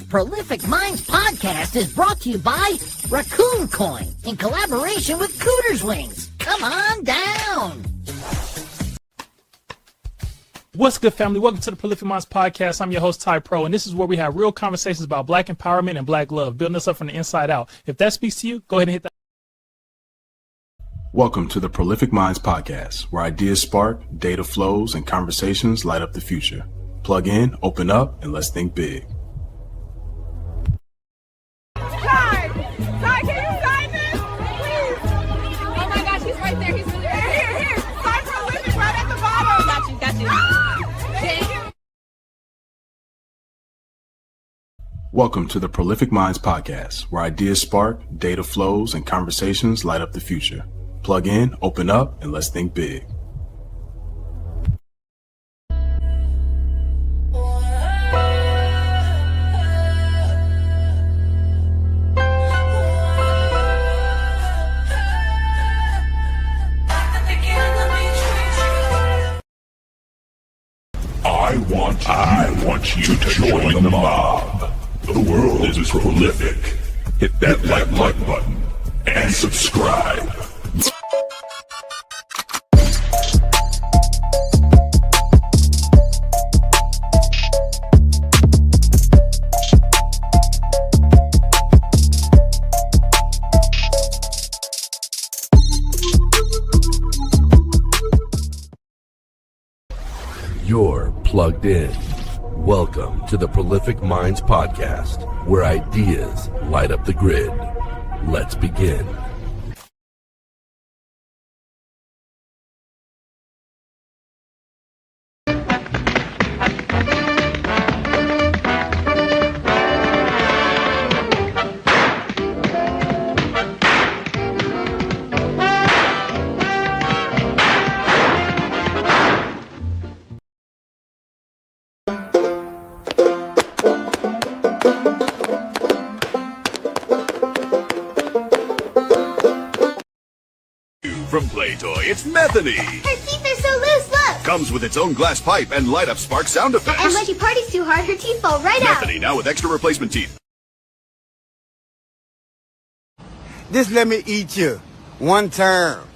Prolific Minds podcast is brought to you by Raccoon Coin in collaboration with Cooter's Wings. Come on down. What's good, family? Welcome to the Prolific Minds podcast. I'm your host, Ty Pro, and this is where we have real conversations about black empowerment and black love, building us up from the inside out. If that speaks to you, go ahead and hit that. Welcome to the Prolific Minds podcast, where ideas spark, data flows, and conversations light up the future. Plug in, open up, and let's think big. Ty, can you sign this, please? Oh my gosh, he's right there. He's really right there. Here. Sign Prolific right at the bottom. Got you. Welcome to the Prolific Minds podcast, where ideas spark, data flows, and conversations light up the future. Plug in, open up, and let's think big. I want you to join the mob. The world is prolific. Hit that like button and subscribe. You're plugged in. Welcome to the Prolific Minds podcast, where ideas light up the grid. Let's begin. From Playtoy, it's Methany. Her teeth are so loose, look! Comes with its own glass pipe and light-up spark sound effects. And when she parties too hard, her teeth fall right out. Methany, now with extra replacement teeth. Just let me eat you one time.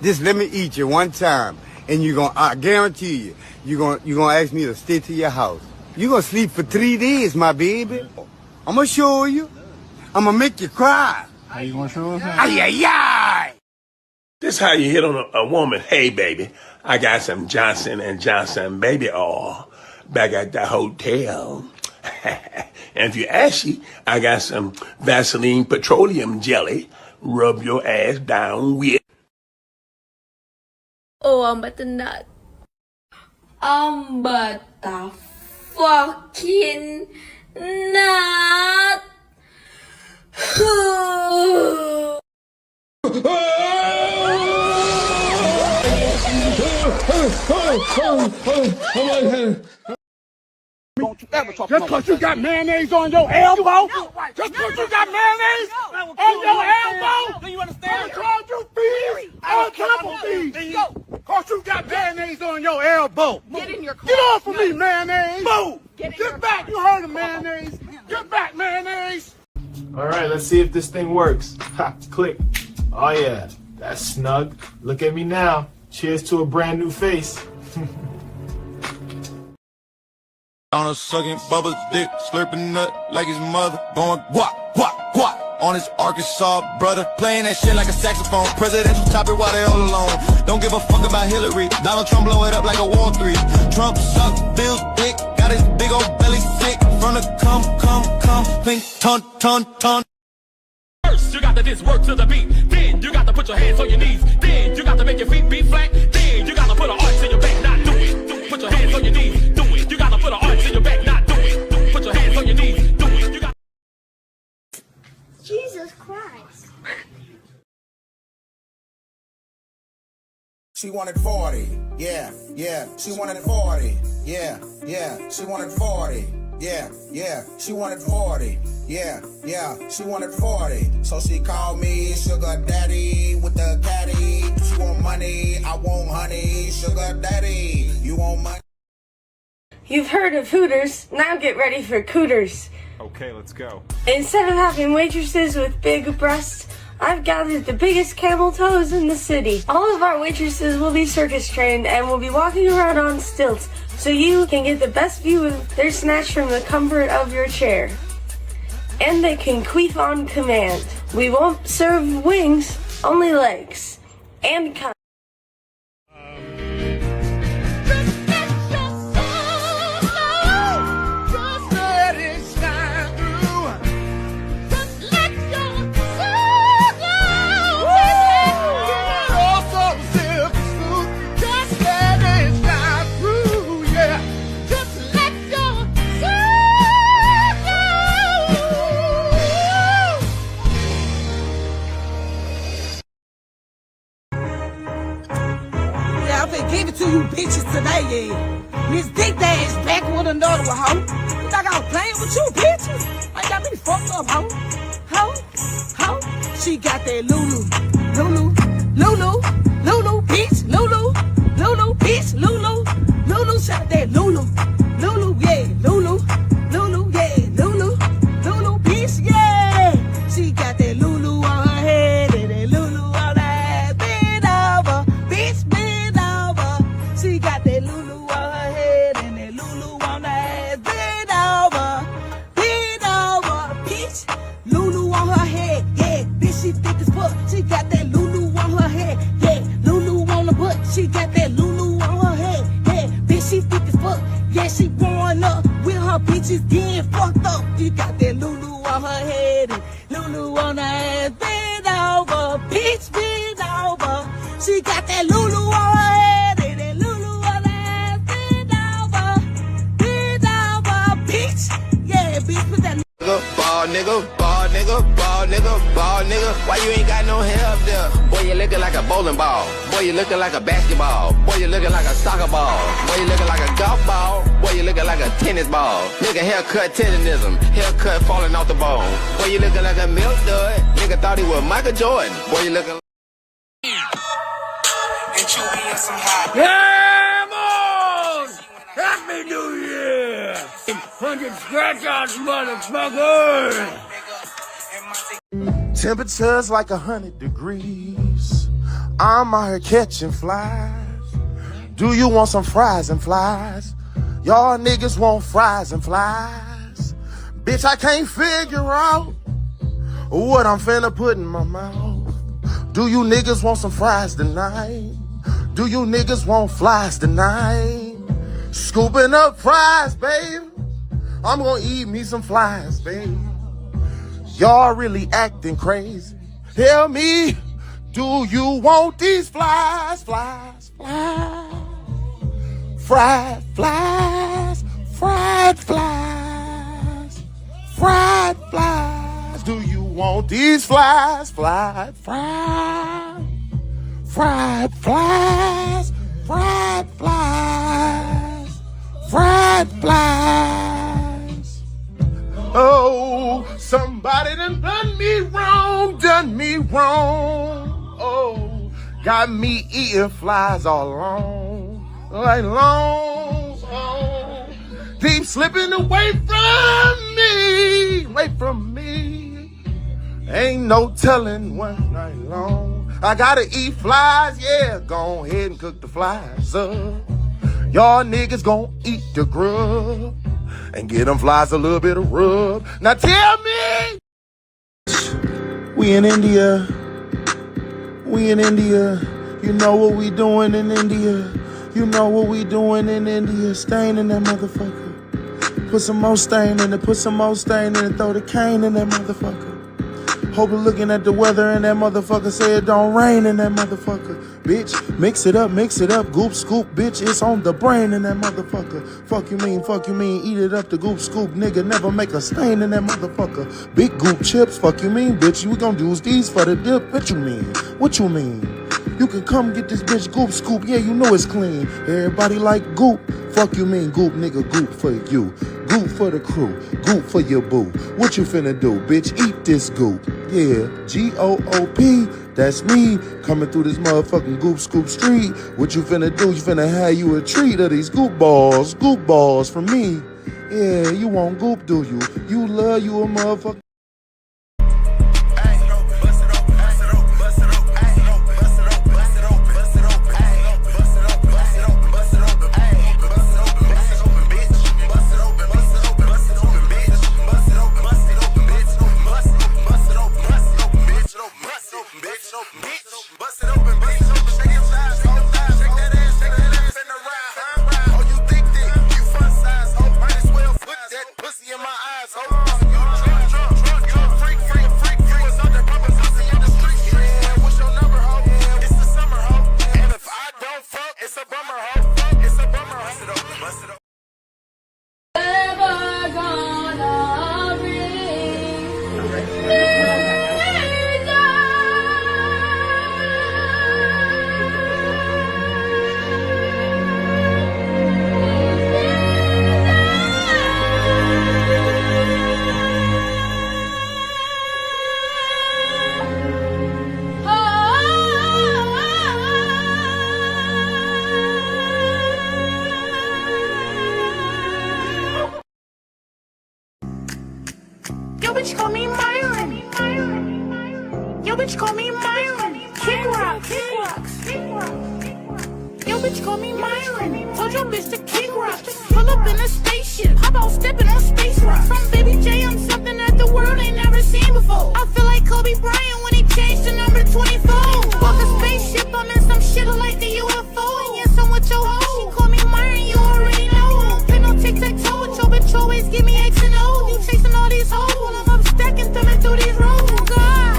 Just let me eat you one time. And I guarantee you're gonna ask me to stay to your house. You're gonna sleep for 3 days, my baby. I'm gonna show you. I'm gonna make you cry. How you gonna show us? Ay, ay, ay. This how you hit on a woman. Hey, baby, I got some Johnson & Johnson baby oil back at the hotel. And if you ashy, I got some Vaseline petroleum jelly. Rub your ass down with. Oh, I'm but the nut. I'm but the fucking nut. Don't you ever talk just because you got mayonnaise on your elbow? Just because you got mayonnaise on your elbow? Do you understand? I called you thieves. I triple thieves. Because you got mayonnaise on your elbow. Get in your car. Get off of me, mayonnaise. Move. Get back. You heard of mayonnaise. Get back, mayonnaise. All right, let's see if this thing works. Ha, click. Oh yeah, that's snug. Look at me now. Cheers to a brand new face. On a sucking bubbles, dick, slurping nut like his mother. Going guap, guap, guap. On his Arkansas brother. Playing that shit like a saxophone. Presidential topic while they all alone. Don't give a fuck about Hillary. Donald Trump blow it up like a Wall 3. Trump suck, Bill's dick. Got his big old belly sick. From the come, pink, ton. First, you got to just work to the beat. Then you got to put your hands on your knees. Then you got to make your feet be flat. Then you got to put an arch in your back. Not do it. Put your hands on your knees. Do it. You got to put an arch in your back. Not do it. Put your hands on your knees. Do it. You got. Jesus Christ. She wanted 40. Yeah. She wanted 40. Yeah. She wanted 40. Yeah. She wanted 40. Yeah. She wanted 40. So she called me sugar daddy with the caddy. She want money, I want honey. Sugar daddy, you want money? You've heard of Hooters, now get ready for Cooters. Okay, let's go. Instead of having waitresses with big breasts, I've gathered the biggest camel toes in the city. All of our waitresses will be circus trained and will be walking around on stilts so you can get the best view of their snatch from the comfort of your chair. And they can queef on command. We won't serve wings, only legs. And cut. Give it to you bitches today, yeah. Miss Dick Dash back with another one, ho. You think I was playing with you bitches? I got me fucked up, ho. Ho. She got that Lulu, bitch, Lulu, bitch, Lulu, shot that Lulu, yeah, Lulu, yeah, Lulu, bitch, yeah. She got that Lulu on her head and that Lulu on her ass, bend over, bitch, bend over. She got that Lulu on her head and that Lulu on her ass, bend over, bitch, Lulu on her head, yeah, bitch, she thick as fuck. She got that Lulu on her head, yeah, Lulu on the butt. She got that Lulu on her head, yeah, bitch, she thick as fuck. Yeah, she growing up with her bitches getting fucked up. She got that Lulu on her head and Lulu on her ass, bend over, bitch, bend over. She got that Lulu on her head and that Lulu on her ass, bend over, bitch. Yeah, bitch, put that Ball nigga, why you ain't got no hair up there? Boy, you looking like a bowling ball. Boy, you looking like a basketball. Boy, you looking like a soccer ball. Boy, you looking like a golf ball. Boy, you looking like a tennis ball. Nigga, haircut tennisism. Haircut falling off the bone. Boy, you looking like a milk dud. Nigga thought he was Michael Jordan. Boy, you looking Come on! Happy New Year! 100 scratch-outs, motherfucker! Temperatures like 100 degrees. I'm out here catching flies. Do you want some fries and flies? Y'all niggas want fries and flies. Bitch, I can't figure out what I'm finna put in my mouth. Do you niggas want some fries tonight? Do you niggas want flies tonight? Scooping up fries, baby. I'm gonna eat me some flies, baby. Y'all really acting crazy. Tell me, do you want these flies, flies, flies? Fried flies, fried flies, fried flies. Do you want these flies, fried, fried, fried flies, fried flies, fried flies? Oh, somebody done me wrong, Oh, got me eating flies all along, like long, oh. Deep slipping away from me, Ain't no telling one night long. I gotta eat flies, yeah, go ahead and cook the flies up. Y'all niggas gon' eat the grub and get them flies a little bit of rub. Now tell me, we in India. You know what we doing in India. Stain in that motherfucker. Put some more stain in it, throw the cane in that motherfucker. Hope you're looking at the weather and that motherfucker say it don't rain in that motherfucker. Bitch, mix it up, goop scoop, bitch, it's on the brain in that motherfucker. Fuck you mean, eat it up the goop scoop, nigga, never make a stain in that motherfucker. Big goop chips, fuck you mean, bitch, we gon' use these for the dip, what you mean? You can come get this bitch goop scoop, yeah, you know it's clean. Everybody like goop, fuck you mean, goop, nigga, goop for you. Goop for the crew, goop for your boo. What you finna do, bitch, eat this goop. Yeah, G-O-O-P, that's me, coming through this motherfucking Goop Scoop Street. What you finna do? You finna have you a treat of these goop balls from me. Yeah, you want goop, do you? You love you a motherfucker. bitch call me Myron. Yo bitch call me Myron. Kick rocks. Yo bitch call me Myron. Told your bitch to kick rocks. Pull up in a spaceship. How about stepping on space rocks? From Baby J, I'm something that the world ain't never seen before. I feel like Kobe Bryant when he changed to number 24. Walk a spaceship, I'm in some shit like the UFO. And yes, I'm with your hoe. She call me Myron, you already know. Play no tic-tac-toe with your bitch, always give me X and O. You chasing all these hoes while I'm up stacking, thumbing through these roads. God,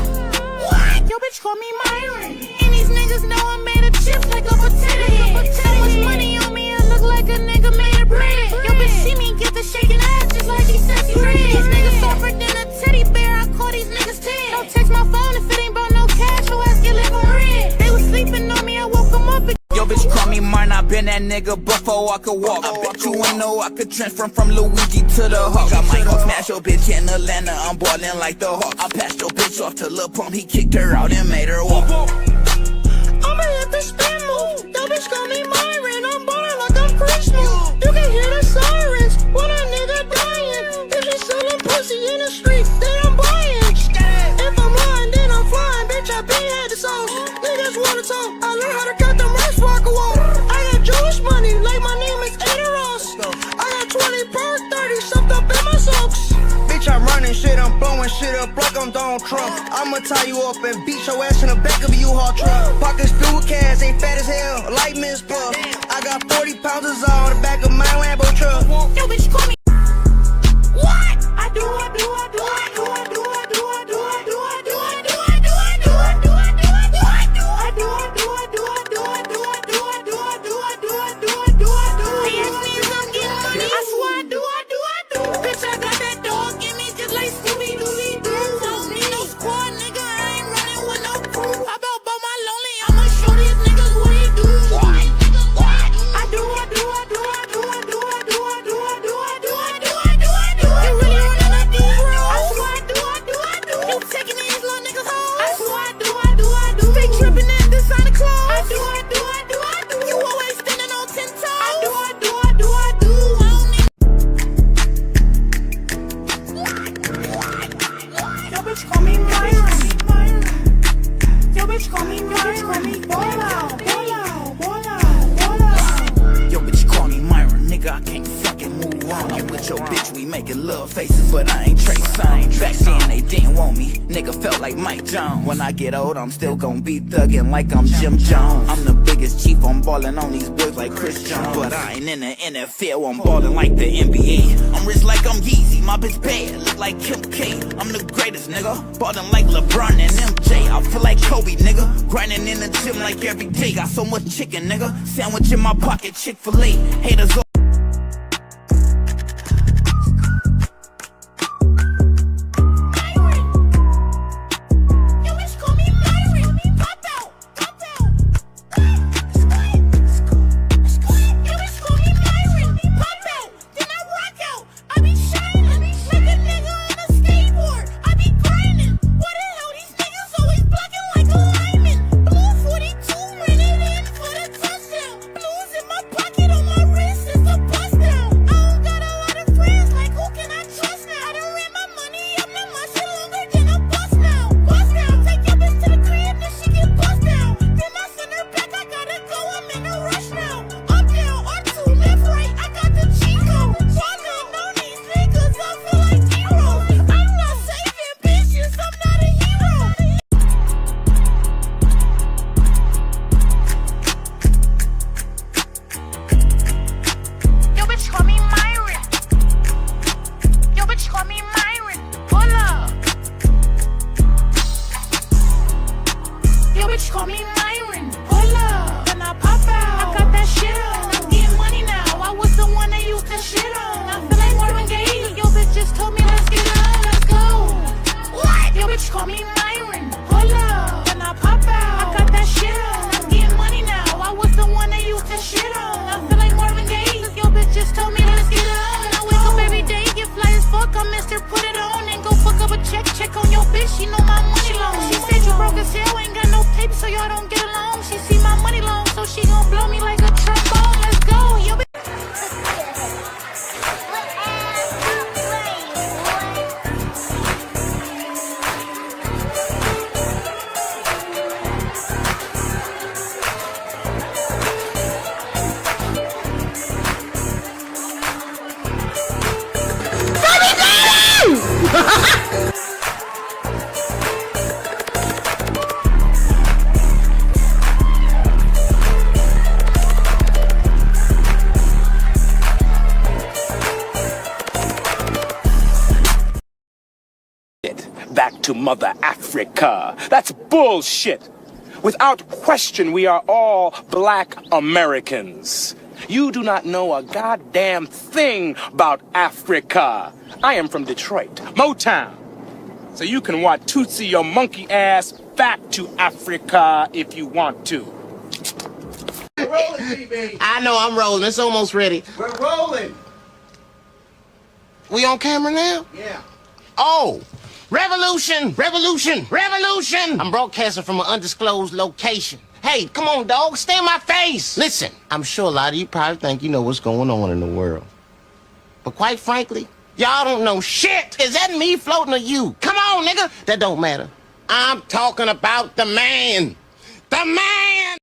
what? Yo bitch call me Myron. And these niggas know I'm made of chips like a potato head. So much money on me, I look like a nigga made of bread. Yo bitch see me get the shaking ass just like these sexy red. These niggas softer than a teddy bear, I call these niggas Ted. Don't text my phone if it ain't about no cash, your ass get live on red. They was sleeping on me, I woke them up and yo, bitch, call me mine. I been that nigga before I could walk. I bet you ain't know I could transform from Luigi to the Hawk. I might go smash your bitch in Atlanta. I'm ballin' like the Hawk. I passed your bitch off to Lil Pump. He kicked her out and made her walk. I'ma hit the spin move. Yo, bitch, call me Myron. I'm ballin' like I'm Christmas. You can hear the sirens when a nigga dying. If you sellin' pussy in the street, then I'm buying. If I'm lying, then I'm flying. Bitch, I been had the sauce. Niggas wanna talk. I learned how to cut them racks rock a walk. I got Jewish money, like my name is Ada Ross. I got 20 per 30 stuffed up in my socks. Bitch, I'm running shit, I'm blowing shit up like I'm Donald Trump. I'ma tie you up and beat your ass in the back of a U-Haul truck. Pockets filled with cash, ain't fat as hell, like Miss Puff. I got 40 pounds of Zol on the back of my Lambo truck. Yo, bitch, call me. What? I do. When I get old, I'm still gon' be thuggin' like I'm Jim Jones. I'm the biggest chief, I'm ballin' on these boys like Chris Jones. But I ain't in the NFL, I'm ballin' like the NBA. I'm rich like I'm Yeezy, my bitch bad, look like Kim K. I'm the greatest, nigga, ballin' like LeBron and MJ. I feel like Kobe, nigga, grinding in the gym like every day. Got so much chicken, nigga, sandwich in my pocket, Chick-fil-A. Haters all I be shining, like a nigga on a skateboard. I be grinding. What the hell? it, she know my money long. She said you broke as hell, ain't got no paper, so y'all don't get along. She see my money long, so she gon' blow me like a trombone. Let's go, yo. Back to Mother Africa. That's bullshit. Without question, we are all black Americans. You do not know a goddamn thing about Africa. I am from Detroit, Motown. So you can want Tootsie your monkey ass back to Africa if you want to. Rolling, TV. I know I'm rolling. It's almost ready. We're rolling. We on camera now? Yeah. Oh, revolution, revolution, revolution. I'm broadcasting from an undisclosed location. Hey, come on, dog. Stay in my face. Listen, I'm sure a lot of you probably think you know what's going on in the world. But quite frankly, y'all don't know shit. Is that me floating or you? Come on, nigga. That don't matter. I'm talking about the man. The man!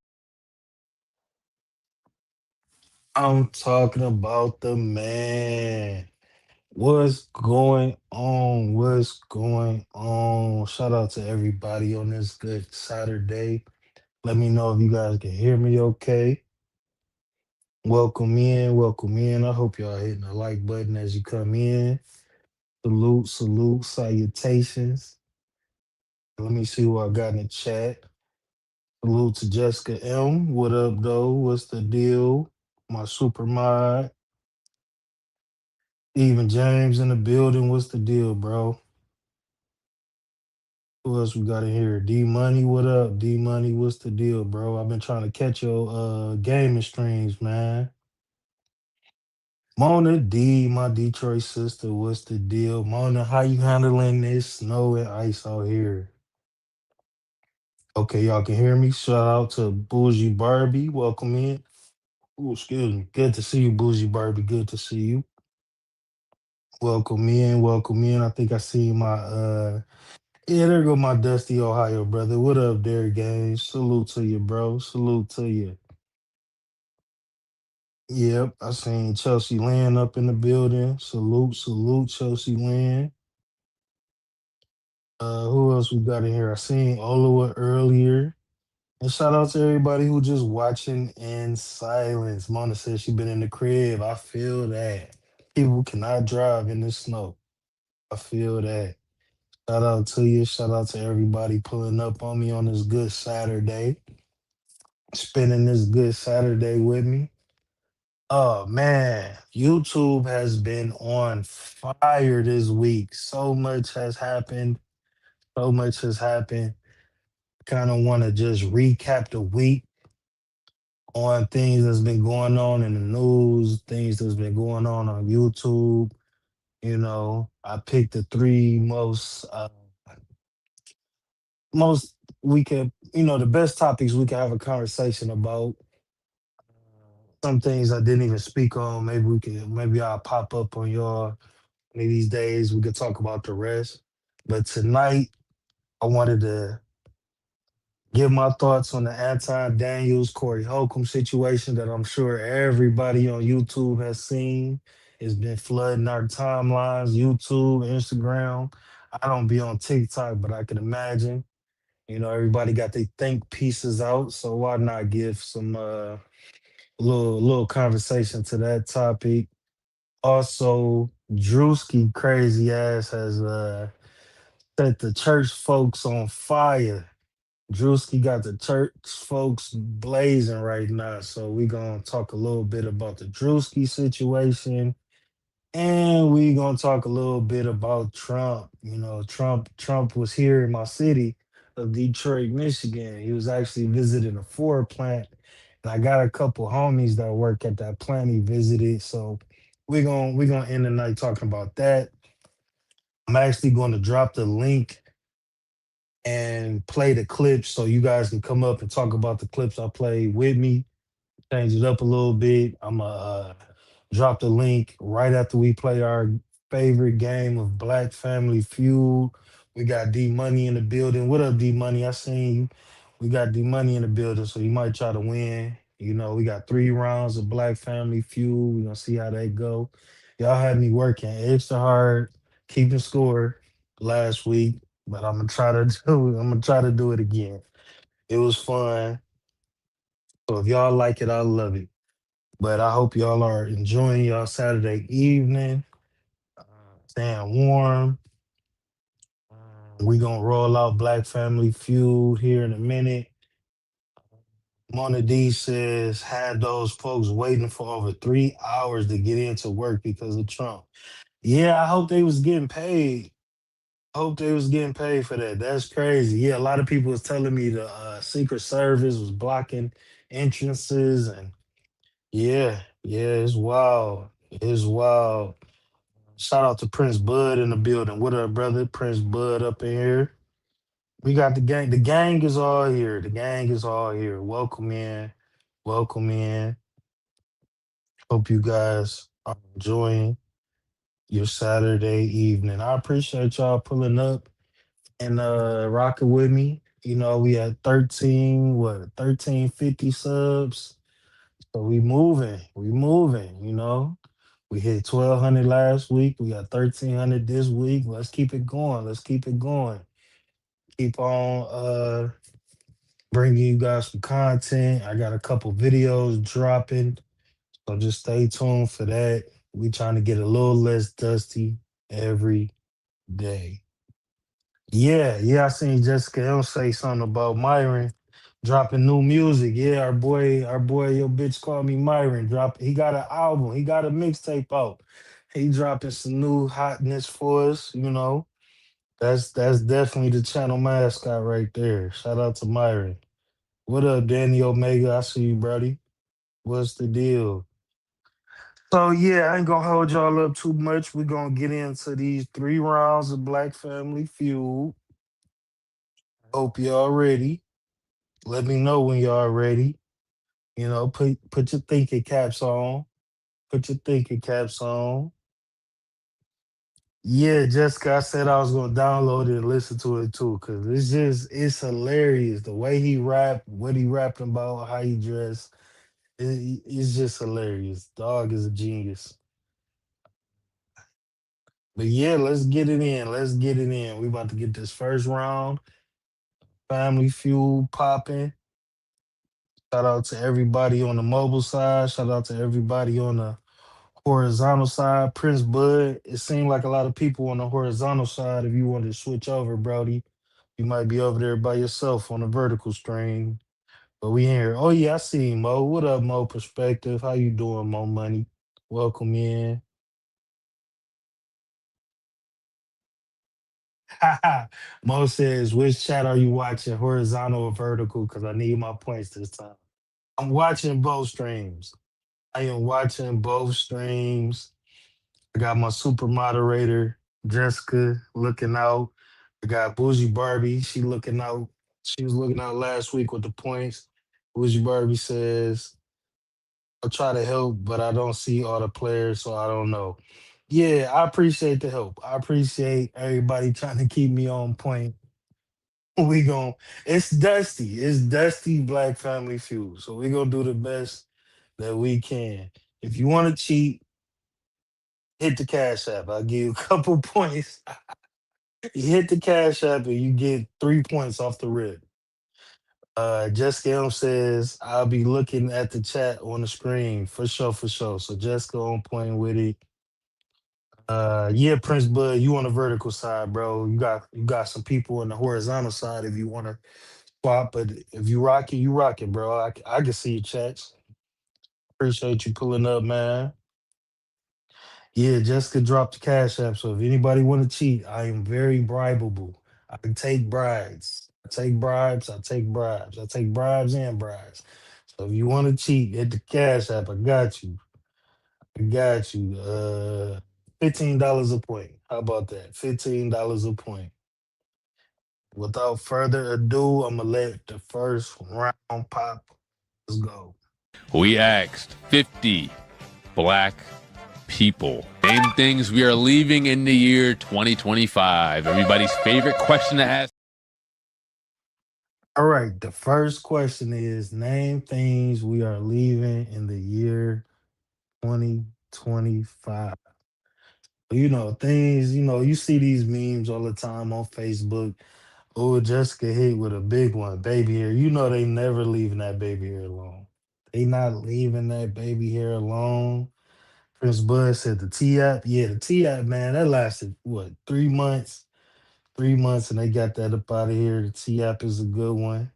I'm talking about the man. What's going on? What's going on? Shout out to everybody on this good Saturday. Let me know if you guys can hear me okay. Welcome in, welcome in. I hope y'all hitting the like button as you come in. Salute, salute, salutations. Let me see who I got in the chat. Salute to Jessica M. What up, though? What's the deal? My super mod. Even James in the building. What's the deal, bro? Who else we got in here? D Money, what up? D Money, what's the deal, bro? I've been trying to catch your gaming streams, man. Mona D, my Detroit sister, what's the deal? Mona, how you handling this snow and ice out here? Okay, y'all can hear me. Shout out to Bougie Barbie. Welcome in. Oh, excuse me. Good to see you, Bougie Barbie. Good to see you. Welcome in, welcome in. I think I see my yeah, there go my Dusty Ohio brother. What up, there, gang? Salute to you, bro. Salute to you. Yep, I seen Chelsea Land up in the building. Salute, salute, Chelsea Land. Who else we got in here? I seen Olawa earlier. And shout out to everybody who just watching in silence. Mona said she been in the crib. I feel that. People cannot drive in the snow. I feel that. Shout out to you. Shout out to everybody pulling up on me on this good Saturday. Spending this good Saturday with me. Oh man, YouTube has been on fire this week. So much has happened. So much has happened. Kind of want to just recap the week on things that's been going on in the news, things that's been going on YouTube. You know, I picked the three most we could, the best topics we could have a conversation about. Some things I didn't even speak on. Maybe I'll pop up on y'all one of these days. We could talk about the rest. But tonight, I wanted to give my thoughts on the Anton Daniels, Corey Holcomb situation that I'm sure everybody on YouTube has seen. It's been flooding our timelines, YouTube, Instagram. I don't be on TikTok, but I can imagine. Everybody got their think pieces out, so why not give some little conversation to that topic? Also, Druski crazy ass has set the church folks on fire. Druski got the church folks blazing right now. So we gonna talk a little bit about the Druski situation. And we gonna talk a little bit about Trump. Trump was here in my city of Detroit, Michigan. He was actually visiting a Ford plant. And I got a couple homies that work at that plant he visited. So we're gonna end the night talking about that. I'm actually going to drop the link and play the clips so you guys can come up and talk about the clips I played with me, change it up a little bit. I'm gonna drop the link right after we play our favorite game of Black Family Feud. We got D Money in the building. What up, D Money? I seen you. We got D Money in the building, so you might try to win. You know, we got 3 rounds of Black Family Feud. We're gonna see how they go. Y'all had me working extra hard, keeping score last week, but I'm gonna try to do it again. It was fun. So if y'all like it, I love it. But I hope y'all are enjoying y'all Saturday evening, staying warm. We gonna roll out Black Family Feud here in a minute. Mona D says had those folks waiting for over 3 hours to get into work because of Trump. Yeah, I hope they was getting paid. I hope they was getting paid for that. That's crazy. Yeah, a lot of people was telling me the Secret Service was blocking entrances, and yeah, it's wild. It's wild. Shout out to Prince Bud in the building. What up, brother? Prince Bud up in here. We got the gang. The gang is all here. The gang is all here. Welcome in. Welcome in. Hope you guys are enjoying your Saturday evening. I appreciate y'all pulling up and rocking with me. You know, we had 1350 subs. So we moving. We moving, you know. We hit 1,200 last week. We got 1,300 this week. Let's keep it going. Let's keep it going. Keep on bringing you guys some content. I got a couple videos dropping, so just stay tuned for that. We trying to get a little less dusty every day. Yeah, I seen Jessica L say something about Myron dropping new music. Yeah, our boy, your bitch called me Myron. He got an album, he got a mixtape out. He dropping some new hotness for us, you know. That's definitely the channel mascot right there. Shout out to Myron. What up, Danny Omega? I see you, buddy. What's the deal? So yeah, I ain't gonna hold y'all up too much. We're gonna get into these 3 rounds of Black Family Feud. Hope y'all ready. Let me know when y'all ready. You know, put your thinking caps on. Put your thinking caps on. Yeah, Jessica, I said I was gonna download it and listen to it too, cause it's hilarious the way he rapped, what he rapping about, how he dressed. It's just hilarious. Dog is a genius. But yeah, let's get it in. Let's get it in. We about to get this first round. Family Feud popping. Shout out to everybody on the mobile side. Shout out to everybody on the horizontal side. Prince Bud. It seemed like a lot of people on the horizontal side. If you wanted to switch over, Brody, you might be over there by yourself on the vertical stream. But we here. Oh yeah, I see Mo. What up, Mo Perspective? How you doing, Mo Money? Welcome in. Mo says, which chat are you watching, horizontal or vertical? Because I need my points this time. I'm watching both streams. I am watching both streams. I got my super moderator, Jessica, looking out. I got Bougie Barbie. She looking out. She was looking out last week with the points. Bougie Barbie says, I'll try to help, but I don't see all the players, so I don't know. Yeah, I appreciate the help. I appreciate everybody trying to keep me on point. We gon' it's dusty. It's dusty Black Family Feud. So we gonna do the best that we can. If you want to cheat, hit the Cash App. I'll give you a couple points. You hit the Cash App and you get 3 points off the rip. Jessica M says, I'll be looking at the chat on the screen for sure, for sure. So Jessica on point with it. Yeah, Prince Bud, you on the vertical side, bro. You got some people on the horizontal side if you want to swap, but if you rock it, bro. I can see your chats. Appreciate you pulling up, man. Yeah, Jessica dropped the Cash App. So if anybody want to cheat, I am very bribable. I can take bribes. I take bribes. I take bribes. I take bribes and bribes. So if you want to cheat, hit the Cash App. I got you. I got you. $15 a point. How about that? $15 a point. Without further ado, I'm gonna let the first round pop. Let's go. We asked 50 black people. Name things we are leaving in the year 2025. Everybody's favorite question to ask. All right, the first question is name things we are leaving in the year 2025. You know, things, you see these memes all the time on Facebook. Oh, Jessica hit with a big one, baby hair. You know they never leaving that baby hair alone. They not leaving that baby hair alone. Prince Bud said the T-App. Yeah, the T-App, man, that lasted, what, 3 months? 3 months, and they got that up out of here. The T-App is a good one.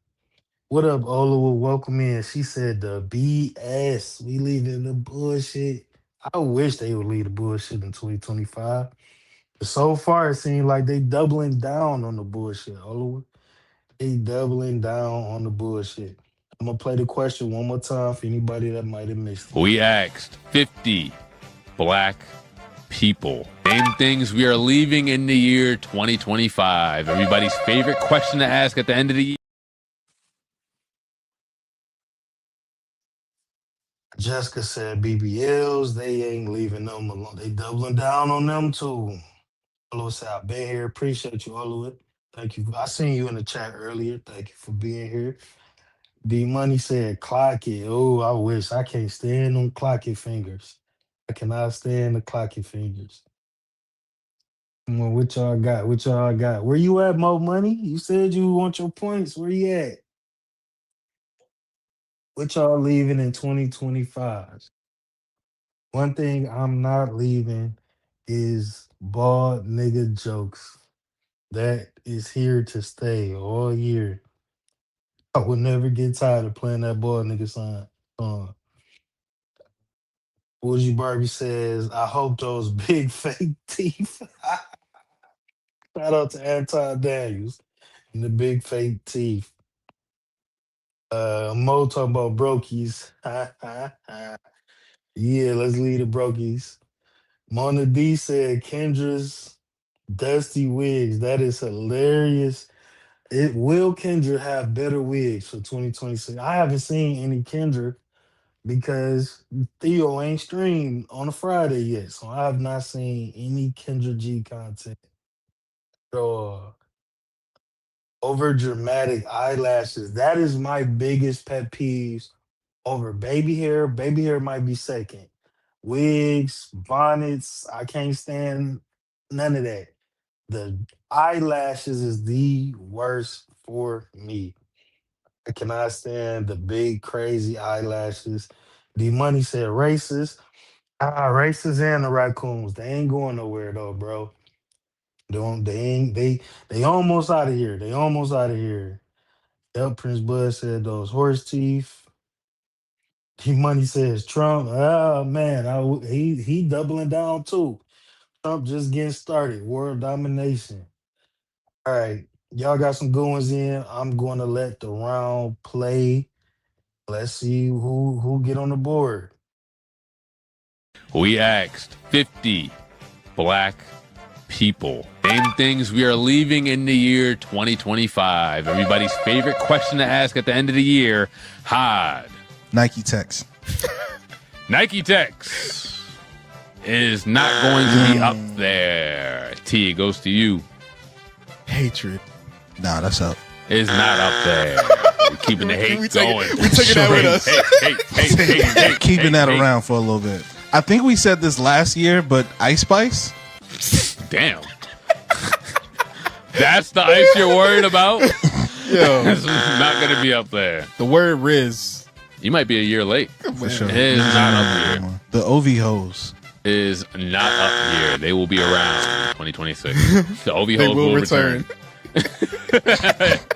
What up, Ola? Will welcome in. She said the BS. We leaving the bullshit. I wish they would leave the bullshit in 2025. But so far, it seems like they doubling down on the bullshit, Ola. They doubling down on the bullshit. I'm gonna play the question one more time for anybody that might have missed it. We asked 50 black people. Name things we are leaving in the year 2025. Everybody's favorite question to ask at the end of the year. Jessica said BBLs, they ain't leaving them alone. They doubling down on them too. Olo said, I've been here. Appreciate you, Olo. Thank you. I seen you in the chat earlier. Thank you for being here. D Money said, clock it. Oh, I wish. I can't stand them clock it fingers. I cannot stand the clock it fingers. Come on, what y'all got? What y'all got? Where you at, Mo Money? You said you want your points. Where you at? What y'all leaving in 2025? One thing I'm not leaving is bald nigga jokes. That is here to stay all year. I will never get tired of playing that bald nigga song. Woozy Barbie says, I hope those big fake teeth. Shout out to Anton Daniels and the big fake teeth. Mo talking about brokies. Yeah, let's leave the brokies. Mona D said Kendra's dusty wigs. That is hilarious. Will Kendra have better wigs for 2026? I haven't seen any Kendra because Theo ain't streamed on a Friday yet. So I have not seen any Kendra G content. So over dramatic eyelashes. That is my biggest pet peeves over baby hair. Baby hair might be second. Wigs, bonnets, I can't stand none of that. The eyelashes is the worst for me. I cannot stand the big crazy eyelashes. D Money said racist. Racist and the raccoons. They ain't going nowhere though, bro. They almost out of here. They almost out of here. Yep, Prince Bud said those horse teeth. D Money says Trump. Oh man, he doubling down too. Trump just getting started. World domination. All right, y'all got some good ones in. I'm going to let the round play. Let's see who get on the board. We asked 50 black people. Name things we are leaving in the year 2025. Everybody's favorite question to ask at the end of the year. Hide. Nike Techs. Nike Techs is not going to be up there. T, it goes to you. Hatred. Nah, that's up. It's not up there. We're keeping the hate going. We taking that with us. Hate. Keeping that around for a little bit. I think we said this last year, but Ice Spice? Damn. That's the ice you're worried about? Yo. It's not going to be up there. The word Riz. You might be a year late. For sure. It is not up here. The OV hoes. Is not up here. They will be around 2026. The OV hoes will return.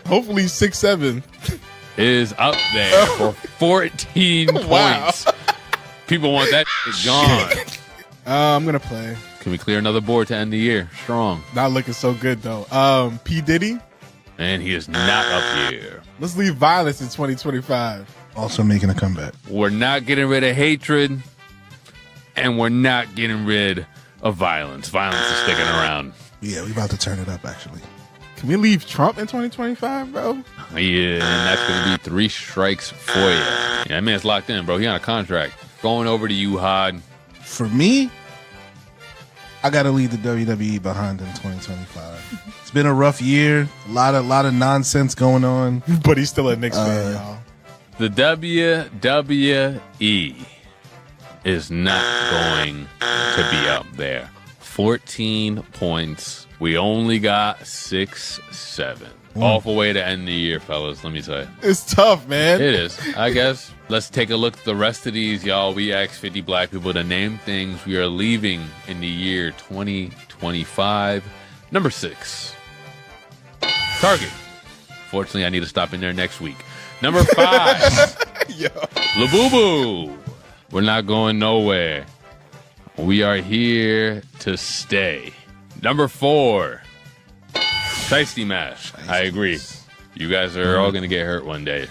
Hopefully 6-7. Is up there for 14 points. People want that gone. I'm going to play. Can we clear another board to end the year? Strong. Not looking so good, though. P. Diddy. And he is not up here. Let's leave violence in 2025. Also making a comeback. We're not getting rid of hatred. And we're not getting rid of violence. Violence is sticking around. Yeah, we about to turn it up, actually. Can we leave Trump in 2025, bro? Yeah, and that's going to be 3 strikes for you. Yeah, that man's locked in, bro. He on a contract. Going over to you, Hod. For me, I got to leave the WWE behind in 2025. It's been a rough year. A lot of nonsense going on. But he's still a Knicks fan, y'all. The WWE is not going to be up there. 14 points. We only got 6-7. Awful way to end the year, fellas, let me tell you. It's tough, man. It is, I guess. Let's take a look at the rest of these, y'all. We asked 50 black people to name things we are leaving in the year 2025. Number 6, Target. Fortunately, I need to stop in there next week. Number 5, Labubu. We're not going nowhere. We are here to stay. Number 4, Shiesty Mash. I agree. You guys are all going to get hurt one day.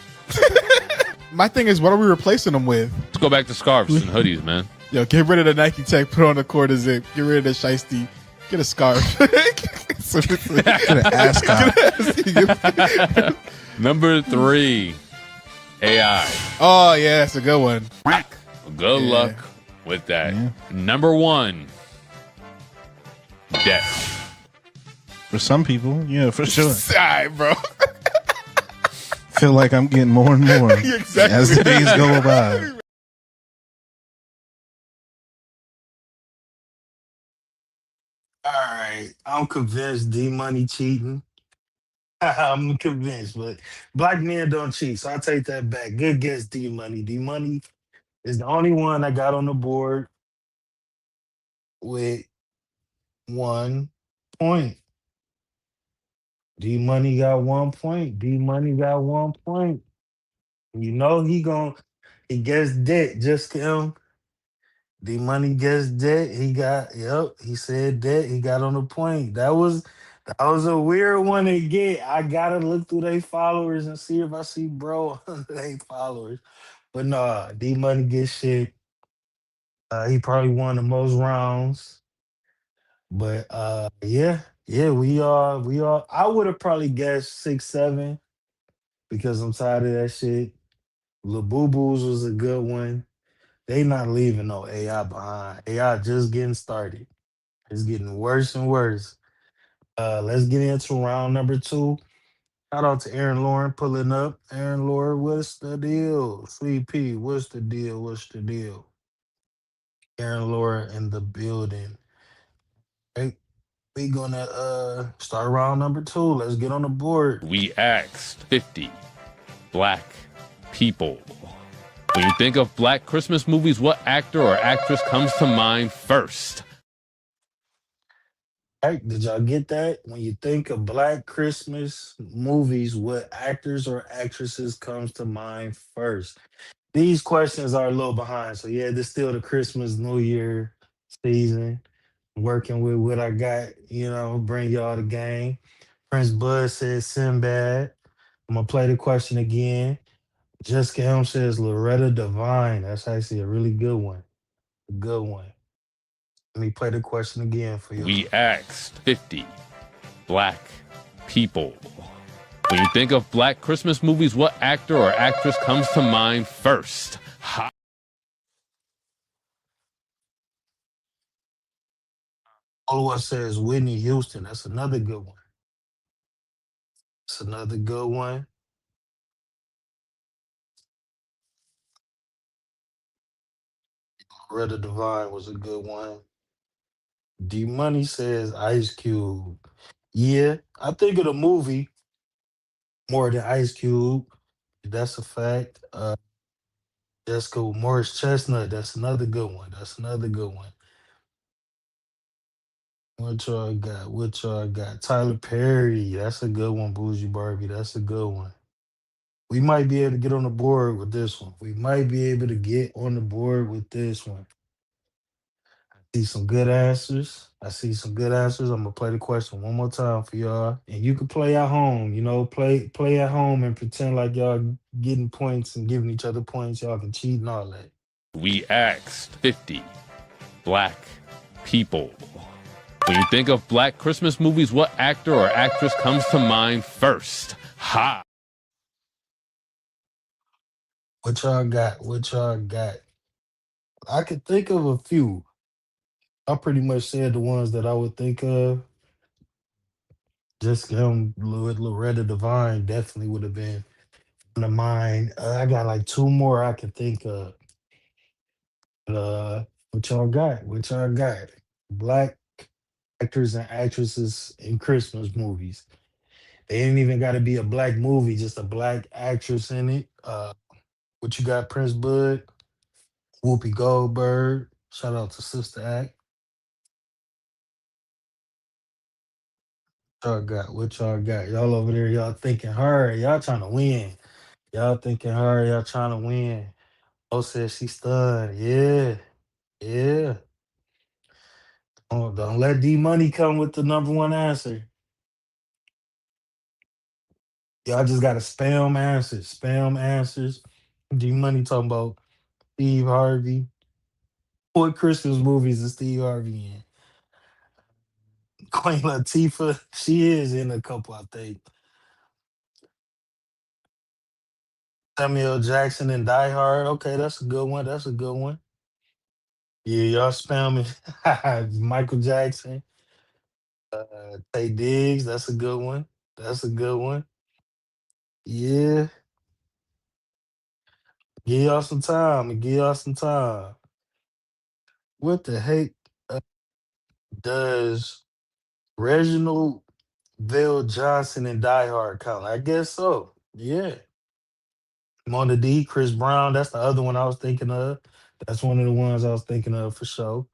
My thing is, what are we replacing them with? Let's go back to scarves and hoodies, man. Yo, get rid of the Nike Tech, put on the quarter zip. Get rid of the Shiesty. Get a scarf. Get an ascot. Number 3, AI. Oh, yeah, that's a good one. Good luck with that. Yeah. Number 1, debt. For some people, yeah, for sure. All right, bro. Feel like I'm getting more and more exactly. as the days go by. All right, I'm convinced D Money cheating. I'm convinced, but black men don't cheat, so I take that back. Good guess, D Money. D Money is the only one that got on the board with 1 point. D Money got 1 point. D Money got 1 point. You know he guessed debt. Just him. D Money guessed debt. He said debt. He got on the point. That was a weird one to get. I gotta look through their followers and see if I see bro under their followers. But nah, D Money gets shit. He probably won the most rounds. But yeah, we are. I would have probably guessed 6-7 because I'm tired of that shit. Lil Boo Boos was a good one. They not leaving no AI behind. AI just getting started. It's getting worse and worse. Let's get into round number 2. Shout out to Aaron Lauren pulling up. Aaron Lauren, what's the deal? Sweet P, what's the deal? What's the deal? Aaron Lauren in the building. Hey, we gonna start round number 2. Let's get on the board. We asked 50 black people. When you think of black Christmas movies, what actor or actress comes to mind first? Hey, did y'all get that? When you think of black Christmas movies, what actors or actresses comes to mind first? These questions are a little behind. So yeah, this still the Christmas, New Year season. Working with what I got, bring y'all the game. Prince Bud says Sinbad. I'm gonna play the question again. Jessica Helm says Loretta Devine. That's actually a really good one. A good one. Let me play the question again for you. We asked 50 black people. When you think of black Christmas movies, what actor or actress comes to mind first? Oloa says Whitney Houston. That's another good one. That's another good one. Loretta Devine was a good one. D Money says Ice Cube. Yeah, I think of the movie more than Ice Cube. That's a fact. Jessica Morris Chestnut. That's another good one. That's another good one. What y'all got? What y'all got? Tyler Perry. That's a good one. Bougie Barbie. That's a good one. We might be able to get on the board with this one. We might be able to get on the board with this one. I see some good answers. I'm gonna play the question one more time for y'all, and you can play at home. Play at home and pretend like y'all getting points and giving each other points. Y'all can cheat and all that. We asked 50 black people. When you think of Black Christmas movies, what actor or actress comes to mind first? Ha! What y'all got? What y'all got? I could think of a few. I pretty much said the ones that I would think of. Just Loretta Devine definitely would have been one of mine. I got like two more I can think of. What y'all got? What y'all got? Black actors and actresses in Christmas movies. They ain't even got to be a black movie, just a black actress in it. What you got, Prince Bud? Whoopi Goldberg. Shout out to Sister Act. Y'all got? What y'all got? Y'all over there, y'all thinking hard. Y'all trying to win. Y'all thinking hard. Y'all trying to win. Oh, says she stunned. Yeah. Yeah. Don't let D Money come with the number one answer. Y'all just gotta spam answers. Spam answers. D Money talking about Steve Harvey. What Christmas movies is Steve Harvey in? Queen Latifah, she is in a couple, I think. Samuel Jackson and Die Hard. Okay, that's a good one. That's a good one. Yeah, y'all spamming. Michael Jackson. Tay Diggs. That's a good one. That's a good one. Yeah. Give y'all some time. Give y'all some time. What the heck does Reginald Vale Johnson and Die Hard count? I guess so. Yeah. Mona D, Chris Brown. That's the other one I was thinking of. That's one of the ones I was thinking of for sure.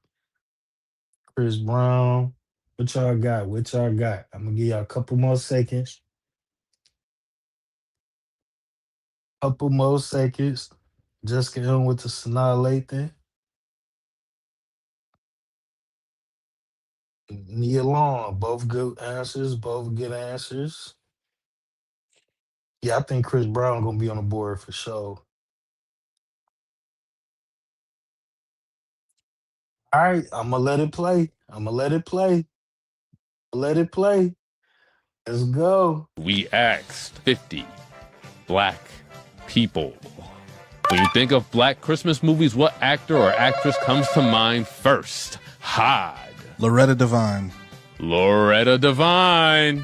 Chris Brown. What y'all got? What y'all got? I'm gonna give y'all a couple more seconds. Couple more seconds. Just get on with the Sanaa Lathan. Nia Long. Both good answers. Both good answers. Yeah, I think Chris Brown gonna be on the board for sure. All right, I'm gonna let it play. I'm gonna let it play. Let it play. Let's go. We asked 50 Black people. When you think of Black Christmas movies, what actor or actress comes to mind first? Hod. Loretta Devine. Loretta Devine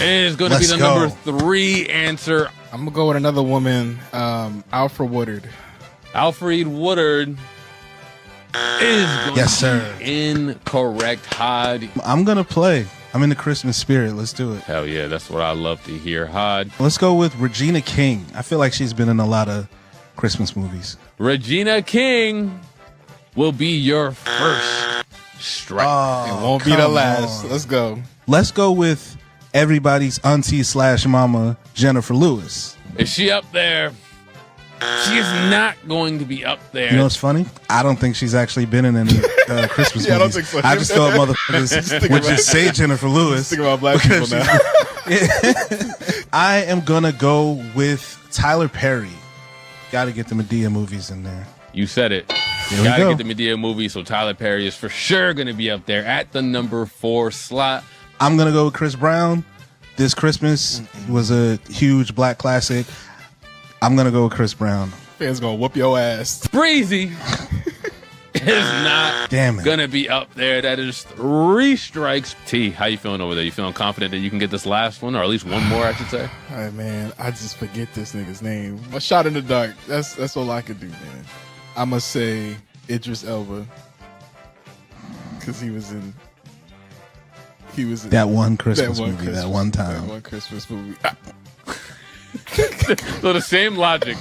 is going to be the number 3 answer. I'm gonna go with another woman, Alfred Woodard. Alfred Woodard is going Yes, to sir. be incorrect. Hod. I'm gonna play. I'm in the Christmas spirit. Let's do it. Hell yeah, that's what I love to hear. Hod. Let's go with Regina King. I feel like she's been in a lot of Christmas movies. Regina King will be your first strike. It won't be the last. Let's go. Let's go with everybody's auntie / mama, Jennifer Lewis. Is she up there? She is not going to be up there. You know what's funny? I don't think she's actually been in any Christmas movies. I don't think so. I just thought motherfuckers would just say Jennifer Lewis. Think about black people now. I am gonna go with Tyler Perry. Got to get the Medea movies in there. You said it. Here we Gotta go. get the Medea movie, so Tyler Perry is for sure going to be up there at the number 4 slot. I'm gonna go with Chris Brown. This Christmas was a huge black classic. I'm gonna go with Chris Brown. Fans gonna whoop your ass. Breezy is not gonna be up there. That is 3 strikes. T, how you feeling over there? You feeling confident that you can get this last one, or at least one more, I should say? All right, man. I just forget this nigga's name. A shot in the dark. That's all I could do, man. I'm gonna say Idris Elba because he was in That one Christmas movie. That one time. That one Christmas movie. So the same logic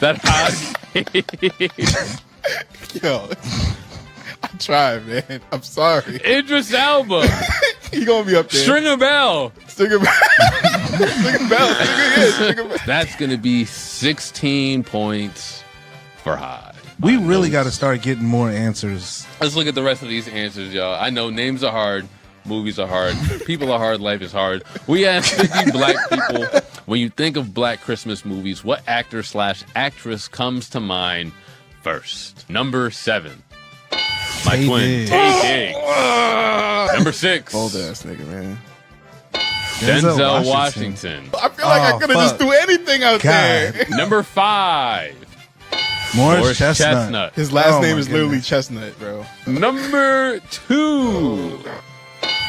that Yo, I tried, man. I'm sorry. Idris Elba. He gonna be up there. Stringer Bell. Stringer Bell. Stringer Bell. Stringer Bell. That's gonna be 16 points for Hod. We really got to start getting more answers. Let's look at the rest of these answers, y'all. I know names are hard, movies are hard, people are hard, life is hard. We asked 50 black people, when you think of Black Christmas movies, what actor / actress comes to mind first? Number 7. My Tay twin, Diggs. Tay Diggs. Number 6. Old ass nigga, man. Denzel Washington. I feel like I could have just threw anything out there. Number 5. Morris Chestnut. His last Oh, name my is literally goodness. Chestnut, bro. Number 2.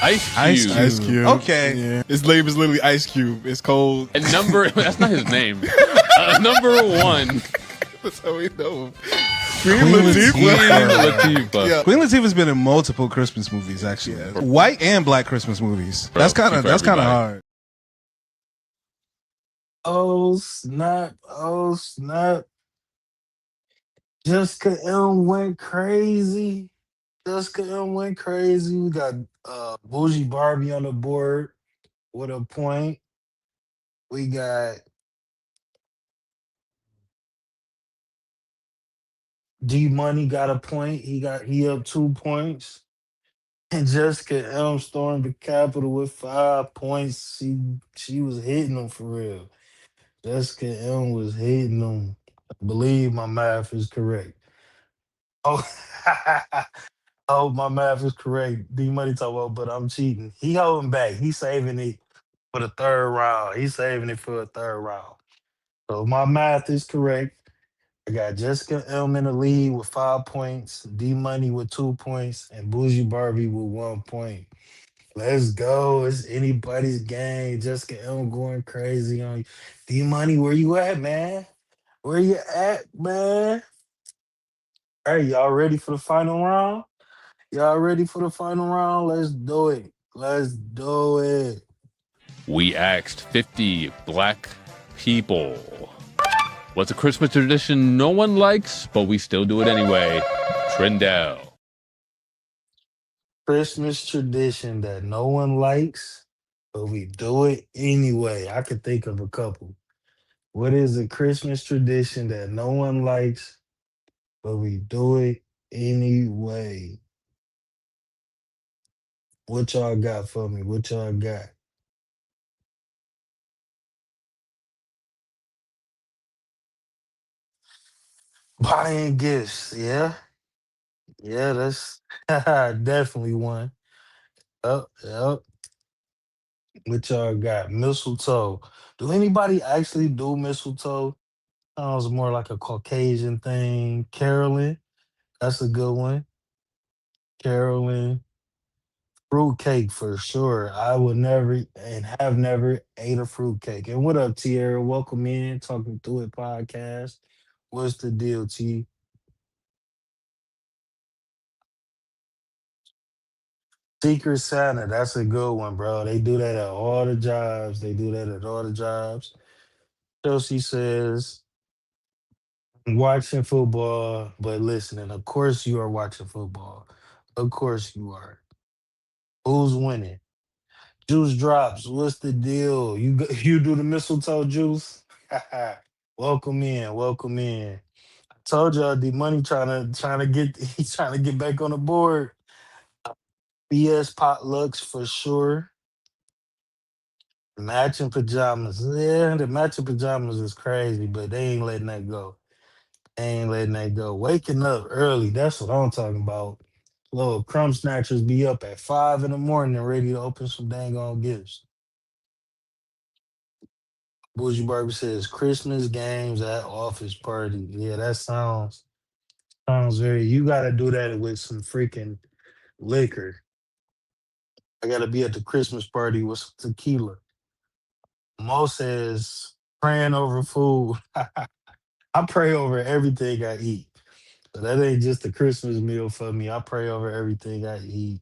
Ice Cube. Ice Cube. Okay. Yeah. His name is literally Ice Cube. It's cold. And that's not his name. Number 1. That's how we know him. Queen Latifah. Yeah. Queen Latifah's been in multiple Christmas movies, actually. White and black Christmas movies. Bro, that's kind keep of everybody. hard. Oh snap! Oh snap! Jessica M went crazy. Jessica M went crazy. We got Bougie Barbie on the board with a point. We got D Money got a point. He up 2 points. And Jessica M stormed the Capitol with 5 points. She was hitting them for real. Jessica M was hitting them. I believe my math is correct. Oh, oh, my math is correct. D Money talk about, but I'm cheating. He holding back. He's saving it for the third round. He's saving it for a third round. So my math is correct. I got Jessica M in the lead with 5 points, D Money with 2 points, and Bougie Barbie with 1 point. Let's go. It's anybody's game. Jessica M going crazy on you. D Money, where you at, man? Where you at, man? All right, y'all ready for the final round? Y'all ready for the final round? Let's do it. Let's do it. We asked 50 black people. What's a Christmas tradition no one likes, but we still do it anyway? Trendell. Christmas tradition that no one likes, but we do it anyway. I could think of a couple. What is a Christmas tradition that no one likes, but we do it anyway? What y'all got for me? What y'all got? Buying gifts, yeah. Yeah, that's definitely one. Yep. What y'all got? Mistletoe. Do anybody actually do mistletoe? Sounds more like a Caucasian thing. Caroling, that's a good one. Caroling. Fruitcake for sure. I would never and have never ate a fruitcake. And what up, Tierra? Welcome in, Talking Through It podcast. What's the deal, T? Secret Santa, that's a good one, bro. They do that at all the jobs. They do that at all the jobs. Chelsea says, watching football, but listening. Of course you are watching football. Of course you are. Who's winning? Juice drops. What's the deal? You do the mistletoe juice? Welcome in. Welcome in. I told y'all the money trying to get he's trying to get back on the board. BS potlucks for sure. Matching pajamas. Yeah, the matching pajamas is crazy, but they ain't letting that go. They ain't letting that go. Waking up early, that's what I'm talking about. Little crumb snatchers be up at 5 in the morning ready to open some dang on gifts. Bougie Barbie says Christmas games at office party. Yeah, that sounds very. You got to do that with some freaking liquor. I got to be at the Christmas party with some tequila. Mo says praying over food. I pray over everything I eat. So that ain't just a Christmas meal for me. I pray over everything I eat.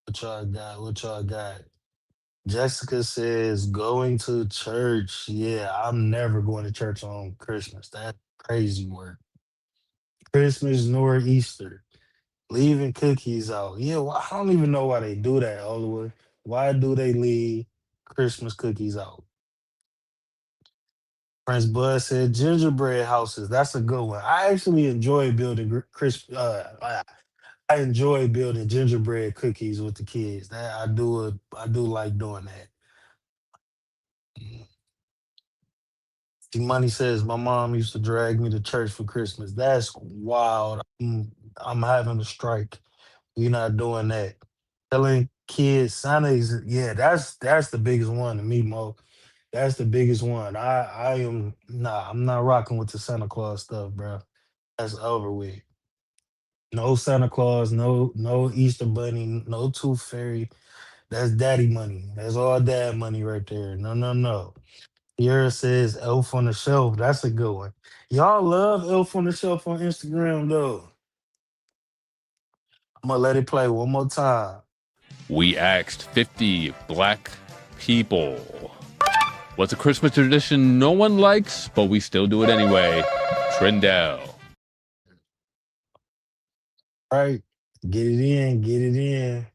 What y'all got? What y'all got? Jessica says going to church. Yeah, I'm never going to church on Christmas. That's crazy work. Christmas nor Easter. Leaving cookies out. Yeah, well, I don't even know why they do that, Oliver. Why do they leave Christmas cookies out? Prince Bud said gingerbread houses. That's a good one. I actually enjoy building I enjoy building gingerbread cookies with the kids. That I do like doing that. See, Money says my mom used to drag me to church for Christmas. That's wild. I'm having a strike. We not doing that. Telling kids Santa is yeah, that's the biggest one to me, Mo. That's the biggest one. I'm not rocking with the Santa Claus stuff, bro. That's over with. No Santa Claus, no Easter Bunny, no Tooth Fairy. That's daddy money. That's all dad money right there. No, no, no. Sierra says Elf on the Shelf. That's a good one. Y'all love Elf on the Shelf on Instagram though. I'm gonna let it play one more time. We asked 50 black people. What's a Christmas tradition no one likes, but we still do it anyway? Trendell. Right. Get it in, get it in.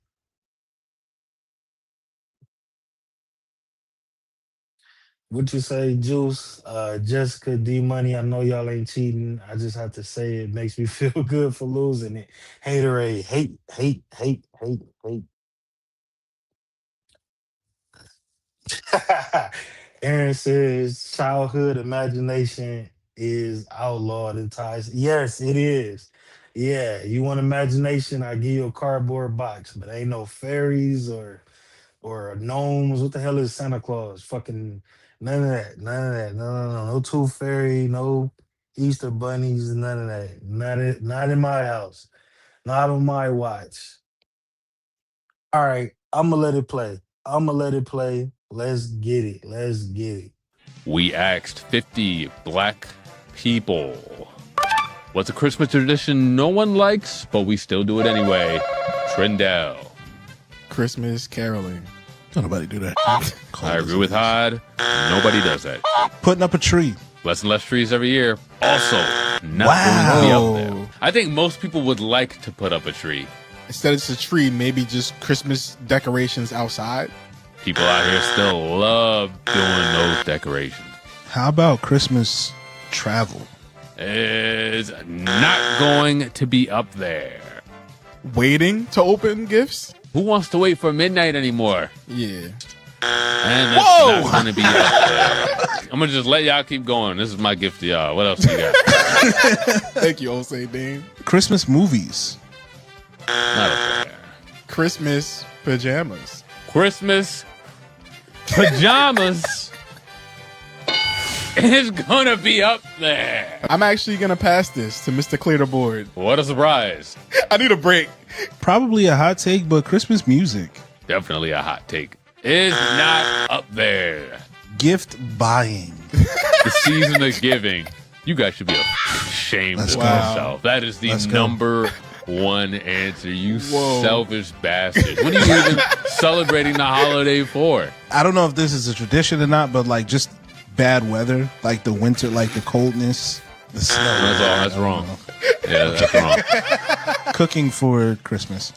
What you say, Juice? Jessica D Money, I know y'all ain't cheating. I just have to say it makes me feel good for losing it. Haterade, hate, hate, hate, hate, hate. Aaron says childhood imagination is outlawed in ties. Yes, it is. Yeah, you want imagination? I give you a cardboard box, but ain't no fairies or gnomes. What the hell is Santa Claus? Fucking none of that. None of that. No, no, no. No tooth fairy. No Easter bunnies. None of that. Not in my house. Not on my watch. All right, I'ma let it play. I'ma let it play. Let's get it. Let's get it. We asked 50 black people. What's a Christmas tradition no one likes, but we still do it anyway? Trendell. Christmas caroling. Don't nobody do that. I agree with Hod. Nobody does that. Putting up a tree. Less and less trees every year. Also, not going to be up there. I think most people would like to put up a tree. Instead of just a tree, maybe just Christmas decorations outside. People out here still love doing those decorations. How about Christmas travel? Is not going to be up there. Waiting to open gifts? Who wants to wait for midnight anymore? Yeah. And that's not going to be up there. I'm going to just let y'all keep going. This is my gift to y'all. What else you got? Thank you, Osei Dane. Christmas movies. Not up there. Christmas pajamas. Christmas pajamas is going to be up there. I'm actually going to pass this to Mr. Clear the Board. What a surprise. I need a break. Probably a hot take, but Christmas music. Definitely a hot take. Is not up there. Gift buying. The season of giving. You guys should be ashamed of yourself. That is the number one answer. You selfish bastard. What are you even celebrating the holiday for? I don't know if this is a tradition or not, but like just bad weather, like the winter, like the coldness, the snow. That's wrong. Yeah, that's wrong. Cooking for Christmas.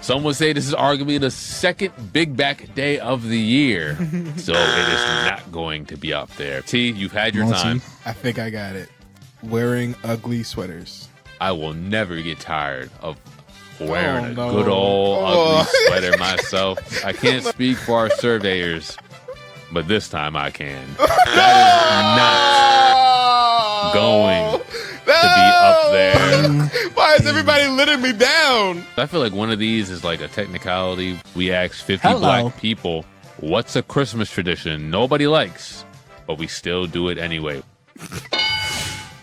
Some would say this is arguably the second big back day of the year, so it is not going to be up there. T, you've had your time. I think I got it. Wearing ugly sweaters. I will never get tired of wearing a good old ugly sweater myself. I can't speak for our surveyors, but this time I can. That is not going to be up there. Why is everybody letting me down? I feel like one of these is like a technicality. We asked 50 black people, what's a Christmas tradition nobody likes, but we still do it anyway?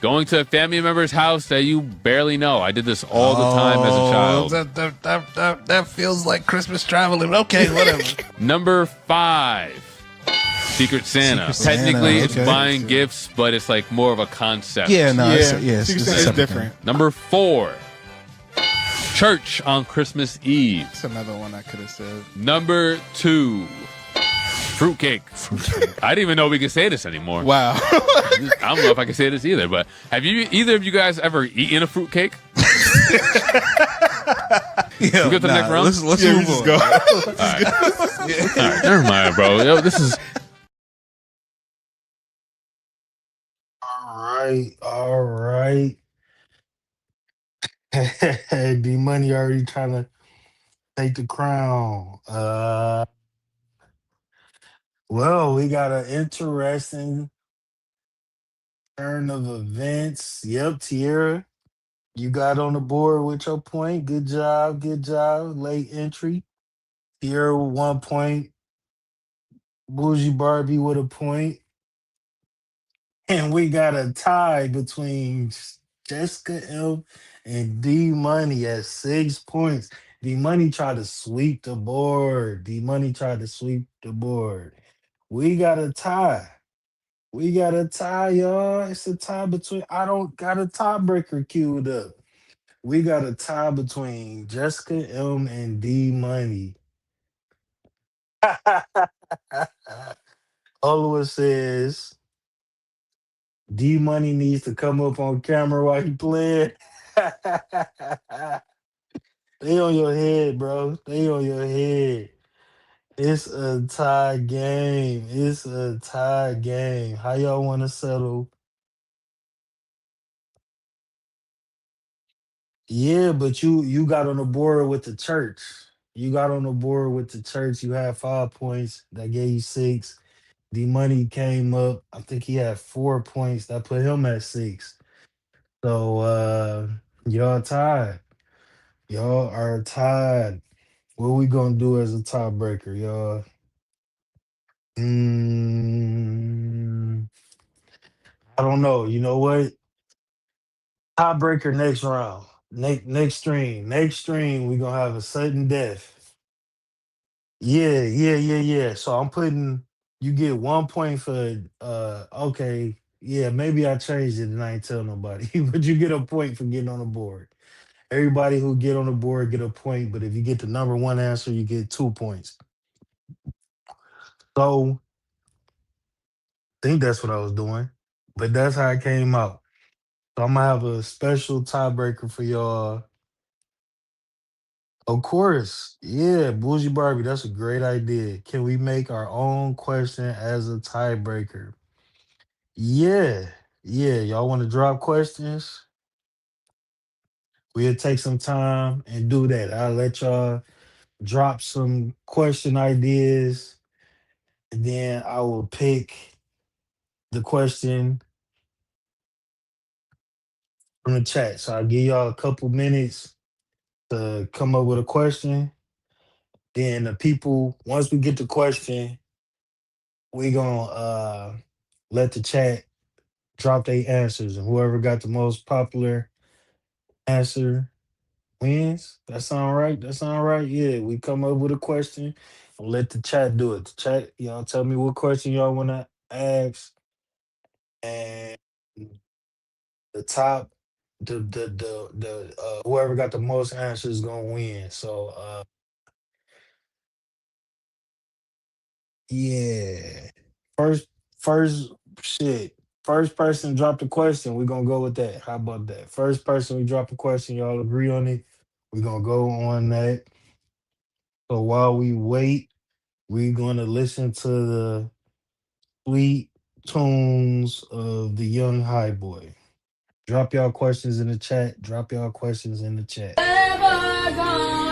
Going to a family member's house that you barely know. I did this all the time as a child. That feels like Christmas traveling. Okay, whatever. Number 5. Secret Santa. Technically, it's buying gifts, but it's like more of a concept. Yeah, no, Secret Santa is different. Number 4. Church on Christmas Eve. That's another one I could have said. Number 2. Fruitcake. I didn't even know we could say this anymore. Wow. I don't know if I can say this either, but have either of you guys ever eaten a fruitcake? We go to the next round? Let's move on. Go. All right, never mind, bro. Yo, this is... All right. D Money already trying to take the crown. Well, we got an interesting turn of events. Yep, Tierra You got on the board with your point. Good job. Good job. Late entry. Here with 1 point. Bougie Barbie with a point. And we got a tie between Jessica M and D Money at 6 points. D Money tried to sweep the board. D Money tried to sweep the board. We got a tie. We got a tie, y'all. It's a tie between. I don't got a tiebreaker queued up. We got a tie between Jessica M and D Money. Oloa says D Money needs to come up on camera while he playing. They on your head, bro. They on your head. It's a tie game. It's a tie game. How y'all want to settle? Yeah, but you got on the board with the church. You got on the board with the church. You had 5 points. That gave you 6. The Money came up. I think he had 4 points. That put him at 6. So y'all tied. Y'all are tied. What we gonna do as a tiebreaker, y'all? I don't know. You know what? Tiebreaker next round. Next stream. Next stream, we gonna have a sudden death. Yeah. So I'm putting you get 1 point for okay. Yeah, maybe I changed it and I ain't tell nobody. But you get a point for getting on the board. Everybody who get on the board get a point, but if you get the number 1 answer, you get 2 points. So I think that's what I was doing. But that's how it came out. So I'm gonna have a special tiebreaker for y'all. Of course. Yeah, Bougie Barbie, that's a great idea. Can we make our own question as a tiebreaker? Yeah. Y'all want to drop questions? We'll take some time and do that. I'll let y'all drop some question ideas, and then I will pick the question from the chat. So I'll give y'all a couple minutes to come up with a question. Then the people, once we get the question, we gonna let the chat drop their answers, and whoever got the most popular answer wins. That sound right? That sound right? Yeah, we come up with a question and let the chat do it. The chat, y'all tell me what question y'all want to ask, and the top, the whoever got the most answers gonna win. So yeah, first first shit. First person drop the question, we're gonna go with that. How about that? First person we drop a question, y'all agree on it. We're gonna go on that. So while we wait, we're gonna listen to the sweet tunes of the young high boy. Drop y'all questions in the chat. Drop y'all questions in the chat. Never gonna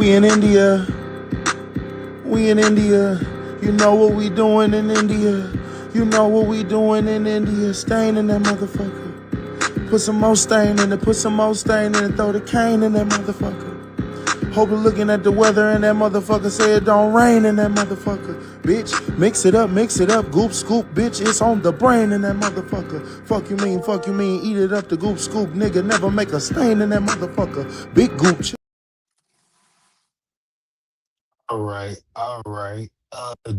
We in India. We in India. You know what we doing in India. You know what we doing in India. Staying in that motherfucker. Put some more stain in it, put some more stain in it, throw the cane in that motherfucker. Hope you're looking at the weather and that motherfucker say it don't rain in that motherfucker. Bitch, mix it up, goop scoop, bitch, it's on the brain in that motherfucker. Fuck you mean, eat it up the goop scoop, nigga, never make a stain in that motherfucker. Big goop. All right, all right.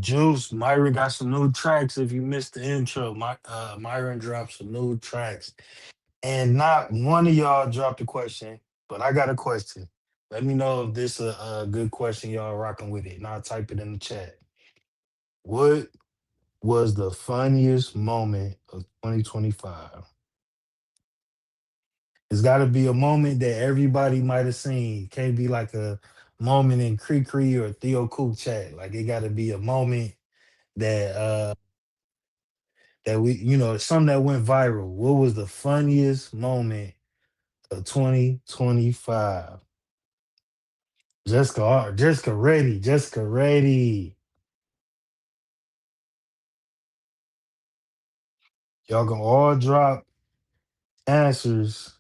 Juice, Myron got some new tracks. If you missed the intro, Myron dropped some new tracks. And not one of y'all dropped a question, but I got a question. Let me know if this a good question y'all rocking with it, and I'll type it in the chat. What was the funniest moment of 2025? It's got to be a moment that everybody might have seen. Can't be like a moment in Cree or Theo Cool chat. Like it got to be a moment that that we, something that went viral. What was the funniest moment of 2025? Jessica ready, Jessica ready. Y'all gonna all drop answers,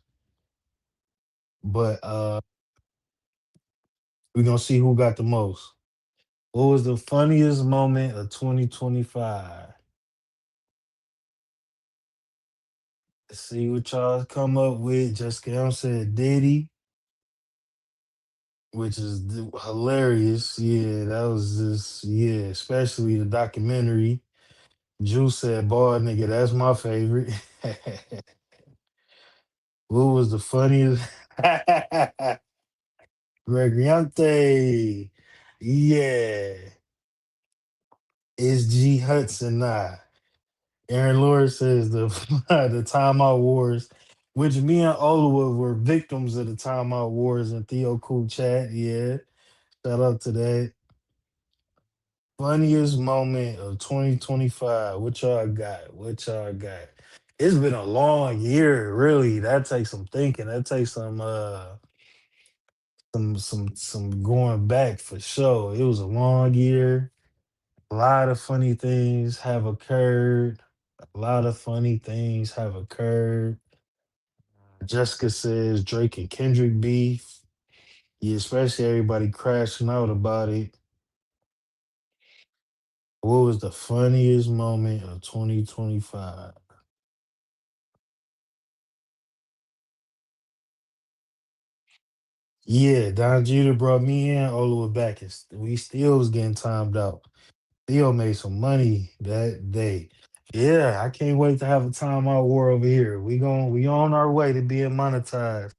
but we gonna see who got the most. What was the funniest moment of 2025? Let's see what y'all come up with. Jessica M said Diddy, which is hilarious. Yeah, that was just, yeah, especially the documentary. Juice said, boy, nigga, that's my favorite. What was the funniest? Gregoriante. Yeah. It's G Hudson. Nah. Aaron Lord says the the timeout wars, which me and Ola were victims of the timeout wars in Theo Cool chat. Yeah. Shout out to that. Funniest moment of 2025. What y'all got? What y'all got? It's been a long year, really. That takes some thinking. That takes some going back for sure. It was a long year. A lot of funny things have occurred. A lot of funny things have occurred. Jessica says Drake and Kendrick beef. Yeah, especially everybody crashing out about it. What was the funniest moment of 2025? Yeah, Don Jeter brought me in all the way back. We still was getting timed out. Theo made some money that day. Yeah, I can't wait to have a timeout war over here. We on our way to being monetized.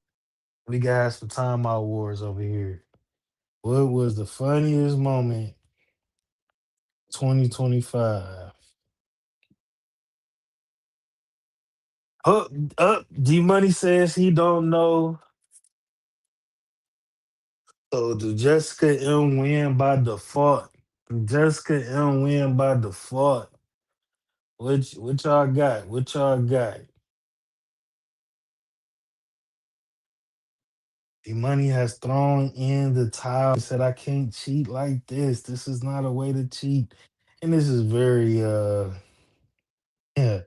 We got some timeout wars over here. What was the funniest moment 2025? D Money says he don't know. So do Jessica M win by default? Jessica M win by default. What y'all got? What y'all got? The money has thrown in the towel. He said, I can't cheat like this. This is not a way to cheat. And this is very yeah, to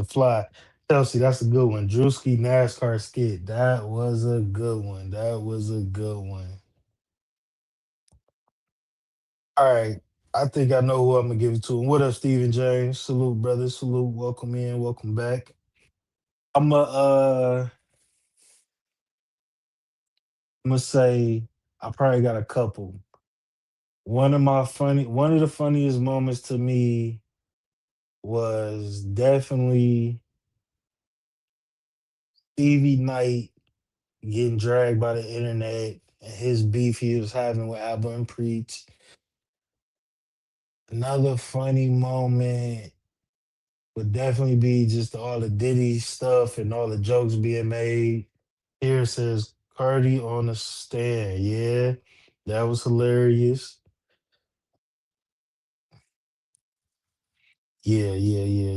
fly. Chelsea, that's a good one. Druski NASCAR skit. That was a good one. That was a good one. All right. I think I know who I'm gonna give it to. What up, Stephen James? Salute, brother. Salute. Welcome in. Welcome back. I'm gonna say I probably got a couple. One of the funniest moments to me was definitely Stevie Knight getting dragged by the internet and his beef he was having with Abba and Preach. Another funny moment would definitely be just all the Diddy stuff and all the jokes being made. Here it says Cardi on the stand. Yeah, that was hilarious. Yeah.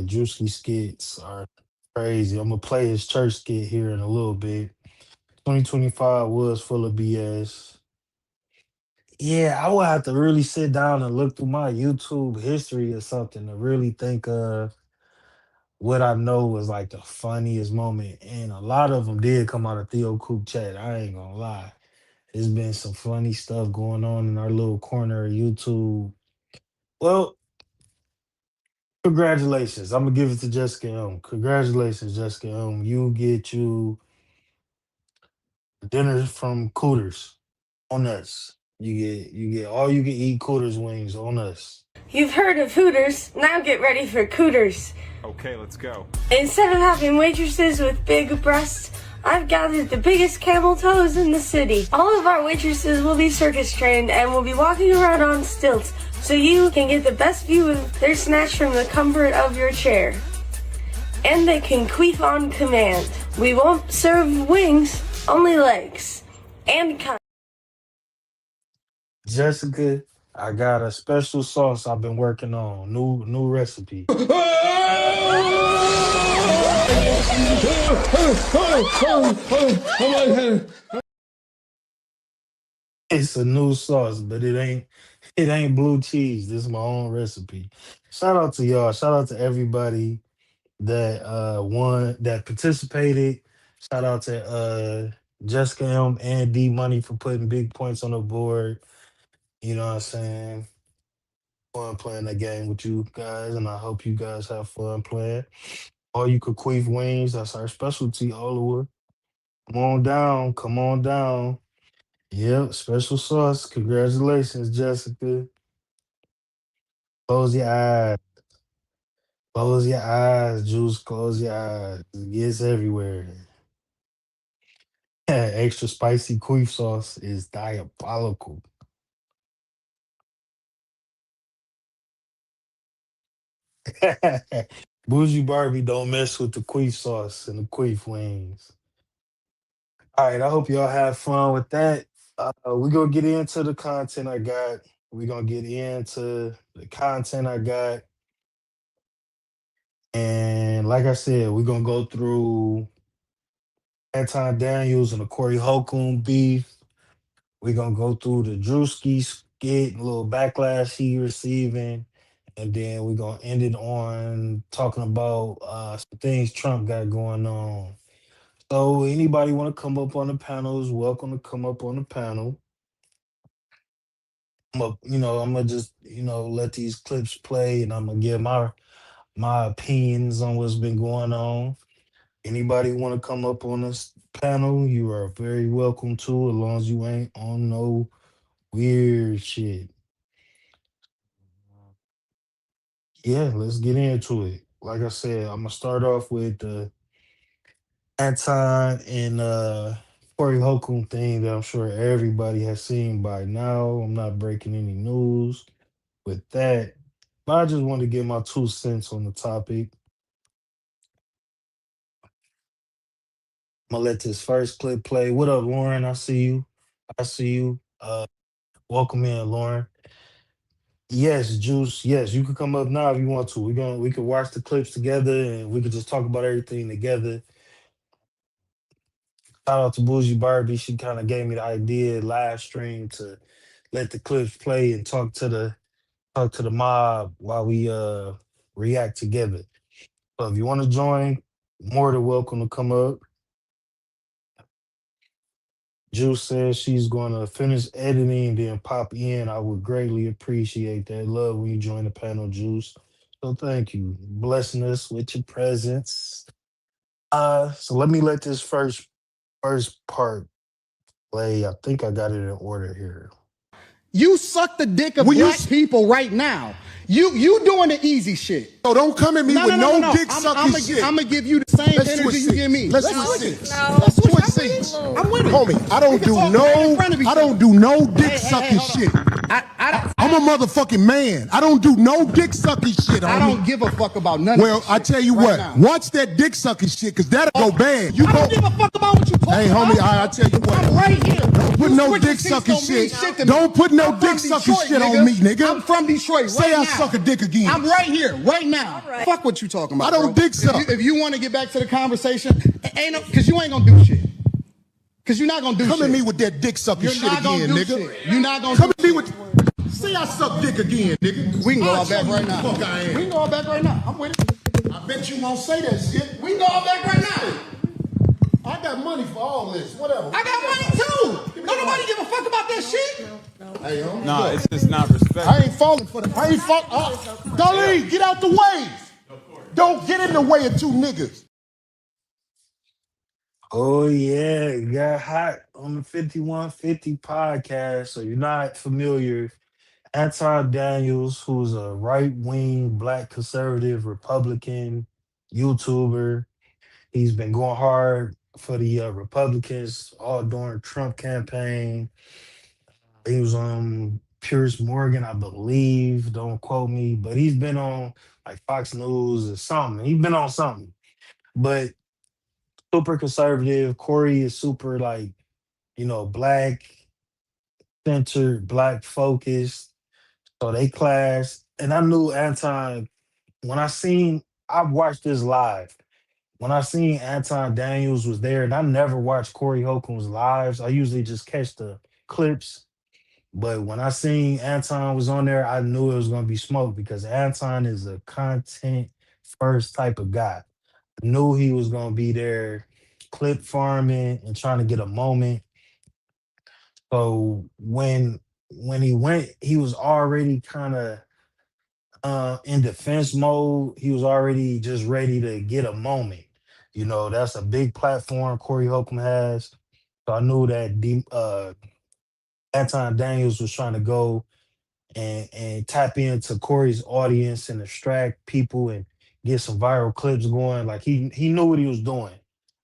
Drewski skits are crazy. I'm gonna play his church skit here in a little bit. 2025 was full of BS. Yeah, I would have to really sit down and look through my YouTube history or something to really think of what I know was like the funniest moment, and a lot of them did come out of Theo Coop chat. I ain't gonna lie. There's been some funny stuff going on in our little corner of YouTube. Well, congratulations. I'm gonna give it to Jessica Elm. Congratulations, Jessica Elm. You get you dinner from Cooters on us. You get all you can eat Cooters wings on us. You've heard of Hooters, now get ready for Cooters. Okay, let's go. Instead of having waitresses with big breasts, I've gathered the biggest camel toes in the city. All of our waitresses will be circus trained and will be walking around on stilts so you can get the best view of their snatch from the comfort of your chair. And they can queef on command. We won't serve wings, only legs. And Jessica, I got a special sauce I've been working on. New recipe. It's a new sauce, but it ain't blue cheese. This is my own recipe. Shout out to y'all. Shout out to everybody that won, that participated. Shout out to Jessica M and D Money for putting big points on the board. You know what I'm saying? Fun playing that game with you guys, and I hope you guys have fun playing. All you could queef wings, that's our specialty, Oliver. Come on down, come on down. Yep, special sauce. Congratulations, Jessica. Close your eyes. Close your eyes, Juice. Close your eyes. It gets everywhere. Extra spicy queef sauce is diabolical. Bougie Barbie don't mess with the queef sauce and the queef wings. All right, I hope y'all have fun with that. We're gonna get into the content I got. We're gonna get into the content I got. And like I said, we're gonna go through Anton Daniels and the Corey Holcomb beef. We're gonna go through the Druski skit, a little backlash he receiving, and then we're gonna end it on talking about some things Trump got going on. So anybody want to come up on the panel is welcome to come up on the panel. I'm gonna just let these clips play, and I'm gonna give my opinions on what's been going on. Anybody want to come up on this panel, you are very welcome to, as long as you ain't on no weird shit. Yeah, let's get into it. Like I said, I'm gonna start off with the Anton and Corey Holcomb thing that I'm sure everybody has seen by now. I'm not breaking any news with that, but I just wanted to give my 2 cents on the topic. I'm gonna let this first clip play. What up, Lauren? I see you. I see you. Welcome in, Lauren. Yes, Juice. Yes, you can come up now if you want to. We could watch the clips together and we could just talk about everything together. Shout out to Bougie Barbie. She kind of gave me the idea live stream to let the clips play and talk to the mob while we react together. So if you want to join, more than welcome to come up. Juice says she's going to finish editing and then pop in. I would greatly appreciate that. Love when you join the panel, Juice. So thank you. Blessing us with your presence. So let me let this first part play. I think I got it in order here. You suck the dick of black people right now. You doing the easy shit. So don't come at me with no dick sucking shit. I'm gonna give you the same energy you give me. Let's switch seats. Let's switch seats. I'm with it. Homie, I don't do no dick sucking shit. I'm a motherfucking man. I don't do no dick sucking shit, homie. I don't give a fuck about none of Well, I tell you what, watch that dick sucking shit, cause that'll go bad. I don't give a fuck about what you talking about. Hey, homie, I tell you what. I'm right here. Don't put no dick sucking shit. Don't put no dick sucking shit on me, nigga. I'm from Detroit right Say now. I suck a dick again. I'm right here, right now. Right. Fuck what you talking about. I don't dick suck. If you want to get back to the conversation, cause you ain't gonna do shit. Cause you're not gonna do shit. Come at me with that dick sucking shit again, nigga. Shit. You're not gonna come at me with. Say I suck dick again, nigga. We can go all back right now. Fuck I am. We can go all back right now. I'm with it. I bet you won't say that shit. We know all that right now. I got money for all this. Whatever. I got money too. Don't nobody give a fuck about that shit. Hey, yo. Nah, look, it's just not respect. I ain't falling for that. I ain't falling. Darlene, get out the way. Don't get in the way of two niggas. Oh yeah, it got hot on the 5150 podcast. So you're not familiar. Anton Daniels, who's a right-wing black conservative Republican YouTuber. He's been going hard for the Republicans all during Trump campaign. He was on Pierce Morgan, I believe. Don't quote me, but he's been on like Fox News or something. He's been on something, but super conservative. Corey is super like black centered, black focused. So they clash, and I knew Anton when I watched this live. When I seen Anton Daniels was there, and I never watched Corey Holcomb's lives. I usually just catch the clips. But when I seen Anton was on there, I knew it was gonna be smoke because Anton is a content first type of guy. I knew he was gonna be there, clip farming and trying to get a moment. So when he went, he was already kind of in defense mode. He was already just ready to get a moment. That's a big platform Corey Holcomb has. So I knew that Anton Daniels was trying to go and tap into Corey's audience and distract people and get some viral clips going. Like he knew what he was doing.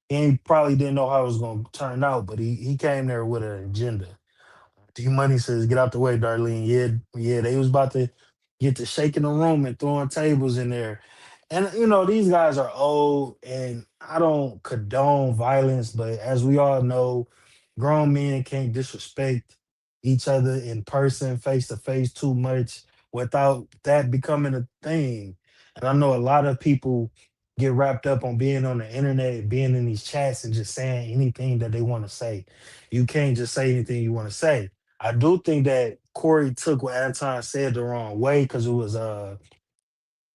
He probably didn't know how it was gonna turn out, but he came there with an agenda. D Money says, "Get out the way, Darlene." Yeah, yeah, they was about to get to shaking the room and throwing tables in there. And these guys are old, and I don't condone violence, but as we all know, grown men can't disrespect each other in person, face to face, too much without that becoming a thing. And I know a lot of people get wrapped up on being on the internet, being in these chats, and just saying anything that they want to say. You can't just say anything you want to say. I do think that Corey took what Anton said the wrong way because it was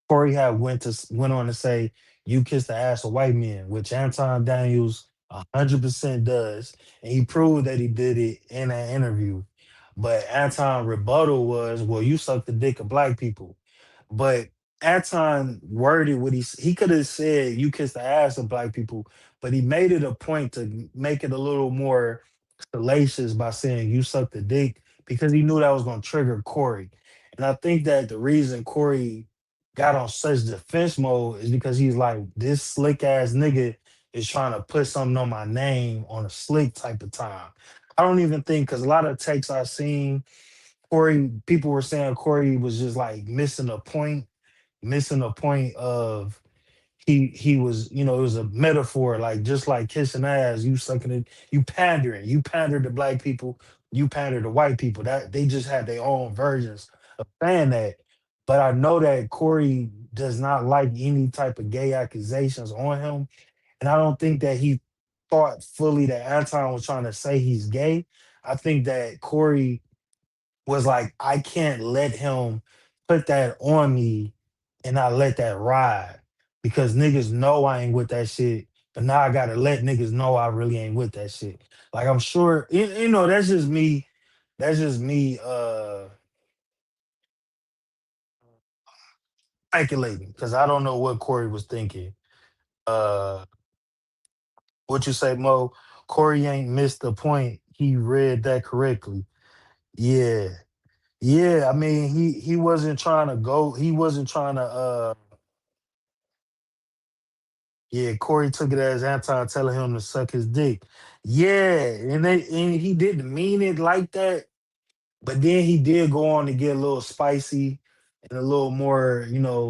Corey had went on to say you kissed the ass of white men, which Anton Daniels 100% does, and he proved that he did it in that interview. But Anton rebuttal was, well, you suck the dick of black people. But Anton worded what he could have said you kiss the ass of black people, but he made it a point to make it a little more salacious by saying you suck the dick because he knew that was going to trigger Corey. And I think that the reason Corey got on such defense mode is because he's like, this slick ass nigga is trying to put something on my name on a slick type of time. I don't even think because a lot of takes I've seen, people were saying Corey was just like missing a point of he was, it was a metaphor, like just like kissing ass, you sucking it, you pander to black people, you pander to white people. That they just had their own versions of saying that. But I know that Corey does not like any type of gay accusations on him. And I don't think that he thought fully that Anton was trying to say he's gay. I think that Corey was like, I can't let him put that on me and not let that ride because niggas know I ain't with that shit. But now I gotta let niggas know I really ain't with that shit. Like I'm sure, that's just me. That's just me speculating because I don't know what Corey was thinking. Uh what you say, Mo? Corey ain't missed the point. He read that correctly. Yeah. Yeah, I mean, he wasn't trying to go. He wasn't trying to. Yeah, Corey took it as Anton telling him to suck his dick. Yeah, and he didn't mean it like that. But then he did go on to get a little spicy and a little more,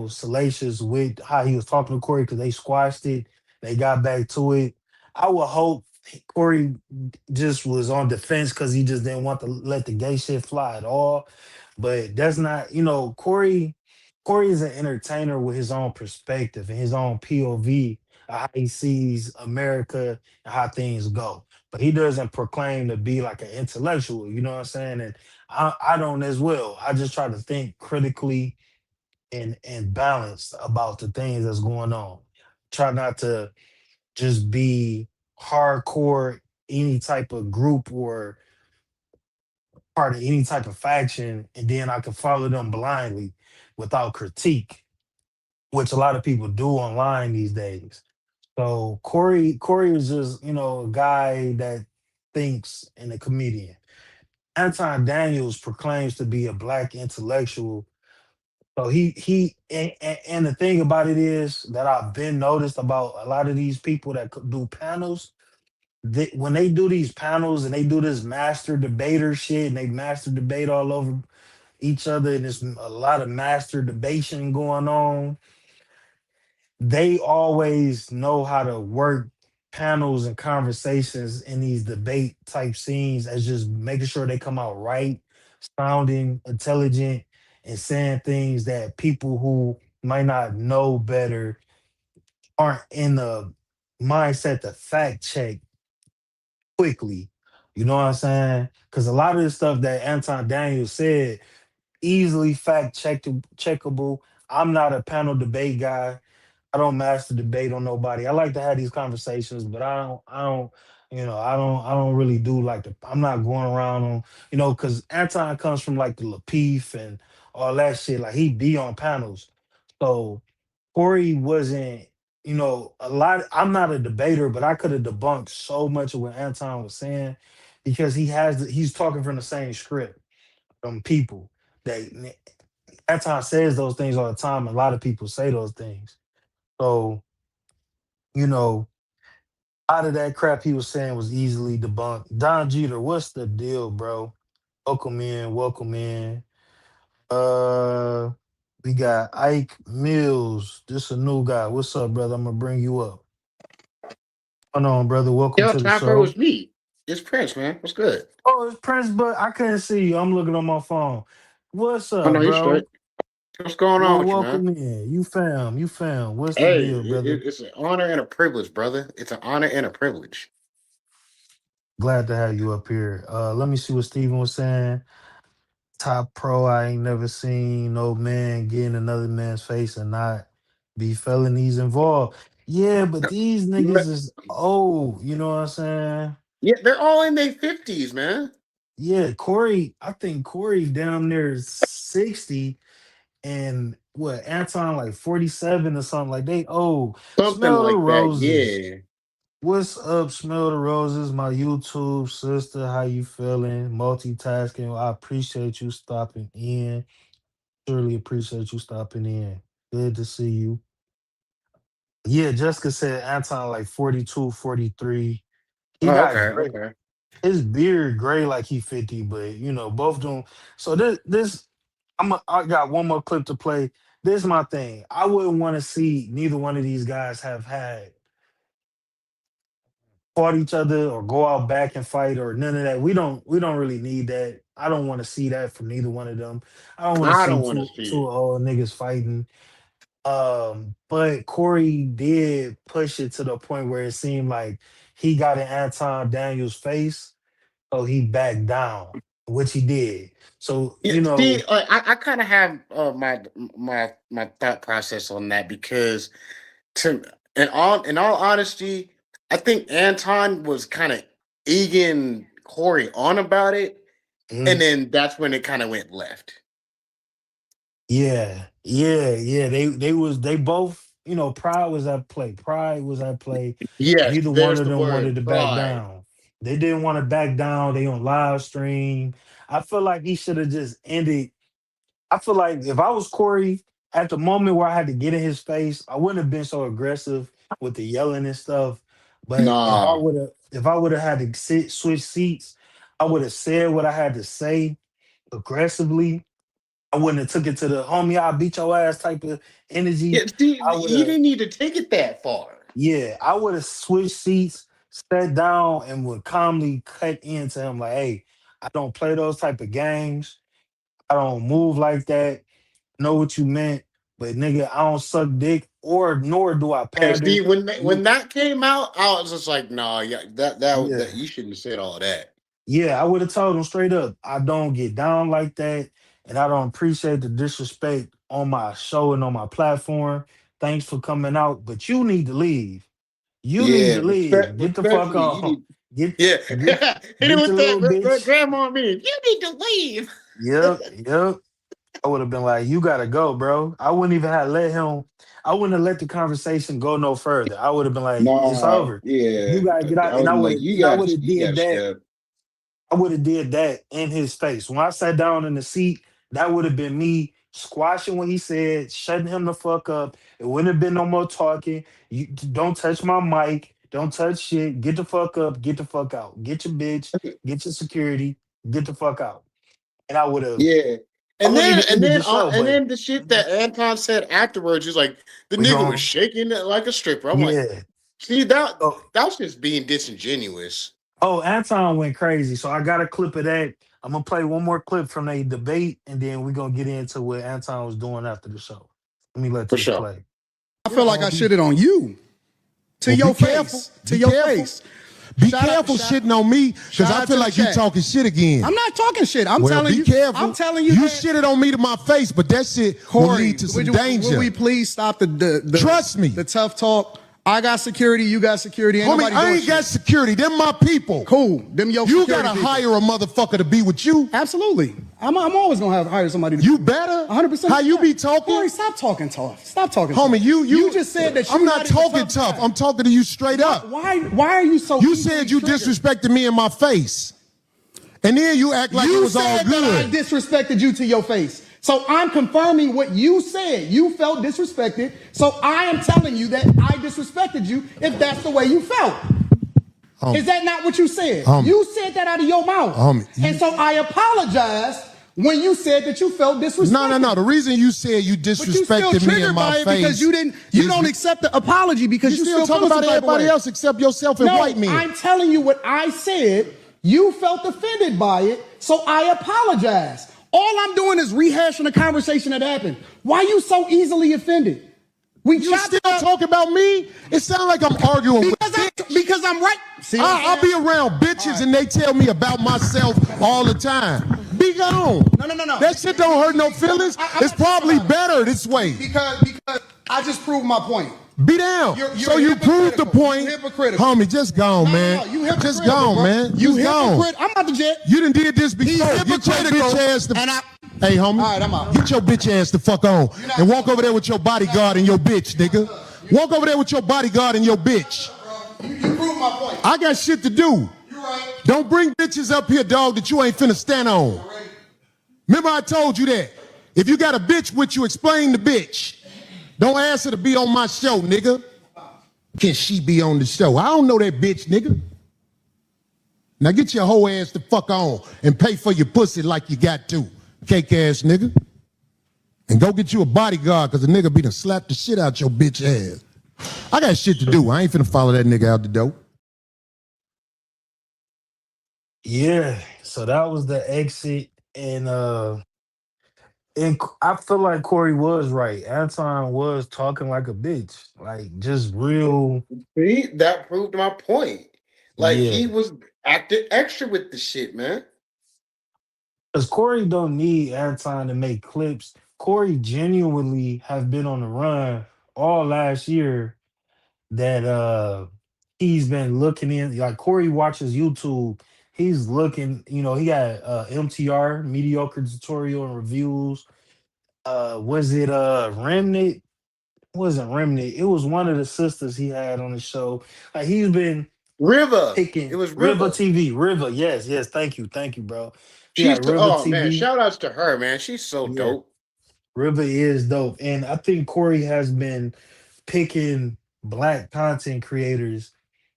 salacious with how he was talking to Corey because they squashed it. They got back to it. I would hope Corey just was on defense because he just didn't want to let the gay shit fly at all. But that's not, Corey is an entertainer with his own perspective and his own POV of how he sees America and how things go. But he doesn't proclaim to be like an intellectual, you know what I'm saying? And I don't as well. I just try to think critically and balanced about the things that's going on. Try not to just be hardcore any type of group or part of any type of faction, and then I can follow them blindly without critique, which a lot of people do online these days. So Corey is just, a guy that thinks and a comedian. Anton Daniels proclaims to be a black intellectual. So and the thing about it is that I've been noticed about a lot of these people that do panels. When they do these panels and they do this master debater shit and they master debate all over each other and there's a lot of master debation going on, they always know how to work panels and conversations in these debate type scenes as just making sure they come out right, sounding intelligent, and saying things that people who might not know better aren't in the mindset to fact check quickly. You know what I'm saying? Because a lot of the stuff that Anton Daniel said easily checkable. I'm not a panel debate guy. I don't master debate on nobody. I like to have these conversations, but I don't really do like I'm not going around on, because Anton comes from like the Lapeef and all that shit. Like he be on panels. So Corey wasn't, a lot. I'm not a debater, but I could have debunked so much of what Anton was saying because he's talking from the same script from people that Anton says those things all the time. A lot of people say those things. So, you know, out of that crap he was saying was easily debunked. Don Jeter, what's the deal, bro? Welcome in, welcome in. Uh we got Ike Mills. This a new guy. What's up, brother? I'm gonna bring you up. Hold on, brother. Welcome Yo, to the Topper, show. it's me. It's Prince, man. What's good? Oh, it's Prince, but I couldn't see you. I'm looking on my phone. What's Oh, up, no, you bro? straight. What's going on Well, with you, man? welcome in. You found. What's the Hey, deal, brother? it's an honor and a privilege, brother. It's an honor and a privilege. Glad to have you up here. Let me see what Steven was saying. Top pro I ain't never seen no man get in another man's face and not be felonies involved. Yeah, but these niggas is old, you know what I'm saying? Yeah, they're all in their 50s, man. Yeah, Corey, I think Corey down there is 60 and what Anton like 47 or something like they old. Something Smell the like that, roses. yeah. What's up, Smell the Roses, my YouTube sister? How you feeling? Multitasking. I appreciate you stopping in. Surely appreciate you stopping in. Good to see you. Yeah, Jessica said Anton like 42, 43. He Oh, got okay, gray. okay. His beard gray like he 50, but both of them. So this I got one more clip to play. This is my thing. I wouldn't want to see neither one of these guys have had fought each other or go out back and fight or none of that. We don't really need that. I don't want to see that from neither one of them. I don't want to I see don't want to two see it. old niggas fighting. But Corey did push it to the point where it seemed like he got in Anton Daniel's face, so he backed down, which he did. So, Yeah, see, I kind of have my thought process on that because to in all honesty, I think Anton was kind of egging Corey on about it, and mhm. then that's when it kind of went left. Yeah. They both, pride was at play. Pride was at play. Yes, Neither one there's of the them wanted word to back pride. down. They didn't want to back down. They on live stream. I feel like he should have just ended. I feel like if I was Corey at the moment where I had to get in his face, I wouldn't have been so aggressive with the yelling and stuff. But Nah, if I would have had to switch seats, I would have said what I had to say aggressively. I wouldn't have took it to the homie, I'll beat your ass type of energy. yeah, see, I would he have, didn't need to take it that far. yeah, I would have switched seats, sat down, and would calmly cut into him like, hey, I don't play those type of games. I don't move like that. Know what you meant, but nigga, I don't suck dick or nor do I And see, pander. when You, that came out, I was just like, nah, yeah, that yeah, you shouldn't have said all that. yeah, I would have told him straight up, I don't get down like that, and I don't appreciate the disrespect on my show and on my platform. Thanks for coming out, but you need to leave. You need Yeah, to leave. Get the fuck respectfully, you on. need. Get Yeah, get hit it get the with that little bitch. grandma mean. You need to leave. Yep. I would have been like, you gotta go, bro. I wouldn't even have let him. I wouldn't have let the conversation go no further. I would have been like, it's Nah, over. yeah. You gotta get out. I And was I would like, have, and I would have you got did to that. step. I would have did that in his face. When I sat down in the seat, that would have been me squashing what he said, shutting him the fuck up. It wouldn't have been no more talking. You don't touch my mic. Don't touch shit. Get the fuck up. Get the fuck out. Get your bitch. Get your security. Get the fuck out. And Yeah. I wouldn't even ended the show, And but then the shit that Anton said afterwards is like the we nigga was going shaking it like a stripper. I'm like, yeah. see that's just being disingenuous. Oh, Anton went crazy. So I got a clip of that. I'm gonna play one more clip from a debate, and then we're gonna get into what Anton was doing after the show. Let me let For this sure. play. I feel like I shitted on you. To your face. To your face. Be Shout out- careful shout- shitting on me because shout I out feel to like the you chat. talking shit again. I'm not talking shit. I'm Well, telling be you. careful. I'm telling you. You that- shitted on me to my face, but that shit will Corey, lead to some would danger. Will we please stop the Trust me. The tough talk. I got security. You got security. Ain't Homie, nobody I doing ain't got shit. security. Them my people. Cool. Them your You security gotta people. hire a motherfucker to be with you. Absolutely. I'm always gonna hire somebody. You better. 100%. How you be talking? Corey, stop talking tough. Stop talking. Homie, tough. you just said that. I'm not talking tough. I'm talking to you straight up. Why are you so? You said you disrespected me in my face. And then you act like it was all said that I good. disrespected you to your face. So I'm confirming what you said. You felt disrespected. So I am telling you that I disrespected you if that's the way you felt. Is that not what you said? You said that out of your mouth. And so I apologized when you said that you felt disrespected. No. The reason you said you But you still disrespected me in triggered my by it face because you don't accept the apology because you still still talking feel about some type of everybody way. else except yourself and No, white men. I'm telling you what I said. You felt offended by it, so I apologize. All I'm doing is rehashing a conversation that happened. Why are you so easily offended? You still talking about me? It sounds like I'm arguing with because I'm right. See, I'll be around bitches and they tell me about myself all the time. Be gone. No. That shit don't hurt no feelings. It's probably better this way. Because I just proved my point. Be down. You're So you proved the point. You're hypocritical. Homie, just gone, man. No, you hypocritical, just gone, bro. man. You Just gone. hypocrite. I'm out the jet. You done did this before. He's Get your hypocritical, bitch ass the and Hey, homie. All right, I'm out. Get your bitch ass the fuck on. And walk over there with your bodyguard and your bitch, nigga. Walk over there with your bodyguard and your bitch. You proved my point. I got shit to do. You're right. Don't bring bitches up here, dog, that you ain't finna stand on. Remember I told you that. If you got a bitch with you, explain the bitch. Don't ask her to be on my show, nigga. Can she be on the show? I don't know that bitch, nigga. Now get your whole ass the fuck on and pay for your pussy like you got to, cake ass nigga. And go get you a bodyguard because the nigga be done slap the shit out your bitch ass. I got shit to do. I ain't finna follow that nigga out the door. Yeah. So that was the exit, and I feel like Corey was right. Anton was talking like a bitch, like just real. See, that proved my point. Like Yeah. he was acting extra with the shit, man. Because Corey don't need Anton to make clips. Corey genuinely have been on the run all last year that he's been looking in. Like Corey watches YouTube. He's looking, he got MTR, mediocre tutorial and reviews. Was it Remnant? It wasn't Remnant. It was one of the sisters he had on the show. Like he's been River. picking It was River River. TV. River, yes. Thank you, bro. She's River oh TV. man, shout outs to her, man. She's so dope. River is dope. And I think Corey has been picking black content creators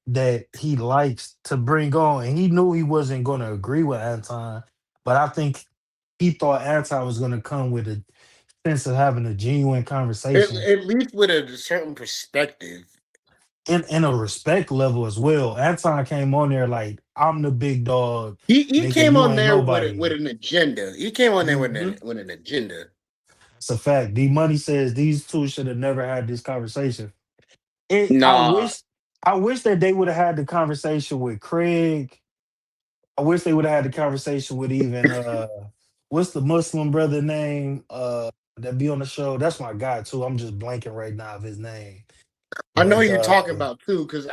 that he likes to bring on. And he knew he wasn't going to agree with Anton, but I think he thought Anton was going to come with a sense of having a genuine conversation At least with a certain perspective. and a respect level as well. Anton came on there like, I'm the big dog. He nigga, came you on ain't there nobody. with an agenda. He came on there with an agenda. It's a fact. D Money says these two should have never had this conversation. Nah. I wish that they would have had the conversation with Craig. I wish they would have had the conversation with even what's the Muslim brother name? that be on the show. That's my guy too. I'm just blanking right now of his name. I know But who you're talking about too, because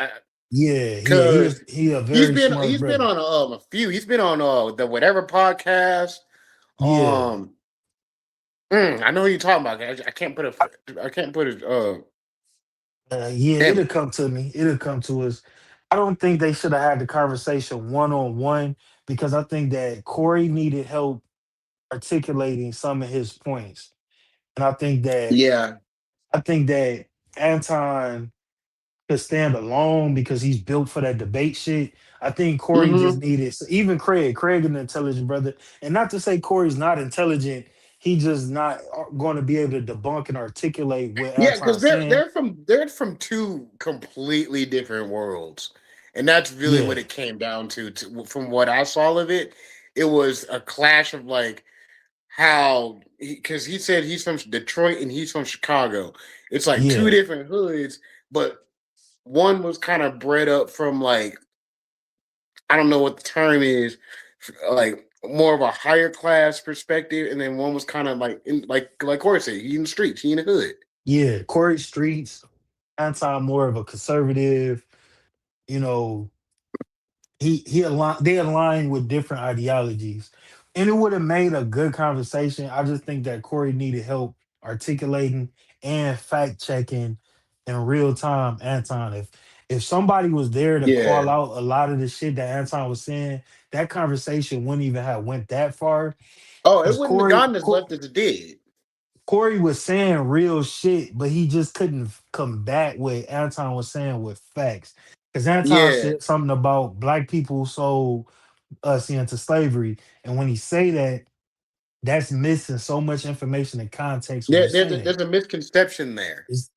yeah, because he a he's very been smart he's been brother. on a few. He's been on the whatever podcast. Yeah. I know who you're talking about. I can't put it. Yeah, Damn it'll it. come to me. It'll come to us. I don't think they should have had the conversation one on one because I think that Corey needed help articulating some of his points. And Yeah. I think that Anton could stand alone because he's built for that debate shit. I think Corey just Mm-hmm. needed even Craig an intelligent brother. And not to say Corey's not intelligent, he just not going to be able to debunk and articulate what Yeah, because Anton's saying. they're from two completely different worlds, and that's really Yeah, what it came down to. From what I saw of it, it was a clash of like how because he said he's from Detroit and he's from Chicago. It's like two yeah, different hoods, but one was kind of bred up from like I don't know what the term is, like more of a higher class perspective, and then one was kind of like like Corey said, he in the streets, he in the hood. yeah. Corey Streets, Anton more of a conservative, you know, they align with different ideologies, and it would have made a good conversation. I just think that Corey needed help articulating and fact checking in real time. Anton, if somebody was there to call Yeah. out a lot of the shit that Anton was saying, that conversation wouldn't even have went that far. Oh, it Because wouldn't have gotten as left as it did. Corey was saying real shit, but he just couldn't combat what Anton was saying with facts. Because Anton Yeah. said something about black people sold us into slavery, and when he say that, that's missing so much information and context. What he's saying There's a misconception there. is,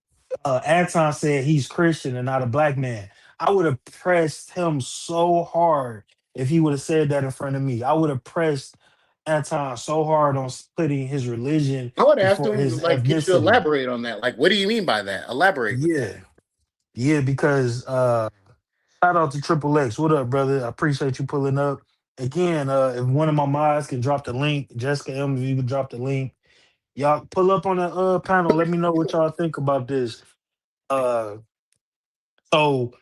Anton said he's Christian and not a black man. I would have pressed him so hard if he would have said that in front of me. I would have pressed Anton so hard on splitting his religion I would ask before him his like get you to ethnicity. elaborate on that. Like, what do you mean by that? Elaborate with Yeah, that. yeah, because shout out to Triple X. What up, brother? I appreciate you pulling up. Again, if one of my mods can drop the link, Jessica M, if you can drop the link, y'all pull up on the panel. Let me know what y'all think about this. Uh, so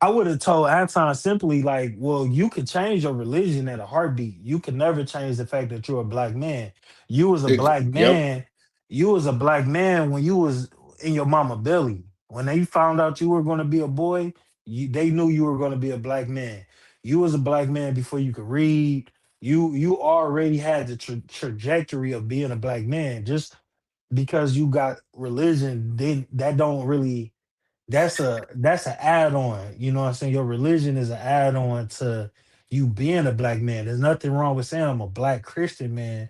I would have told Anton simply like, well, you could change your religion at a heartbeat. You can never change the fact that you're a black man. You was a black Yep. man. You was a black man when you was in your mama belly. When they found out you were going to be a boy, they knew you were going to be a black man. You was a black man before you could read. You already had the trajectory of being a black man. Just because you got religion, that don't really that's an add-on. You know what I'm saying? Your religion is an add-on to you being a black man. There's nothing wrong with saying I'm a black Christian man,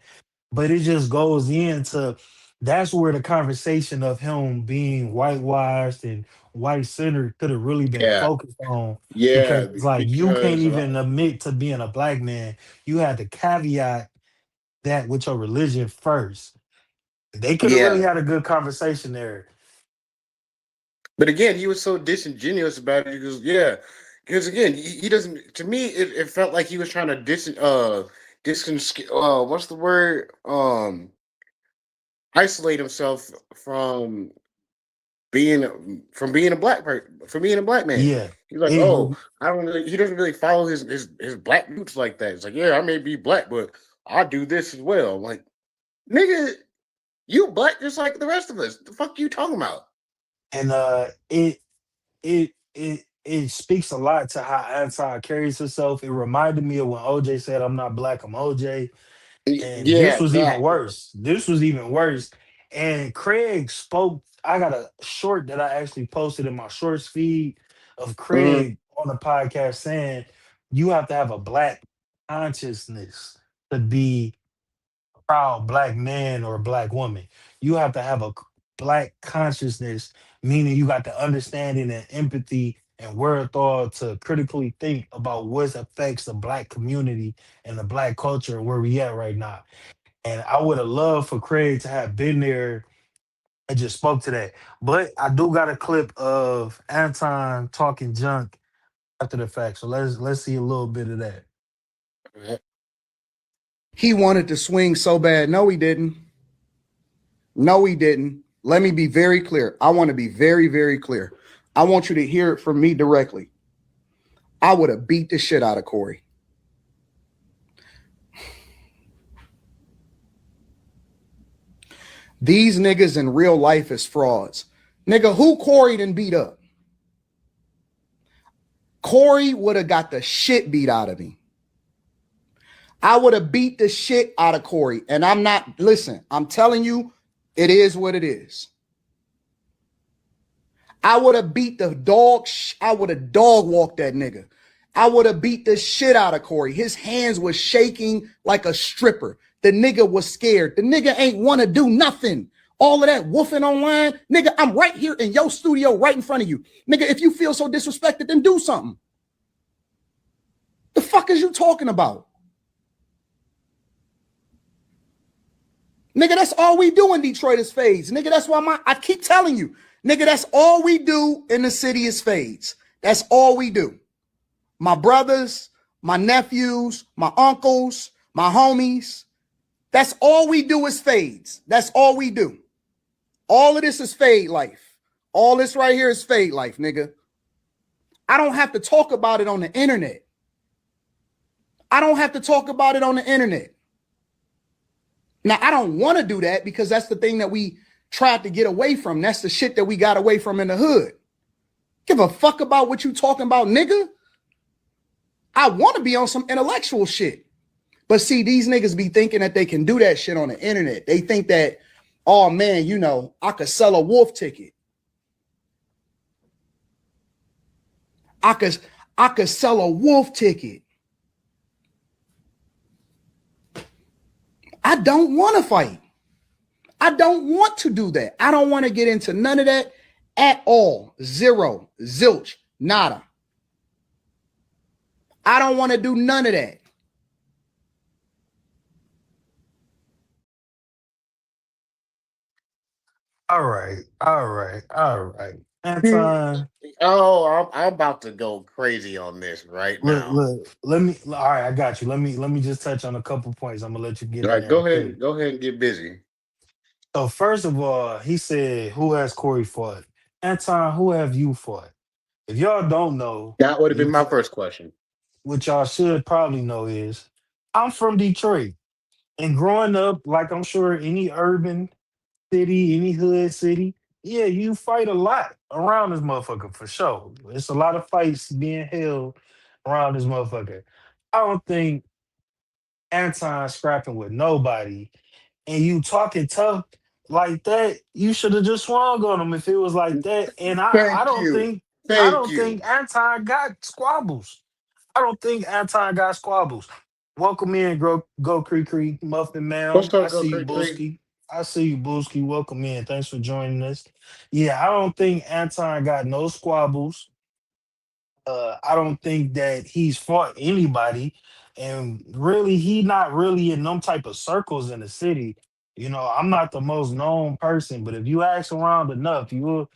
but it just goes into that's where the conversation of him being whitewashed and white centered could have really been Yeah. focused on Yeah. because like you can't Because even admit to being a black man. You had to caveat that with your religion first. They could have really yeah. had a good conversation there. But again, he was so disingenuous about it. He goes, yeah. Because again, he doesn't to me it felt like he was trying to what's the word? Isolate himself being a from being a black man. Yeah. He's like, It, oh, I don't really. He doesn't really follow his black roots like that. It's like, yeah, I may be black, but I do this as well. I'm like, nigga, you black just like the rest of us. The fuck you talking about? and it speaks a lot to how Anton carries himself. It reminded me of when OJ said, "I'm not black, I'm OJ," and Yeah, this was even exactly. worse. This was even worse. And Craig spoke. I got a short that I actually posted in my shorts feed of Mhm. Craig on the podcast saying you have to have a black consciousness to be proud black man or black woman. You have to have a black consciousness, meaning you got the understanding and empathy and wherewithal to critically think about what affects the black community and the black culture where we at right now. And I would have loved for Craig to have been there and just spoke to that. But I do got a clip of Anton talking junk after the fact. So let's see a little bit of that. He wanted to swing so bad. No, he didn't. No, he didn't. Let me be very clear. I want to be very, very clear. I want you to hear it from me directly. I would have beat the shit out of Corey. These niggas in real life is frauds. Nigga, who Corey done beat up? Corey would have got the shit beat out of me. I would have beat the shit out of Corey. And I'm not, listen, I'm telling you, it is what it is. I would have beat the dog, I would have dog walked that nigga. I would have beat the shit out of Corey. His hands was shaking like a stripper. The nigga was scared. The nigga ain't want to do nothing. All of that woofing online. Nigga, I'm right here in your studio right in front of you. Nigga, if you feel so disrespected, then do something. The fuck is you talking about? Nigga, that's all we do in Detroit is fades. Nigga, that's why I keep telling you. Nigga, that's all we do in the city is fades. That's all we do. My brothers, my nephews, my uncles, my homies. That's all we do is fades. That's all we do. All of this is fade life. All this right here is fade life, nigga. I don't have to talk about it on the internet. I don't have to talk about it on the internet. Now, I don't want to do that because that's the thing that we tried to get away from. That's the shit that we got away from in the hood. Give a fuck about what you talking about, nigga. I want to be on some intellectual shit. But see, these niggas be thinking that they can do that shit on the internet. They think that, oh man, you know, I could sell a wolf ticket. I could sell a wolf ticket. I don't want to fight. I don't want to do that. I don't want to get into none of that at all. Zero, zilch, nada. I don't want to do none of that. All right. Anton, Oh, I'm about to go crazy on this right now. let me. All right, I got you. Let me just touch on a couple points. I'm gonna let you get All in right, there quick. go ahead and get busy. So first of all, he said, "Who has Corey fought?" Anton, who have you fought? If y'all don't know, That would have been my first question. what y'all should probably know is, I'm from Detroit, and growing up, like I'm sure any urban city, any hood city, yeah, you fight a lot around this motherfucker for sure. It's a lot of fights being held around this motherfucker. I don't think Anton scrapping with nobody, and you talking tough like that, you should have just swung on him if it was like that. And I Thank don't you. think I Thank don't you. think Anton got squabbles. I don't think Anton got squabbles. Welcome in, go Creek Creek, Muffin What's Ma'am. I up, go see you, Creek Creek? Booski. I see you, Booski. Welcome in. Thanks for joining us. Yeah, I don't think Anton got no squabbles. I don't think that he's fought anybody, and really, he not really in them type of circles in the city. You know, I'm not the most known person, but if you ask around enough, you'll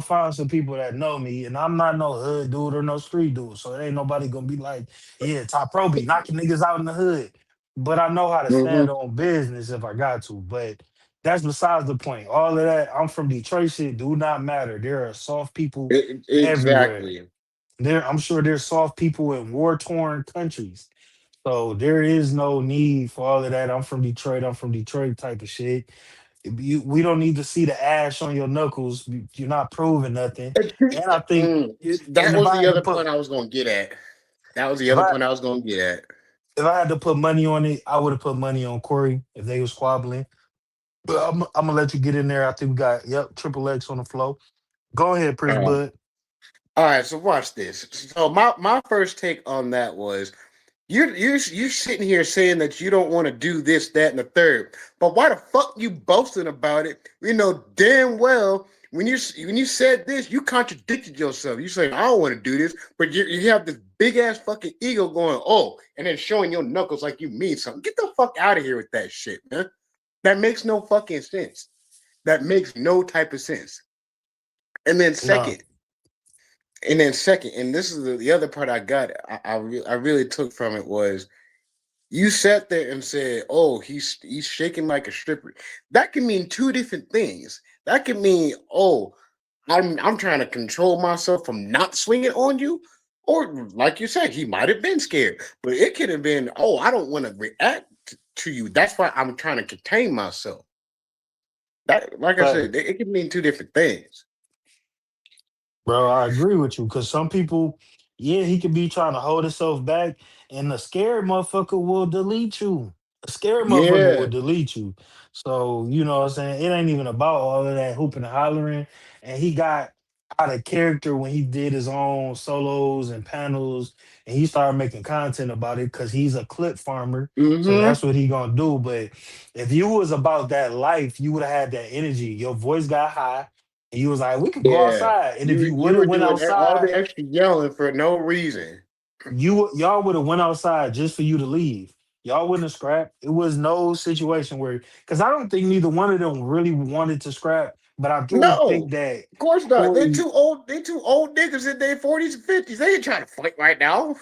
find some people that know me, and I'm not no hood dude or no street dude, so there ain't nobody gonna be like, yeah, Top Pro be knocking niggas out in the hood. But I know how to Mm-hmm. stand on business if I got to. But that's besides the point. All of that, I'm from Detroit. Shit do not matter. There are soft people everywhere. Exactly. I'm sure there's soft people in war-torn countries. So there is no need for all of that. I'm from Detroit. I'm from Detroit type of shit. We don't need to see the ash on your knuckles. You're not proving nothing. And I think, and That if was I the had to other put, point I was going to get at. That was the if other I point I was going to get at. if I had to put money on it, I would have put money on Corey if they was squabbling. But I'm gonna let you get in there. I think we got Triple X on the flow. Go ahead, Prince Uh, Bud. all right, so watch this. So my first take on that was you're sitting here saying that you don't want to do this, that, and the third. But why the fuck you boasting about it? You know damn well when you said this, you contradicted yourself. You saying I don't want to do this, but you have this big ass fucking ego going, oh, and then showing your knuckles like you mean something. Get the fuck out of here with that shit, man. That makes no fucking sense. That makes no type of sense. And then No. second, and this is the other part I got. I really took from it was You sat there and said, "Oh, he's shaking like a stripper." That can mean two different things. That can mean, "Oh, I'm trying to control myself from not swinging on you," or like you said, he might have been scared, but it could have been, "Oh, I don't want to react to you. That's why I'm trying to contain myself." That, like I said, Facts. it can mean two different things. Bro, I agree with you because some people, yeah, he could be trying to hold himself back, and a scared motherfucker will delete you. A scared motherfucker will Yeah. delete you. So, you know what I'm saying? It ain't even about all of that hooping and hollering. And he got out of character when he did his own solos and panels, and he started making content about it because he's a clip farmer. So Mm-hmm. that's what he gonna do. But if you was about that life, you would have had that energy. Your voice got high and you was like, we could go Yeah. outside. And if you would You have were went doing all outside, the extra yelling for no reason. y'all would have went outside just for you to leave. Y'all wouldn't have scrapped. It was no situation where because I don't think neither one of them really wanted to scrap, but I do think No, that of course not. They're Corey, too old. They too old niggas in their 40s and 50s. They ain't trying to fight right now.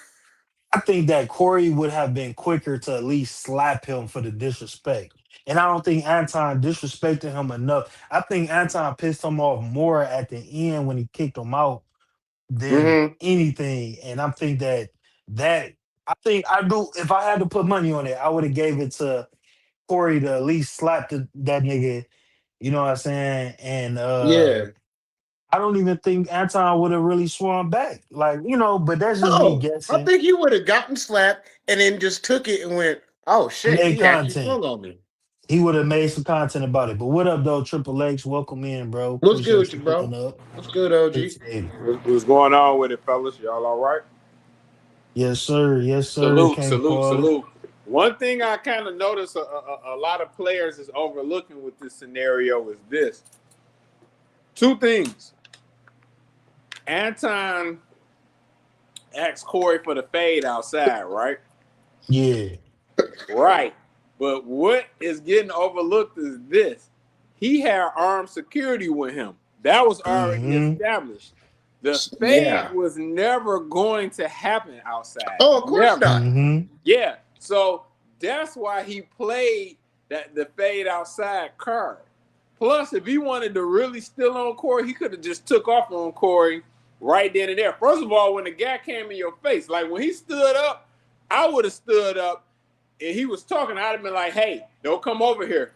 I think that Corey would have been quicker to at least slap him for the disrespect. And I don't think Anton disrespected him enough. I think Anton pissed him off more at the end when he kicked him out than Mm-hmm. anything. And I think that I think I do. If I had to put money on it, I would have gave it to Corey to at least slap that nigga. You know what I'm saying? And Yeah. I don't even think Anton would have really swung back. Like but that's just me Oh, I guessing. think you would have gotten slapped and then just took it and went, "Oh And shit, made he actually content. swung on me." He would have made some content about it. But what up, though? Triple H, welcome in, bro. What's good with Appreciate you you, pulling bro? up. What's good, OG? Appreciate it. What's going on with it, fellas? Y'all all right? Yes, sir. Yes, sir. Salute, Can't salute, call it. salute. One thing I kind of noticed a lot of players is overlooking with this scenario is this. Two things. Anton asked Corey for the fade outside, right? Yeah. Right. But what is getting overlooked is this. He had armed security with him. That was already Mm-hmm. established. The fade Yeah. was never going to happen outside. Oh, of course Never. not. Mm-hmm. Yeah. So that's why he played the fade outside card. Plus, if he wanted to really steal on Corey, he could have just took off on Corey right then and there. First of all, when the guy came in your face, like when he stood up, I would have stood up and he was talking. I'd have been like, "Hey, don't come over here,"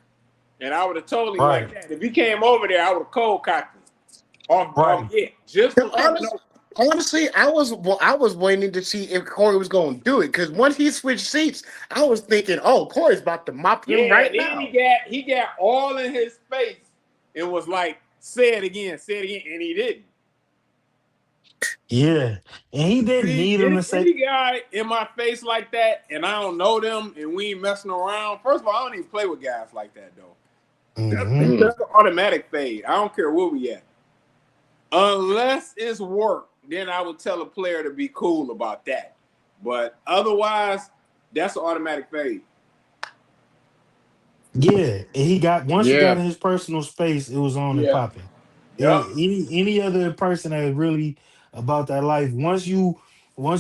and I would have told him like Right. that. If he came over there, I would have cold cocked him. Right. Yeah, just to let him know. Honestly, I was waiting to see if Corey was going to do it because once he switched seats, I was thinking, "Oh, Corey's about to mop him Yeah, right then now." he got all in his face and was like, say it again, and he didn't. Yeah. And he didn't See, need him to say. any guy in my face like that, and I don't know them, and we ain't messing around. First of all, I don't even play with guys like that, though. Mm-hmm. That's an automatic fade. I don't care where we at. Unless it's work, then I would tell a player to be cool about that. But otherwise, that's an automatic fade. Yeah. And once he got Yeah. in his personal space, it was on and Yeah. popping. Yep. Any other person that is really about that life, once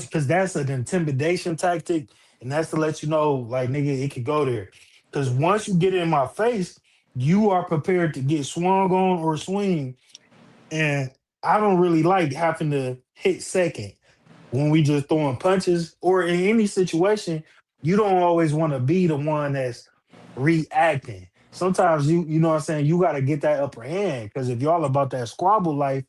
because that's an intimidation tactic, and that's to let you know, like nigga, it could go there. Because once you get in my face, you are prepared to get swung on or swing. And I don't really like having to hit second when we just throwing punches or in any situation. You don't always want to be the one that's reacting. Sometimes you know what I'm saying, you got to get that upper hand because if y'all about that squabble life,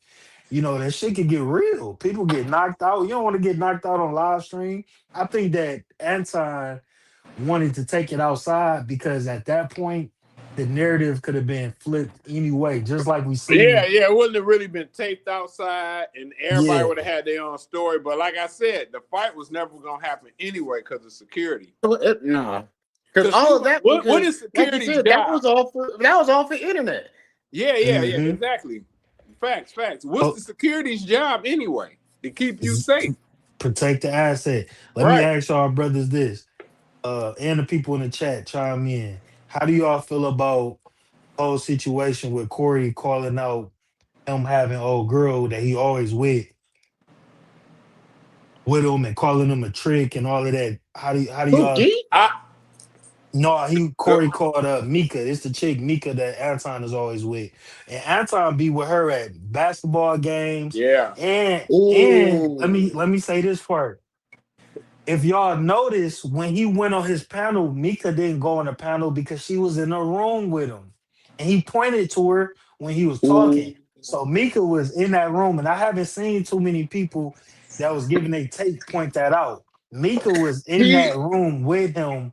that shit can get real. People get knocked out. You don't want to get knocked out on live stream. I think that Anton wanted to take it outside because at that point the narrative could have been flipped anyway, just like we Yeah, seen. it wouldn't have really been taped outside, and everybody Yeah. would have had their own story. But like I said, the fight was never gonna happen anyway because of security. Nah, because all of that. What Because, is like you security's said, job? that was all for internet. Yeah, Mm-hmm. exactly. Facts. What's Oh, the security's job anyway? To keep you safe, protect the asset. Let me right? ask y'all brothers this, and the people in the chat chime in. How do y'all feel about whole situation with Corey calling out him having old girl that he always with? with him and calling him a trick and all of that. How do Who y'all? D? No, Corey called Mika. It's the chick Mika that Anton is always with, and Anton be with her at basketball games. Yeah. And let me Ooh. say this part. If y'all notice, when he went on his panel, Mika didn't go on the panel because she was in a room with him, and he pointed to her when he was Ooh. talking. So Mika was in that room, and I haven't seen too many people that was giving a take point that out. Mika was in See, that room with him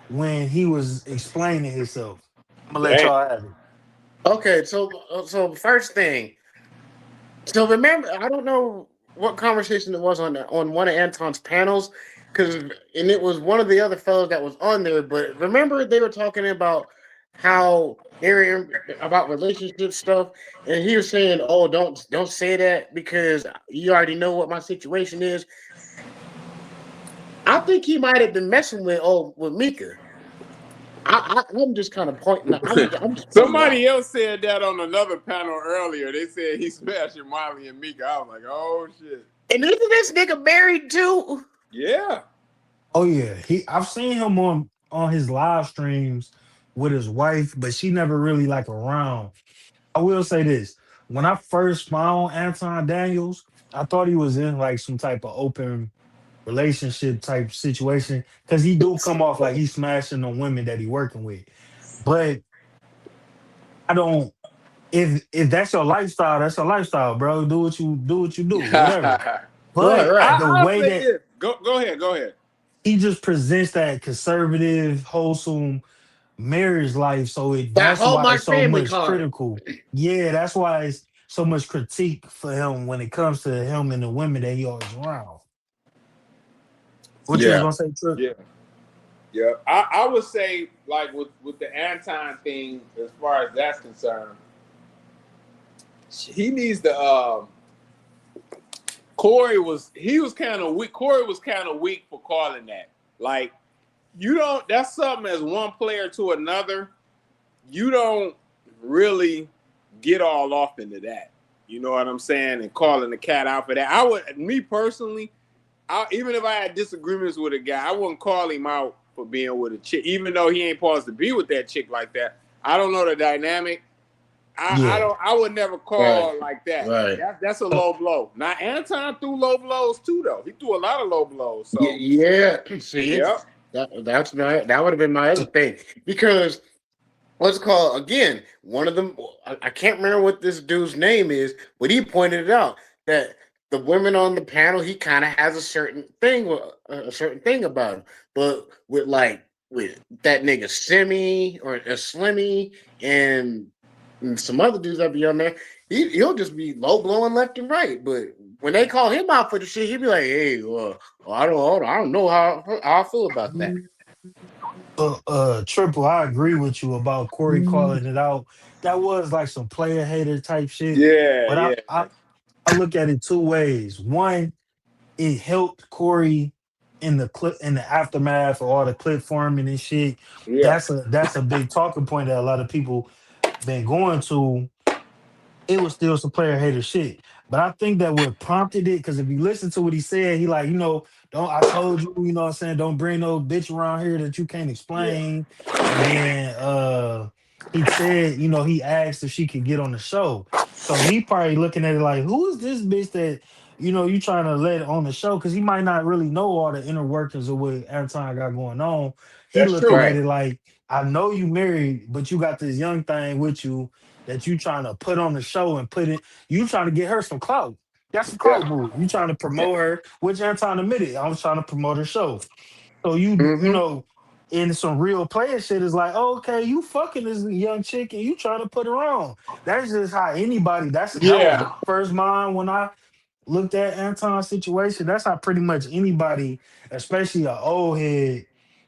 when he was explaining himself. I'm gonna let Damn. y'all have it. okay, so first thing. So remember, I don't know what conversation it was on one of Anton's panels, and it was one of the other fellows that was on there. But remember, they were talking about how they were about relationship stuff, and he was saying, "Oh, don't say that because you already know what my situation is." I think he might have been messing with Mika. I'm just kind of pointing. I'm just pointing it out. Somebody else said that on another panel earlier. They said he's smashing Miley and Mika. I was like, oh shit. And isn't this nigga married too? Yeah. Oh yeah, I've seen him on his live streams with his wife, but she never really like around. I will say this: when I first found Anton Daniels, I thought he was in like some type of open relationship type situation because he do come off like he's smashing the women that he working with. But I don't. If that's your lifestyle, that's your lifestyle, bro. Do what you do, whatever. Right, But right. the I'll way say that this. Go ahead. Go ahead. he just presents that conservative, wholesome marriage life, so That that's why Hallmark it's so family much card. critical. Yeah, that's why it's so much critique for him when it comes to him and the women that he always around. What you was Yeah. gonna say, Trip? Yeah. Yeah. I would say, like, with the Anton thing, as far as that's concerned, he needs to Corey was kind of weak. Corey was kind of weak for calling that. Like, you don't. That's something as one player to another. You don't really get all off into that. You know what I'm saying? And calling the cat out for that. I would, me personally, even if I had disagreements with a guy, I wouldn't call him out for being with a chick, even though he ain't supposed to be with that chick like that. I don't know the dynamic. Yeah. I would never call Right. like that. Right. That's a low blow. Now Anton threw low blows too, though. He threw a lot of low blows. So Yeah. See, yep. that would have been my other thing because what's it called again? One of them, I can't remember what this dude's name is, but he pointed it out that the women on the panel, he kind of has a certain thing about him, but with that nigga Simi or Slimmy and some other dudes that be on there, he'll just be low blowing left and right. But when they call him out for the shit, he'll be like, "Hey, I don't know how I feel about that." Triple, I agree with you about Corey calling it out. That was like some player hater type shit. Yeah, But yeah, I look at it two ways. One, it helped Corey in the aftermath of all the clip farming and shit. yeah. That's a big talking point that a lot of people been going to. It was still some player hater shit. But I think that what prompted it, because if you listen to what he said, he like, don't I told you, you know what I'm saying, don't bring no bitch around here that you can't Yeah. explain. And then he said, he asked if she could get on the show. So he probably looking at it like, who is this bitch that, you trying to let on the show? Because he might not really know all the inner workings of what Anton got going on. He That's looking true. at Right. it like, I know you married, but you got this young thing with you that you trying to put on the show and you trying to get her some clout. That's a clout Yeah. move. You trying to promote her, which Anton admitted. I was trying to promote her show. So Mm-hmm. in some real player shit is like, oh, okay, you fucking this young chick and you trying to put her on. That's just how that was Yeah. my first mind when I looked at Anton's situation. That's how pretty much anybody, especially an old head,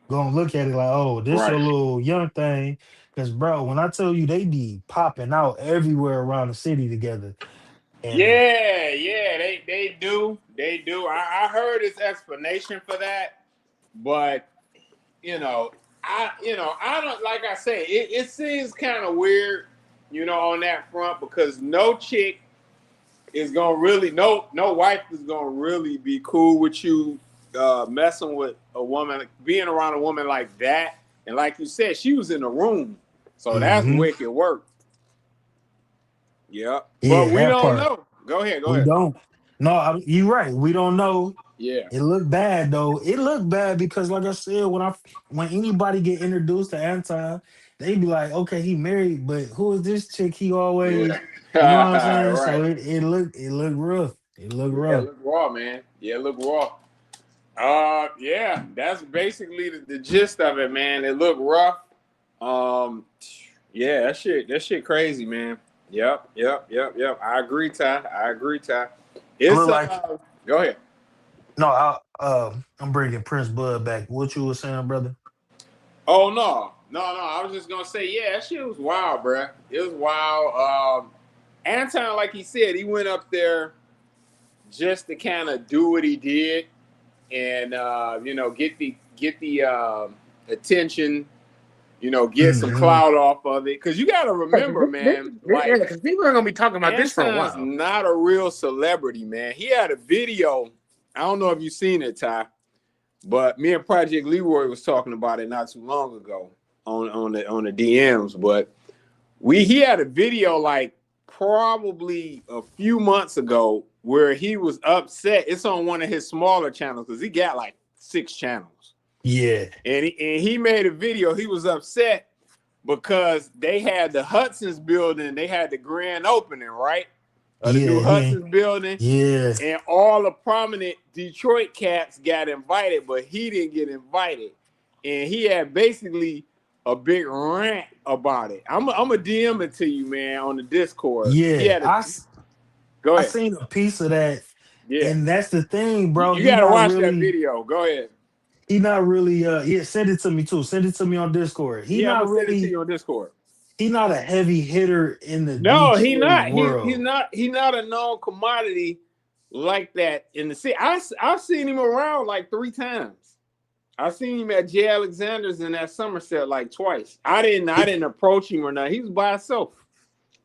gonna look at it like, oh, this your Right. little young thing. Cause bro, when I tell you they be popping out everywhere around the city together. And Yeah, yeah, they do. They do. I heard his explanation for that, but I don't, like I say, it seems kind of weird, on that front because no chick is gonna really no wife is gonna really be cool with you messing with a woman, being around a woman like that. And like you said, she was in the room, so that's wicked work. Yep, but Yeah, we that don't part. know. Go ahead. We don't. No, you're right. We don't know. Yeah. It looked bad though. It looked bad because, like I said, when anybody get introduced to Anton, they be like, okay, he married, but who is this chick? He always, you know what I'm saying? So Right. it looked rough. It looked Yeah, rough. look raw, man. Yeah, look raw. Yeah, that's basically the gist of it, man. It looked rough. Yeah, that shit crazy, man. Yep. I agree, Ty. It It's look like go ahead. no. I'm bringing Prince Bud back. What you were saying, brother? Oh no. I was just gonna say, yeah, that shit was wild, bruh. It was wild. Anton, like he said, he went up there just to kind of do what he did, and get the attention, get some clout off of it. Because you got to remember, man, like, because people are gonna be talking about this for a Anton's while. not a real celebrity, man. He had a video. I don't know if you've seen it, Ty, but me and Project Leroy was talking about it not too long ago on the DMs. But he had a video like probably a few months ago where he was upset. It's on one of his smaller channels because he got like 6 channels. Yeah. And he made a video. He was upset because they had the Hudson's building. They had the grand opening, right? The new Hudson's building. Yeah. And all the prominent Detroit cats got invited, but he didn't get invited. And he had basically a big rant about it. I'm a DM it to you, man, on the Discord. Yeah. Go ahead. I seen a piece of that. Yeah. And that's the thing, bro. You gotta watch that video. Go ahead. He not really send it to me too. Send it to me on Discord. He not I'm gonna really send it to you on Discord. He not a heavy hitter in the No, Detroit he not. world. He's not a known commodity like that in the city. I've seen him around like 3 times. I seen him at J. Alexander's and at Somerset like twice. I didn't approach him or nothing. He was by himself.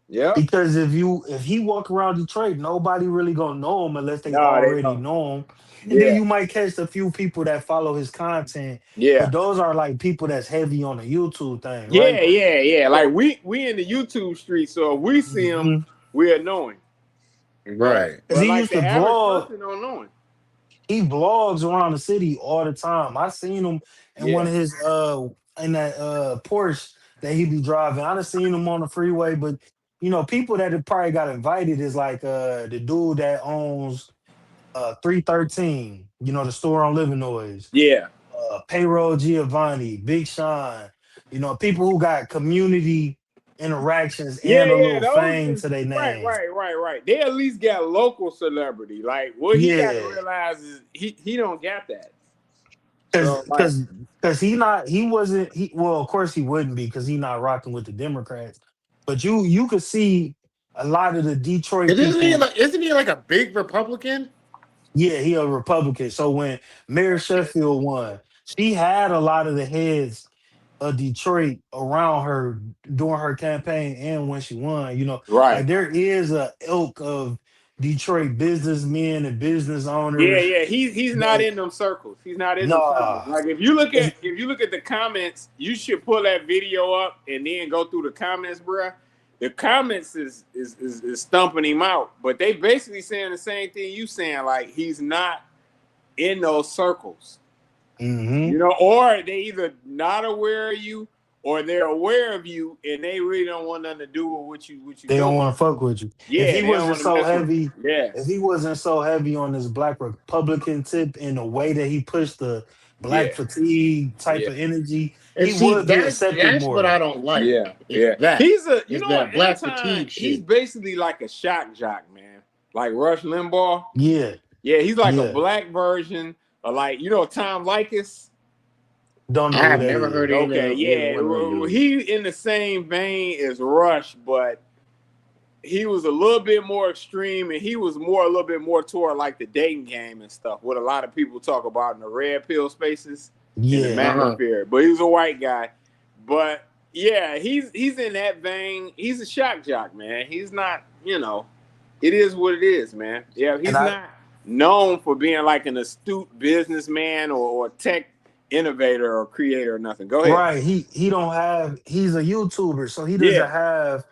Yeah. Because if he walk around Detroit, nobody really gonna know him unless they already know him. And then you might catch a few people that follow his content. Yeah. But those are like people that's heavy on the YouTube thing, Yeah, right? yeah. Like we in the YouTube street, so if we see him, we'll know him. Right. Because he like used the to average vlog. person don't know him. He vlogs around the city all the time. I seen him in one of his in that Porsche that he be driving. I done seen him on the freeway, but people that have probably got invited is like the dude that owns 313, the store on Livernois. Yeah. Payroll Giovanni, Big Sean, people who got community interactions and a little fame to their name. Right. They at least got local celebrity. Like what he got to realize is he don't get that. Because of course he wouldn't be because he's not rocking with the Democrats. But you could see a lot of the Detroit people. Isn't he like a big Republican? Yeah, he a Republican. So when Mayor Sheffield won, she had a lot of the heads of Detroit around her during her campaign and when she won. Right. Like there is a ilk of Detroit businessmen and business owners. Yeah. He's not in them circles. He's not in them circles. Like if you look at the comments, you should pull that video up and then go through the comments, bruh. The comments is stumping him out, but they basically saying the same thing you saying. Like he's not in those circles, or they either not aware of you or they're aware of you and they really don't want nothing to do with what you. They don't want to fuck with you. Yeah, if he wasn't so heavy, yeah. If he wasn't so heavy on this Black Republican tip in the way that he pushed the Black fatigue type of energy. He would be accepted that's more. What I don't like. Yeah. He's that Black fatigue shit. He's basically like a shock jock, man. Like Rush Limbaugh. Yeah. Yeah, he's like a black version of like, Tom Likas. Don't know. I've never heard of him. Okay, yeah. He in the same vein as Rush, but he was a little bit more extreme and he was a little bit more toward like the dating game and stuff, what a lot of people talk about in the red pill spaces. Yeah, in the manosphere. But he was a white guy. But yeah, he's in that vein. He's a shock jock, man. He's not, it is what it is, man. Yeah, And he's not known for being like an astute businessman or tech innovator or creator or nothing. Go ahead. right, he don't have. He's a YouTuber, so he Yeah, doesn't have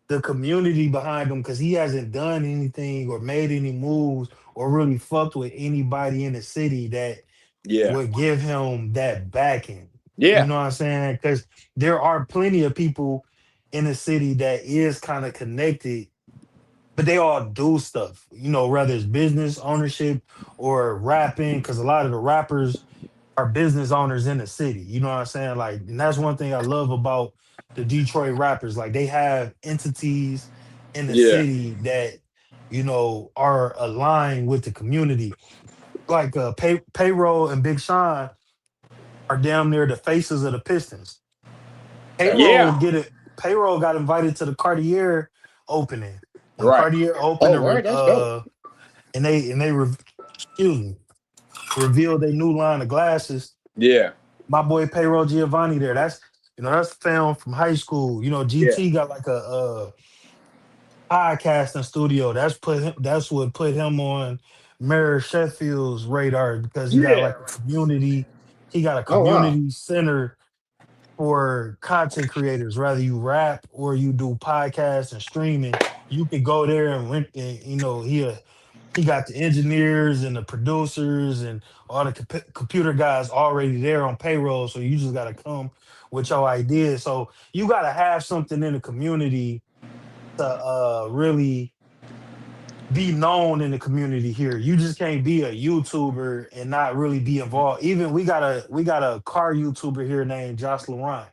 the community behind him because he hasn't done anything or made any moves or really fucked with anybody in the city that yeah, would give him that backing. You yeah, know what I'm saying? Because there are plenty of people in the city that is kind of connected, but they all do stuff, whether it's business ownership or rapping, because a lot of the rappers are business owners in the city. You know what I'm saying? Like, and that's one thing I love about the Detroit rappers. Like, they have entities in the yeah, city that, are aligned with the community. Like Payroll and Big Sean are damn near the faces of the Pistons. Payroll yeah. get it. Payroll got invited to the Cartier opening when Right. Cartier Oh, opened word, that's dope. excuse me, revealed their new line of glasses. Yeah, My boy Payroll Giovanni there. That's film from high school. yeah, GT got like a podcasting studio. That's what put him on Mayor Sheffield's radar because he got yeah. like a community. He got a Oh wow. community center for content creators. Whether you rap or you do podcasts and streaming, you can go there and rent. And, he got the engineers and the producers and all the computer guys already there on payroll. So you just got to come with your ideas. So you got to have something in the community to really be known in the community here. You just can't be a YouTuber and not really be involved. Even we got a car YouTuber here named Josh Laurent.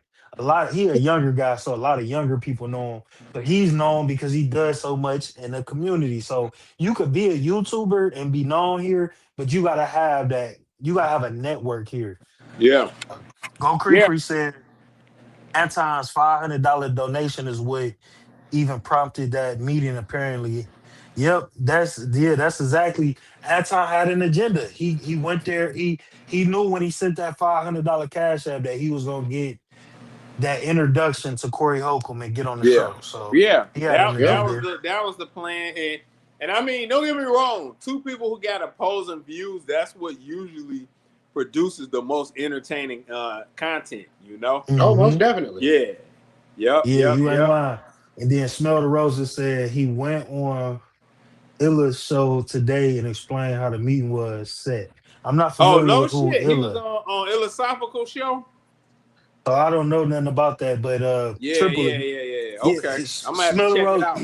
He a younger guy, so a lot of younger people know him. But he's known because he does so much in the community. So you could be a YouTuber and be known here, but you gotta have that. You gotta have a network here. Yeah, Go yeah, Creepery said Anton's $500 donation is what even prompted that meeting. Apparently, yep, that's exactly. Anton had an agenda. He went there. He knew when he sent that $500 cash app that he was gonna get that introduction to Corey Holcomb and get on the yeah, show. So yeah. he had an That was agenda. the plan. And I mean, don't get me wrong. Two people who got opposing views. That's what usually produces the most entertaining content. Oh, most Hmm. definitely. Yeah. Yep. Yeah, Yep. you ain't Yep. lying. And then Smell the Roses said he went on Illa's show today and explained how the meeting was set. I'm not Oh familiar no with who shit. He was Illa. on Philosophical show. So I don't know nothing about that, but Yeah. Triple, Yeah. Yeah. Yeah. yeah, Okay. I'm gonna have to smell the check it rose, out.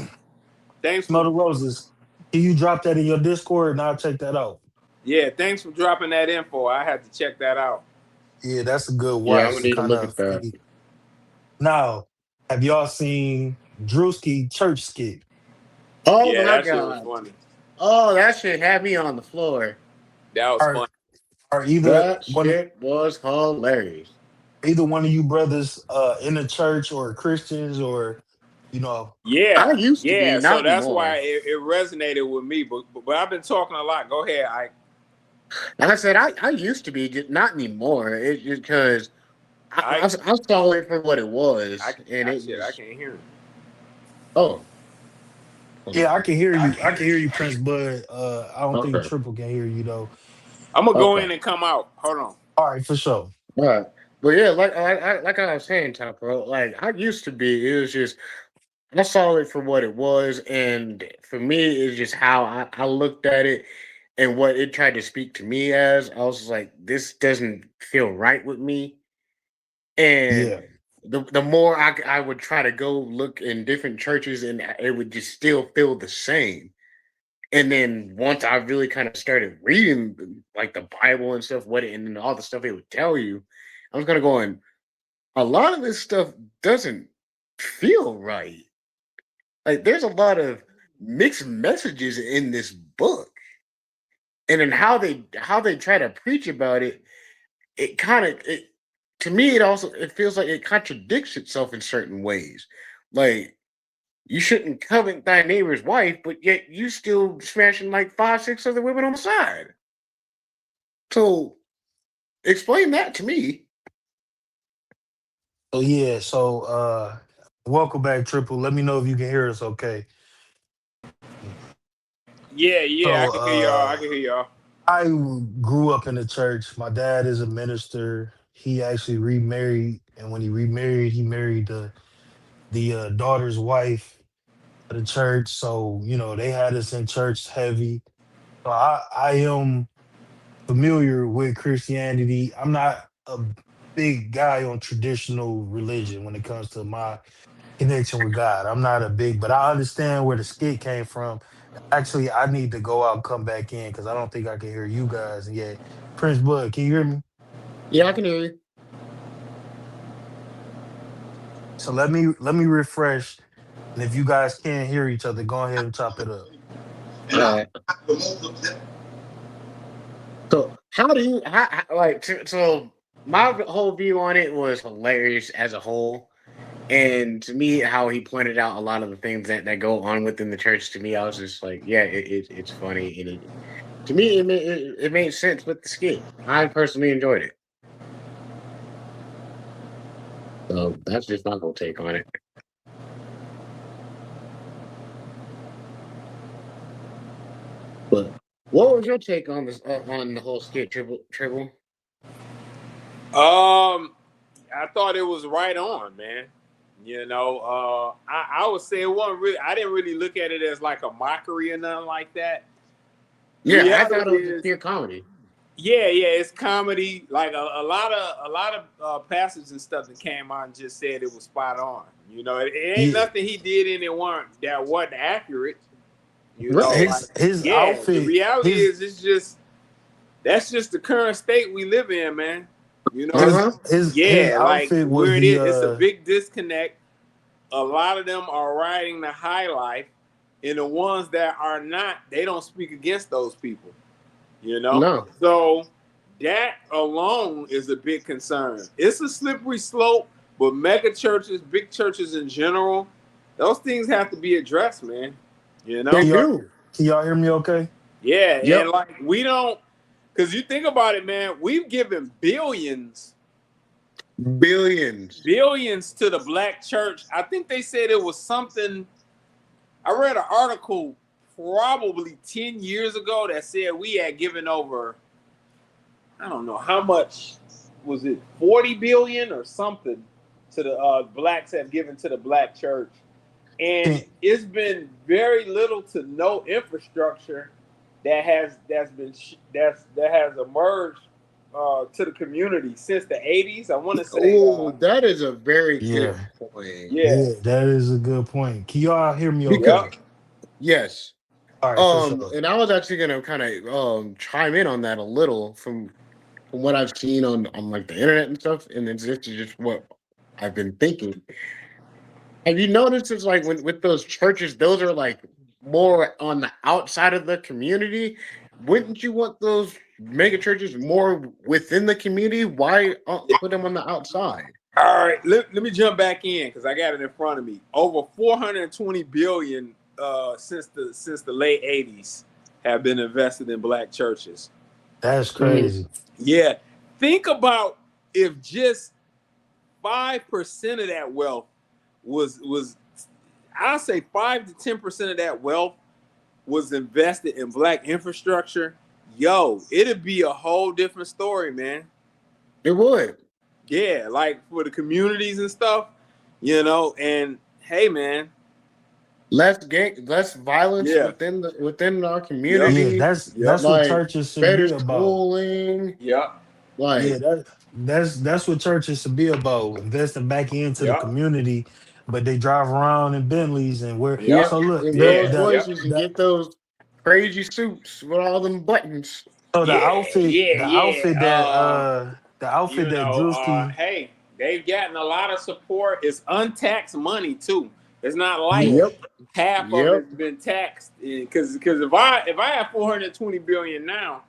Thanks smell for the roses. Can you drop that in your Discord and I'll check that out? thanks for dropping that info. I had to check that out. Yeah, that's a good Yeah, I'm watch gonna to need to kind look of at that. feed. Now, have y'all seen Druski church skit? Oh Yeah, my that shit was god. funny. Oh, that shit had me on the floor. That was Are funny. are That shit was hilarious. either one of you brothers in the church or Christians or I Yeah, used to be, yeah. So not that's anymore. why it resonated with me. But I've been talking a lot. Go ahead. Like I said, I used to be, just not anymore. It's just because I saw it for what it was, and it I was can't hear him. oh Yeah, I can hear you. I can hear you, Prince Bud. I don't think okay, Triple can hear you though. I'm gonna go okay, in and come out. Hold on. All right, for sure. all right. But yeah, like I was saying, Top Bro, like I used to be. It was just I saw it for what it was, and for me, it's just how I looked at it and what it tried to speak to me as. I was just like, this doesn't feel right with me. And Yeah. the more I would try to go look in different churches, and it would just still feel the same. And then once I really kind of started reading like the Bible and stuff, and all the stuff it would tell you, I was kind of going, a lot of this stuff doesn't feel right. Like there's a lot of mixed messages in this book, and then how they try to preach about it, it kind of it to me it feels like it contradicts itself in certain ways. Like you shouldn't covet thy neighbor's wife, but yet you still smashing like 5, 6 other women on the side. So explain that to me. So yeah, welcome back, Triple. Let me know if you can hear us okay. Yeah, I So can hear y'all. I can hear y'all. I grew up in the church. My dad is a minister. He actually remarried, and when he remarried, he married the daughter's wife of the church. So they had us in church heavy. So I am familiar with Christianity. I'm not a big guy on traditional religion when it comes to my connection with God. I'm not a big, but I understand where the skit came from. Actually, I need to go out and come back in because I don't think I can hear you guys. And yeah, Prince Bud, can you hear me? Yeah, I can hear you. So let me refresh. And if you guys can't hear each other, go ahead and chop it up. All right. So how do you like? So my whole view on it was hilarious as a whole, and to me, how he pointed out a lot of the things that go on within the church. To me, I was just like, yeah, it's funny, and to me, it made sense with the skit. I personally enjoyed it. So that's just my whole take on it. But what was your take on this on the whole skit, Tribble? I thought it was right on, man. I would say it wasn't really. I didn't really look at it as like a mockery or nothing like that. Yeah, I thought it was just pure comedy. Yeah, it's comedy. Like a lot of passages and stuff that came out and just said it was spot on. It ain't nothing he did in it that wasn't accurate. His outfit. The reality is, that's just the current state we live in, man. His outfit was where it is, it's a big disconnect. A lot of them are riding the high life, and the ones that are not, they don't speak against those people. No. So that alone is a big concern. It's a slippery slope, but mega churches, big churches in general, those things have to be addressed, man. They do. Can y'all hear me okay? Yeah, Yep. and like we don't, because you think about it, man, we've given billions to the black church. I think they said it was something. I read an article probably 10 years ago that said we had given over, I don't know how much, was it 40 billion or something, to the blacks have given to the black church. And it's been very little to no infrastructure that has emerged to the community since the 80s. I want to say. Oh, that is a very good point. Yeah, that is a good point. Can y'all hear me okay? Yes. All right, for sure. And I was actually gonna kind of chime in on that a little from what I've seen on like the internet and stuff, and it's just what I've been thinking. Have you noticed it's like with those churches, those are like more on the outside of the community? Wouldn't you want those mega churches more within the community? Why put them on the outside? All right, let me jump back in because I got it in front of me. Over 420 billion since the late 80s have been invested in black churches. That's crazy. Yeah, think about if just 5% of that wealth was I'll say 5 to 10% of that wealth was invested in black infrastructure. Yo, it'd be a whole different story, man. It would. Yeah, like for the communities and stuff, and hey, man, less violence within our community. Yeah, that's what churches should better be about. schooling. That's what churches should be about. Investing back into the community, but they drive around in Bentleys and wear. So look, and those voices and get those crazy suits with all them buttons. So the outfit that Druski. Hey, they've gotten a lot of support. It's untaxed money too. It's not like half of it's been taxed. Because if I have 420 billion now,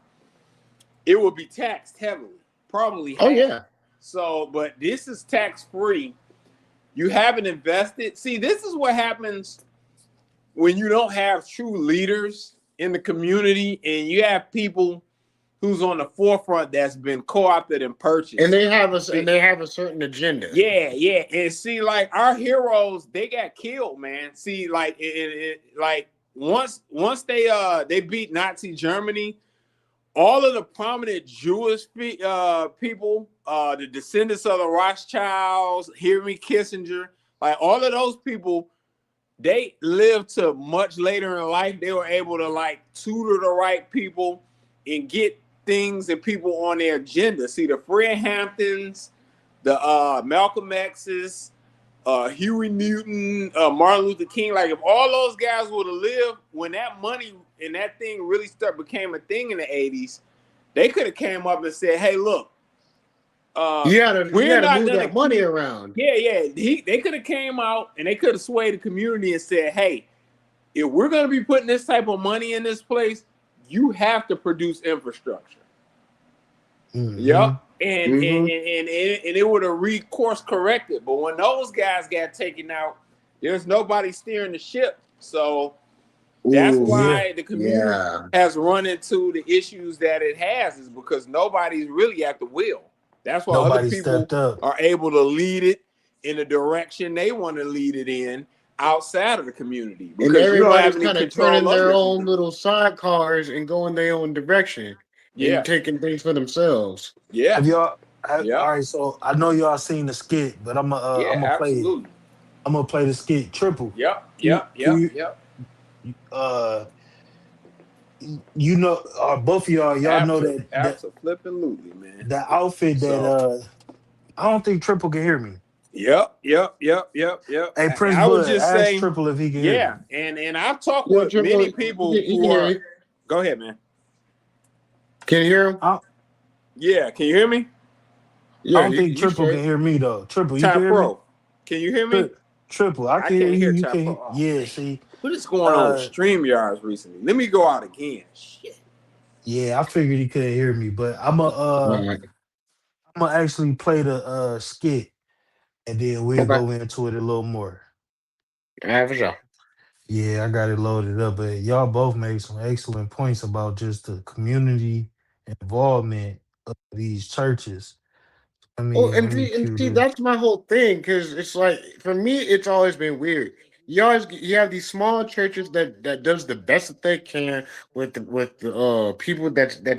it will be taxed heavily. Probably half. Oh yeah. So, but this is tax free. You haven't invested. See, this is what happens when you don't have true leaders in the community and you have people who's on the forefront that's been co-opted and purchased. And they have a certain agenda. Yeah. And see, like our heroes, they got killed, man. See, like once they beat Nazi Germany, all of the prominent Jewish people, the descendants of the Rothschilds, Henry Kissinger, like all of those people, they lived to much later in life. They were able to like tutor the right people and get things and people on their agenda. See, the Fred Hamptons, the Malcolm X's, Huey Newton, Martin Luther King, like if all those guys would have lived when that money and that thing really became a thing in the 80s, they could have came up and said, hey, look, you gotta move that money around. Yeah. They could have came out and they could have swayed the community and said, hey, if we're going to be putting this type of money in this place, you have to produce infrastructure. Mm-hmm. Yep. And it would have recourse corrected. But when those guys got taken out, there's nobody steering the ship. So that's why the community has run into the issues that it has, is because nobody's really at the wheel. That's why other people are able to lead it in the direction they want to lead it in outside of the community. And everybody's kind of turning their own little sidecars and going their own direction. And taking things for themselves. Yeah. Have y'all? All right. So I know y'all seen the skit, but I'm gonna play it. I'm gonna play the skit triple. Yep. You know, both of y'all know that absolutely, man. The outfit that I don't think Triple can hear me. Yep. Hey, Prince I Bud, was just ask saying, Triple if he can hear me. and I've talked with many people who are. Go ahead, man. Can you hear him? Yeah, can you hear me? Yeah, I don't think Triple can hear me though. Triple, you can hear me? Can you hear me? Triple, I can hear you. You Top can. Pro. Yeah, see. What is going on with StreamYards recently? Let me go out again. Shit. Yeah, I figured he couldn't hear me, but I'm gonna actually play the skit, and then we'll go into it a little more. For sure. Yeah, I got it loaded up, but y'all both made some excellent points about just the community involvement of these churches. I mean, and see, that's my whole thing, because it's like, for me, it's always been weird. You have these small churches that does the best that they can with the people that's gone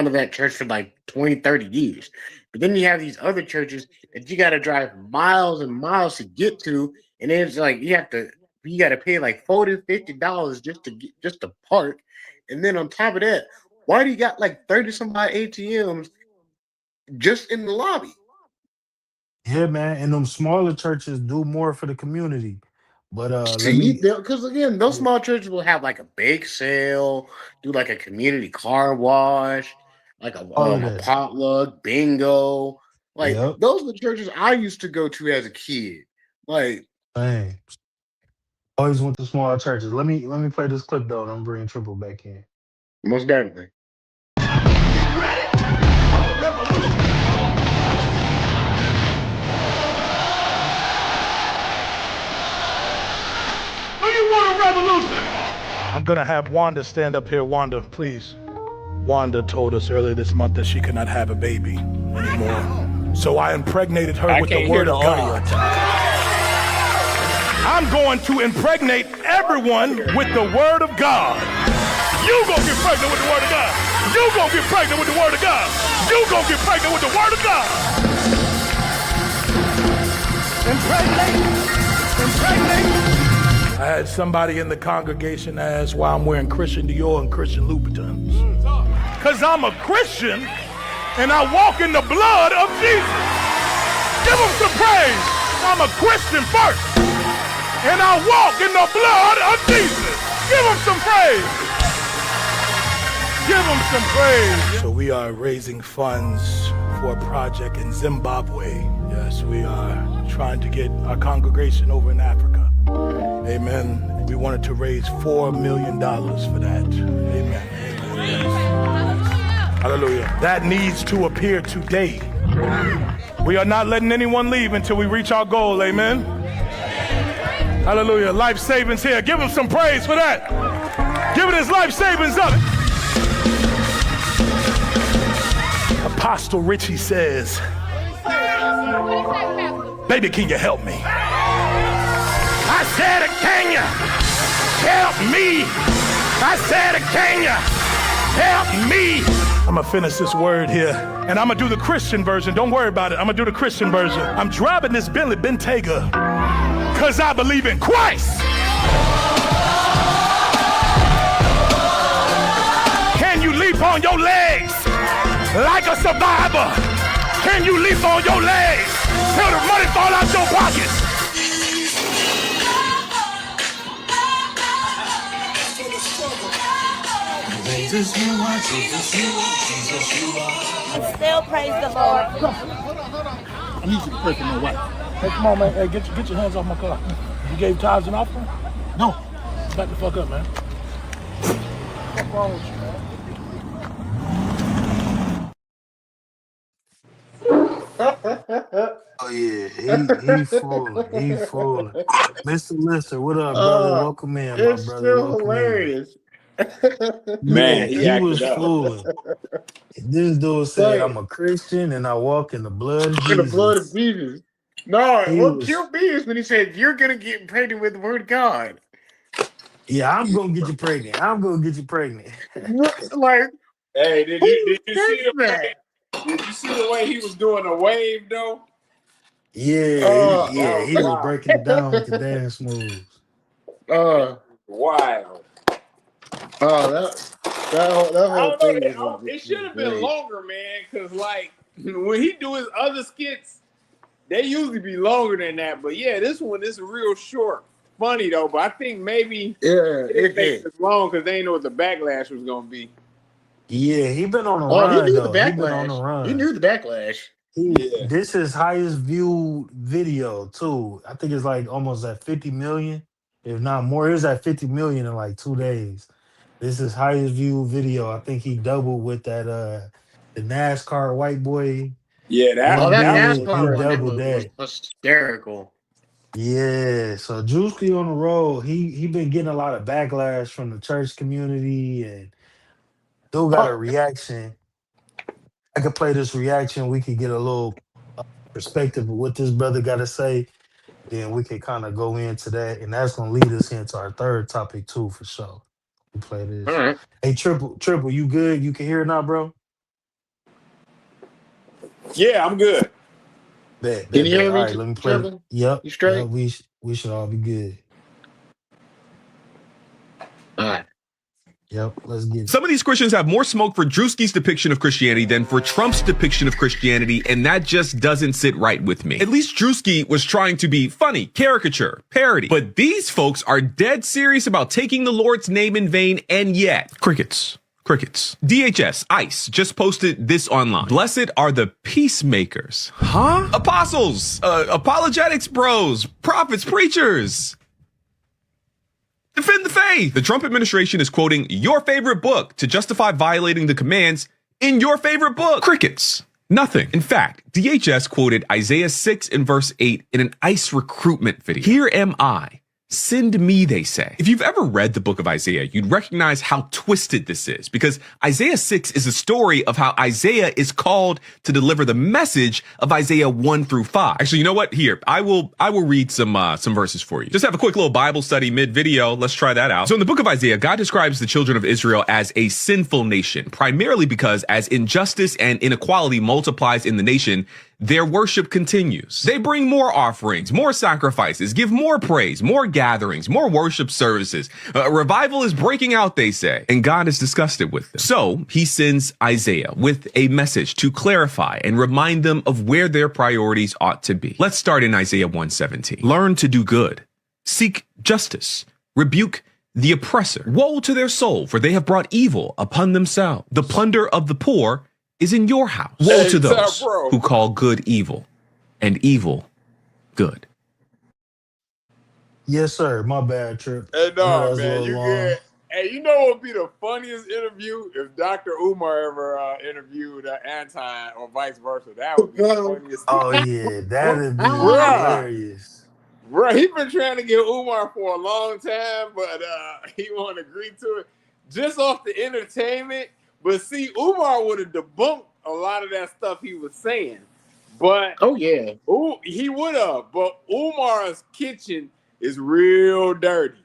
to that church for like 20, 30 years. But then you have these other churches that you got to drive miles and miles to get to, and then it's like you got to pay like $40-$50 just to park. And then on top of that, why do you got like 30 some odd ATMs just in the lobby? Yeah, man, and them smaller churches do more for the community. But because again, those small churches will have like a bake sale, do like a community car wash, like a potluck, bingo. Like those are the churches I used to go to as a kid. Like, dang. Always went to small churches. Let me play this clip though, and I'm bringing Triple back in. Most definitely. I'm gonna have Wanda stand up here. Wanda, please. Wanda told us earlier this month that she could not have a baby anymore. So I impregnated her with the word of God. I'm going to impregnate everyone with the word of God. You gonna get pregnant with the word of God. You gonna get pregnant with the word of God. You gonna get pregnant with the word of God. Impregnate. I had somebody in the congregation ask why I'm wearing Christian Dior and Christian Louboutins. Because I'm a Christian and I walk in the blood of Jesus. Give him some praise. I'm a Christian first and I walk in the blood of Jesus. Give him some praise. Give him some praise. So we are raising funds for a project in Zimbabwe. Yes, we are trying to get our congregation over in Africa. Amen. We wanted to raise $4 million for that. Amen. Hallelujah. That needs to appear today. We are not letting anyone leave until we reach our goal. Amen. Hallelujah. Life savings here. Give him some praise for that. Give it his life savings up. Apostle Richie says, baby, can you help me? I said, can you? Help me. I said, can you help me? I'm gonna finish this word here, and I'm gonna do the Christian version. Don't worry about it. I'm gonna do the Christian version. I'm driving this Bentley Bentayga because I believe in Christ. Can you leap on your legs like a survivor? Can you leap on your legs till the money fall out your pockets? Jesus, you are, Jesus, you are, Jesus, you are. Still praise the Lord. I need you to pray for my wife. Hey, come on, man. Hey, get your hands off my car. You gave tithes and offering? No. Back the fuck up, man. What's wrong with you, man? Oh yeah, he fooling. He fooling. Mr. Lister, what up, brother? Welcome in, my It's brother. still Welcome hilarious. Yeah, Man, he he was acted up. fooling. This dude said, Like, I'm a Christian and I walk in the blood of in the blood of Jesus. Jesus. No, He what was, killed me is when he said, "You're gonna get pregnant with the word of God." yeah, I'm gonna get you pregnant. I'm gonna get you pregnant. Like, Hey, did who you see says the way? that? Did you see the way he was doing the wave though? Yeah, That was he was wild. breaking it down with the dance moves. Wild. That I whole don't know. thing was It should have been great. longer, man. Cause like when he do his other skits, they usually be longer than that. But yeah, this one is real short. Funny though, but I think maybe Yeah, they didn't make it as long because they didn't know what the backlash was gonna be. Yeah, he been on a Oh, he run knew the though. He been on a backlash. He run. knew the backlash. Yeah. This is highest viewed video too. I think it's like almost at 50 million, if not more. It was at 50 million in like 2 days. This is highest viewed video. I think he doubled with that the NASCAR white boy Yeah, Oh, that that that video. was He NASCAR one doubled was that. hysterical. Yeah. So Druski on the road. He been getting a lot of backlash from the church community and still got a Oh, reaction. I could play this reaction. We could get a little perspective of what this brother got to say. Then we can kind of go into that, and that's gonna lead us into our third topic too, for sure. We play all this. right. Hey, triple, you good? You can hear it now, bro? yeah, I'm good. Bet, Can bet, you bet. hear All me, right, let me play. Trevor? Yep, You yep. straight? We should all be good. All right. Yep, let's get it. Some of these Christians have more smoke for Druski's depiction of Christianity than for Trump's depiction of Christianity, and that just doesn't sit right with me. At least Druski was trying to be funny, caricature, parody. But these folks are dead serious about taking the Lord's name in vain, and yet, crickets. DHS, ICE, just posted this online. Blessed are the peacemakers. Huh? Apostles, apologetics bros, prophets, preachers. Defend the faith. The Trump administration is quoting your favorite book to justify violating the commands in your favorite book. Crickets. Nothing. In fact, DHS quoted Isaiah 6 and verse 8 in an ICE recruitment video. Here am I. Send me, they say. If you've ever read the book of Isaiah, you'd recognize how twisted this is, because Isaiah 6 is a story of how Isaiah is called to deliver the message of Isaiah 1 through 5. Actually, you know what? Here, I will read some verses for you. Just have a quick little Bible study mid-video. Let's try that out. So in the book of Isaiah, God describes the children of Israel as a sinful nation, primarily because as injustice and inequality multiplies in the nation, their worship continues. They bring more offerings, more sacrifices, give more praise, more gatherings, more worship services. Revival is breaking out, they say, and God is disgusted with them. So he sends Isaiah with a message to clarify and remind them of where their priorities ought to be. Let's start in Isaiah 1:17. Learn to do good, seek justice, rebuke the oppressor. Woe to their soul, for they have brought evil upon themselves. The plunder of the poor is in your house. Woe to those who call good evil and evil good. Yes, sir. My bad, Trip. Hey, I know that no, was a man, little you long. good. Hey, you know what would be the funniest interview if Dr. Umar ever interviewed Anton or vice versa? That would be the funniest. Oh yeah, that'd be Bruh. hilarious. Bro, he been trying to get Umar for a long time, but he won't agree to it just off the entertainment. But see, Umar would have debunked a lot of that stuff he was saying. But oh yeah, he would have. But Umar's kitchen is real dirty,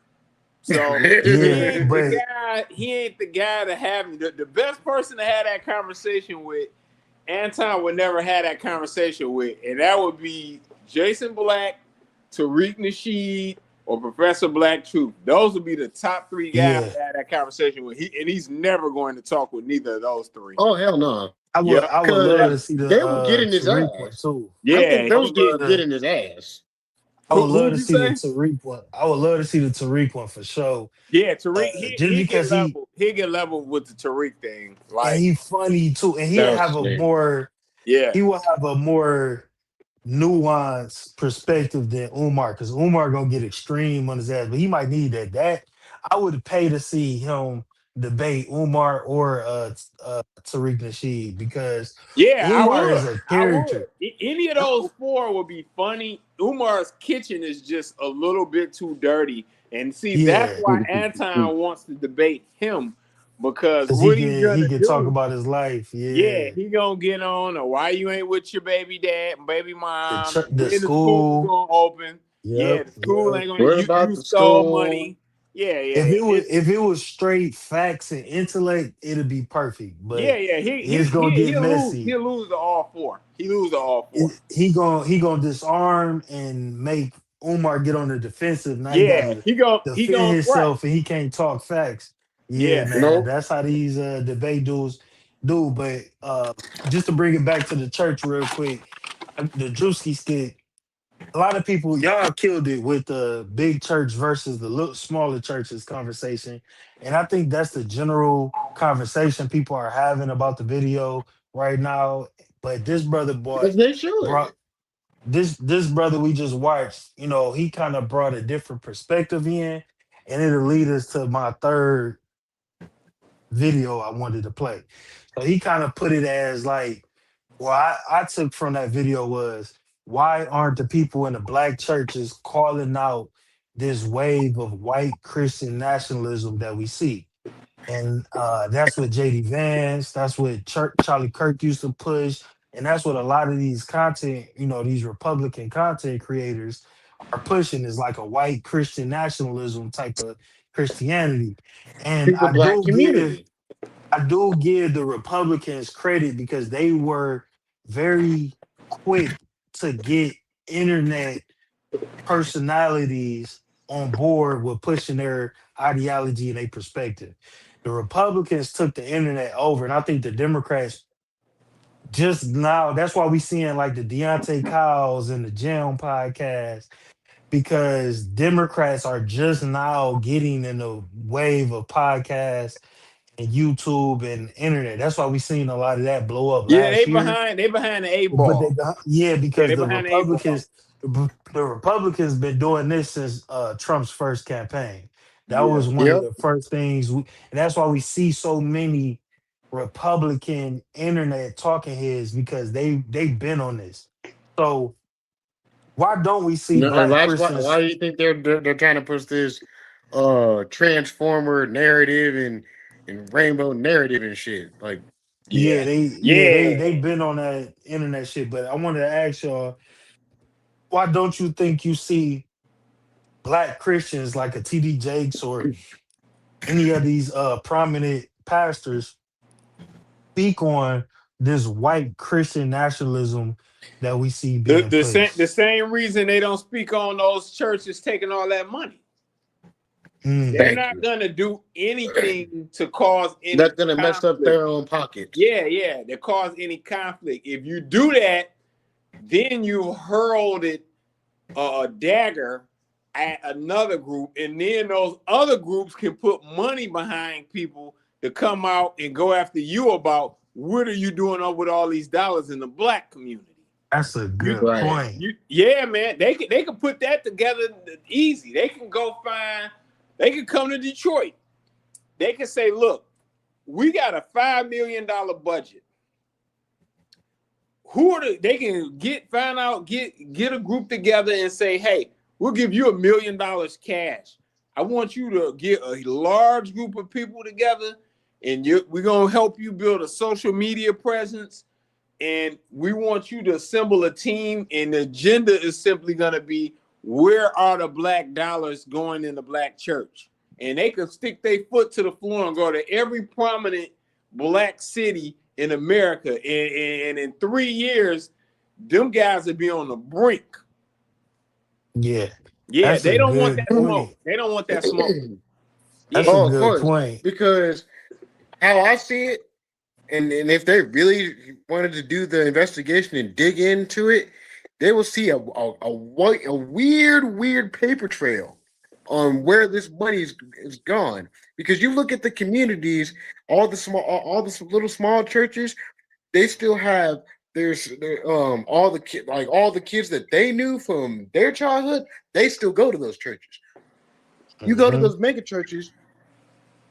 So Yeah, he ain't the guy to have the best person to have that conversation with. Anton would never have that conversation with, and that would be Jason Black, Tariq Nasheed, or Professor Black Truth. Those would be the top three guys to have that conversation with. He's never going to talk with neither of those three. Oh hell no! I would love to see the they would get in his Tariq one ass. too. I think Yeah, those get in his ass. I would love Who'd to you see the say? Tariq one. I would love to see the Tariq one for sure. Yeah, Tariq. Just He because get level with the Tariq thing. and Like he funny too, and he'll have a more yeah. he will have a more nuanced perspective than Umar, because Umar gonna get extreme on his ass, but he might need that. That I would pay to see him debate Umar or Tariq Nasheed, because Yeah, Umar is a I would. character. Any of those four would be funny. Umar's kitchen is just a little bit too dirty. And see, that's Yeah, why Anton wants to debate him, because because what he's he gonna can talk do, about his life. yeah, Yeah, he gonna get on or why you ain't with your baby dad and baby mom, and the when the school's school. gonna open. Yeah, Yep, the school yep. ain't gonna you stole money. Yeah. If it was straight facts and intellect, it'd be perfect. But it's gonna get messy. He'll lose to all four. He gonna disarm and make Umar get on the defensive. Now he Yeah, gotta he defend gonna right. himself and he can't talk facts. Yeah, Yeah. man, that's how these debate duels do. But just to bring it back to the church real quick, the Druski skit. A lot of people, y'all killed it with the big church versus the little smaller churches conversation, and I think that's the general conversation people are having about the video right now. But this brother Because they should. brought this brother we just watched. You know, he kind of brought a different perspective in, and it'll lead us to my third video I wanted to play. So he kind of put it as like, what I took from that video was, why aren't the people in the black churches calling out this wave of white Christian nationalism that we see? And that's what JD Vance, that's what Charlie Kirk used to push. And that's what a lot of these content, these Republican content creators are pushing, is like a white Christian nationalism type of Christianity. And The black community. I do give the Republicans credit because they were very quick to get internet personalities on board with pushing their ideology and their perspective. The Republicans took the internet over, and I think the Democrats just now, that's why we seeing like the Deontay Kyles and the Jam podcast, because Democrats are just now getting in the wave of podcasts and YouTube and internet. That's why we seen a lot of that blow up Yeah, last they year. behind the eight But ball. because they the behind the eight ball. Republicans been doing this since Trump's first campaign. That Yeah. was one of the first things, and that's why we see so many Republican internet talking heads, because they've been on this. So why don't we see black Christians? Why do you think they're trying to push this transformer narrative and rainbow narrative and shit? Like, They've been on that internet shit. But I wanted to ask y'all, why don't you think you see black Christians like a TD Jakes or any of these prominent pastors speak on this white Christian nationalism that we see being pushed? The same reason they don't speak on those churches taking all that money. They're not gonna do anything to cause any that's gonna mess up their own pockets. Yeah, to cause any conflict. If you do that, then you hurled a dagger at another group, and then those other groups can put money behind people to come out and go after you about what are you doing up with all these dollars in the black community. That's a good point. Yeah, man, they can put that together easy. They can come to Detroit. They can say, look, we got a $5 million budget. They can get a group together and say, hey, we'll give you $1 million cash. I want you to get a large group of people together, and we're gonna help you build a social media presence, and we want you to assemble a team, and the agenda is simply gonna be, where are the black dollars going in the black church? and they could stick their foot to the floor and go to every prominent black city in America. And in 3 years, them guys would be on the brink. Yeah. Yeah, That's they a don't want good that point. smoke. They don't want that smoke. That's Yeah. a Of good course, point. because how I see it, and if they really wanted to do the investigation and dig into it, they will see a weird paper trail on where this money is gone. Because you look at the communities, all the little small churches, they still have all the kids that they knew from their childhood, they still go to those churches. You go to those mega churches,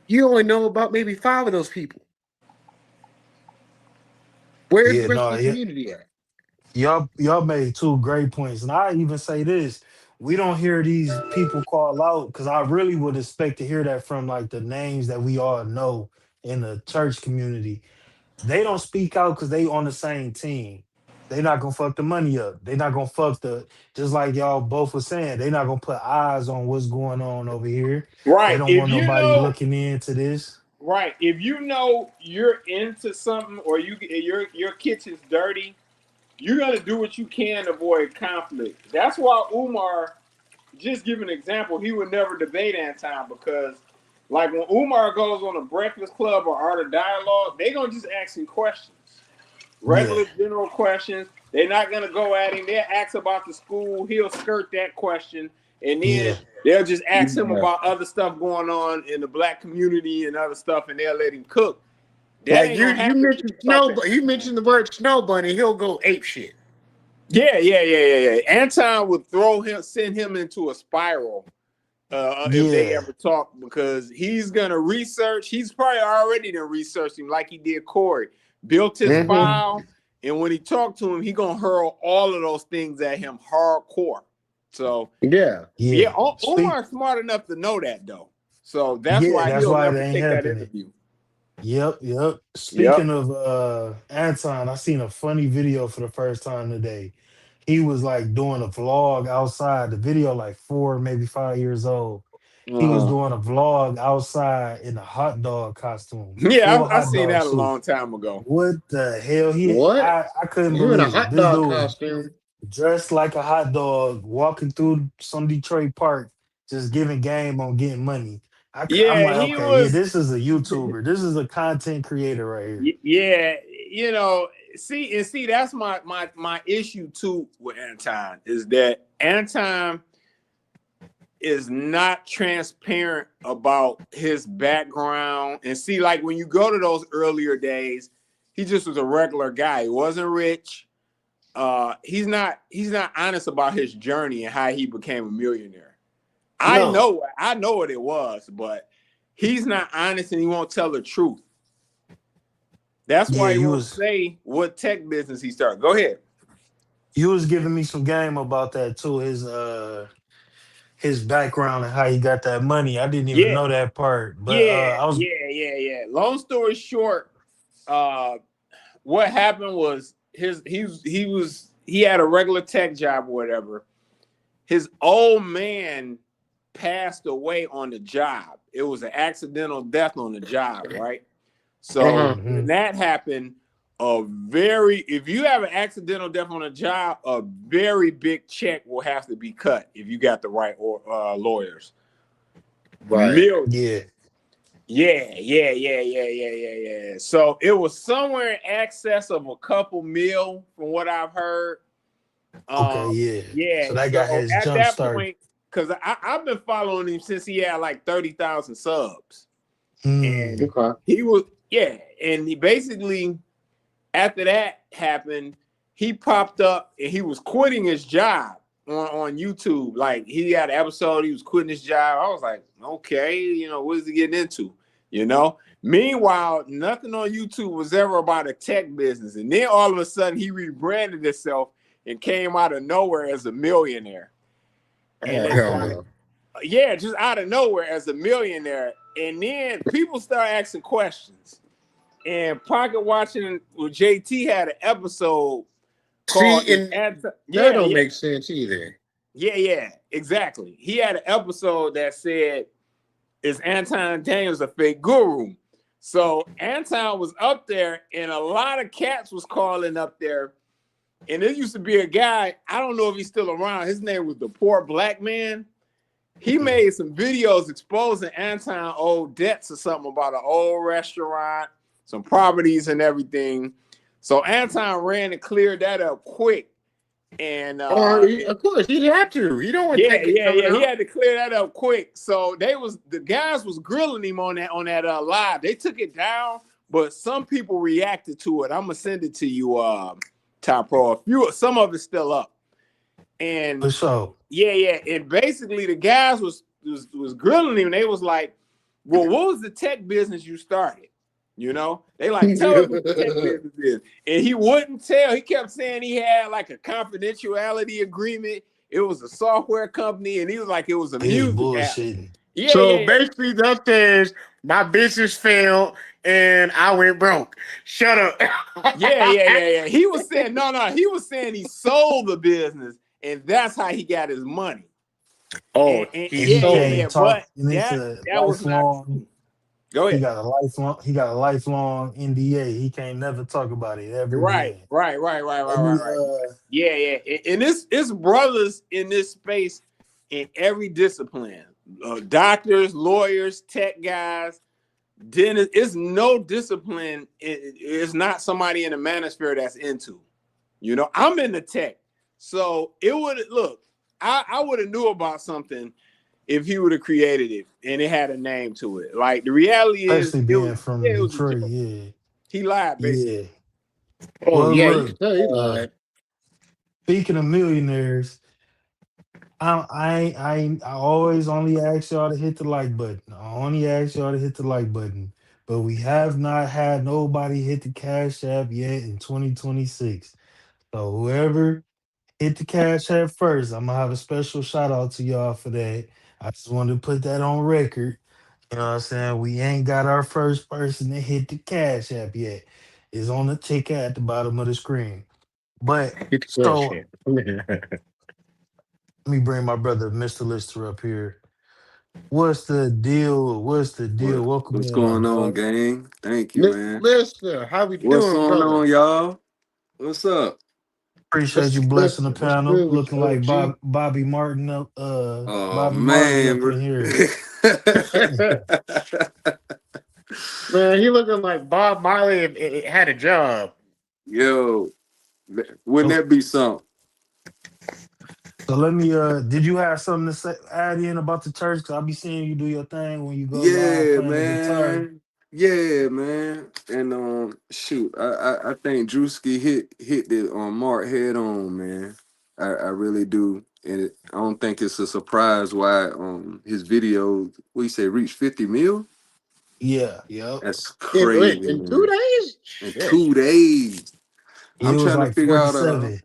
you only know about maybe 5 of those people. Where's Yeah, the rest no, of the yeah. community at? Y'all made 2 great points. And I even say this. We don't hear these people call out because I really would expect to hear that from like the names that we all know in the church community. They don't speak out because they on the same team. They not gonna fuck the money up. They not gonna fuck just like y'all both were saying, they not gonna put eyes on what's going on over here. They Right. don't If want you nobody know, looking into this. right. If you know you're into something or your kitchen's dirty, you're gonna do what you can to avoid conflict. That's why Umar, just give an example, he would never debate Anton because, like when Umar goes on a Breakfast Club or Art of Dialogue, they gonna just ask him questions, regular general questions. They're not gonna go at him. They'll ask about the school. He'll skirt that question, and then they'll just ask him about other stuff going on in the black community and other stuff, and they'll let him cook. That Like ain't you gonna happen. mentioned you mentioned the word snow bunny, he'll go ape shit. Yeah. Anton would send him into a spiral if they ever talk, because he's gonna research. He's probably already done researched him like he did Corey. Built his file, and when he talked to him, he gonna hurl all of those things at him hardcore. So Omar's smart enough to know that though. So that's why he'll never it ain't take that happening. interview. Yep. Speaking of Anton, I seen a funny video for the first time today. He was like doing a vlog outside. The video like 4, maybe 5 years old. He was doing a vlog outside in a hot dog costume. Yeah, Full I hot seen dog that a suit. long time ago. What the hell? What? I couldn't You in a believe it. hot This dog dude costume? dressed like a hot dog, walking through some Detroit park, just giving game on getting money. I'm Yeah, like, he okay, was. this is a YouTuber. This is a content creator right here. Yeah, see, that's my issue too with Anton is that Anton is not transparent about his background. And see, like when you go to those earlier days, he just was a regular guy. He wasn't rich. He's not honest about his journey and how he became a millionaire. I know what it was, but he's not honest and he won't tell the truth. That's why he won't say what tech business he started. Go ahead. You was giving me some game about that too. His background and how he got that money. I didn't even know that part. But I was Yeah. Long story short, what happened was he had a regular tech job or whatever. His old man passed away on the job. It was an accidental death on the job, right? So when that happened, if you have an accidental death on a job, a very big check will have to be cut if you got the right lawyers. Right. Millions. Yeah. So it was somewhere in excess of a couple mil from what I've heard. So that got his at jump that start. point, because I've been following him since he had like 30,000 subs. And he was, and he basically, after that happened, he popped up and he was quitting his job on YouTube. Like he had an episode, he was quitting his job. I was like, okay, what is he getting into? Meanwhile, nothing on YouTube was ever about a tech business. And then all of a sudden he rebranded himself and came out of nowhere as a millionaire. And just out of nowhere as a millionaire. And then people start asking questions. And Pocket Watching with JT had an episode called that don't make sense either. Yeah, exactly. He had an episode that said, is Anton Daniel's a fake guru. So Anton was up there, and a lot of cats was calling up there. And there used to be a guy, I don't know if he's still around. His name was the Poor Black Man. He made some videos exposing Anton old debts or something about an old restaurant, some properties and everything. So Anton ran and cleared that up quick. And of course, he'd have to. He don't want to take it. Yeah. He had to clear that up quick. So the guys was grilling him on that live. They took it down, but some people reacted to it. I'm gonna send it to you, Top Pro. Some of it's still up. And For sure. Yeah. And basically the guys was grilling him. They was like, well, what was the tech business you started? You know, they like, tell us what the tech business is. And he wouldn't tell. He kept saying he had like a confidentiality agreement. It was a software company, and he was like, it was a music app. So basically that says my business failed and I went broke. Shut up. Yeah. He was saying, no. He was saying he sold the business, and that's how he got his money. Oh, But that was not. Go ahead. He got a lifelong NDA. He can't never talk about it ever. Right. Yeah. And it's brothers in this space in every discipline. Doctors, lawyers, tech guys, dentists. It's no discipline. It's not somebody in the manosphere that's into. You know, I'm in the tech. So it would look, I would have knew about something if he would have created it and it had a name to it. Like the reality Especially is, being from Detroit, he lied basically. Yeah. Oh, Well, yeah, look, you can tell he lied. Speaking of millionaires, I always only ask y'all to hit the like button. I only ask y'all to hit the like button. But we have not had nobody hit the Cash App yet in 2026. So whoever hit the Cash App first, I'm gonna have a special shout out to y'all for that. I just wanted to put that on record. You know what I'm saying? We ain't got our first person to hit the Cash App yet. It's on the ticker at the bottom of the screen. But so let me bring my brother, Mr. Lister, up here. What's the deal? Welcome What's in, my going on, dog. gang? Thank you, man. Listen, how we What's doing, going brother? on, y'all? What's up? Appreciate you blessing the What's panel. good with Looking you, like OG? Bobby Martin up, Oh Bobby Marley man, up in here. Man, he looking like Bob Marley had a job. yo, wouldn't that be something? So let me did you have something to say add in about the church? Cause I'll be seeing you do your thing when you go live Yeah, playing the guitar. man. Yeah, man. And shoot, I think Druski hit the mark head on, man. I really do. And I don't think it's a surprise why his video we say reached 50 mil. Yeah, yep. That's crazy, In 2 man. days? In Shit. 2 days. It I'm was trying to like figure out 47.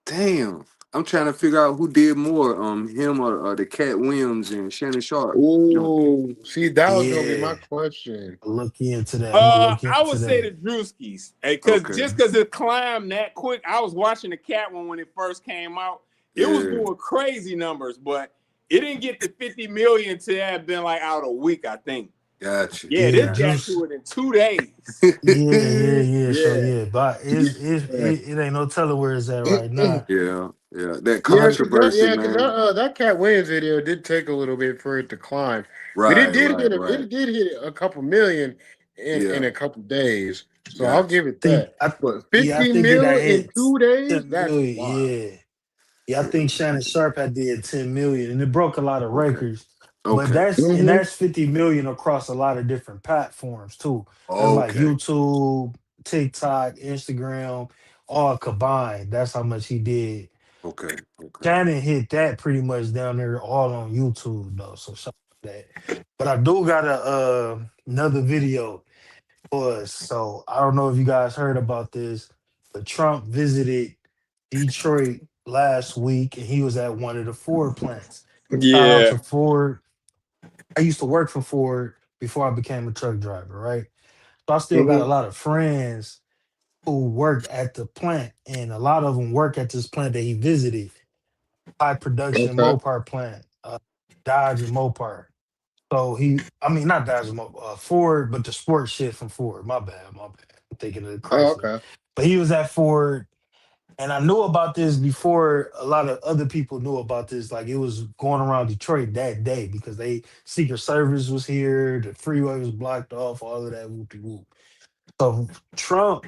damn. I'm trying to figure out who did more, him or the Cat Williams and Shannon Sharp. Ooh, see, that was gonna be Yeah. my question. Look into that. I'm gonna look I into would say that. the Druskis, because Okay. it climbed that quick. I was watching the Cat one when it first came out. It was Yeah. doing crazy numbers, but it didn't get to 50 million till it had been like out a week, I think. Gotcha. Yeah, Yeah, this got to it in 2 days. Yeah. So Yeah. but it ain't no telling where it's at right now. Yeah. That But controversy, man. That Cat Williams video did take a little bit for it to climb, but Right. it did hit a couple million in Yeah. a couple days. So I'll Gotcha. give it that. But I 50 think it mil had in hit 2 days, 10 that's million. wild. Yeah, I think Shannon Sharp had did 10 million and it broke a lot of Okay. records. But Okay. that's 50 million across a lot of different platforms too. That's like Okay. YouTube, TikTok, Instagram, all combined. That's how much he did. Okay. Shannon hit that pretty much down there all on YouTube though. So shout out to that. But I do got another video for us. So I don't know if you guys heard about this, but Trump visited Detroit last week and he was at one of the Ford plants. Shout out Yeah. to Ford. I used to work for Ford before I became a truck driver, right? So I still got a lot of friends who worked at the plant, and a lot of them work at this plant that he visited, high production Okay. Mopar plant, Dodge and Mopar. So I mean, not Dodge, Ford, but the sports shit from Ford. My bad. I'm thinking of Oh, Chrysler. okay. But he was at Ford, and I knew about this before a lot of other people knew about this. Like it was going around Detroit that day because Secret Service was here, the freeway was blocked off, all of that whoopie whoop. So Trump,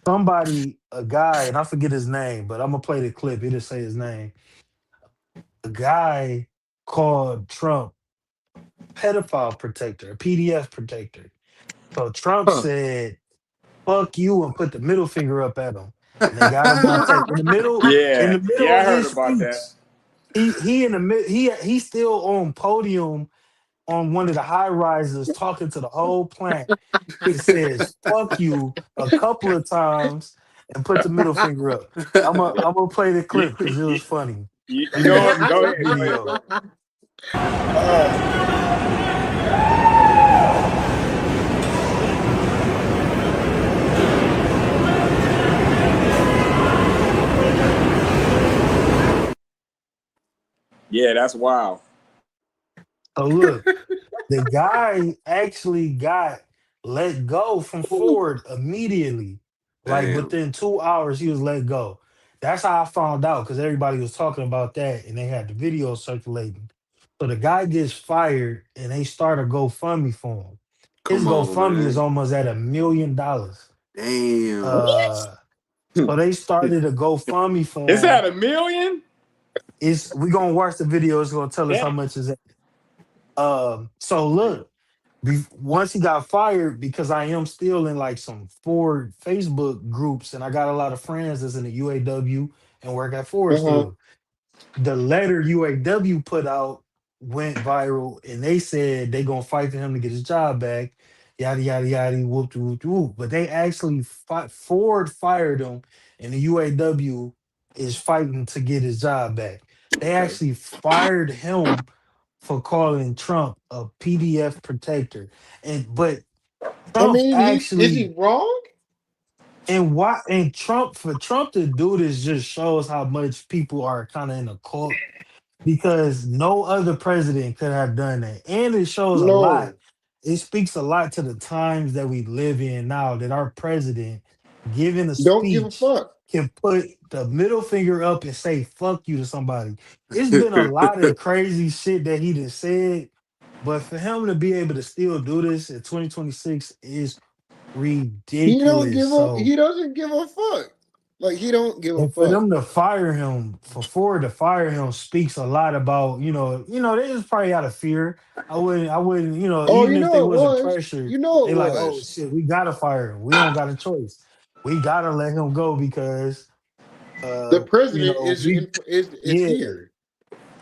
a guy, and I forget his name, but I'm gonna play the clip. It'll say his name. A guy called Trump pedophile protector, a PDF protector. So Trump said, "Fuck you," and put the middle finger up at him. And they got him on tape. In Yeah, the middle yeah, I of heard his about speech, that. he in the mid he's still on podium on one of the high rises talking to the whole plant. He says, "Fuck you" a couple of times and put the middle finger up. I'm gonna play the clip because it was funny. You Let me know let what? me Go play the ahead, go ahead, video. bro. Yeah, that's wild. So look, the guy actually got let go from Ford immediately. Like Damn. within 2 hours, he was let go. That's how I found out because everybody was talking about that and they had the video circulating. So the guy gets fired and they start a GoFundMe for him. His Come on, GoFundMe is man. almost at $1 million. Damn. Uh, so they started a GoFundMe Is for that him. $1 million? We gonna watch the video. It's gonna tell us how Damn. much is it. So look, once he got fired, because I am still in like some Ford Facebook groups, and I got a lot of friends that's in the UAW and work at Ford Uh-huh. still. The letter UAW put out went viral, and they said they gonna fight for him to get his job back. Yada yada yada, whoop whoop whoop. But they actually Ford fired him, and the UAW is fighting to get his job back. They Okay. actually fired him for calling Trump a PDF protector. But I Trump mean, is he actually wrong? Trump for Trump to do this just shows how much people are kind of in a cult because no other president could have done that. And it shows a lot. No. It speaks a lot to the times that we live in now that our president giving a Don't give a speech fuck. can put the middle finger up and say fuck you to somebody. It's been a lot of crazy shit that he just said, but for him to be able to still do this in 2026 is ridiculous. So He doesn't give a fuck. Like he don't give a and for fuck. them to fire him, for Ford to fire him speaks a lot about, they just probably out of fear. I wouldn't, Oh, even if they wasn't pressured, You know it they like, oh was. shit, we gotta fire him. We don't got a choice. We gotta let him go because The president we is yeah, here.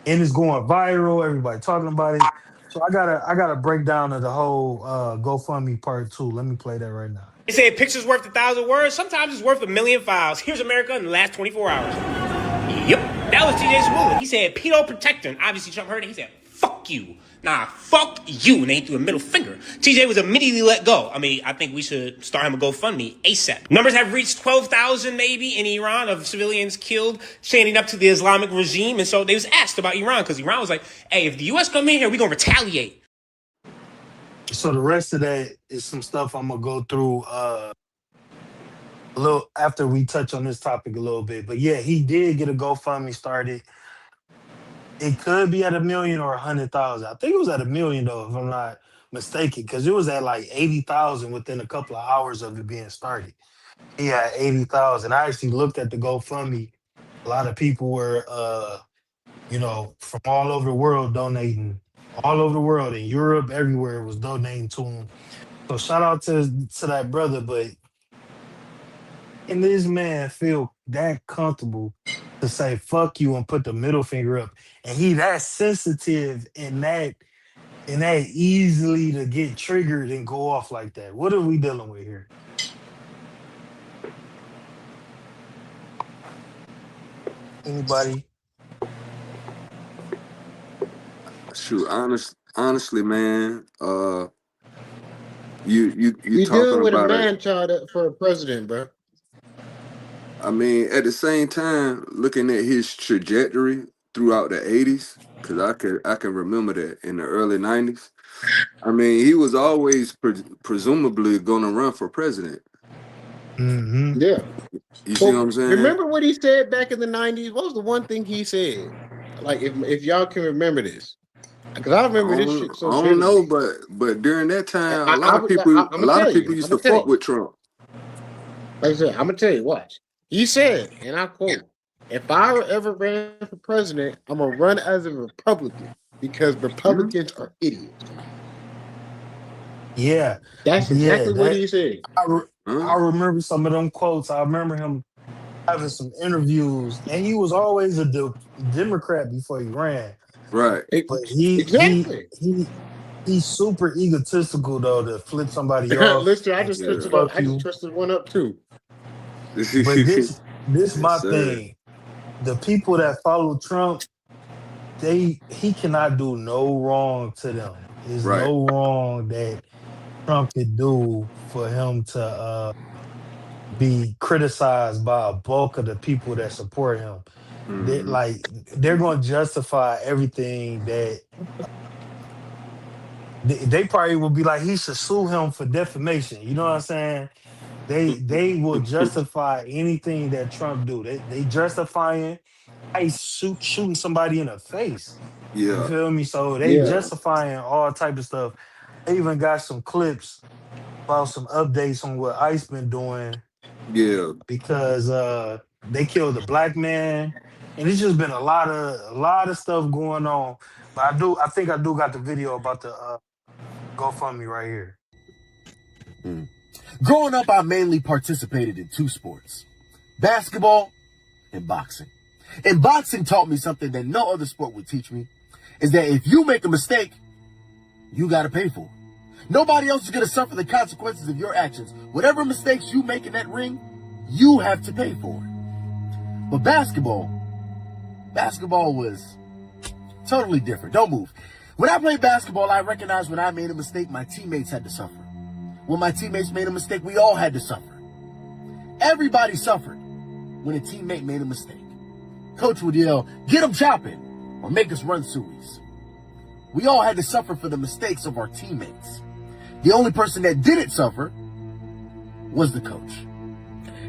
and it's going viral, everybody talking about it. So I got a breakdown of the whole GoFundMe part two. Let me play that right now. They say a picture's worth 1,000 words. Sometimes it's worth 1,000,000 files. Here's America in the last 24 hours. Yep, that was TJ Smooth. He said, pedo protector. And obviously, Trump heard it. He said, fuck you. Nah, fuck you. And they threw a middle finger. TJ was immediately let go. I mean, I think we should start him a GoFundMe ASAP. Numbers have reached 12,000 maybe in Iran of civilians killed standing up to the Islamic regime. And so they was asked about Iran because Iran was like, hey, if the U.S. come in here, we're going to retaliate. So the rest of that is some stuff I'm gonna go through a little after we touch on this topic a little bit. But yeah, he did get a GoFundMe started. It could be at 1 million or 100,000. I think it was at 1 million though, if I'm not mistaken, because it was at like 80,000 within a couple of hours of it being started. He had 80,000. I actually looked at the GoFundMe. A lot of people were from all over the world donating. All over the world, in Europe, everywhere was donating to him. So shout out to that brother, but can this man feel that comfortable to say fuck you and put the middle finger up? And he that sensitive and that easily to get triggered and go off like that. What are we dealing with here? Anybody? Shoot, honestly, man, you You talking dealing with a about it. man child for a president, bro. I mean, at the same time, looking at his trajectory, throughout the 80s, because I can remember that in the early 90s. I mean, he was always presumably going to run for president. Mm-hmm. Yeah. You see what I'm saying? Remember what he said back in the 90s? What was the one thing he said? Like, if y'all can remember this. Because I remember this shit so I don't know, vividly. but during that time, I'm a lot of people used to fuck with Trump. Like I said, I'm gonna tell you, watch. He said, and I quote, "If I ever ran for president, I'm gonna run as a Republican because Republicans are idiots." Yeah, That's exactly what he said. I remember some of them quotes. I remember him having some interviews, and he was always a Democrat before he ran. Right. But Exactly. he's super egotistical though to flip somebody off. Listen, I and just say, twisted "Fuck up. I you." just twisted one up too. But this Yes, my sir. thing. The people that follow Trump, he cannot do no wrong to them. There's Right. no wrong that Trump could do for him to be criticized by a bulk of the people that support him. They're going to justify everything that they probably will be like, he should sue him for defamation. You know what I'm saying? They will justify anything that Trump do. They justifying shooting somebody in the face. You Yeah. feel me? So they justifying all type of stuff. They even got some clips about some updates on what ICE been doing Yeah. because they killed a black man, and it's just been a lot of stuff going on. But I think I do got the video about the GoFundMe right here. Growing up, I mainly participated in two sports, basketball and boxing. And boxing taught me something that no other sport would teach me, is that if you make a mistake, you got to pay for it. Nobody else is going to suffer the consequences of your actions. Whatever mistakes you make in that ring, you have to pay for it. But basketball was totally different. Don't move. When I played basketball, I recognized when I made a mistake, my teammates had to suffer. When my teammates made a mistake, we all had to suffer. Everybody suffered when a teammate made a mistake. Coach would yell, "Get him chopping," or make us run suies. We all had to suffer for the mistakes of our teammates. The only person that didn't suffer was the coach.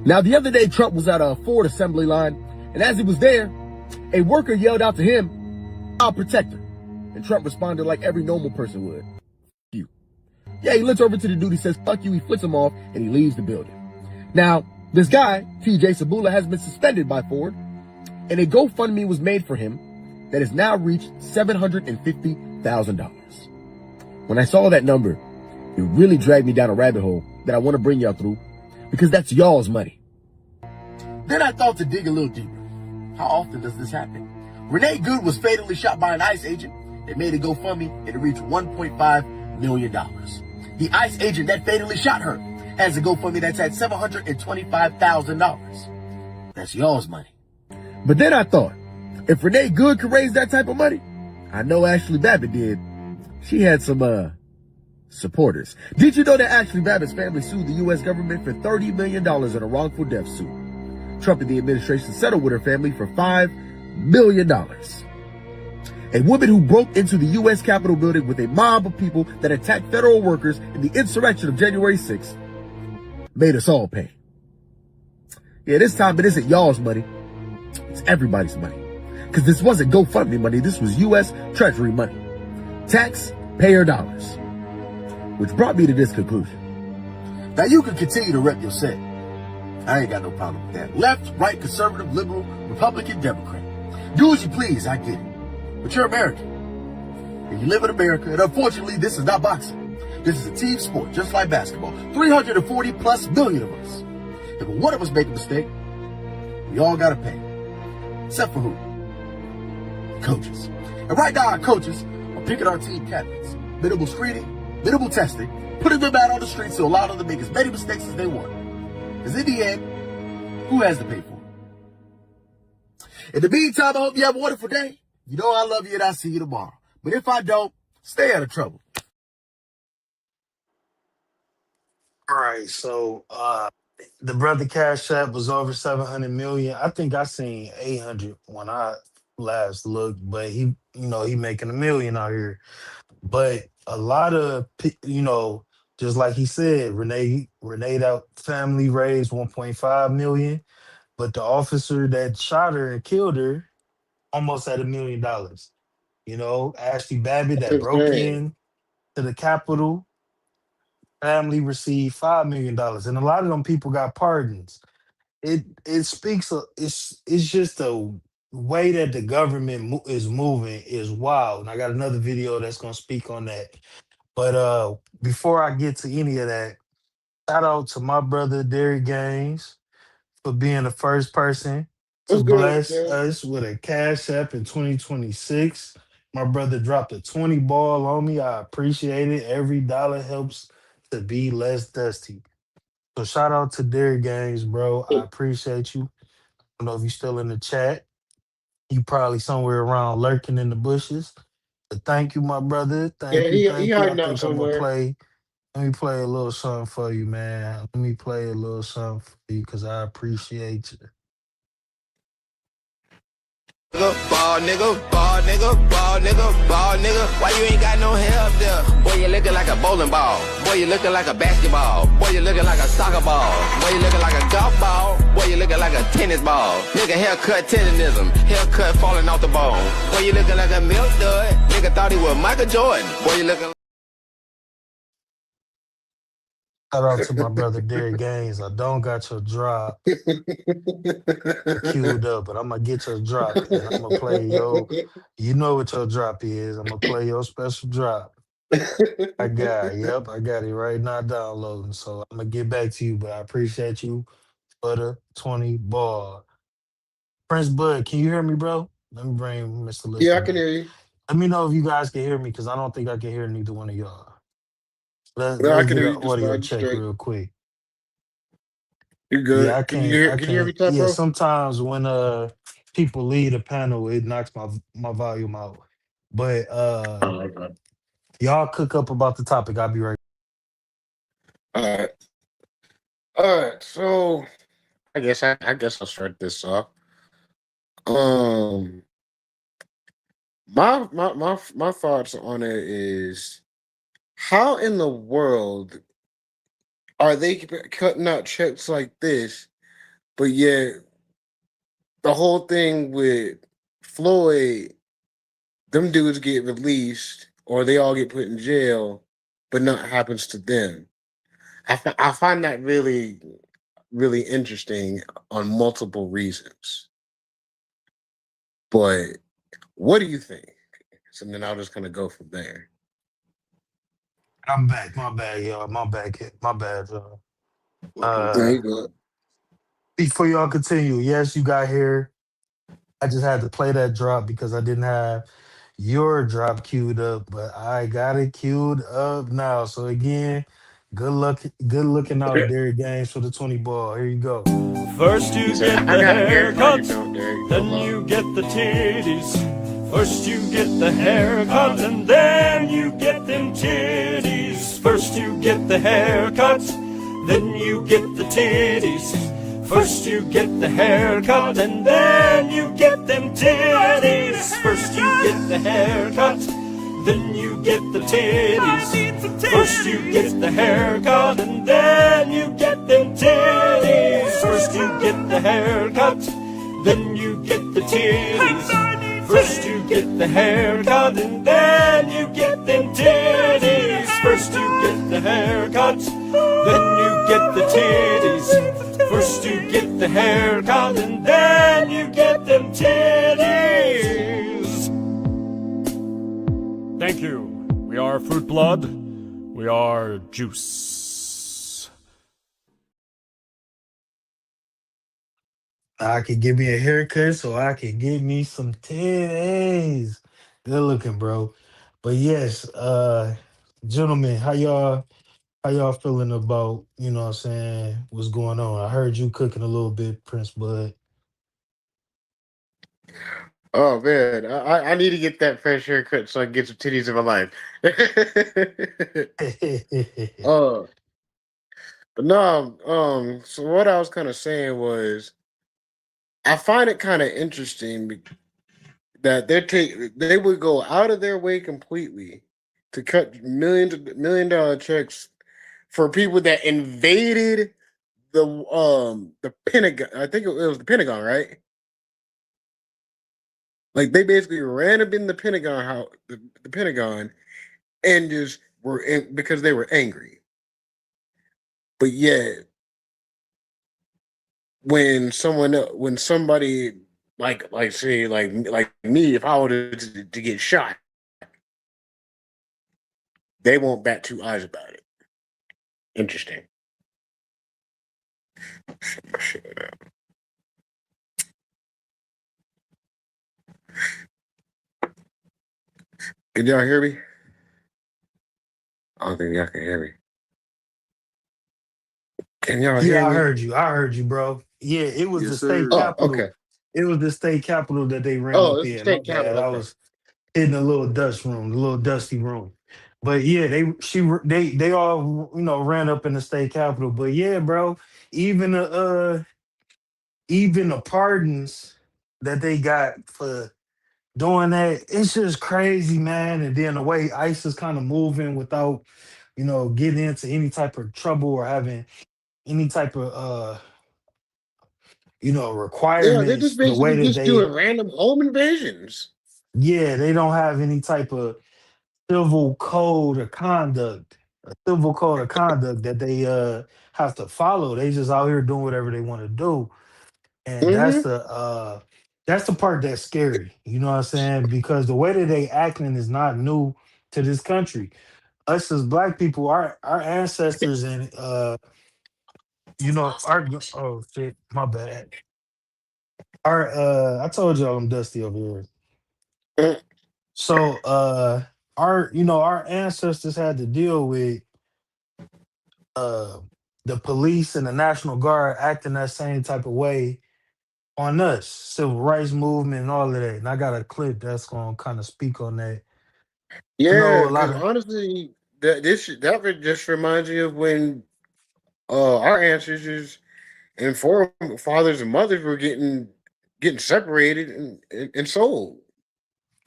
Now, the other day, Trump was at a Ford assembly line, and as he was there, a worker yelled out to him, "I'll protect her." And Trump responded like every normal person would. "You." Yeah, he looks over to the dude, he says, "Fuck you," he flicks him off, and he leaves the building. Now, this guy, TJ Sabula, has been suspended by Ford, and a GoFundMe was made for him that has now reached $750,000. When I saw that number, it really dragged me down a rabbit hole that I want to bring y'all through, because that's y'all's money. Then I thought to dig a little deeper. How often does this happen? Renee Good was fatally shot by an ICE agent that made a GoFundMe and it reached $1.5 million. The ICE agent that fatally shot her has a GoFundMe that's at $725,000. That's y'all's money. But then I thought, if Renee Good could raise that type of money, I know Ashley Babbitt did. She had some, supporters. Did you know that Ashley Babbitt's family sued the U.S. government for $30 million in a wrongful death suit? Trump and the administration settled with her family for $5 million. A woman who broke into the U.S. Capitol building with a mob of people that attacked federal workers in the insurrection of January 6th made us all pay. Yeah, this time it isn't y'all's money. It's everybody's money. Because this wasn't GoFundMe money. This was U.S. Treasury money. Taxpayer dollars. Which brought me to this conclusion. Now you can continue to rep your set. I ain't got no problem with that. Left, right, conservative, liberal, Republican, Democrat. Do as you please, I get it. But you're American. And you live in America. And unfortunately, this is not boxing. This is a team sport, just like basketball. 340 plus million of us. If one of us make a mistake, we all gotta pay. Except for who? Coaches. And right now, our coaches are picking our team captains. Minimal screening, minimal testing, putting them out on the streets to allow them to make as many mistakes as they want. Because in the end, who has to pay for it? In the meantime, I hope you have a wonderful day. You know I love you and I'll see you tomorrow. But if I don't, stay out of trouble. All right, so the brother Cash App was over 700 million. I think I seen 800 when I last look, but he making $1 million out here. But a lot of just like he said, Renee out family raised 1.5 million, but the officer that shot her and killed her almost had $1 million. Ashley Babbitt that That's broke insane. in to the Capitol, family received $5 million, and a lot of them people got pardons. It speaks it's just the way that the government is moving is wild, and I got another video that's gonna speak on that. But before I get to any of that, shout out to my brother Derek Gaines for being the first person to What's good, bless man? us with a cash app in 2026. My brother dropped a 20 ball on me. I appreciate it. Every dollar helps to be less dusty. So shout out to Derek Gaines, bro. I appreciate you. I don't know if you're still in the chat. You probably somewhere around lurking in the bushes. But thank you, my brother. Yeah, Thank you, he thank you. I hiding out think I'm gonna somewhere. play. Let me play a little something for you, man. Let me play a little something for you because I appreciate you. Ball nigga, ball nigga, ball nigga, ball nigga. Why you ain't got no hair up there? Boy, you looking like a bowling ball. Boy, you looking like a basketball. Boy, you looking like a soccer ball. Boy, you looking like a golf ball. Boy, you looking like a tennis ball. Nigga, haircut tennisism. Haircut falling off the bone. Boy, you looking like a milk dud. Nigga thought he was Michael Jordan. Boy, you looking. Shout out to my brother Derek Gaines. I don't got your drop queued up, but I'm gonna get your drop and I'm gonna play you know what your drop is. I'm gonna play your special drop. I got it right now downloading. So I'm gonna get back to you, but I appreciate you for the 20 ball. Prince Bud, can you hear me, bro? Let me bring Mr. Yeah, I Lister can back. hear you. Let me know if you guys can hear me because I don't think I can hear neither one of y'all. No, I Let's can get hear an you just audio fine. You check straight. real quick. You Yeah, I good? Can you can't. hear? I Can you hear me, can't. Top Yeah, Bro? sometimes when people leave the panel, it knocks my volume out. But Oh, okay. y'all cook up about the topic. I'll be right. All right. All right. So I guess I'll start this off. Um, my thoughts on it is how in the world are they cutting out checks like this, but yet the whole thing with Floyd, them dudes get released or they all get put in jail, but nothing happens to them. I find that really, really interesting on multiple reasons. But what do you think? So then I'll just kind of go from there. I'm back. My bad, y'all. My bad. My bad, y'all. There you go. Before y'all continue, yes, you got here. I just had to play that drop because I didn't have your drop queued up, but I got it queued up now. So again, good luck, good looking out, Derek Games for the 20 ball. Here you go. First you He said, get I the got hair. No, you haircut, don't, Derek. then Hold you on. get the titties. First you get the haircut, and then you get them titties. First you get the haircut, then you get the titties. First you get the haircut, and then you get them titties. First you get the haircut, then you get the titties. First you get the haircut, and then you get them titties. First you get the haircut, then you get the titties. First you get the haircut, and then you get them titties. First you get the haircut, then you get the titties. First you get the haircut, and then you get them titties. Thank you. We are Fruit Blood. We are Juice. I could give me a haircut so I could get me some titties. Good looking, bro. But yes, gentlemen, how y'all feeling about, what I'm saying, what's going on? I heard you cooking a little bit, Prince Bud. Oh man, I need to get that fresh haircut so I can get some titties in my life. uh, but no, so what I was kind of saying was I find it kind of interesting that they would go out of their way completely to cut million dollar checks for people that invaded the Pentagon. I think it was the Pentagon, right? Like they basically ran up in the Pentagon house, the Pentagon, and just were because they were angry. But yet, when somebody like say like me, if I were to get shot, they won't bat two eyes about it. Interesting. Can y'all hear me? I don't think y'all can hear me. Can y'all hear Yeah, me? I heard you, bro. Yeah, it was Yes, the sir. state capital. Okay. It was the state capital that they ran Oh, up it's the in. My state bad. capital. I Okay. was in the little dusty room. But yeah, they all ran up in the state capital. But yeah, bro, even the pardons that they got for doing that, it's just crazy, man. And then the way ICE is kind of moving without, getting into any type of trouble or having any type of Yeah, they're requirements just for the way basically that just they, doing random home invasions. yeah, they don't have any type of civil code of conduct, a civil code of conduct that they have to follow. They just out here doing whatever they want to do. And Mm-hmm. that's the part that's scary. You know what I'm saying? Because the way that they acting is not new to this country. Us as black people, our ancestors and our oh shit, my bad. Our I told y'all I'm dusty over here. So our ancestors had to deal with uh the police and the National Guard acting that same type of way on us, civil rights movement and all of that. And I got a clip that's gonna kind of speak on that. I know Yeah, a lot because of honestly, just reminds me of when our ancestors and forefathers and mothers were getting separated and sold.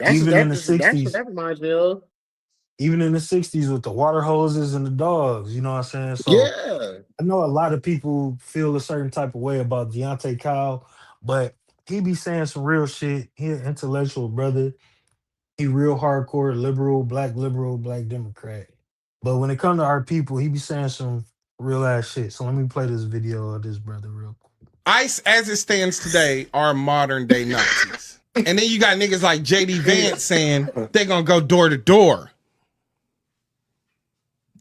even in the That's what '60s, that reminds me of. even in the '60s with the water hoses and the dogs. You know what I'm saying? So Yeah. I know a lot of people feel a certain type of way about Deontay Kyle, but he be saying some real shit. He an intellectual brother. He real hardcore liberal, black Democrat. But when it comes to our people, he be saying some real ass shit. So let me play this video of this brother real quick. ICE, as it stands today, are modern day Nazis. And then you got niggas like JD Vance saying they're gonna go door to door.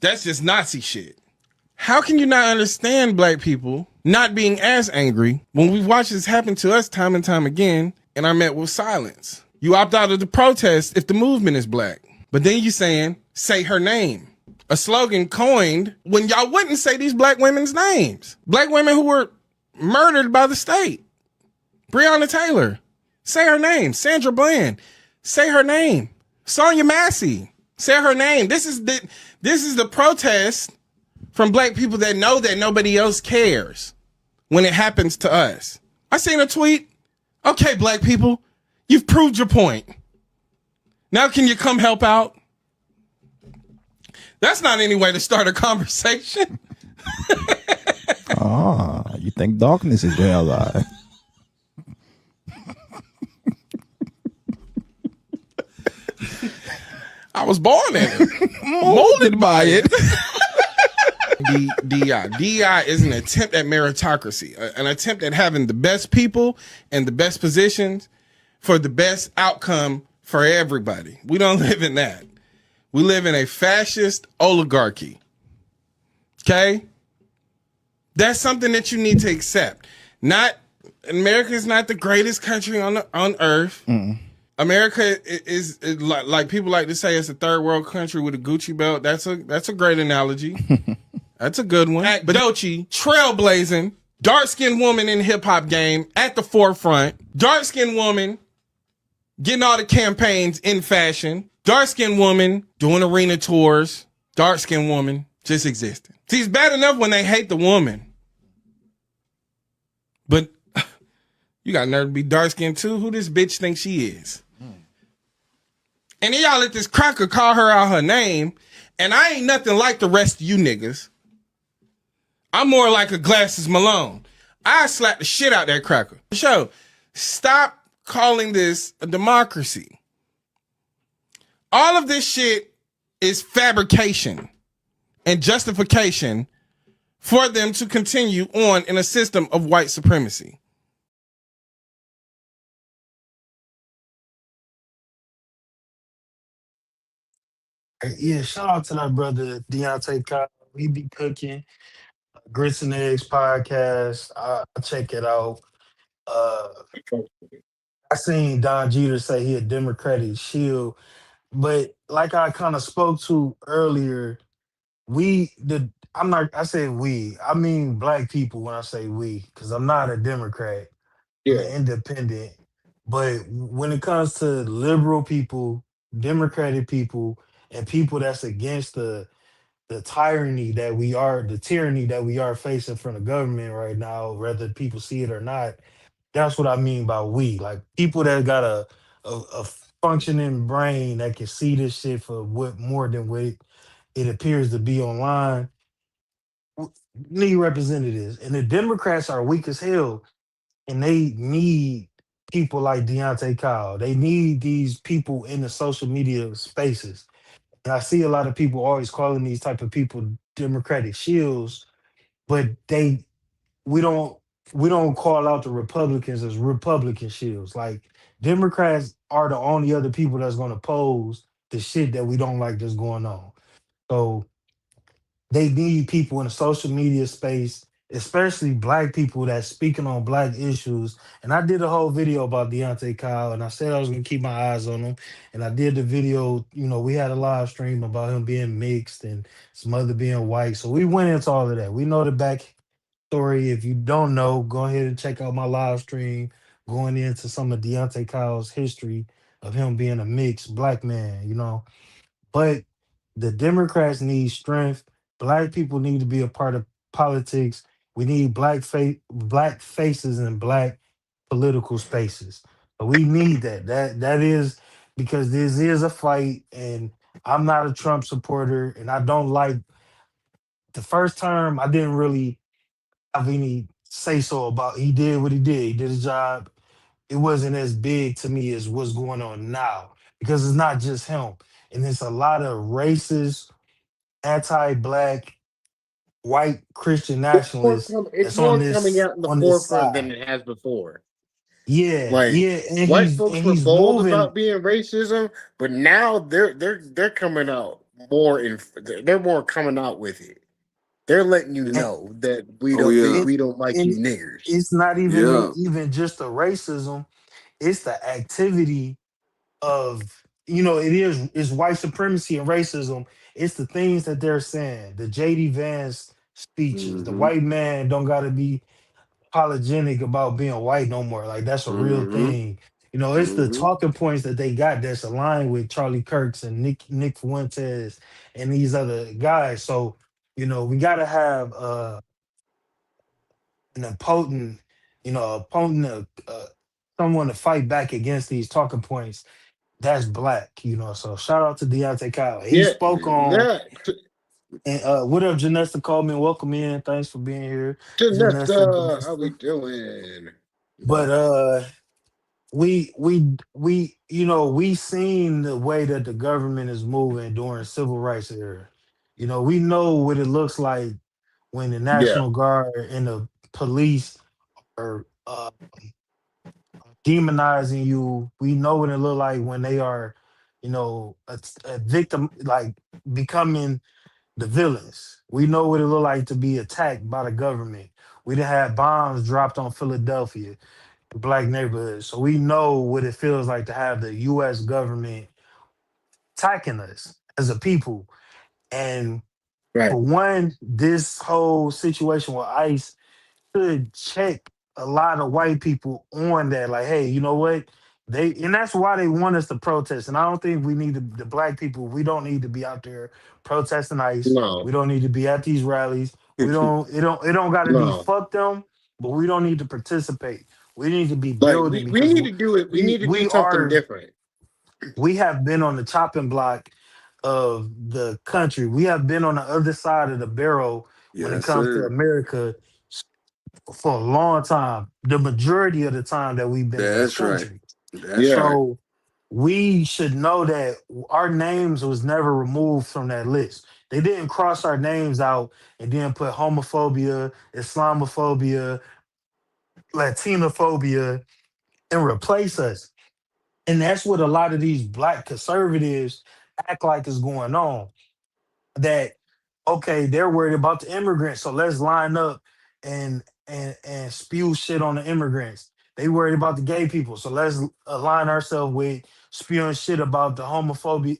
That's just Nazi shit. How can you not understand black people not being as angry when we've watched this happen to us time and time again and are met with silence? You opt out of the protest if the movement is black. But then you saying, say her name. A slogan coined when y'all wouldn't say these black women's names. Black women who were murdered by the state. Breonna Taylor. Say her name. Sandra Bland. Say her name. Sonia Massey. Say her name. This is the protest from black people that know that nobody else cares when it happens to us. I seen a tweet. Okay, black people, you've proved your point. Now can you come help out? That's not any way to start a conversation. You think darkness is your ally? I was born in it. Molded by it. DEI is an attempt at meritocracy, an attempt at having the best people and the best positions for the best outcome for everybody. We don't live in that. We live in a fascist oligarchy. Okay? That's something that you need to accept. America is not the greatest country on earth. Mm-mm. America is like people like to say it's a third world country with a Gucci belt. That's a great analogy. That's a good one. But Dochi, trailblazing, dark-skinned woman in the hip-hop game at the forefront. Dark-skinned woman getting all the campaigns in fashion. Dark-skinned woman doing arena tours. Dark-skinned woman just existing. See, it's bad enough when they hate the woman. But you got nerve to be dark-skinned too? Who this bitch thinks she is? And then y'all let this cracker call her out her name. And I ain't nothing like the rest of you niggas. I'm more like a Glasses Malone. I slap the shit out that cracker. So, stop calling this a democracy. All of this shit is fabrication and justification for them to continue on in a system of white supremacy. Yeah, shout out to that brother Deontay Kyle. He be cooking. Grits and Eggs podcast. I check it out. Uh, I seen Don Jeter say he a Democratic shield, but like I kind of spoke to earlier, I'm not. I said we. I mean black people when I say we, because I'm not a Democrat. I'm Yeah. an independent. But when it comes to liberal people, Democratic people, and people that's against the tyranny that we are facing from the government right now, whether people see it or not. That's what I mean by we. Like people that got a functioning brain that can see this shit for what more than what it appears to be online. Need representatives, and the Democrats are weak as hell, and they need people like Deontay Kyle. They need these people in the social media spaces. And I see a lot of people always calling these type of people Democratic shields, but we don't we don't call out the Republicans as Republican shields. Like Democrats are the only other people that's going to oppose the shit that we don't like that's going on. So they need people in the social media space, especially black people that's speaking on black issues. And I did a whole video about Deontay Kyle, and I said I was gonna keep my eyes on him. And I did the video, we had a live stream about him being mixed and his mother being white. So we went into all of that. We know the back story. If you don't know, go ahead and check out my live stream going into some of Deontay Kyle's history of him being a mixed black man. But the Democrats need strength. Black people need to be a part of politics. We need black faces in black political spaces. But we need that. That is because this is a fight, and I'm not a Trump supporter, and I don't like the first term. I didn't really have any say so about. He did what he did. He did his job. It wasn't as big to me as what's going on now because it's not just him, and it's a lot of racist, anti-black, white Christian nationalists It's that's on more coming this out in the on this forefront than side. it has before. Yeah, Like yeah, and white he's folks and were he's bold moving. about being racism, but now they're coming out more they're more coming out with it. They're letting you And, know that we Oh don't yeah, we don't like and you niggers. it's not yeah. even just the racism; it's the activity of it's white supremacy and racism. It's the things that they're saying. The JD Vance speeches. The Mm-hmm. white man don't got to be apologetic about being white no more. Like that's a real Mm-hmm. thing. It's the Mm-hmm. talking points that they got that's aligned with Charlie Kirk's and Nick Fuentes and these other guys. So, we gotta have an potent, someone to fight back against these talking points. That's black. So shout out to Deontay Kyle. He Yeah, spoke on yeah. and what up, Janessa Coleman? Welcome in. Thanks for being here. Janessa, Janessa, how we Janessa. doing? But we seen the way that the government is moving during civil rights era. We know what it looks like when the Yeah, National Guard and the police are demonizing you. We know what it look like when they are, a victim, like becoming the villains. We know what it look like to be attacked by the government. We done had bombs dropped on Philadelphia, black neighborhoods. So we know what it feels like to have the US government attacking us as a people. And right. for one, this whole situation with ICE could check a lot of white people on that. Like, hey, you know what? And that's why they want us to protest. And I don't think we need the black people. We don't need to be out there protesting ICE. No, We don't need to be at these rallies. We don't. It don't got to be no. fuck them. But we don't need to participate. We need to be Like building we because need to do it. We need to do we something are different. We have been on the chopping block of the country. We have been on the other side of the barrel when it Yes, comes to sir. America for a long time. The majority of the time that we've been in this That's right. country. That's Yeah. right. So we should know that our names was never removed from that list. They didn't cross our names out and then put homophobia, Islamophobia, Latinophobia, and replace us. And that's what a lot of these black conservatives act like is going on. That okay, they're worried about the immigrants, so let's line up and spew shit on the immigrants. They worried about the gay people, so let's align ourselves with spewing shit about the homophobia,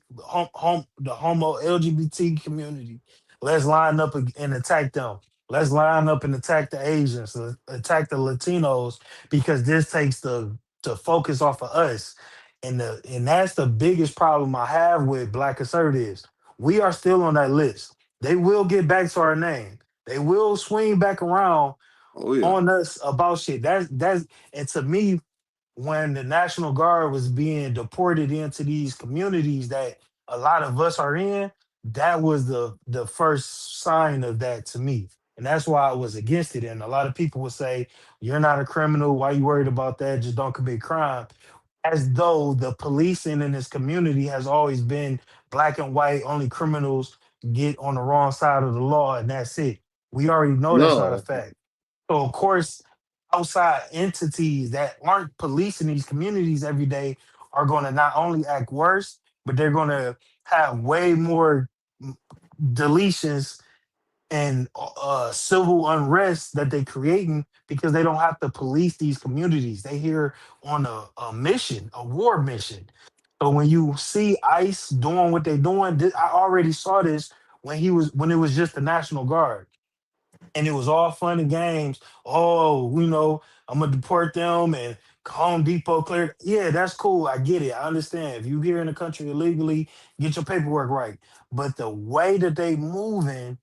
the homo LGBT community. Let's line up and attack them. Let's line up and attack the Asians, attack the Latinos, because this takes the focus off of us. And that's the biggest problem I have with black conservatives. We are still on that list. They will get back to our name. They will swing back around Oh yeah. on us about shit. That's and to me, when the National Guard was being deported into these communities that a lot of us are in, that was the first sign of that to me. And that's why I was against it. And a lot of people would say, "You're not a criminal. Why you worried about that? Just don't commit crime." As though the policing in this community has always been black and white, only criminals get on the wrong side of the law, and that's it. We already know that's not a No. fact. So, of course, outside entities that aren't policing these communities every day are going to not only act worse, but they're going to have way more deletions and civil unrest that they creating because they don't have to police these communities. They here on a mission, a war mission. So when you see ICE doing what they're doing, I already saw this when it was just the National Guard and it was all fun and games. Oh, I'm gonna deport them and Home Depot cleared. Yeah, that's cool. I get it. I understand. If you here in the country illegally, get your paperwork right. But the way that they moving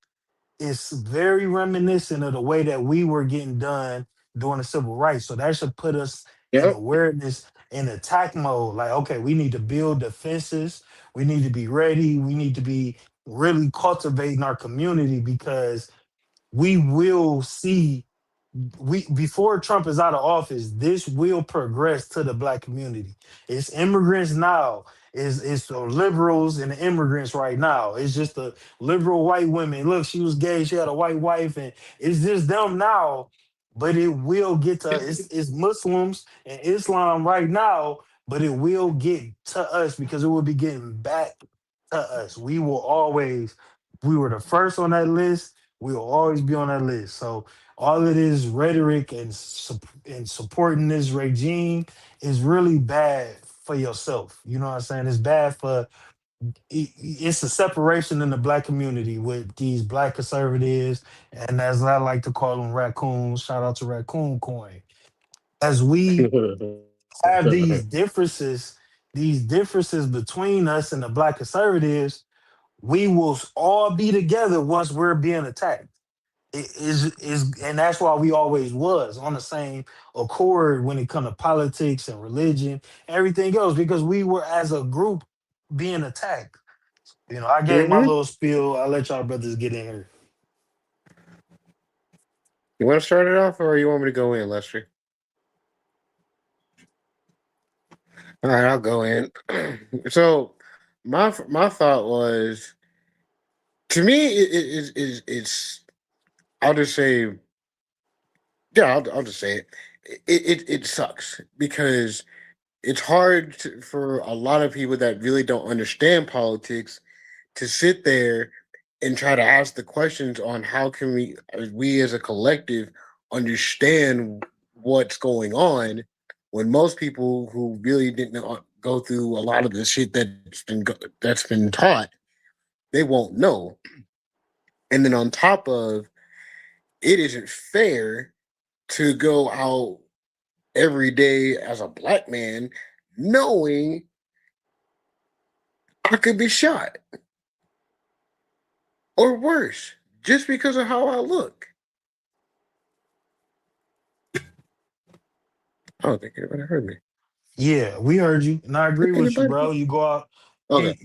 is very reminiscent of the way that we were getting done during the civil rights. So that should put us in Yep. awareness in attack mode. Like, okay, we need to build defenses. We need to be ready. We need to be really cultivating our community because we will see we before Trump is out of office, this will progress to the black community. It's immigrants now. It's the liberals and the immigrants right now. It's just the liberal white women. Look, she was gay. She had a white wife, and it's just them now. But it will get to it's Muslims and Islam right now. But it will get to us because it will be getting back to us. We were the first on that list. We will always be on that list. So all of this rhetoric and supporting this regime is really bad for yourself. You know what I'm saying? It's bad for it's a separation in the black community with these black conservatives, and as I like to call them, raccoons. Shout out to Raccoon Coin. As we have these differences between us and the black conservatives, we will all be together once we're being attacked. It is and that's why we always was on the same accord when it comes to politics and religion, everything else, because we were as a group being attacked. I gave my Hmm. little spiel. I'll let y'all brothers get in here. You want to start it off, or you want me to go in, Lester? All right, I'll go in. So, my thought was, to me, it's. I'll just say, yeah, I'll just say it. It sucks because it's hard for a lot of people that really don't understand politics to sit there and try to ask the questions on how can we as a collective understand what's going on when most people who really didn't go through a lot of the shit that's been taught, they won't know. And then on top of it, isn't fair to go out every day as a black man knowing I could be shot or worse just because of how I look. I don't think anybody heard me. Yeah, we heard you, and I agree with you, bro. You go out, Okay.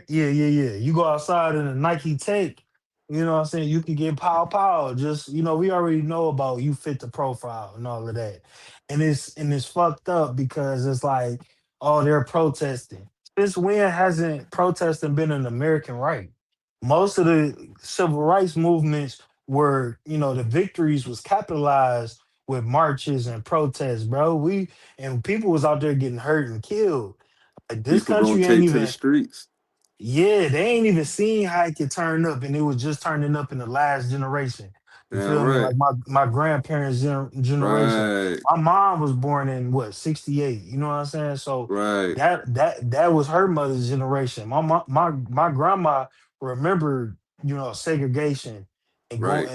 yeah. You go outside in a Nike Tech, you know what I'm saying? You can get pow. Just, we already know about you fit the profile and all of that. And it's fucked up because it's like, oh, they're protesting. Since when hasn't protesting been an American right? Most of the civil rights movements were, the victories was capitalized with marches and protests, bro. And people was out there getting hurt and killed. Like this People gonna country ain't take to the even, streets. yeah, they ain't even seen how it could turn up, and it was just turning up in the last generation. You Damn feel me? right. Like my grandparents' generation. Right. My mom was born in what, 68. You know what I'm saying? So Right. that was her mother's generation. My grandma remembered, segregation and going Right.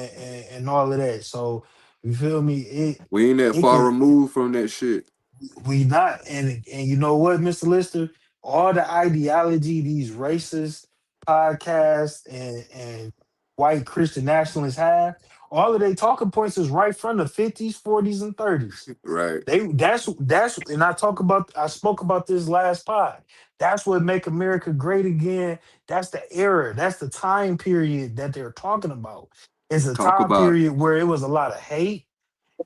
and all of that. So you feel me? We ain't that It far can removed from that shit. we not, and you know what, Mr. Lister? All the ideology these racist podcasts and white Christian nationalists have, all of their talking points is right from the 50s, 40s, and 30s. Right. That's and I spoke about this last pod. That's what make America great again. That's the era. That's the time period that they're talking about. It's a Talk time about it. period where it was a lot of hate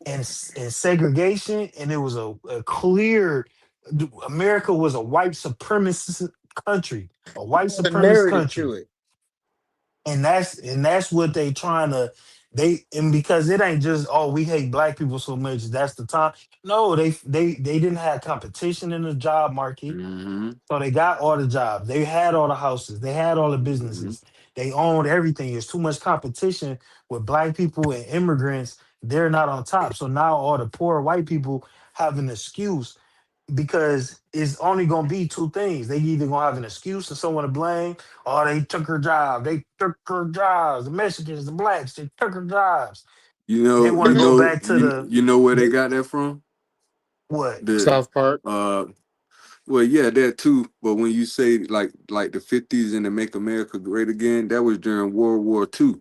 and segregation, and it was a clear. America was a white supremacist country, a white The supremacist narrative country, to it. and that's what they trying to and because it ain't just, oh, we hate black people so much, that's the time. No, they didn't have competition in the job market, Mm-hmm. so they got all the jobs, they had all the houses, they had all the Mm-hmm. businesses, they owned everything. It's too much competition with black people and immigrants. They're not on top, so now all the poor white people have an excuse, because it's only gonna be two things. They either gonna have an excuse and someone to blame, or they took her job. They took her jobs. The Mexicans, the blacks, they took her jobs. You They know, want you to go know, back to you the you know where they got that from? what? The South Park. well, yeah, that too. But when you say like the 50s and to make America great again, that was during World War II.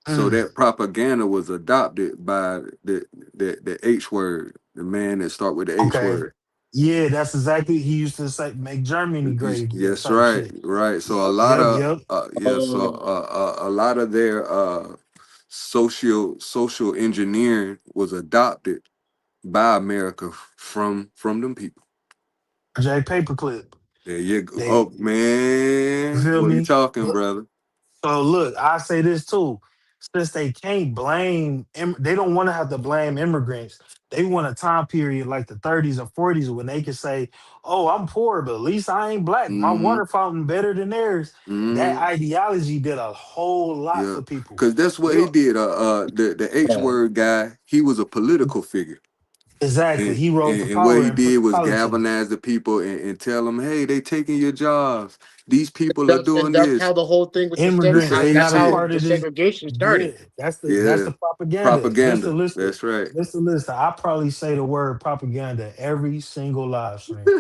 So Mm, that propaganda was adopted by the H word, the man that start with the H okay. word. Yeah, that's exactly. He used to say, "Make Germany great again," Yes, type right, shit. right. So a Yep, lot yep, of yep. a lot of their social engineering was adopted by America from them people. J Paperclip. There you go. They, Oh you man, feel what are you me? talking, brother? So look, I say this too. Since they can't blame, they don't want to have to blame immigrants. They want a time period like the 30s or 40s when they can say, "Oh, I'm poor, but at least I ain't black. My Mm-hmm. water fountain better than theirs." That Mm-hmm. ideology did a whole lot Yeah, for people. because that's what he You did. The H Yeah. word guy, he was a political figure. exactly. And, He wrote and, for and what power he and did was politics. galvanize the people and tell them, hey, they taking your jobs. These people are And doing that's how this. the whole thing with The Immigrants, they same that's not a how shit. part the of this. segregation Yeah, started. that's the Yeah. propaganda. Propaganda. That's right. Mr. Lister, I probably say the word propaganda every single live stream.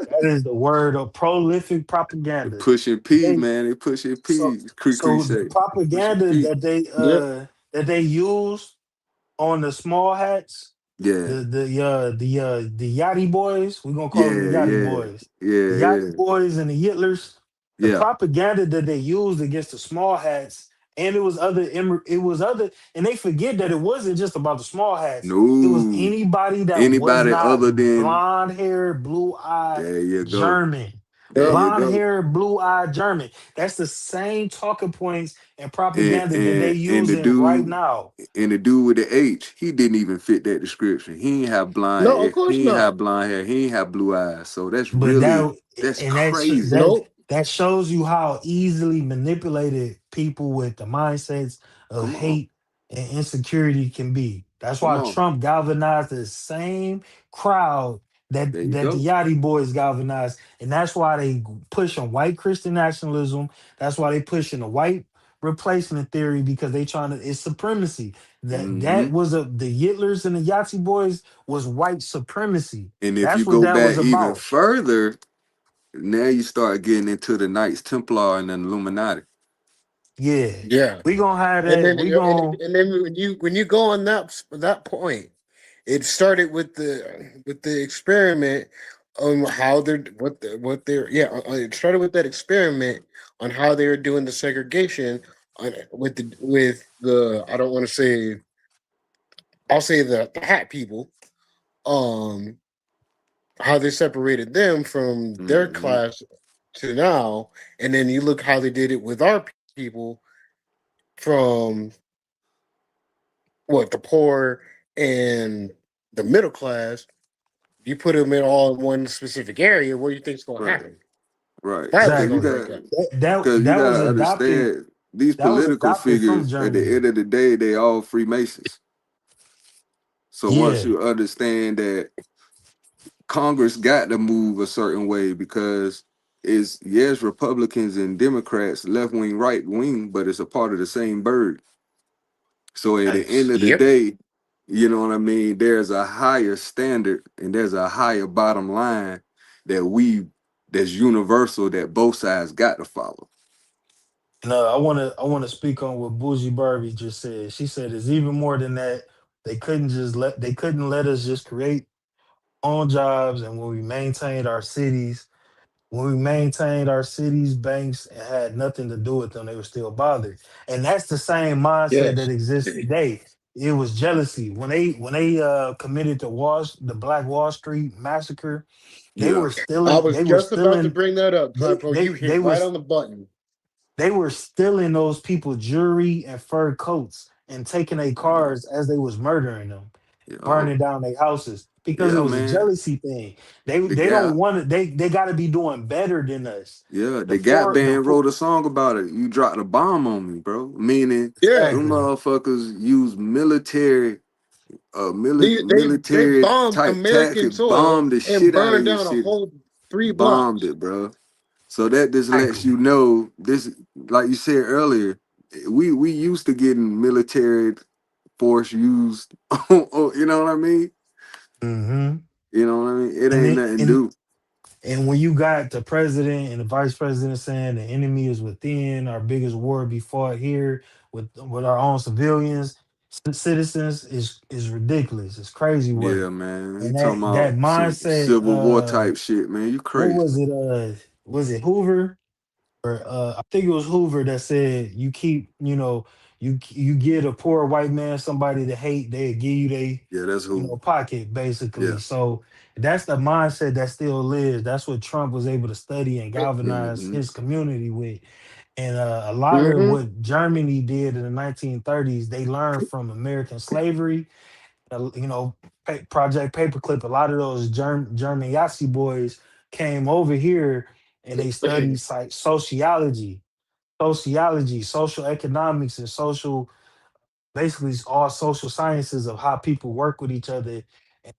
That is the word of prolific propaganda. Pushing P, They man. They pushing so P. Cree so the say. Pushing propaganda P. Yep. that they use on the small hats, Yeah. the Yachty boys, we're gonna call them the Yeah, Yachty yeah. boys. Yeah, The yeah. Yachty boys and the Yitlers, the Yeah. propaganda that they used against the small hats, and it was other, and they forget that it wasn't just about the small hats. It was No. anybody that was Anybody not other than blonde hair, blue eye there you go. German. There Yep. you Blonde go. hair, blue eyed German. That's the same talking points and And propaganda that they and the using right dude now. and the dude with the H, he didn't even fit that description. He ain't have blonde No, of hair. course He ain't not. have blonde hair. He ain't have blue eyes. So But that's and that's crazy. that Nope. that shows you how easily manipulated people with the mindsets of Come on. hate and insecurity can be. That's Come why on. Trump galvanized the same crowd There you that go. the Yachty boys galvanized, and that's why they pushing white Christian nationalism. That's why they pushing the white replacement theory, because they trying to, it's supremacy. That Hmm. was the Yitlers and the Yahtzee boys was white supremacy. And if you That's what go that was back even about. further, now you start getting into the Knights Templar and the Illuminati. Yeah, Yeah. we gonna have And that. then We gonna and then when you go on that point, it started with the experiment on how they're what they're yeah. It started with that experiment on how they were doing the segregation with the I don't want to say I'll say the hat people. Um, how they separated them from their Mm-hmm. class to now, and then you look how they did it with our people from what the poor and the middle class. You put them in all in one specific area. What do you think's going to Right. happen? Right. Violence Because Exactly. you going to got break out. because you That got was to adopted. understand these That was political adopted from figures. At the Germany. end of the day, they all Freemasons. So once Yeah. you understand that Congress got to move a certain way because it's yes, Republicans and Democrats, left wing, right wing, but it's a part of the same bird. So at the end Nice. of the Yep. day, you know what I mean? There's a higher standard and there's a higher bottom line that that's universal that both sides got to follow. No, I wanna speak on what Bougie Barbie just said. She said it's even more than that. They couldn't let us just create own jobs, and when we maintained our cities, banks, and had nothing to do with them, they were still bothered. And that's the same mindset that Yes. exists today. It was jealousy. When they committed the Black Wall Street massacre, Yeah. I was they were just about to stealing bring that up, they Capo. they You they hit right was on the button. they were stealing those people jewelry and fur coats and taking their Yeah. cars as they was murdering them, Yeah. burning down their houses because it Yeah, was a man. jealousy thing. The They don't Gap. want to. They got to be doing better than us. Yeah, The the Gap poor, the Band poor, wrote a song about it. You dropped a bomb on me, bro. Meaning Yeah. them exactly. motherfuckers use They military bombed type American tactic, soil bombed the and shit out of burned your down a city. whole 3 blocks. Bombed it, bro. So that just lets Exactly. you know this, like you said earlier, we used to getting military force used. You know what I mean? hmm You know what I mean? It And ain't then, nothing new. and when you got the president and the vice president saying the enemy is within, our biggest war be fought here with our own civilians, citizens is ridiculous. It's crazy Yeah, work. man. You And talking that about some mindset, Civil War type shit, man. You what crazy. was it? Was it Hoover? Or I think it was Hoover that said you keep, you give a poor white man somebody to hate, they give you they, Yeah, that's who. pocket basically. Yeah. So that's the mindset that still lives. That's what Trump was able to study and galvanize Hmm. his community with. And a lot of Mm-hmm. what Germany did in the 1930s, they learned from American slavery. Project Paperclip. A lot of those German Yahtzee boys came over here and they studied social economics, and basically it's all social sciences of how people work with each other, and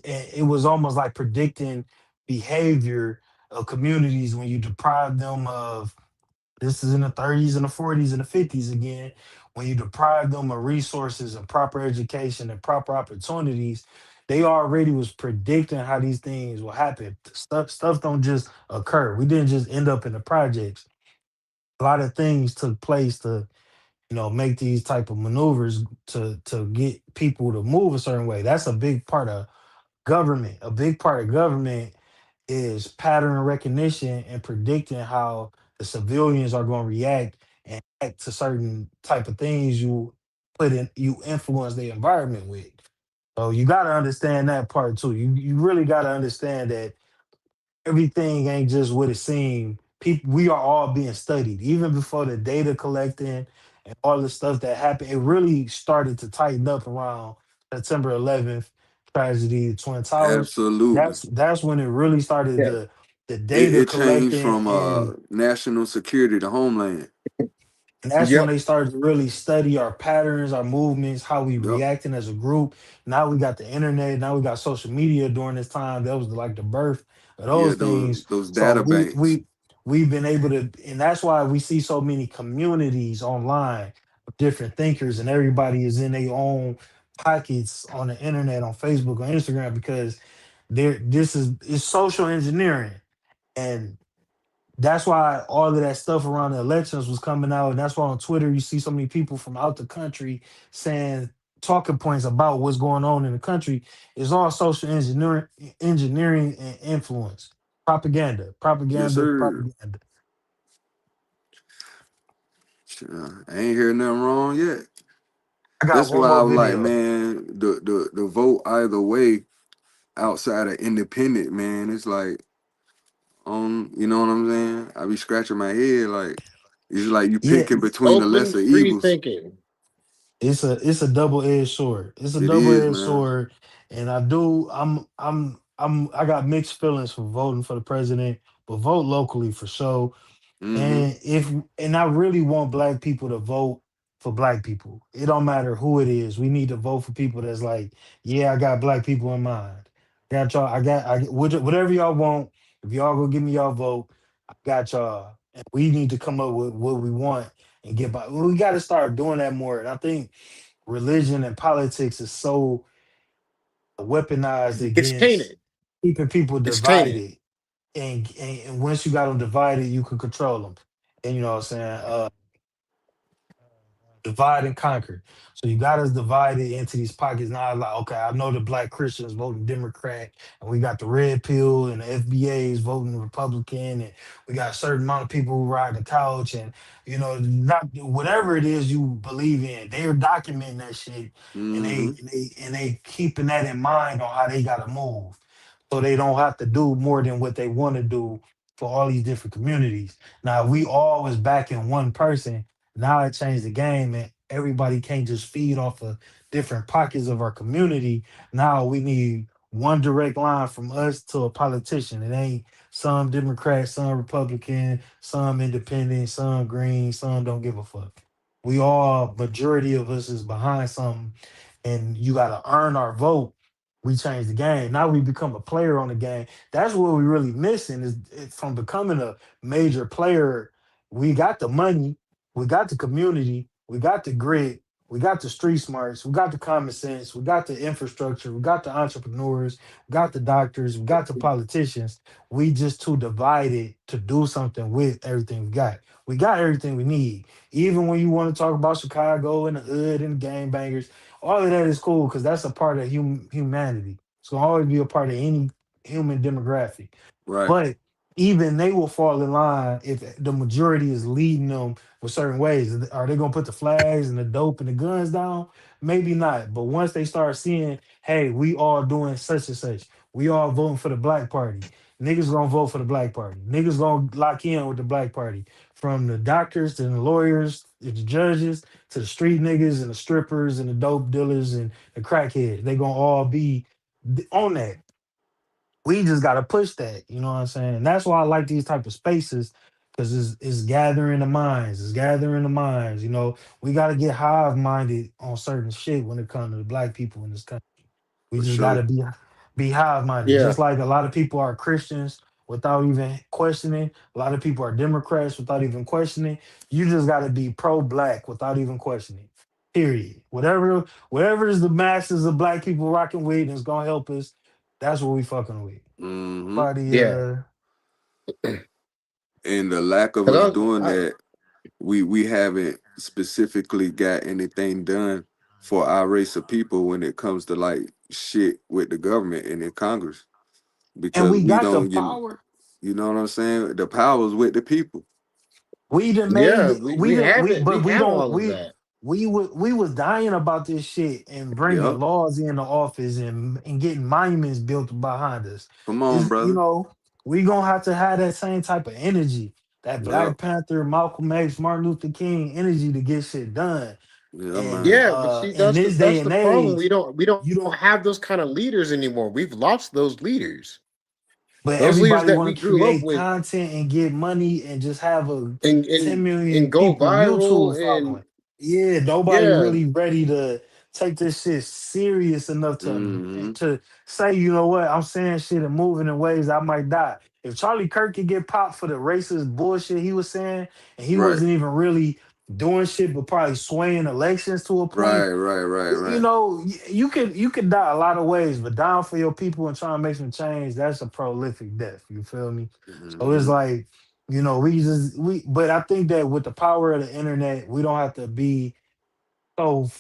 it was almost like predicting behavior of communities when you deprive them of, this is in the 30s and the 40s and the 50s again, when you deprive them of resources and proper education and proper opportunities. They already was predicting how these things will happen. Stuff don't just occur. We didn't just end up in the projects. A lot of things took place to, make these type of maneuvers to get people to move a certain way. That's a big part of government. A big part of government is pattern recognition and predicting how the civilians are going to react and act to certain type of things you influence the environment with. So you got to understand that part too. You really got to understand that everything ain't just what it seemed. People, we are all being studied. Even before the data collecting and all the stuff that happened, it really started to tighten up around September 11th tragedy, the Twin Towers. Absolutely. That's when it really started Yeah. the It, data it changed collecting, from and national security to homeland. that's when Yep. they started to really study our patterns, our movements, how we Yep. reacting as a group. Now we got the internet. Now we got social media. During this time, that was like the birth of Yeah, those those things. those So data banks. we've been able to, and that's why we see so many communities online of different thinkers, and everybody is in their own pockets on the internet, on Facebook, on Instagram, because this is it's social engineering. And that's why all of that stuff around the elections was coming out. And that's why on Twitter you see so many people from out the country saying talking points about what's going on in the country is all social engineering and influence, propaganda, Yes, propaganda, sir. propaganda. Sure. I ain't heard nothing wrong yet. I got That's one why I more was like, video. man, the vote either way outside of independent, man, it's like, you know what I'm saying? I be scratching my head like it's like you Yeah, picking between the Open lesser free evils. thinking. it's a double edged sword. It's a It double is, edged man. sword, and I got mixed feelings for voting for the president, but vote locally for sure. Mm-hmm. And I really want black people to vote for black people. It don't matter who it is. We need to vote for people that's like, yeah, I got black people in mind. Got y'all. Whatever y'all want. If y'all gonna give me y'all vote, I got y'all. And we need to come up with what we want and get by. We got to start doing that more. And I think religion and politics is so weaponized It's against tainted. keeping people It's tainted. divided. And once you got them divided, you can control them. And you know what I'm saying? Divide and conquer. So you got us divided into these pockets. Now, like, okay, I know the black Christians voting Democrat, and we got the red pill and the FBAs voting Republican, and we got a certain amount of people who ride the couch, and not whatever it is you believe in, they're documenting that shit, and Mm-hmm. they keeping that in mind on how they gotta move, so they don't have to do more than what they want to do for all these different communities. Now, if we all was backing one person, now it changed the game, and everybody can't just feed off of different pockets of our community. Now we need one direct line from us to a politician. It ain't some Democrat, some Republican, some independent, some green, some don't give a fuck. We all, majority of us is behind something, and you got to earn our vote. We change the game. Now we become a player on the game. That's what we really missing is from becoming a major player. We got the money, we got the community, we got the grit, we got the street smarts, we got the common sense, we got the infrastructure, we got the entrepreneurs, we got the doctors, we got the politicians. We just too divided to do something with everything we got. We got everything we need. Even when you want to talk about Chicago and the hood and the gangbangers, all of that is cool because that's a part of humanity. It's gonna always be a part of any human demographic. Right. But even they will fall in line if the majority is leading them with certain ways. Are they gonna put the flags and the dope and the guns down? Maybe not. But once they start seeing, hey, we all doing such and such, we all voting for the black party. Niggas gonna vote for the black party. Niggas gonna lock in with the black party. From the doctors to the lawyers, to the judges, to the street niggas and the strippers and the dope dealers and the crackheads. They gonna all be on that. We just gotta push that. You know what I'm saying? And that's why I like these type of spaces because it's gathering the minds. It's gathering the minds. We gotta get hive minded on certain shit when it comes to the black people in this country. We For just gotta sure. be hive minded. Yeah. Just like a lot of people are Christians without even questioning. A lot of people are Democrats without even questioning. You just gotta be pro black without even questioning. Period. Whatever is the masses of black people rocking with and it's gonna help us, that's what we fucking with. Mm-hmm. Nobody Yeah. And the lack of us 'Cause doing I, that, we haven't specifically got anything done for our race of people when it comes to like shit with the government and in Congress And because we we got the don't get, power. you know what I'm saying? The power's with the people. We done made yeah, it. we, We we didn't. have We it. We but we have don't. all of that. We was dying about this shit and bringing Yep. laws in the office and getting monuments built behind us. Come on, Is brother. we gonna have that same type of energy, that Yep. Black Panther, Malcolm X, Martin Luther King energy to get shit done. Yeah, And man. Yeah, but see, in this day that's and the problem. age, We don't you don't. have those kind of leaders anymore. We've lost those leaders. But Those leaders everybody that we want to grew up create with content and get money and just have a and 10 and million go people viral YouTube and following. Yeah, nobody yeah, really ready to take this shit serious enough Mm-hmm. to say, you know what, I'm saying shit and moving in ways I might die. If Charlie Kirk could get popped for the racist bullshit he was saying, and he Right. wasn't even really doing shit but probably swaying elections to a point, Right, right, right, right. you could die a lot of ways, but dying for your people and trying to make some change, that's a prolific death. You feel me? So it's Mm-hmm. like, but I think that with the power of the internet, we don't have to be so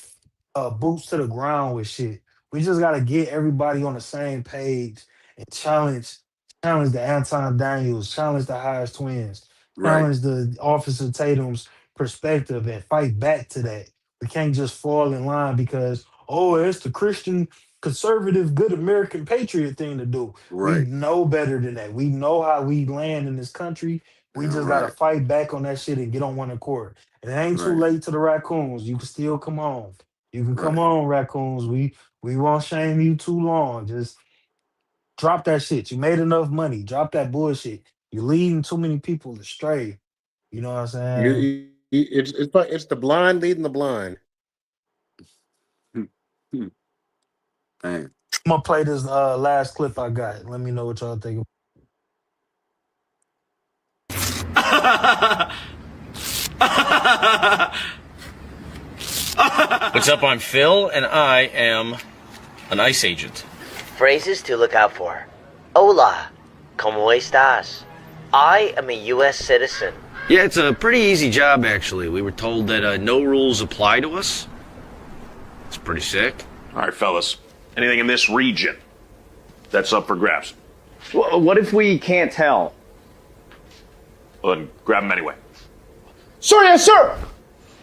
boots to the ground with shit. We just gotta get everybody on the same page and challenge the Anton Daniels, challenge the Highest Twins, Right. challenge the Officer Tatum's perspective and fight back to that. We can't just fall in line because it's the Christian conservative good American patriot thing to do. We Right. know better than that. We know how we land in this country. We just gotta Right. fight back on that shit and get on one accord. It ain't too Right. late to the raccoons. You can still come on. You can come Right. on, raccoons. We won't shame you too long. Just drop that shit. You made enough money. Drop that bullshit. You're leading too many people astray. You know what I'm saying? It's the blind leading the blind. Damn. I'm gonna play this last clip I got. Let me know what y'all think. What's up? I'm Phil, and I am an ICE agent. Phrases to look out for. Hola, ¿cómo estás? I am a U.S. citizen. Yeah, it's a pretty easy job, actually. We were told that no rules apply to us. It's pretty sick. All right, fellas. Anything in this region that's up for grabs? Well, what if we can't tell? Well, then grab them anyway. Sir, yes, sir!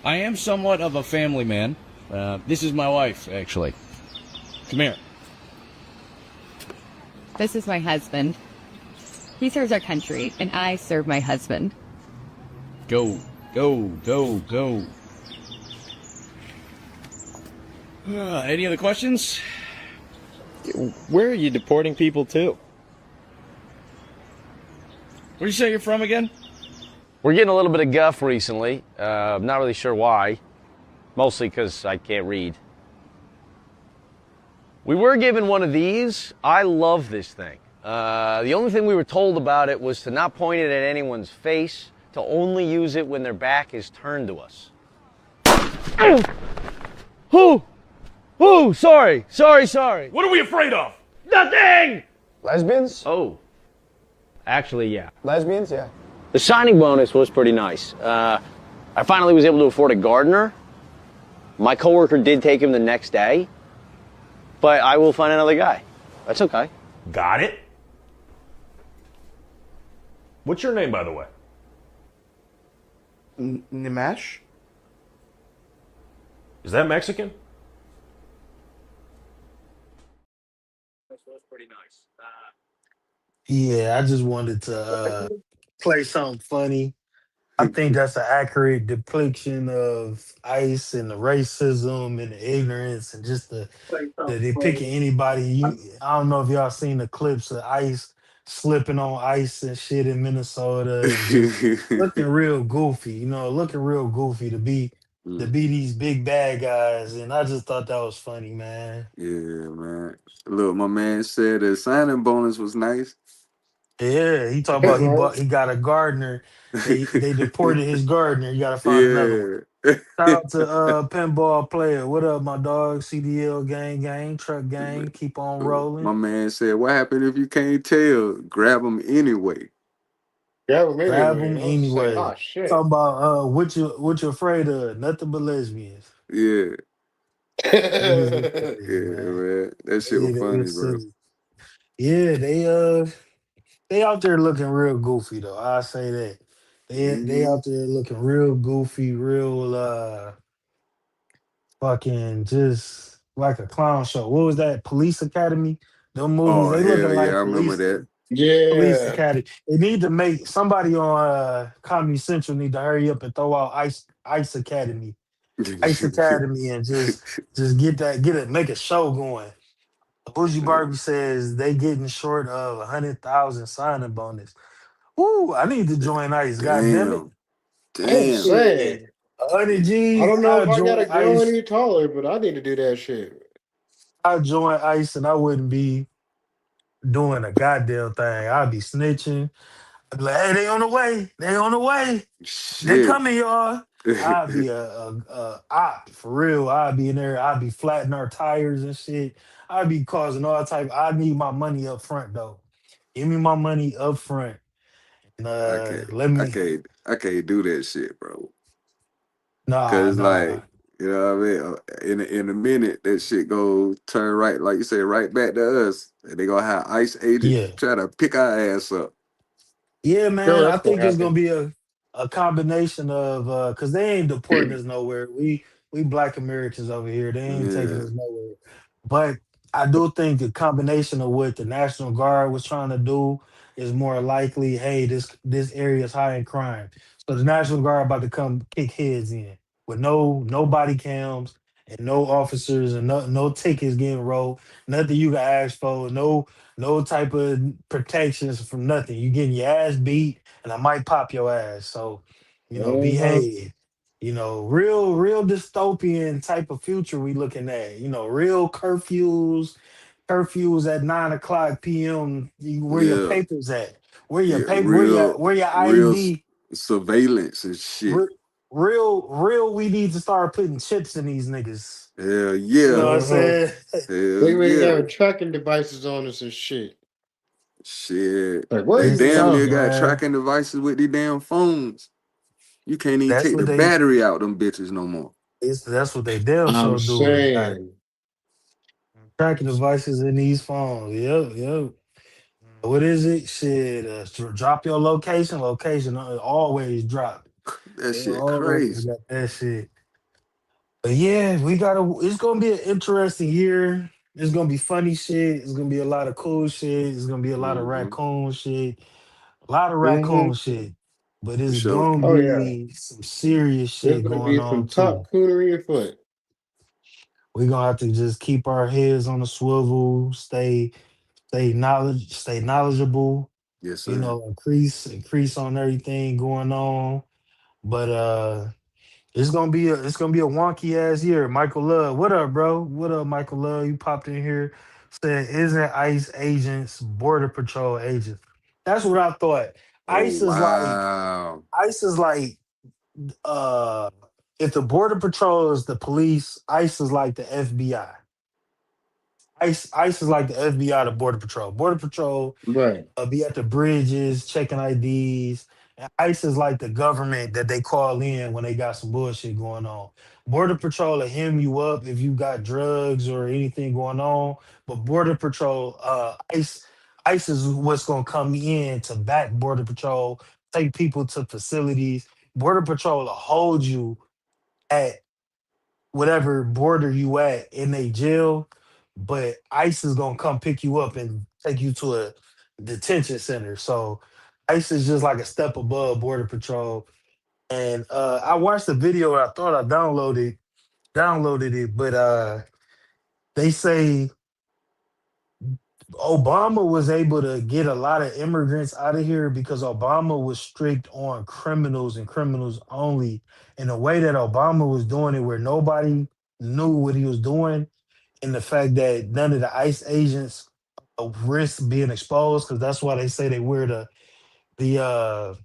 I am somewhat of a family man. This is my wife, actually. Come here. This is my husband. He serves our country, and I serve my husband. Go, go, go, go. Any other questions? Where are you deporting people to? Where do you say you're from again? We're getting a little bit of guff recently. I'm not really sure why. Mostly because I can't read. We were given one of these. I love this thing. The only thing we were told about it was to not point it at anyone's face, to only use it when their back is turned to us. Sorry. What are we afraid of? Nothing! Lesbians? Oh. Actually, yeah. Lesbians, yeah. The signing bonus was pretty nice. I finally was able to afford a gardener. My coworker did take him the next day, but I will find another guy. That's okay. Got it. What's your name, by the way? Nimesh? Is that Mexican? Yeah, I just wanted to play something funny. I think that's an accurate depiction of ICE and the racism and the ignorance and just the they picking anybody. I don't know if y'all seen the clips of ICE slipping on ice and shit in Minnesota and just looking real goofy. Looking real goofy to be these big bad guys. And I just thought that was funny, man. Yeah, man. Look, my man said the signing bonus was nice. Yeah, he talked about he got a gardener. They deported his gardener. You gotta find another one. Shout out to pinball player. What up, my dog? CDL gang, truck gang. Keep on rolling. My man said, what happened if you can't tell? Grab them anyway. Grab them anyway. Oh shit. Talking about what you afraid of? Nothing but lesbians. Yeah. Yeah, man. That shit was funny, bro. Yeah, they out there looking real goofy though. I say that. They out there looking real goofy, real fucking just like a clown show. What was that? Police Academy? Them movies, Oh, they hell looking like yeah, I remember that. Police Yeah. Academy. They need to make somebody on Comedy Central need to hurry up and throw out Ice Academy. Ice Academy and just get it, make a show going. Bougie Barbie says they getting short of 100,000 signing bonus. Ooh, I need to join ICE. God damn it. I'm saying. 100 G's. I don't know if I join gotta grow ICE. any taller, but I need to do that shit. I'd join ICE and I wouldn't be doing a goddamn thing. I'd be snitching. I'd be like, hey, they on the way. They on the way. They Shit. coming, y'all. I'd be a op for real. I'd be in there. I'd be flattening our tires and shit. I'd be causing all type. I need my money up front though. Give me my money up front. And let me. I can't do that shit, bro. Nah. Cause like You know what I mean? In a minute, that shit go turn right, like you say, right back to us, and they gonna have ICE agents Yeah. try to pick our ass up. Yeah, Sure, man. I that's gonna think it's gonna happen. be a combination of because they ain't deporting us nowhere. We Black Americans over here. They ain't taking Yeah, us nowhere. But I do think the combination of what the National Guard was trying to do is more likely. Hey, this area is high in crime, so the National Guard about to come kick heads in with no body cams and no officers and no tickets getting rolled. Nothing you can ask for. No type of protections from nothing. You getting your ass beat, and I might pop your ass. So, Uh-huh. behave. Real dystopian type of future we looking at. Real curfews at 9 o'clock p.m. Where your yeah, papers at? Where your yeah. paper? Where your Real ID? surveillance and shit. Re- real. We need to start putting chips in these niggas. Hell You know yeah, what I'm Uh-huh. saying? hell They already yeah. have tracking devices on us and shit. Shit, Like, what they is It's damn y'all? near tough, got man. tracking devices with these damn phones. You can't even That's take what the they. battery out them bitches no more. That's what they damn I'm sure do. They got saying. tracking devices in these phones. Yep, yep. What is it? Shit, drop your location. Location always drop. That They shit always crazy. got that shit. But yeah, we gotta. It's gonna be an interesting year. It's gonna be funny shit. It's gonna be a lot of cool shit. It's gonna be a lot of Mm-hmm. raccoon shit. A lot of Mm-hmm. raccoon shit. But For it's sure. gonna Oh yeah. be some serious There's shit gonna going be on some too. top coonery afoot. We're gonna have to just keep our heads on the swivel, stay knowledgeable, Yes, sir. increase on everything going on. But it's gonna be a wonky ass year. Michael Love, what up, bro? What up, Michael Love? You popped in here saying isn't ICE agents border patrol agents? That's what I thought. Oh ICE is like wow. ICE is like uh if the border patrol is the police, ICE is like the FBI. ICE is like the FBI to Border Patrol. Border Patrol Right. be at the bridges checking IDs. And ICE is like the government that they call in when they got some bullshit going on. Border Patrol will hem you up if you got drugs or anything going on. But Border Patrol, ICE is what's gonna come in to back Border Patrol, take people to facilities. Border Patrol will hold you at whatever border you at in a jail, but ICE is gonna come pick you up and take you to a detention center. So ICE is just like a step above Border Patrol. And I watched the video. I thought I downloaded it, but they say Obama was able to get a lot of immigrants out of here because Obama was strict on criminals and criminals only. In a way that Obama was doing it where nobody knew what he was doing, and the fact that none of the ICE agents risk being exposed because that's why they say they wear the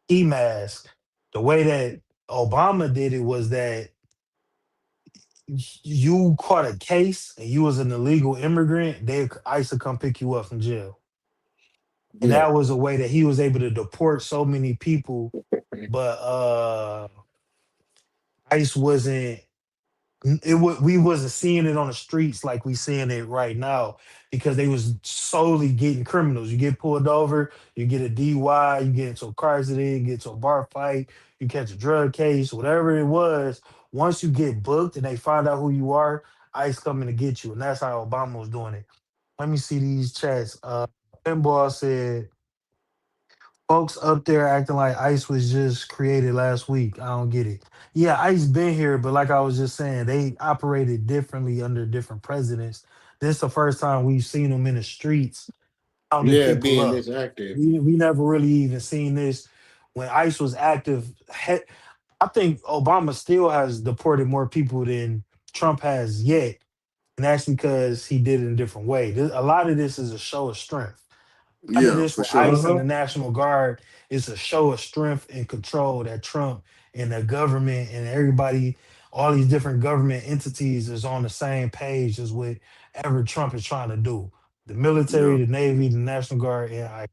e mask. The way that Obama did it was that you caught a case and you was an illegal immigrant, they ICE would come pick you up from jail. And Yeah. that was a way that he was able to deport so many people, but ICE wasn't we wasn't seeing it on the streets like we seeing it right now because they was solely getting criminals. You get pulled over, you get a DUI, you get into a car accident, you get into a bar fight, you catch a drug case, whatever it was. Once you get booked and they find out who you are, ICE coming to get you, and that's how Obama was doing it. Let me see these chats. Pinball said folks up there acting like ICE was just created last week. I don't get it. Yeah, ICE been here, but like I was just saying, they operated differently under different presidents. This the first time we've seen them in the streets rounding Yeah, people being up. this active. We never really even seen this when ICE was active. I think Obama still has deported more people than Trump has yet, and that's because he did it in a different way. A lot of this is a show of strength. Out of Yeah, this for with sure. ICE and Uh-huh. the National Guard is a show of strength and control that Trump and the government and everybody, all these different government entities is on the same page as whatever Trump is trying to do. The military, Yeah, the Navy, the National Guard, and I.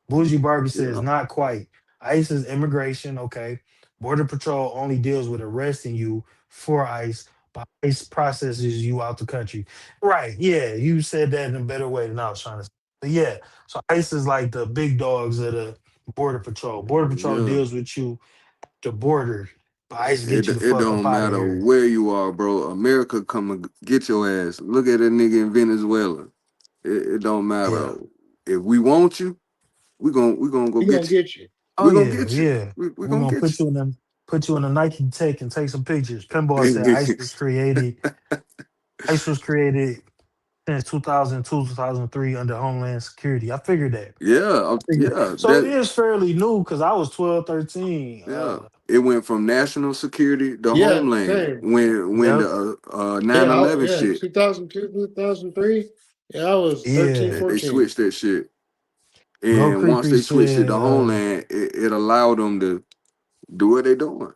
Bougie Barbie says, yeah. not quite. ICE is immigration, okay. Border Patrol only deals with arresting you for ICE, but ICE processes you out the country. Right, yeah, you said that in a better way than I was trying to say. But yeah, so ICE is like the big dogs of the Border Patrol. Border Patrol Yeah. deals with you at the border, but ICE get you the It fuck up don't out of matter here. where you are, bro. America come and get your ass. Look at that nigga in Venezuela. It don't Yeah. matter. If we want you, we gonna go We gonna get you. get you. Oh We gonna yeah, get you. yeah. We We're gonna gonna get put you in them, put you in a Nike Tech and take some pictures. Pinball said you. ICE was created since 2002, 2003 under Homeland Security. I figured that. Yeah. So it is fairly new because I was 12, 13. Yeah. It went from national security to Yeah, homeland same. when Yep. the Yeah, 9/11 yeah, shit. 2002, 2003. Yeah, I was 13, Yeah. They 14. switched that shit. Go And once Creepery they switched it said to homeland, it allowed them to do what they doing.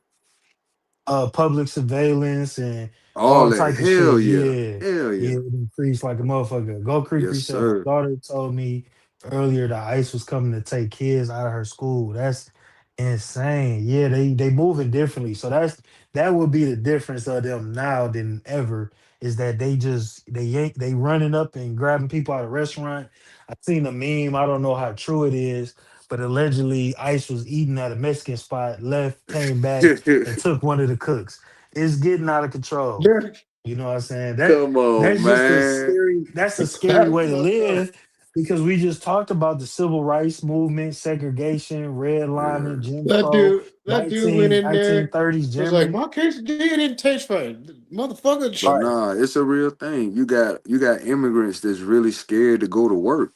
public surveillance and All all that. type of shit. Hell yeah. Yeah. Hell Yeah, yeah. it increased like a motherfucker. Go Yes, Creepery said my sir. daughter told me earlier that ICE was coming to take kids out of her school. That's insane. Yeah, they moving differently. So that would be the difference of them now than ever, is that they running up and grabbing people out of restaurant. I seen a meme, I don't know how true it is, but allegedly ICE was eating at a Mexican spot, left, came back, and took one of the cooks. It's getting out of control. Yeah. You know what I'm saying? Come on, man. That's a scary way to live, because we just talked about the civil rights movement, segregation, redlining, Jim Crow, That dude went in there, 1930s was like, Germany. my quesadilla didn't taste right. Motherfucker, But Right. nah, it's a real thing. You got immigrants that's really scared to go to work.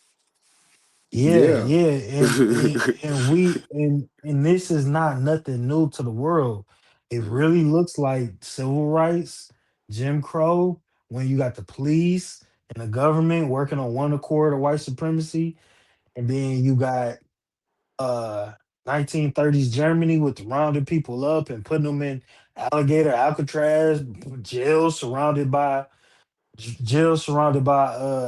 Yeah, yeah. yeah, and this is not nothing new to the world. It really looks like civil rights, Jim Crow, when you got the police and the government working on one accord of white supremacy, and then you got uh 1930s Germany with rounding people up and putting them in alligator Alcatraz jail surrounded by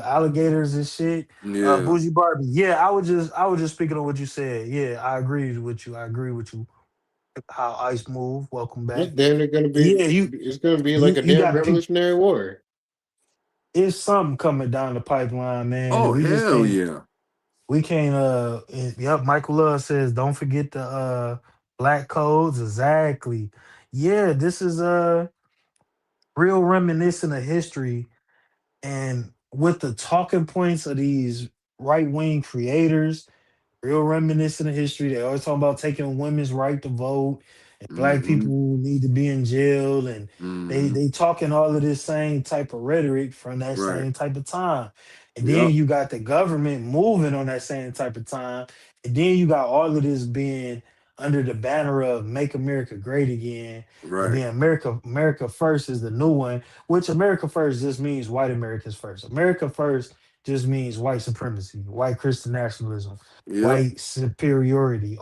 alligators and shit. Yeah, Bougie Barbie. Yeah, I was just speaking on what you said. Yeah, I agree with you. I agree with you. How ice move. Welcome It's back. damn near gonna be Yeah, it's gonna be like you a you damn got people. revolutionary war. It's something coming down the pipeline, man, that oh we just hell can't. yeah. We can't. Yep. Michael Love says, don't forget the black codes. Exactly. Yeah, this is real reminiscent of history. And with the talking points of these right wing creators, real reminiscent of history. They always talk about taking women's right to vote, and black Mm-hmm. people need to be in jail, and Mm-hmm. they talking all of this same type of rhetoric from that Right. same type of time. And then Yep. you got the government moving on that same type of time. And then you got all of this being under the banner of make America great again. And Right. then America first is the new one, which America first just means white Americans first. America first just means white supremacy, white Christian nationalism, Yep. white superiority.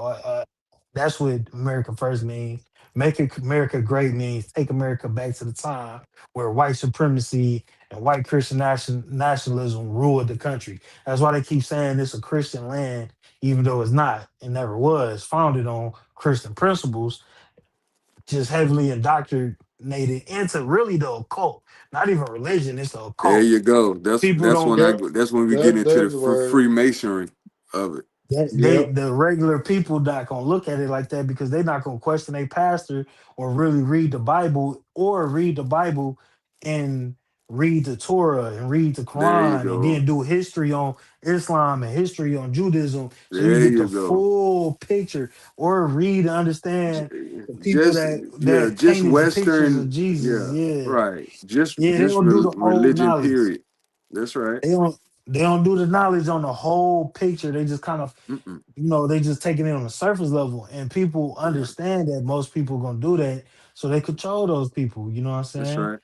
That's what America first means. Make America great means take America back to the time where white supremacy and white Christian nationalism ruled the country. That's why they keep saying it's a Christian land, even though it's not. It never was founded on Christian principles, just heavily indoctrinated into really the occult. Not even religion, it's the There occult. you go. That's People that's don't when I Yep. go. That's when we get into the That's the word. Freemasonry of it. Yep. the regular people not gonna look at it like that, because they're not gonna question a pastor or really read the Bible, or read the Bible and read the Torah and read the There you Quran, and go. then do history on Islam and history on Judaism, so you There get the you go. full picture, or read and understand the people Just yeah, that just painted the pictures of Western. Jesus. Yeah, Yeah, right. Just yeah, they just don't do the whole religion. knowledge. Period. That's right. They don't do the knowledge on the whole picture. They just kind of, Mm-mm. they just taking it on the surface level, and people Yeah, understand that most people gonna do that, so they control those people. You know what I'm that's saying? right.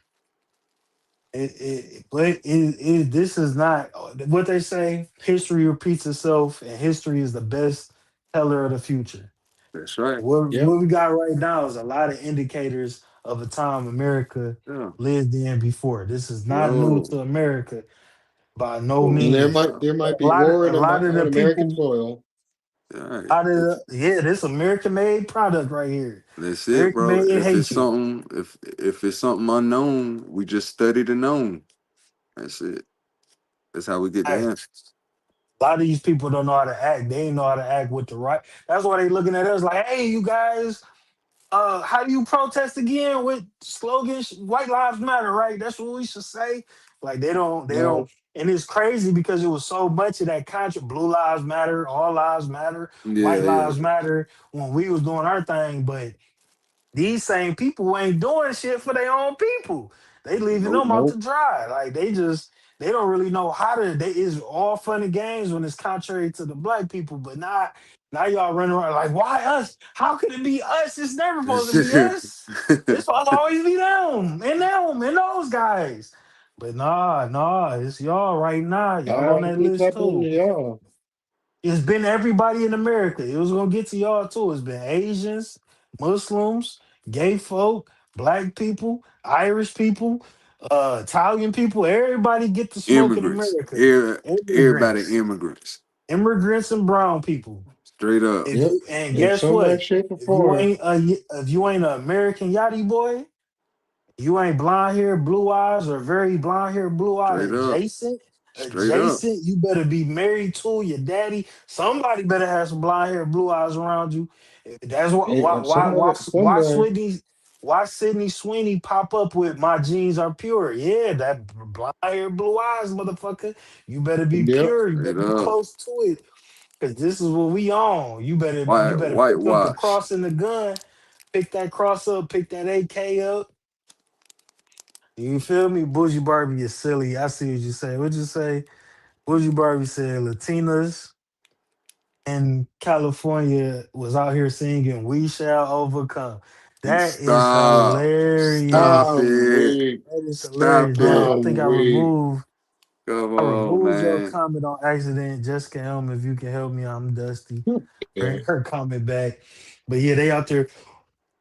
This is not what they say. History repeats itself, and history is the best teller of the future. That's right. What Yep. we got right now is a lot of indicators of a time America Yeah. lived in before. This is not new Yo. to America by no Oh And there means. yeah. might there might A be lot of war a lot of the on American people soil. Alright. Out of yeah, this American made product right here. That's it, American bro. made If it's hatred. something, if it's something unknown, we just study the known. That's it. That's how we get the Hey, answers. a lot of these people don't know how to act. They ain't know how to act with the right. That's why they looking at us like, hey, you guys, how do you protest again with slogans? White lives matter, right? That's what we should say. Like they don't, No. and it's crazy because it was so much of that contra blue lives matter, all lives matter, white Yeah, yeah. lives matter when we was doing our thing. But these same people ain't doing shit for their own people. They leaving Nope. them out to Nope. dry. Like they don't really know how to. They is all fun and games when it's contrary to the black people, but now y'all running around like, why us? How could it be us? It's never supposed to be us. It's supposed to always be them and those guys. But nah, it's y'all right now. Y'all on I that keep list happening too. to y'all. It's been everybody in America. It was gonna get to y'all too. It's been Asians, Muslims, gay folk, black people, Irish people, Italian people. Everybody get to smoke in Immigrants. America. Everybody Immigrants, immigrants. immigrants, and brown people. Straight up. If Yep. you and In guess some way, what? shape, or If you form. ain't if you ain't an American yachty boy, you ain't blonde hair, blue eyes, or very blonde hair, blue eye Straight up. adjacent. Straight up. You better be married to your daddy. Somebody better have some blonde hair, blue eyes around you. That's Somewhere. why Sydney Sweeney pop up with my jeans are pure. Yeah, that blonde hair, blue eyes, motherfucker. You better be Yep. pure. You better Straight be up. close to it. Cause this is what we on. You better pick up the Whitewash. cross and the gun. Pick that cross up, pick that AK up. You feel me? Bougie Barbie is silly. I see what you say. What'd you say? Bougie Barbie said Latinas in California was out here singing "We Shall Overcome." That is Stop. Stop hilarious. I'm it. weak. That is hilarious. Stop Damn, it. I think I'm weak. Come I on, removed your man. comment on accident. Jessica Helm, if you can help me, I'm Dusty. Yeah. Bring her comment back. But yeah, they out there.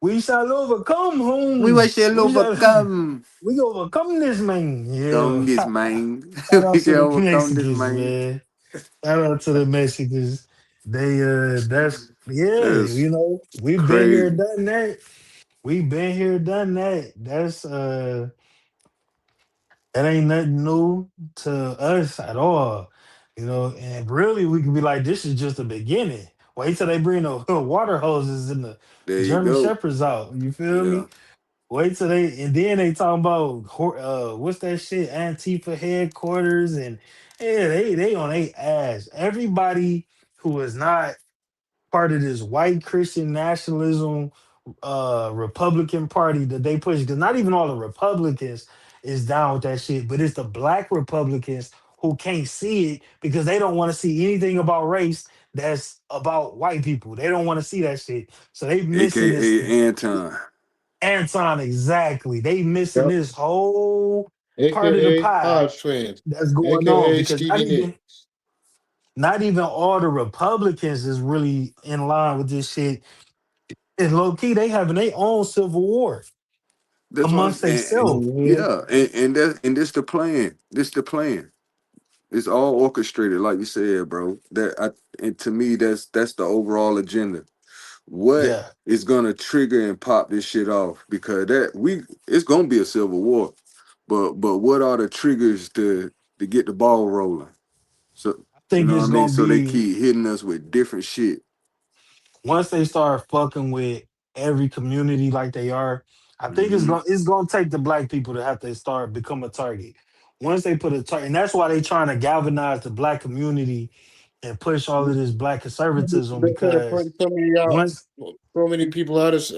We shall overcome We home. will shall We shall overcome. we overcome this man. Yeah. Come this man. Shout out We to the shall overcome this Mexicans, man. man. Shout out to the Mexicans. They that's yeah, That's we've been here, crazy. done that. We've been here, done that. That's that ain't nothing new to us at all. And really we could be like, this is just the beginning. Wait till they bring the water hoses and the There you German go. Shepherds out. You feel Yeah. me? Wait till and then they talking about what's that shit? Antifa headquarters and yeah, they on their ass. Everybody who is not part of this white Christian nationalism Republican Party that they push, because not even all the Republicans is down with that shit, but it's the black Republicans who can't see it because they don't want to see anything about race that's about white people. They don't want to see that shit. So they missing this. AKA Anton. Anton, exactly. They missing Yep. this whole part of the AKA pie Hodge Twins. that's going on AKA because Stevie Nicks. not even all the Republicans is really in line with this shit. And low key, they having their own civil war That's what I'm amongst saying. themselves. Mm-hmm. Yeah, and this the plan. This the plan. It's all orchestrated, like you said, bro. And to me, that's the overall agenda. What Yeah, is gonna trigger and pop this shit off? Because it's gonna be a civil war. But what are the triggers to get the ball rolling? So I you think know what I it's mean? gonna So they be keep hitting us with different shit. once they start fucking with every community like they are. I think Hmm. it's gonna take the black people to have to start become a target. Once they put a target, and that's why they trying to galvanize the black community and push all of this black conservatism They could have put because so many out, once so many people out of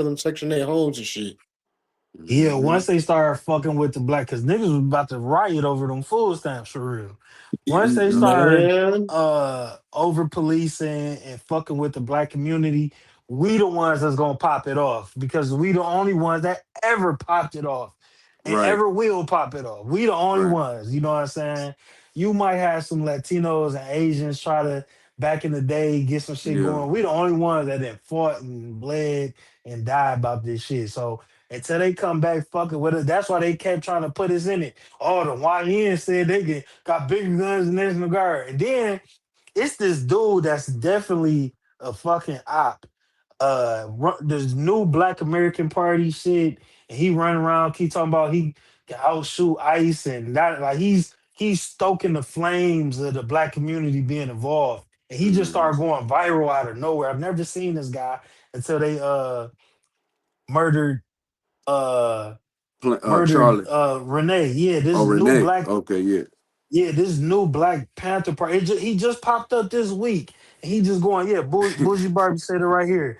them section 8 homes and shit. yeah, Hmm. once they start fucking with the black, because niggas was about to riot over them food stamps for real. Once they start Man, over policing and fucking with the black community, we the ones that's gonna pop it off because we the only ones that ever popped it off and Right, ever will pop it off. We the only right. ones, you know what I'm saying? You might have some Latinos and Asians try to back in the day get some shit Yeah. going. We the only ones that then fought and bled and died about this shit. So until they come back fucking with us, that's why they kept trying to put us in it. Oh, the YN said got bigger guns than National Guard. And then it's this dude that's definitely a fucking op. This new Black American Party shit, and he run around keep talking about he can outshoot ICE and that like he's stoking the flames of the black community being involved, and he just Mhm. started going viral out of nowhere. I've never seen this guy until they murdered uh Charlie. Renee. Yeah, Oh, this new Renee. black Okay, yeah. yeah, this new Black Panther Party. He just popped up this week. And he just going, yeah, Bougie Barbie said it right here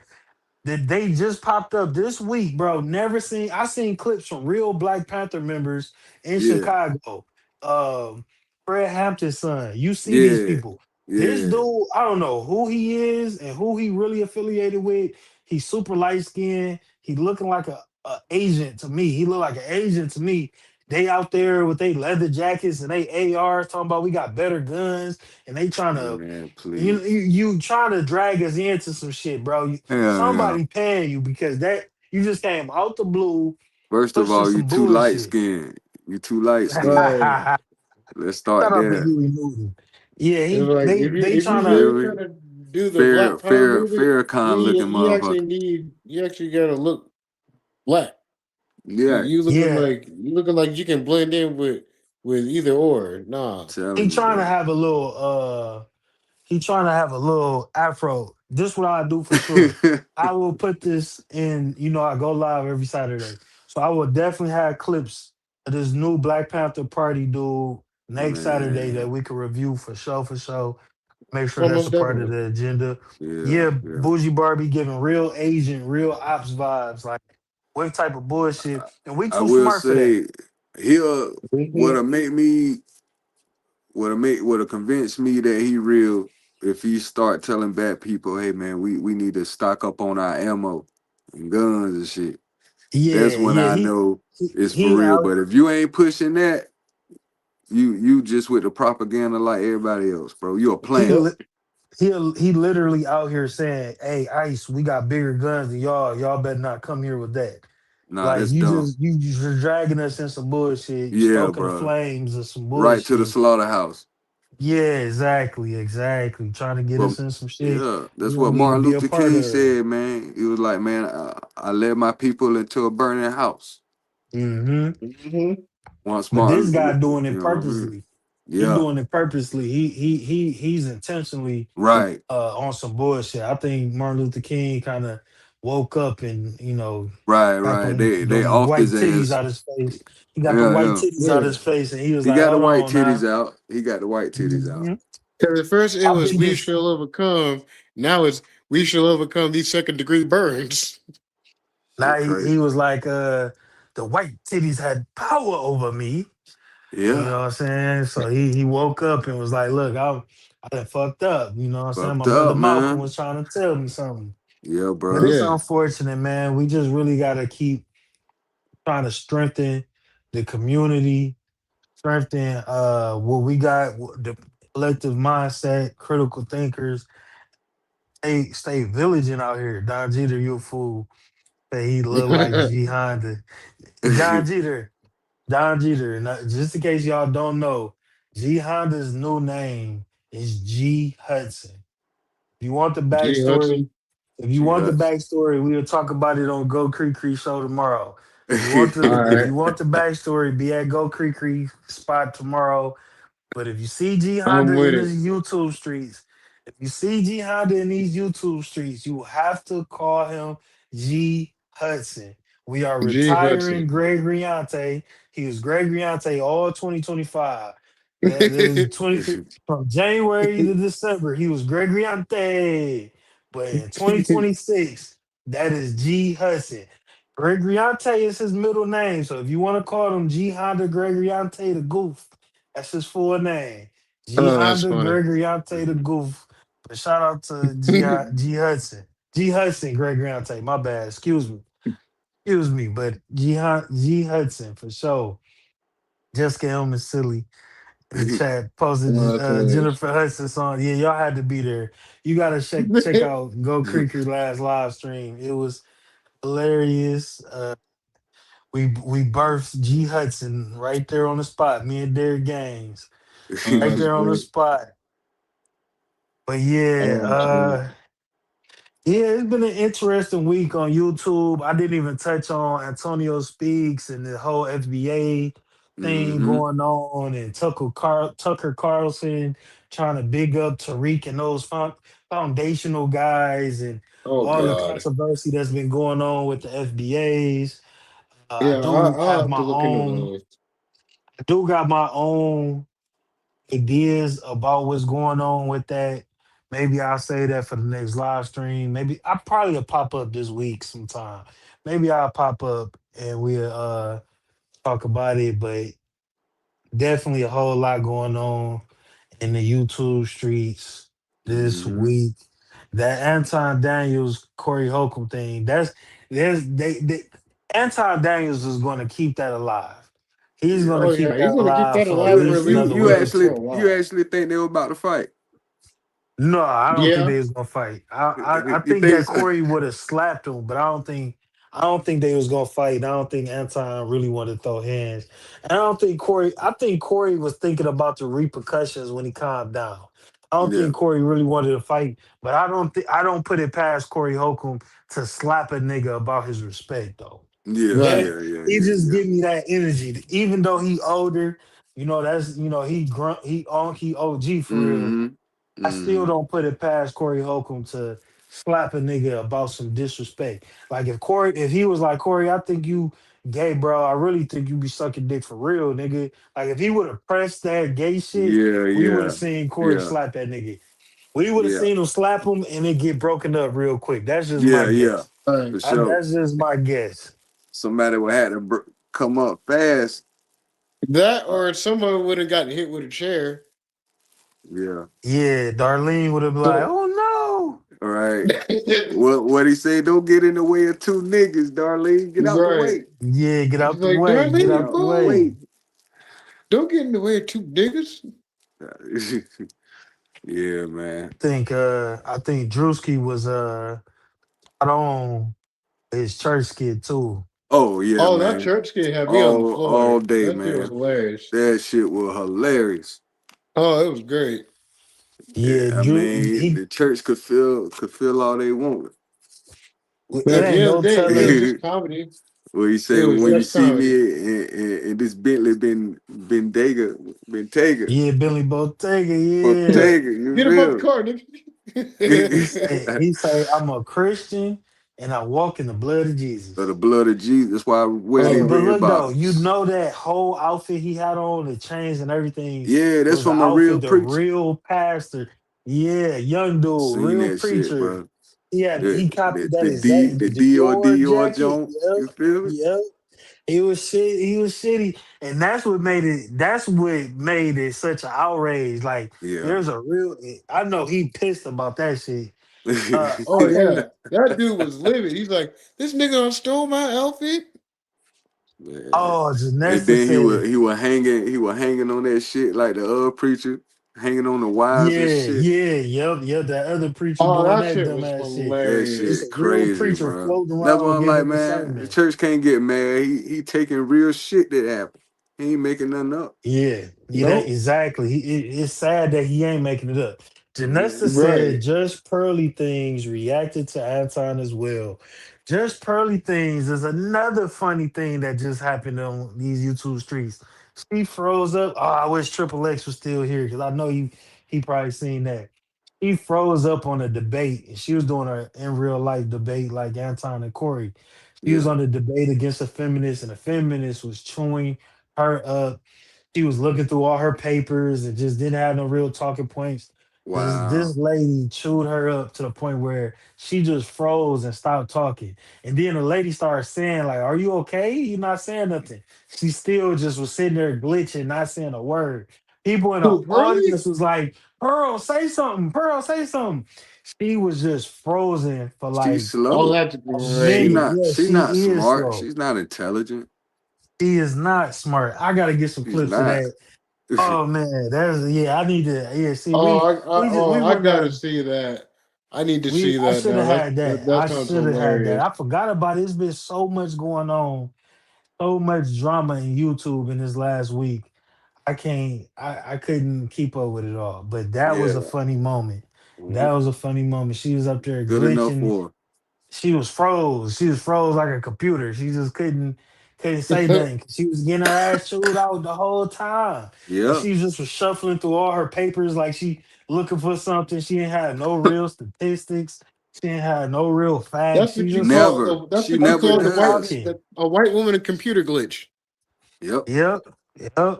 that they just popped up this week, bro. Never seen. I seen clips from real Black Panther members in Yeah. Chicago. Um, Fred Hampton's son. You see these Yeah. people. This Yeah. dude, I don't know who he is and who he really affiliated with. He's super light skinned. He looking like a agent to me. He look like an agent to me. They out there with they leather jackets and they ARs talking about we got better guns and they trying to Man, you please. you trying to drag us into some shit, bro. Hell yeah. Somebody paying you because that you just came out the blue First of pushing all, you some too light bullshit. skinned. You too light skinned. Like Shout Let's start out to there. Huey Newton. Yeah, it's he like they if trying you to Feel really me? trying to do the Black Power movement, Farrakhan looking you actually motherfucker. need you actually gotta look black. Yeah. yeah. You looking like you can blend in with either or. Nah. He Telling you, trying to bro. have a little he trying to have a little afro. This what I do for sure. I will put this in, I go live every Saturday. So I will definitely have clips of this new Black Panther Party dude next Saturday that Man. we can review for show for show. Make sure that's Almost a part of definitely. the agenda. Yeah, Yeah, yeah. Bougie Barbie giving real agent, real ops vibes. Like what type of bullshit? And we I too will smart for that. say he'll Mhm. what'll make me what'll convince me that he real if he start telling bad people, hey man, we need to stock up on our ammo and guns and shit. That's Yeah, when yeah. I know it's for He real. out. But if you ain't pushing that, you just with the propaganda like everybody else, bro. You a He plant. Yep. li- he literally out here saying, "Hey, ICE, we got bigger guns than y'all. Y'all better not come here with that." Nah, Like that's dumb. you just dragging us in some bullshit. You Yeah, stoking the bro. flames of some Right to the bullshit. slaughterhouse. Yeah, exactly. Trying to get But us in some shit yeah, we that's don't what need to Martin be a Luther part King of. said, man. He was like, man, I led my people into a burning house. Hmm Mm-hmm. Once But this Martin, guy doing you it know what I mean? purposely. He Yeah, doing it purposely. He's intentionally right, on some bullshit. I think Martin Luther King kind of woke up and got right. them They them off white his titties ass. out his face. He got them Yeah, white yeah. titties out Yeah. his face, and he was He like, got the "Hold white on titties now." out. He got the white titties out. Mhm. Because at first it I was think we this. shall overcome. Now it's we shall overcome these second degree burns. Now Shit, he crazy. was like, the white titties had power over me. You Yeah, know what I'm saying? So he woke up and was like, look, I done fucked up. You know what I'm saying? My fucked brother up, Malcolm man. was trying to tell me something. Yeah, But bro. it's Yeah. unfortunate, man. We just really gotta keep trying to strengthen the community, strengthen what we got, the collective mindset, critical thinkers. Stay vigilant out here. Don Jeter, you a fool. Say he look like G Honda. Don Jeter. Don Jeter. And just in case y'all don't know, G Honda's new name is G Hudson. If you want the G backstory, Hudson. if you Gee, want the Hudson. backstory, we'll talk about it on Go Creek Creek show tomorrow. All If right. you want the backstory, be at Go Creek Creek spot tomorrow. But if you see G I'm Honda with in it. these YouTube streets, if you see G Honda in these YouTube streets, you have to call him G Hudson. We are G retiring Hudson. Greg Riante. He was Greg Riante all 2025. That was 20 from January to December. He was Greg Riante. But in 2026, that is G Hudson. Greg Riante is his middle name. So if you want to call him G Honda Greg Riante the Goof, that's his full name. G Oh, that's Honda funny. Gregoriante the Goof. But shout out to G Hudson. G Hudson Gregoriante. My bad. Excuse me. Excuse me. But G Hudson for sure. Jessica Elm is silly in the chat posted Oh, that's hilarious. Jennifer Hudson song. Yeah, y'all had to be there. You gotta check out Go Creeker last live stream. It was hilarious. We birthed G Hudson right there on the spot. Me and Derek Gaines. Oh, Right that's there on the great. spot. But yeah, Oh shit. yeah, it's been an interesting week on YouTube. I didn't even touch on Antonio Speaks and the whole FBA thing Mm-hmm. going on, and Tucker Carlson trying to big up Tariq and those foundational guys, and Oh all the god. controversy that's been going on with the FBAs. Yeah, I'll have to look into those. I do got my own ideas about what's going on with that. Maybe I'll say that for the next live stream. Maybe I probably will pop up this week sometime. Maybe I'll pop up and we'll talk about it. But definitely a whole lot going on in the YouTube streets this Mm-hmm. week. That Anton Daniels Corey Holcomb thing. They Anton Daniels is going to keep that alive. He's Yeah. going to Oh keep yeah, he's that gonna keep alive that for at alive for You at least least another you week or actually two. for a you while. actually think they were about to fight? No, I don't think Yeah. they was gonna fight. I You think think that so? Corey would have slapped him, but I don't think they was gonna fight. I don't think Anton really wanted to throw hands. And I don't think Corey. I think Corey was thinking about the repercussions when he calmed down. I don't Yeah. think Corey really wanted to fight, but I don't put it past Corey Holcomb to slap a nigga about his respect though. Yeah. That Right. Yeah. Yeah. he Yeah. just Yeah. give me that energy. Even though he older, that's he grunt he OG for real. Mm-hmm. I still Mm-hmm. don't put it past Corey Holcomb to slap a nigga about some disrespect. Like if he was like, Corey, I think you gay, bro. I really think you be sucking dick for real, nigga. Like if he would have pressed that gay shit, Yeah. we would Yeah. have seen Corey Yeah. slap that nigga. We would have Yeah. seen him slap him and it get broken up real quick. That's just my Yeah. Yeah. guess. Right. For sure. That's just my guess. Somebody would have to come up fast. That Uh, or someone would have gotten hit with a chair. yeah. Yeah, Darlene would have been like, So oh All right. What he say? Don't get in the way of two niggas, Darlene. Get out the right. way. no. Yeah, get He's out the like, way. Get Get Darlene, out out the the way. oh, way. don't get in the way of two niggas. Yeah, man. I think Druski was out on his church kid too. Oh yeah, Oh, that man. church kid had me on the All floor. day, That shit was man. hilarious. That shit was hilarious. Oh, it was great. Yeah, I Drew mean, the church could feel all they wanted. But it at the ain't end of no the day, it was telling. just comedy. What you It say was when you just see me comedy. and this Bentley been Taker, Yeah, Billy Bottega, yeah. Yeah. Bottega, you Get up out the feel car, nigga. He say I'm a Christian and I walk in the blood of of Jesus. the blood of Jesus. That's why I wear Hey, these but red look though, bottoms. that whole outfit he had on, the chains and everything, Yeah, that's was the from a real outfit the preacher. real pastor. Yeah, young dude, Seen real that shit, preacher. bro. He copied that The exact Dior Dior jacket. joint. Yep, You feel me? yep. He was shitty. And that's what made it such an outrage. Like Yeah. there's a real I know he pissed about that shit. Oh, I yeah. think That dude was livid. He's like, this nigga done stole my outfit. Man. And Janessa then said, he was hanging on that shit like the other preacher, hanging on the wires and shit. yep, that other preacher Oh, doing that that shit was dumbass shit. That It's hilarious. a shit real crazy, preacher bro. floating That's why around I'm like, giving a man, the sermon. church can't get mad. He taking real shit that happened. He ain't making nothing up. That Nope. exactly. It's sad that he ain't making it up. Yeah. Janessa said Right. just pearly things reacted to Anton as well. Just pearly things is another funny thing that just happened on these YouTube streets. She froze up. Oh, I wish Triple X was still here because I know he probably seen that. He froze up on a debate and she was doing a in real life debate like Anton and Corey. She was Yeah. on the debate against a feminist, and the feminist was chewing her up. She was looking through all her papers and just didn't have no real talking points. This Wow. lady chewed her up to the point where she just froze and stopped talking. And then the lady started saying, like, "Are you okay? You're not saying nothing." She still just was sitting there glitching, not saying a word. People in the Who, Pearly? audience was like, "Pearl, say something. Pearl, say something." She was just frozen for She's like Oh, slow. that's a She minute. great. not Yeah, she not she is smart. slow. She's not intelligent. She is not smart. I gotta get some She's clips of not. that. Oh man, that's yeah. I need to. Yeah, see, we I gotta wanna. see that. I need to We see I that should have now. had that. That I sounds should have had that. hilarious. I forgot about it. It's been so much going on, so much drama in YouTube in this last week. I can't. I couldn't keep up with it all. But that was a Yeah. funny moment. That was a funny moment. She was up there Good enough glitching. for She was froze. She was froze like a computer. She just couldn't say nothing. 'Cause she was getting her ass chewed out the whole time. And Yep. she just was shuffling through all her papers like she looking for something. She ain't had no real statistics. She ain't had no real facts. That's She what you just call. Never. That's She what you never call does. talking. a white woman a computer glitch. Yep. Yep. Yep. And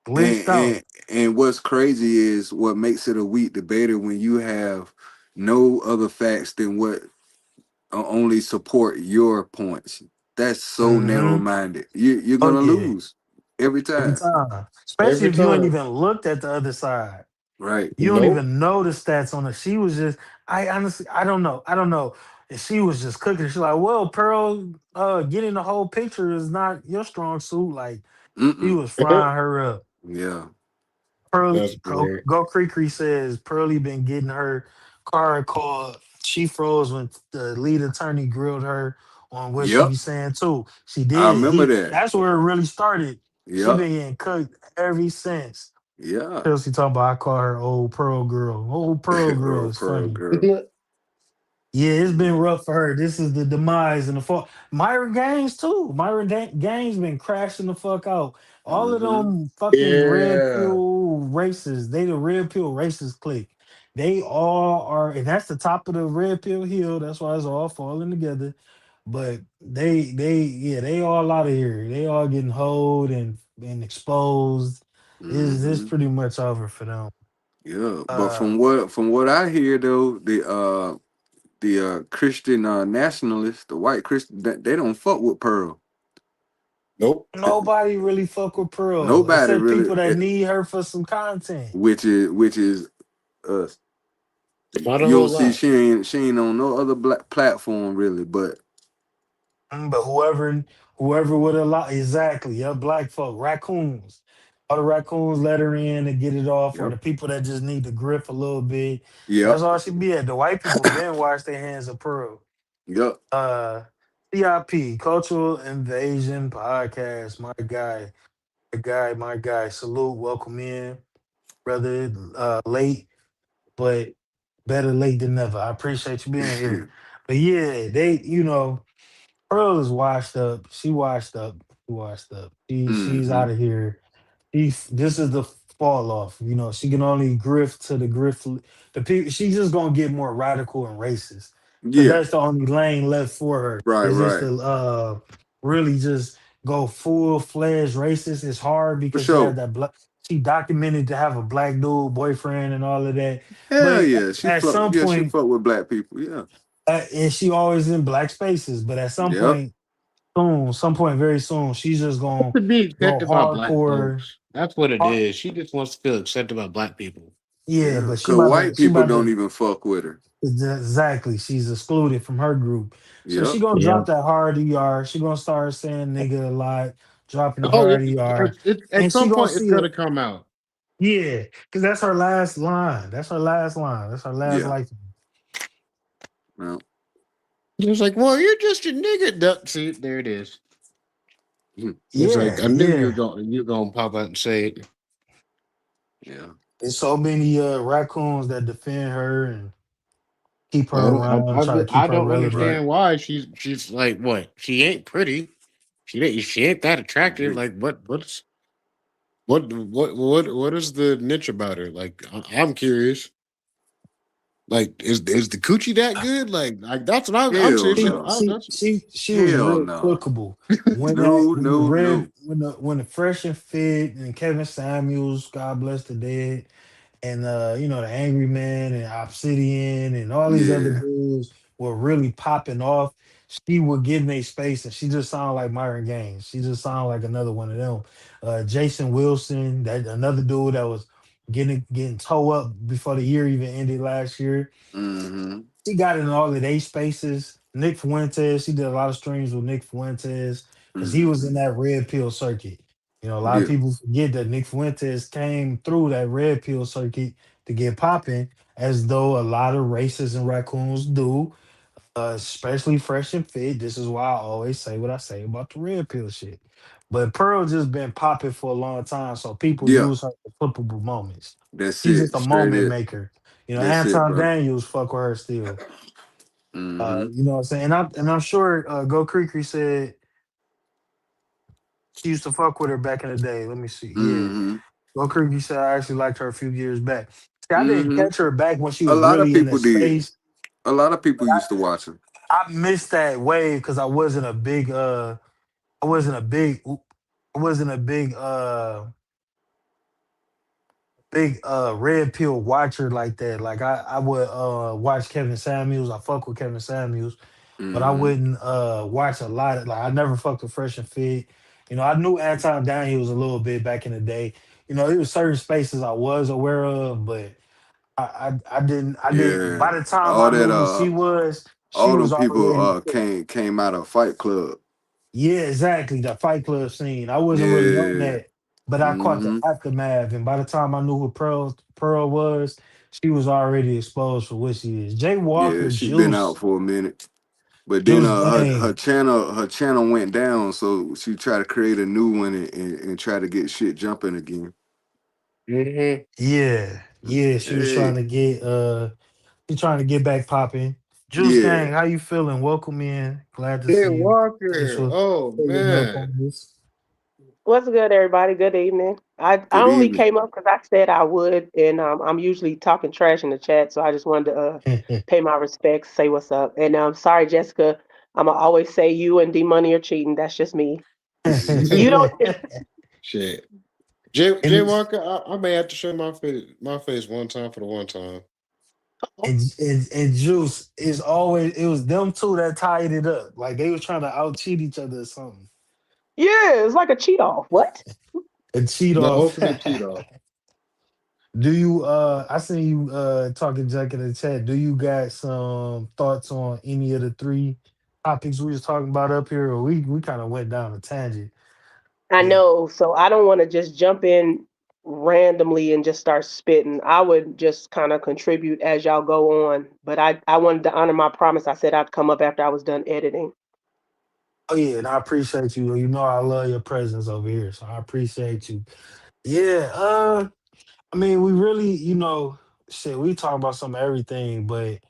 Glitched out. and and what's crazy is what makes it a weak debater when you have no other facts than what only support your points. That's so narrow Hmm. minded. You're Oh gonna yeah. lose every Every time. time. Especially Every if you ain't time. even looked at the other side. Right. You don't Nope. even know the stats on it. She was just, I honestly, I don't know. I don't know. And she was just cooking. She's like, well, Pearl, getting the whole picture is not your strong suit. Like, he Mm-mm. was frying her up. Yeah. Pearl, That's great. Go Creekery says Pearlie been getting her car called. She froze when the lead attorney grilled her on what she Yep. be saying too. She I did. remember that. That's where it really started. She Yep. been getting cooked ever since. Yeah. Chelsea talking about I call her old Pearl girl. Old Pearl girl Oh, is Pearl funny. girl. Yeah, it's been rough for her. This is the demise and the fall. Myra Gaines too. Gaines been crashing the fuck out. All of Mm-hmm. them fucking red Yeah. pill racists. They the red pill racist clique. They all are, and that's the top of the red pill hill. That's why it's all falling together. But yeah, they all out of here. They all getting hoed and exposed. Is Mm-hmm. pretty much over for them. Yeah. But Uh, from what I hear though, the Christian nationalists, the white Christian, they don't fuck with Pearl. Nope. Nobody really fuck with Pearl Nobody except really, people that need her for some content. which is us. Not a You don't whole see lot. she ain't on no other black platform really, but But whoever would allow exactly, yeah, black folk, raccoons. All the raccoons let her in and get it off, or yep, the people that just need to grip a little bit. yep, That's all she be at. The white people been wash their hands of Pearl. yep. Uh CIP, Cultural Invasion Podcast. My guy. Salute, welcome in, brother. Late, but better late than never. I appreciate you being here. But yeah, Pearl is washed up. She washed up. She washed up. She's Mm-hmm. out of here. This is the fall off. She can only grift to the grift. The people. She's just gonna get more radical and racist because Yeah, that's the only lane left for her. right, Is just right, to really just go full fledged racist. It's hard for because she had sure. that black. She documented to have a black dude boyfriend and all of that. Hell But yeah, at some she point, fuck with black people. Yeah, and she always in black spaces. But at some yep. point, some point very soon, she's just gonna To be go accepted by black hardcore. folks. That's what it Har- is. She just wants to feel accepted by black people. Yeah, Yeah, but cause white she people about don't to even fuck with her. exactly. She's excluded from her group, so she Yep. gonna Yeah. drop that hard ER. She gonna start saying nigga a lot, dropping the Oh yeah. hard ER, At and she some gonna point it's see gonna it. come out. Yeah, because that's her last line. That's her last line. That's her last Yeah. life. Well, It's like, well, you're just a nigga. See, there it is. It's like Yeah, I knew yeah. you're gonna pop out and say it. yeah. There's so many raccoons that defend her and keep her around, try to I keep her don't relevant. Right. understand why she's like what? She ain't pretty. She ain't that attractive. Mhm. Like what is the niche about her? Like I'm curious. Like is the coochie that good? Like that's what I'm Hell saying. She no. she she she was Hell real no. clickable No, no, no. when the Fresh and Fit and Kevin Samuels, God bless the dead, and the Angry Man and Obsidian and all these other Yeah. dudes were really popping off. She would give me space, and she just sounded like Myron Gaines. She just sounded like another one of them. Jason Wilson, that another dude that was getting toe up before the year even ended last year. Mm-hmm. She got in all of their spaces. Nick Fuentes, she did a lot of streams with Nick Fuentes because he was in Mm-hmm. that red pill circuit. A lot of Yeah. people forget that Nick Fuentes came through that red pill circuit to get popping, as though a lot of racists and raccoons do, especially Fresh and Fit. This is why I always say what I say about the red pill shit. But Pearl just been popping for a long time, so people Yeah. use her for flippable moments. That's She's it. just a Straight moment it. maker. You know, That's it, Anton bro. Daniels fuck with her still. Mm-hmm. You know what I'm saying? And I'm sure Go Creekery said she used to fuck with her back in the day. Let me see. Yeah. Mm-hmm. Go Creekery said I actually liked her a few years back. See, I didn't Mm-hmm. catch her back when she A was lot of really in the people did. space. A lot of people used to watch him. I missed that wave because I wasn't a big I wasn't a big red pill watcher like that. Like I would watch Kevin Samuels. I fuck with Kevin Samuels, but I Mm-hmm. wouldn't watch a lot of like I never fucked with Fresh and Fit. You know, I knew Anton Daniels a little bit back in the day. You know, there was certain spaces I was aware of, but I didn't Yeah. by the time All I that knew who she all was them already in people the picture. came out of Fight Club. Yeah, exactly. The Fight Club scene. I wasn't really on Yeah. that, but I caught the Mm-hmm. aftermath. And by the time I knew who Pearl was, she was already exposed for what she is. Jay Yeah, Walker, she been out Juice, for a minute. But then Juice her Gang. channel went down, so she tried to create a new one and try to get shit jumping again. Mm-hmm. Yeah, yeah. Hey, She's trying to get back popping. Juice yeah, Gang, how you feeling? Welcome in. Glad to Jay see you. Thanks Walker. for Oh pulling up man. on this. What's good, everybody? Good evening. I good only evening. came up because I said I would, and I'm usually talking trash in the chat, so I just wanted to pay my respects, say what's up. And sorry, Jessica, I'ma always say you and D Money are cheating. That's just me. You don't. Shit. Jay and Walker, I may have to show my face one time for the one time. and Juice is always it was them two that tied it up. Like they was trying to out cheat each other or something. Yeah, it's like a cheat off. What? A cheat The off. ultimate cheat off. Do you I seen you talking Jack in the chat. Do you got some thoughts on any of the three topics we was talking about up here? Or we kind of went down a tangent. I Yeah. know, so I don't want to just jump in randomly and just start spitting. I would just kind of contribute as y'all go on, but I wanted to honor my promise. I said I'd come up after I was done editing. Oh yeah, and I appreciate you. You know I love your presence over here. So I appreciate you. Yeah, I mean we really, shit, we talk about some everything, but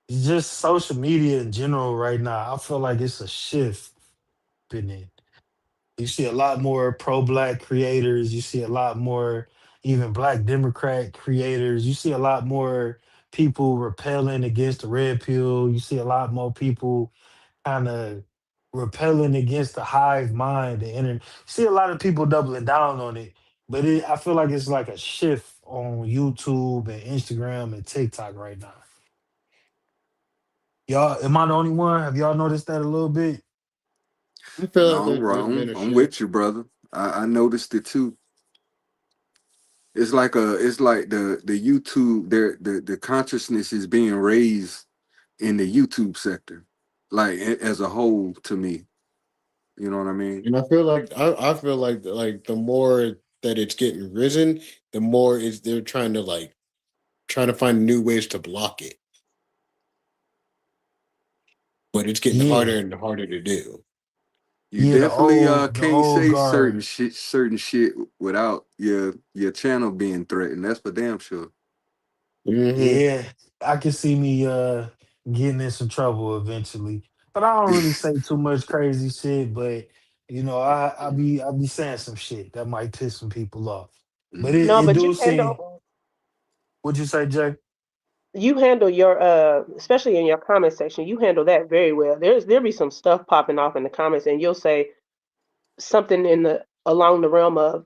just social media in general right now, I feel like it's a shift in it. You see a lot more pro-black creators. You see a lot more even black Democrat creators. You see a lot more people repelling against the red pill. You see a lot more people kind of repelling against the hive mind. The internet. You see a lot of people doubling down on it. But I feel like it's like a shift on YouTube and Instagram and TikTok right now. Y'all, am I the only one? Have y'all noticed that a little bit? I feel like No, I'm there's been wrong. a I'm shift. with you, brother. I noticed it too. It's like the YouTube the consciousness is being raised in the YouTube sector, like as a whole. To me, you know what I mean? And I feel like the more that it's getting risen, the more is they're trying to find new ways to block it. But it's getting harder Yeah. and harder to do. You Yeah, definitely the can't old say certain guard. shit without your channel being threatened. That's for damn sure. Mm-hmm. Yeah, I can see me getting in some trouble eventually. But I don't really say too much crazy shit, but I be saying some shit that might piss some people off. But it, Hmm. No, it but do seem what'd you say, Jack? you handle your especially in your comment section, you handle that very well. There'll be some stuff popping off in the comments, and you'll say something in the along the realm of,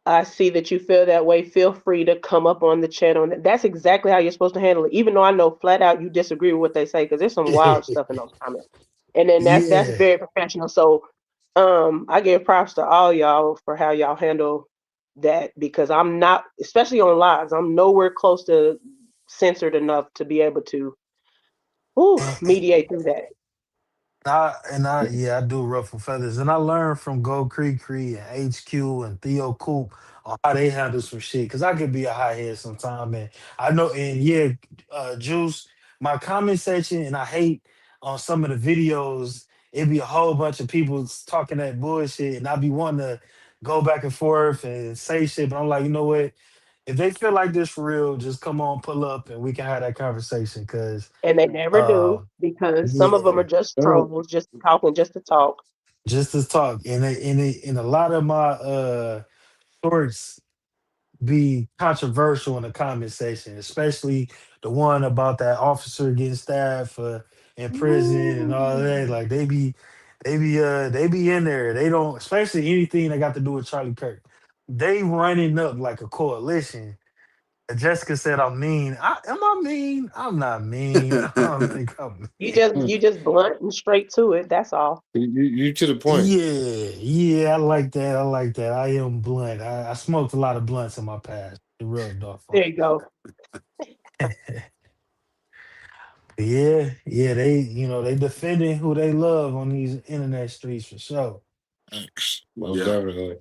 I see that you feel that way. Feel free to come up on the channel. And that's exactly how you're supposed to handle it. Even though I know flat out you disagree with what they say, because there's some wild stuff in those comments. And then that's Yeah. very professional. So I give props to all y'all for how y'all handle that, because I'm not, especially on lives, I'm nowhere close to censored enough to be able to mediate through that. Yeah, I do ruffle feathers, and I learned from Go Creek Cree and HQ and Theo Coop on how they handle some shit. Cause I could be a hothead sometime, and I know. And yeah, Juice, my comment section, and I hate on some of the videos. It be a whole bunch of people talking that bullshit, and I be wanting to go back and forth and say shit, but I'm like, you know what? if they feel like this for real, just come on, pull up, and we can have that conversation. Cause And they never uh, do because some of them yeah, are just Oh, trolls, just talking just to talk. just to talk, and a lot of my shorts be controversial in the comment section, especially the one about that officer getting stabbed for in prison and all that. Ooh. Like they be in there. They don't, especially anything that got to do with Charlie Kirk. They running up like a coalition. And Jessica said I'm mean. Am I mean? I'm not mean. I don't think I'm You mean. just you just blunt and straight to it. That's all. you to the point. Yeah, yeah, I like that. I like that. I am blunt. I smoked a lot of blunts in my past. It rubbed off on There you go. Yeah, yeah, they they defending who they love on these internet streets for sure. Most Yeah. definitely.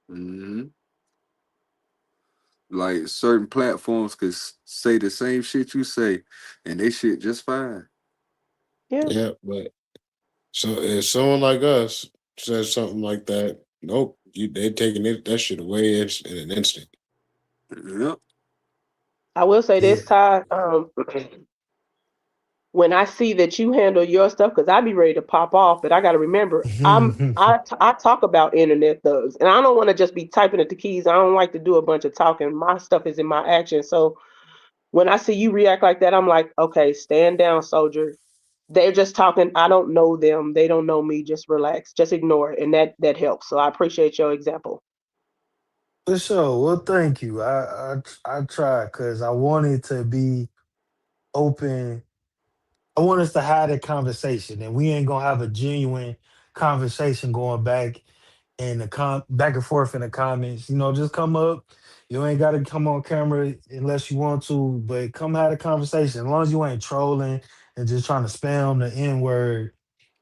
hmm Like certain platforms could say the same shit you say, and they shit just fine. Yeah. Yeah, but so if someone like us says something like that, nope, they taking that shit away in an instant. Yep. I will say Yeah. this, Ty. When I see that you handle your stuff, because I be ready to pop off, but I got to remember, I talk about internet thugs, and I don't want to just be typing at the keys. I don't like to do a bunch of talking. My stuff is in my action. So when I see you react like that, I'm like, okay, stand down, soldier. They're just talking. I don't know them. They don't know me. Just relax. Just ignore it, and that helps. So I appreciate your example. For sure. Well, thank you. I tried because I wanted to be open. I want us to have a conversation, and we ain't gonna have a genuine conversation going back and back and forth in the comments. Just come up. You ain't got to come on camera unless you want to, but come have a conversation. As long as you ain't trolling and just trying to spam the N word.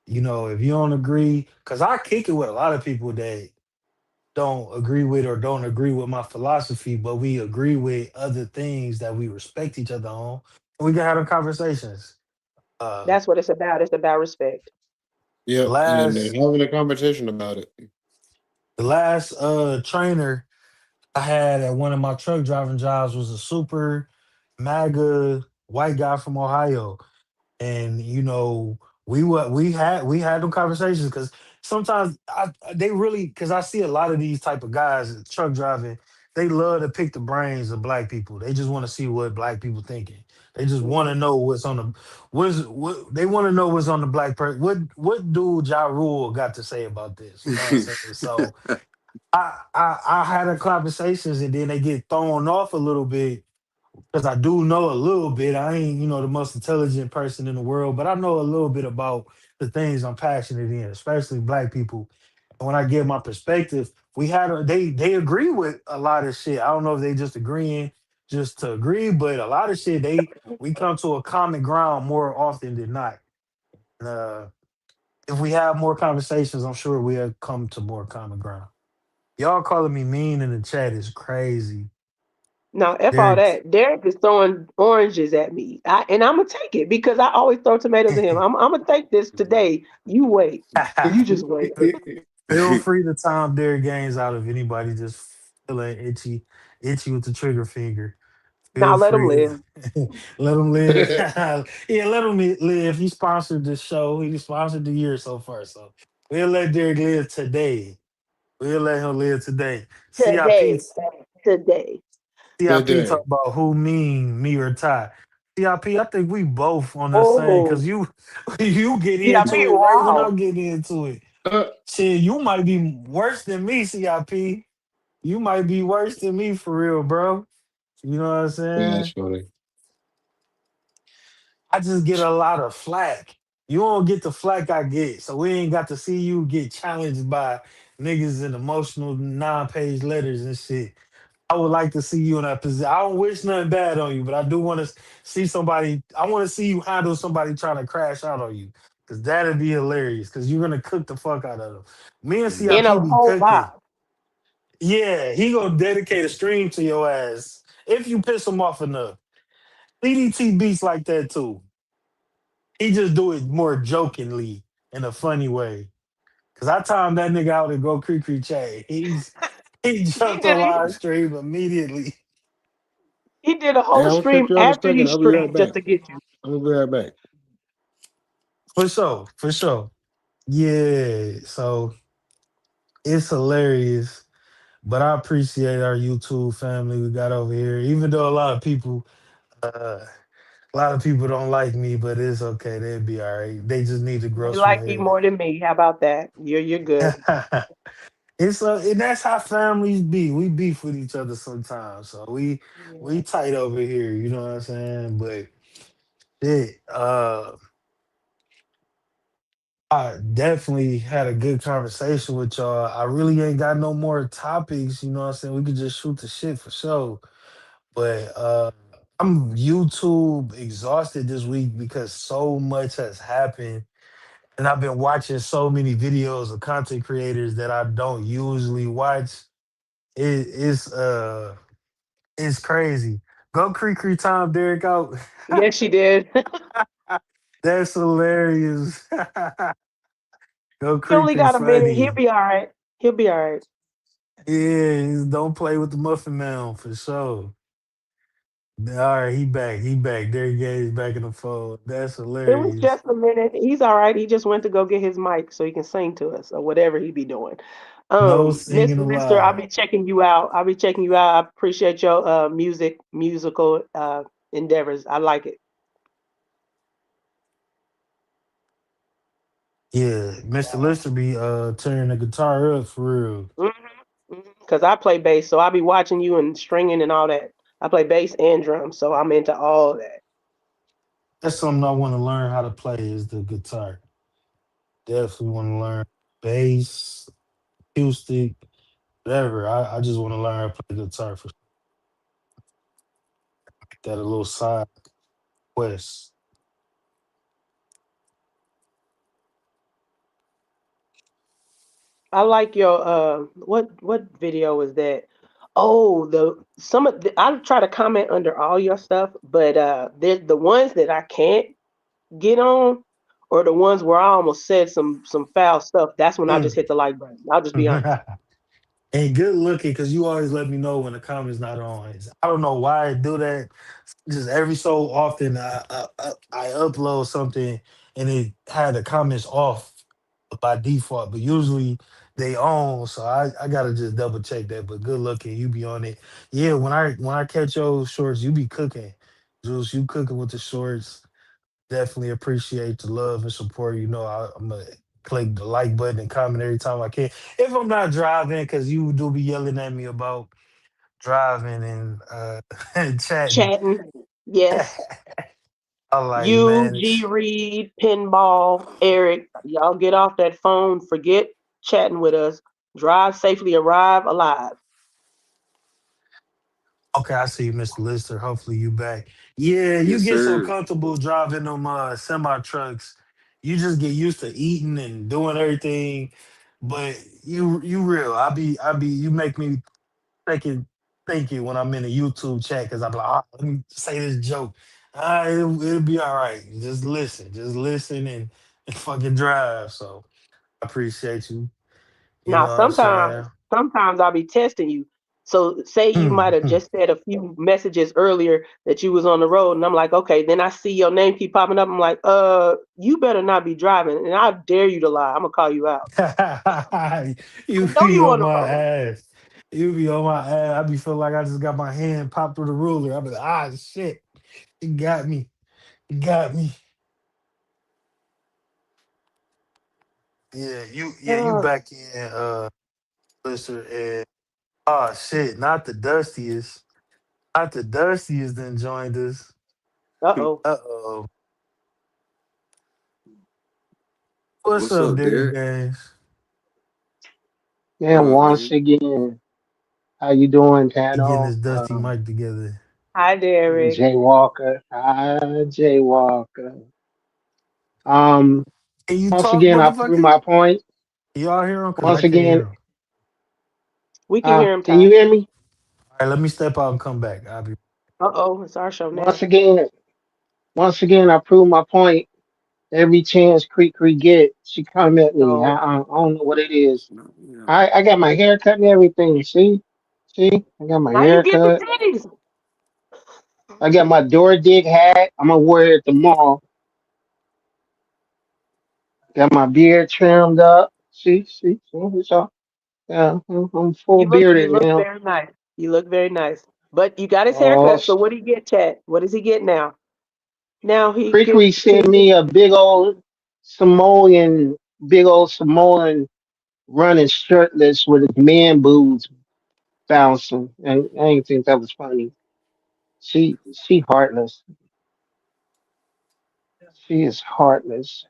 If you don't agree, because I kick it with a lot of people that don't agree with or don't agree with my philosophy, but we agree with other things that we respect each other on. And we can have them conversations. Uh, That's what it's about. It's about respect. Yep, and then they're last having a conversation about it. the last trainer I had at one of my truck driving jobs was a super MAGA white guy from Ohio. And we had them conversations because sometimes they really, because I see a lot of these type of guys truck driving, they love to pick the brains of black people. They just want to see what black people thinking. They just want to Mhm. know what they want to know what's on the black person. What dude Ja Rule got to say about this? You know what I'm saying? So I had a conversations and then they get thrown off a little bit because I do know a little bit. I ain't, the most intelligent person in the world, but I know a little bit about the things I'm passionate in, especially black people. And when I give my perspective, they agree with a lot of shit. I don't know if they just agreeing just to agree, but a lot of shit we come to a common ground more often than not. Uh, if we have more conversations, I'm sure we'll come to more common ground. Y'all calling me mean in the chat is crazy. Now, F all Derek. that. Derek is throwing oranges at me, and I'm gonna take it because I always throw tomatoes at him. I'm gonna take this today. You wait. You just wait. Feel free to time their games out if anybody just feeling itchy with the trigger finger. Now Feel let him free live. to let him live. Yeah, let him live. He sponsored the show. He sponsored the year so far. So we'll let Derek live today. We'll let him live today. CIP Today. Today. CIP talk Today. about who mean me or Ty. CIP, I think we both on the same because Oh, you get CIP, into it right when wow. I'm getting into it. Uh, Shit, you might be worse than me, CIP. You might be worse than me for real, bro. You know what I'm yeah, that's saying? funny. I just get a lot of flack. You don't get the flack I get, so we ain't got to see you get challenged by niggas in emotional non-page letters and shit. I would like to see you in that position. I don't wish nothing bad on you, but I do want to see somebody. I want to see you handle somebody trying to crash out on you, because that'd be hilarious. Because you're gonna cook the fuck out of them. Me and In CIP a be whole cooking. lot. Yeah, he gonna dedicate a stream to your ass if you piss him off enough. CDT beats like that too. He just do it more jokingly in a funny way. Cause I timed that nigga out and go Cree chat. He jumped on Did he? live stream immediately. He did a Hey, whole I'm gonna catch stream you in a after he second. I'll be right streamed just back. to get you. I'm gonna be right back. For sure, for sure. Yeah, so it's hilarious. But I appreciate our YouTube family we got over here. Even though uh, a lot of people don't like me, but it's okay. They'll be all right. They just need to grow They some like you hair. more than me. How about that? You're good. And that's how families be. We beef with each other sometimes. So we Yeah. tight over here, you know what I'm saying? But it I definitely had a good conversation with y'all. I really ain't got no more topics, you know what I'm saying? We could just shoot the shit for sure. But I'm YouTube exhausted this week because so much has happened. And I've been watching so many videos of content creators that I don't usually watch. It's crazy. Go Creek time, Derek out. Yes, she did. That's hilarious. Go He only Creek got a minute. He'll funny. be all right. He'll be all right. Yeah, don't play with the Muffin Man for sure. All right, he back. He back. Derek Gaines back in the fold. That's It was hilarious. just a minute. He's all right. He just went to go get his mic so he can sing to us or whatever he be doing. No Miss singing Lister, I'll allowed. be checking you out. I'll be checking you out. I appreciate your musical endeavors. I like it. Yeah, Mr. Lister be turning the guitar up for real. Because I play bass, so I'll be watching you and stringing and all that. I play bass and drums, so I'm into all that. That's something I want to learn how to play is the guitar. Definitely want to learn bass, acoustic, whatever. I just want to learn how to play guitar for that a little side quest. I like your what video was that? Oh, I try to comment under all your stuff, but there's the ones that I can't get on, or the ones where I almost said some foul stuff. That's when I just hit the like button. I'll just be honest. And good looking because you always let me know when the comment's not on. I don't know why I do that. Just every so often I upload something and it had the comments off by default, but usually they on. So I gotta just double check that. But good looking, you be on it. Yeah, when I catch your shorts, you be cooking. Juice, you cooking with the shorts. Definitely appreciate the love and support. You know, I'm gonna click the like button and comment every time I can. If I'm not driving, because you do be yelling at me about driving and and chatting. Chatting, yes. I like, You, man, G Reed, Pinball, Eric, y'all get off that phone. Forget chatting with us. Drive safely, arrive alive. okay, I see you, Mr. Lister. Hopefully you back. Yeah, you Yes, get so sir. comfortable driving them semi trucks. You just get used to eating and doing everything. But you real. I be you make me thinking when I'm in a YouTube chat because I'm like, let me say this joke. It'll be all right. Just listen and fucking drive. So I appreciate you. You Now, know what I'm saying? sometimes I'll be testing you. So say you might have just said a few messages earlier that you was on the road, and I'm like, okay, then I see your name keep popping up. I'm like, you better not be driving, and I dare you to lie. I'm gonna call you out. You I know be you on on the my road. ass. You be on my ass. I be feeling like I just got my hand popped through the ruler. I be like, shit. You got me. You got me. Yeah, you Uh, back in Lister and oh shit, not the dustiest. Not the dustiest then joined us. uh-oh. Uh-oh. What's What's up, up, Derek Derek? Games? And Good, once man. again, how you doing, He getting panel? his dusty mic together. Hi, Derek. Jay Walker. Hi, Jay Walker. Um, Can you once talk, again, I prove motherfucker? my point. Y'all hear him? Because I Once can't again, hear him. We can hear him, can you Ty. hear me? All right, let me step out and come back. I'll be Uh-oh, it's our show Once now. again, I prove my point. Every chance Creek get, she come at me. No. I don't know what it is. No, yeah. I got my hair cut and everything. See, I got my Now you hair get the cut. titties. I got my door dig hat. I'm gonna wear it at the mall. Got my beard trimmed up. See, it's all. Yeah, I'm full You bearded look now. very nice. You look very nice. But you got his Oh, haircut, so what do you get, Chad? What does he get now? Now he Crickery gets to sent me a Samoan, big old Samoan running shirtless with his man boobs bouncing, and I didn't think that was funny. She heartless. She is heartless.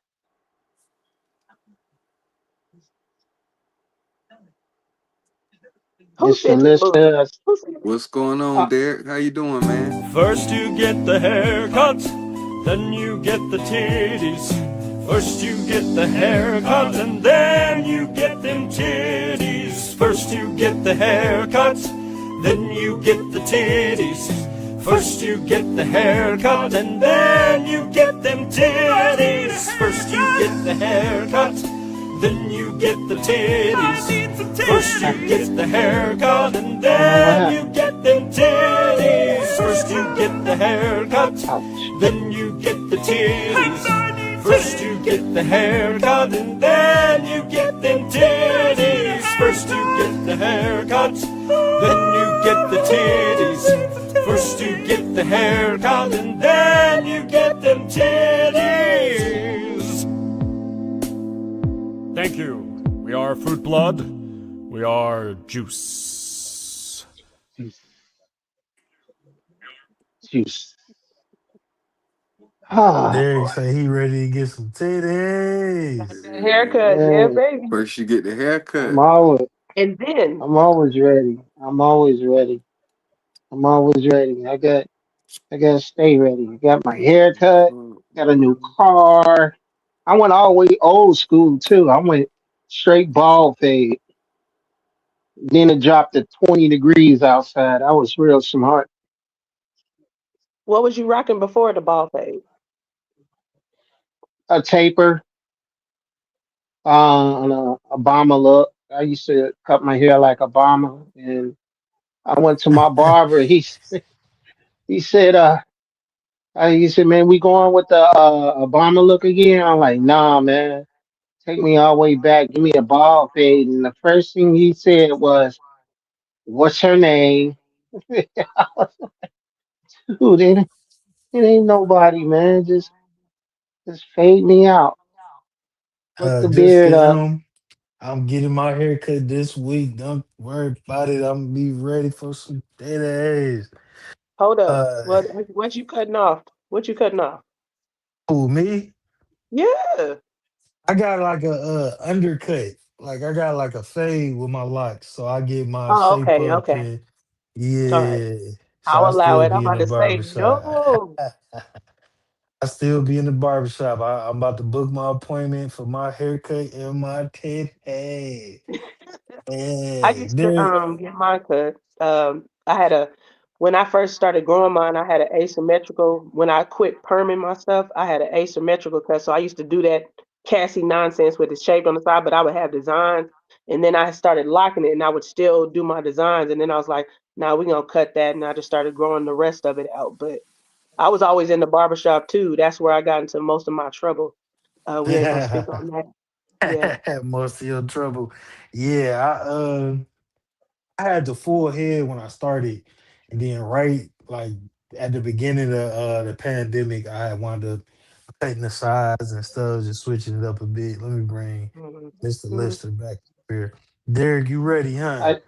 who Just to sent you, Boo? listen us. Who sent you? What's going on, Uh, Derek? How you doing, man? First you get the haircut, then you get the titties. First you get the haircut, and then you get them titties. First you get the haircut, then you get the titties. First you get the haircut, and then you get them titties. First you get the haircut, then you get the titties. First you get the haircut, and then you get them titties. First you get the haircut, then you get the titties. First you get the haircut, and then you get them titties. First you get the haircut, then you get the titties. First you get the haircut, and then you get them titties. Thank you. We are Fruit Blood. We are Juice. Juice. Ah, Derek boy. say he ready to get some titties. That haircut, yeah, Yeah, baby. First you get the I'm haircut. always, And then, I'm always ready. I'm always ready. I'm always ready. I gotta stay ready. I got my hair cut. Got a new car. I went all the way old school too. I went straight bald fade. Then it dropped to 20 degrees outside. I was real smart. what was you rocking before the ball fade? A taper, on a Obama look. I used to cut my hair like Obama, and I went to my barber. He said, he said, man, we going with the Obama look again? I'm like, nah, man. Take me all the way back. Give me a bald fade. And the first thing he said was, "What's her name?" Dude, it ain't nobody, man. Just fade me out. Put the Just beard up. him. I'm getting my hair cut this week. Don't worry about it. I'm gonna be ready for some titties. Hold up. Uh, What you cutting off? What you cutting off? who me? Yeah. I got like a undercut. Like I got like a fade with my locks, so I get my Oh, shape okay, up okay. and All right. yeah. So I'll I allow still it. I'm be in about the to say barbershop. no. I still be in the barbershop. I'm about to book my appointment for my haircut and my titty. Hey, I hey, used to there. get mine cut. I had a when I first started growing mine, I had an asymmetrical. When I quit perming my stuff, I had an asymmetrical cut. So I used to do that Cassie nonsense with the shape on the side, but I would have designs, and then I started locking it, and I would still do my designs, and then I was like, "Nah, we're gonna cut that," and I just started growing the rest of it out. But I was always in the barbershop too. That's where I got into most of my trouble. We ain't gonna speak on that. Yeah. Most of your trouble. Yeah, I had the full head when I started, and then right like at the beginning of the pandemic, I had wound up cutting the sides and stuff, just switching it up a bit. Let me bring Mr. Mhm. Lester back here. Derek, you ready, huh? I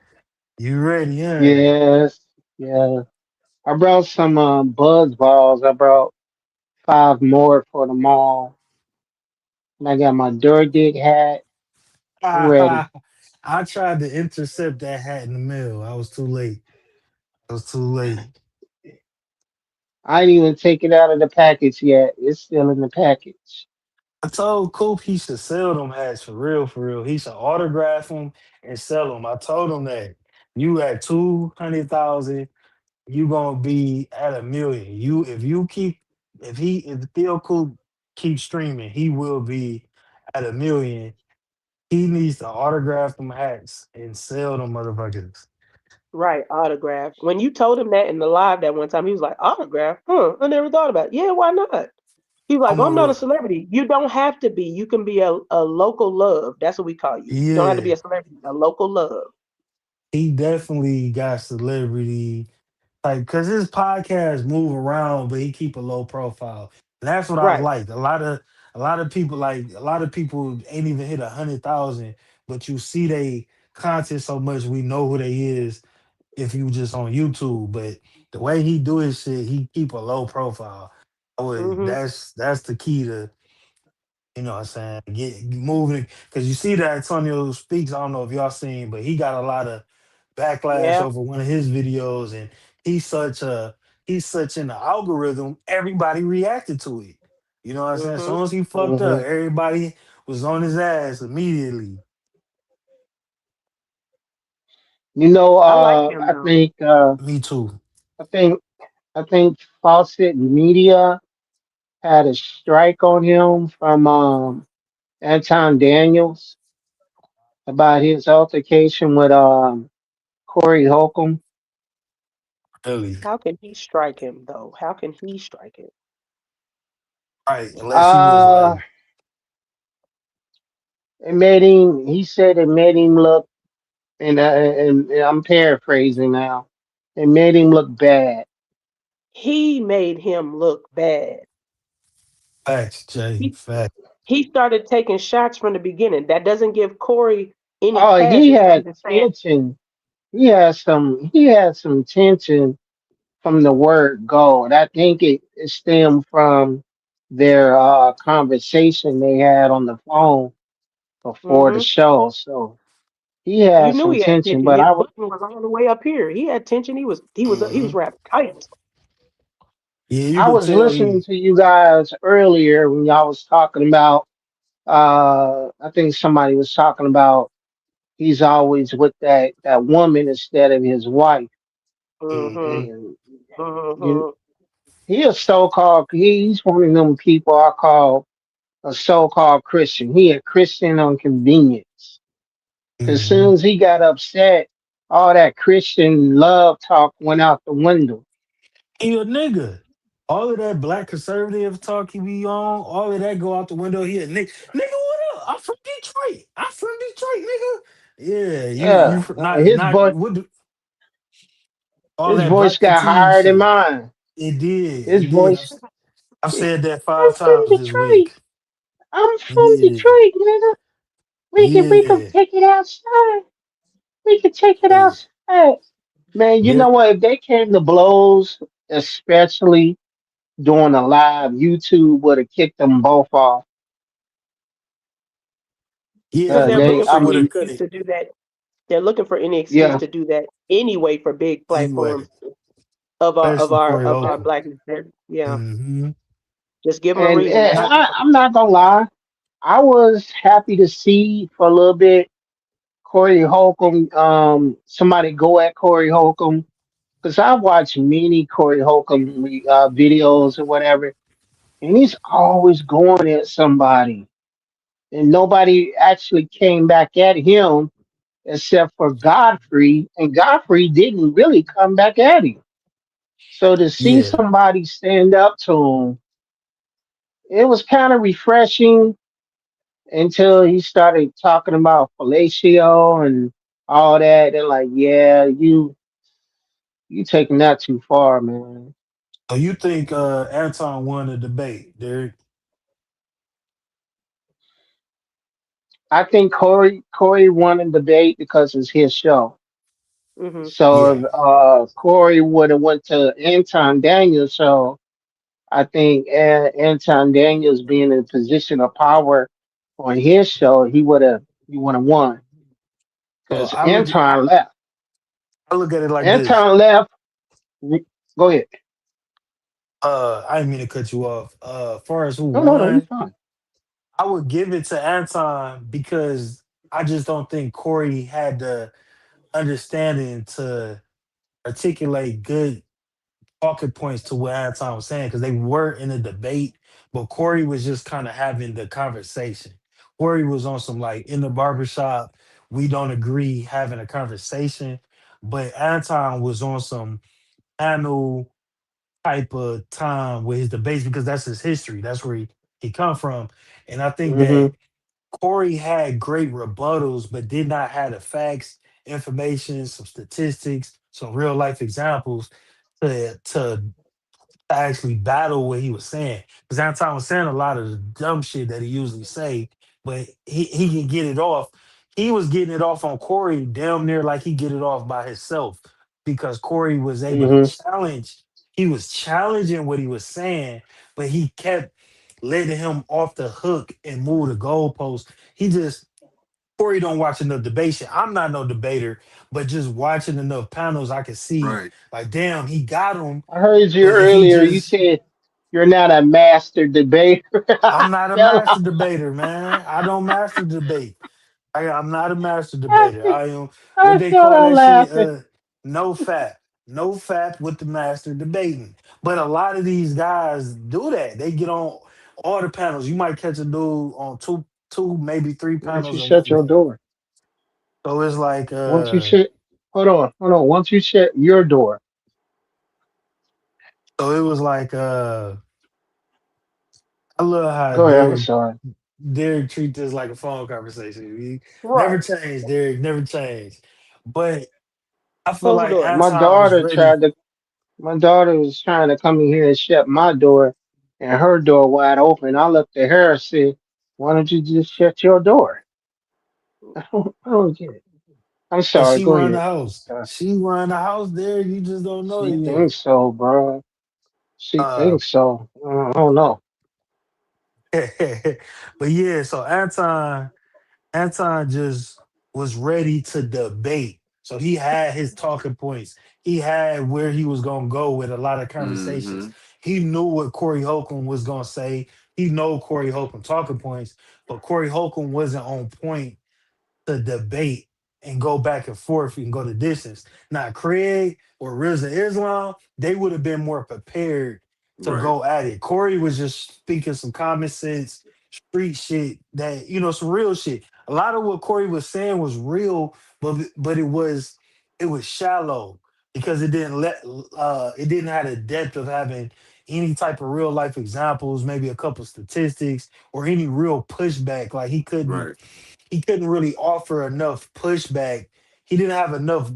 You ready, huh? yes, yeah. I brought some buzz balls. I brought 5 more for the mall. And I got my Durdig hat. I'm ready. I tried to intercept that hat in the mail. I was too late. I was too late. I ain't even take it out of the package yet. It's still in the package. I told Coop he should sell them hats for real, for real. He should autograph them and sell them. I told him that you at 200,000, you gonna be at 1 million. If Theo Coop keeps streaming, he will be at 1 million. He needs to autograph them hats and sell them motherfuckers. Right, autograph. When you told him that in the live that one time, he was like, autograph? Huh, I never thought about it. Yeah, why not? He was like, I'm oh, a I'm not a real, celebrity. You don't have to be. You can be a local love. That's what we call you. You don't have to be yeah. a celebrity, a local love. He definitely got celebrity like because his podcast move around, but he keep a low profile. And that's what I've Right. liked. A lot of people like a lot of people ain't even hit 100,000, but you see they content so much, we know who they is if you just on YouTube. But the way he do his shit, he keep a low profile. I would Mm-hmm. that's the key to what I'm saying, get moving because you see that Antonio speaks. I don't know if y'all seen, but he got a lot of backlash Yeah. over one of his videos, and he's such a he's such in the algorithm. Everybody reacted to it. You know what I'm saying? As Mm-hmm. soon as he fucked Hmm. up, everybody was on his ass immediately. I like him I though. think, Me too. I think, I think Fawcett Media had a strike on him from Anton Daniels about his altercation with Corey Holcomb. Really, How can he strike him though? How can he strike him? right? Unless he was Uh, like, it made him. He said it made him look, and I'm paraphrasing now. It made him look bad. He made him look bad. facts, Jay, He facts. he started taking shots from the beginning. That doesn't give Corey any Oh, he passage from had just saying, tension. He had some tension from the word go. And I think it stemmed from their conversation they had on the phone before the mm-hmm. show. So he You had knew some he had tension, tension. but His button was all the way up here. He had tension. He was Hmm. wrapped tight. Yeah, you I could was tell listening he. to you guys earlier when y'all was talking about I think somebody was talking about he's always with that woman instead of his wife. Mm-hmm. Hmm. And you Mm-hmm. he a so called he's one of them people I call a so called Christian. He a Christian on convenience. As Hmm. soon as he got upset, all that Christian love talk went out the window. He a nigga. All of that black conservative talk he be on, all of that go out the window. He a nigga. Nigga, what up? I'm from Detroit. I'm from Detroit, nigga. Yeah, you Yeah, not what all his that voice black got fatigue higher than shit. mine. It did. His It did. voice. I've I'm said that five from times this Detroit. week. I'm from Yeah. Detroit, nigga. We can Yeah. take it outside. We can take it Hey, outside. Man, you know there, what? If they came to blows, especially doing a live, YouTube would have kicked them both off. Because yeah, they're real looking I for shit would any have mean, cut excuse it. to do that. They're looking for any excuse yeah, to do that anyway for big Anyway, platforms of our of especially our Corey of our Holcomb. blackness. Yeah, Hmm. just give them a and, reason. and That's Not I'm not gonna lie. I was happy to see for a little bit Corey Holcomb. Somebody go at Corey Holcomb because I watched many Corey Holcomb videos or whatever, and he's always going at somebody, and nobody actually came back at him except for Godfrey, and Godfrey didn't really come back at him. So to see yeah. somebody stand up to him, it was kind of refreshing until he started talking about fellatio and all that. They're like, yeah, you taking that too far, man. So you think Anton won the debate, Derek? I think Corey won the debate because it's his show. Mm-hmm. So Yeah. if Corey would have went to Anton Daniel's show, I think Anton Daniels being in a position of power on his show, he would have won So because Anton left. I look at it like this. Anton left. Go ahead. I didn't mean to cut you off. Far as who No, no, no, you're won, fine. I would give it to Anton because I just don't think Corey had the understanding to articulate good talking points to what Anton was saying because they were in a debate, but Corey was just kind of having the conversation. Corey was on some like in the barbershop, we don't agree, having a conversation. but Anton was on some panel type of time with his debates because that's his history. That's where he come from. And I think that Mm-hmm. Corey had great rebuttals, but did not have the facts, information, some statistics, some real life examples to actually battle what he was saying. Because Anton was saying a lot of the dumb shit that he usually say, but he can get it off. He was getting it off on Corey damn near like he get it off by himself because Corey was able to Mm-hmm. challenge. He was challenging what he was saying, but he kept letting him off the hook and move the goalpost. He just Corey don't watch enough debate shit. I'm not no debater, but just watching enough panels, I can see Right. like, damn, he got him. I heard you But if he earlier. You just said you're not a master debater. I'm not a Fell master debater, man. I don't master debate. I'm not a master debater. out. I am what I they fell call out that shit. laughing. No fap, no fap with the master debating. But a lot of these guys do that. They get on all the panels. You might catch a dude on two, maybe three Why don't you panels in shut one your day. door? So it's like, Once you shut, hold on. Once you shut your door, so it was like, I love how go ahead. I'm sorry. Derek treat this like a phone conversation. He never Right. changed, Derek. Never changed. But I feel Close the like door. My Anton was daughter ready. tried to. My daughter was trying to come in here and shut my door, and her door wide open. I looked at her and said, "Why don't you just shut your door?" I don't get it. I'm Cause sorry. she Go run the ahead. house. Uh, She run the house there. You just don't know it she yet. thinks so, bro. She Uh, thinks so. I don't know. but yeah, so Anton just was ready to debate. So he had his talking points. He had where he was gonna go with a lot of conversations. Mm-hmm. He knew what Corey Holcomb was gonna say. He know Corey Holcomb talking points, but Corey Holcomb wasn't on point to debate and go back and forth and go the distance. Now, Craig or Rizza Islam, they would have been more prepared to Right. go at it. Corey was just speaking some common sense, street shit that, some real shit. A lot of what Corey was saying was real, but it was shallow because it didn't have the depth of having any type of real life examples, maybe a couple statistics or any real pushback. Like Right. he couldn't really offer enough pushback. He didn't have enough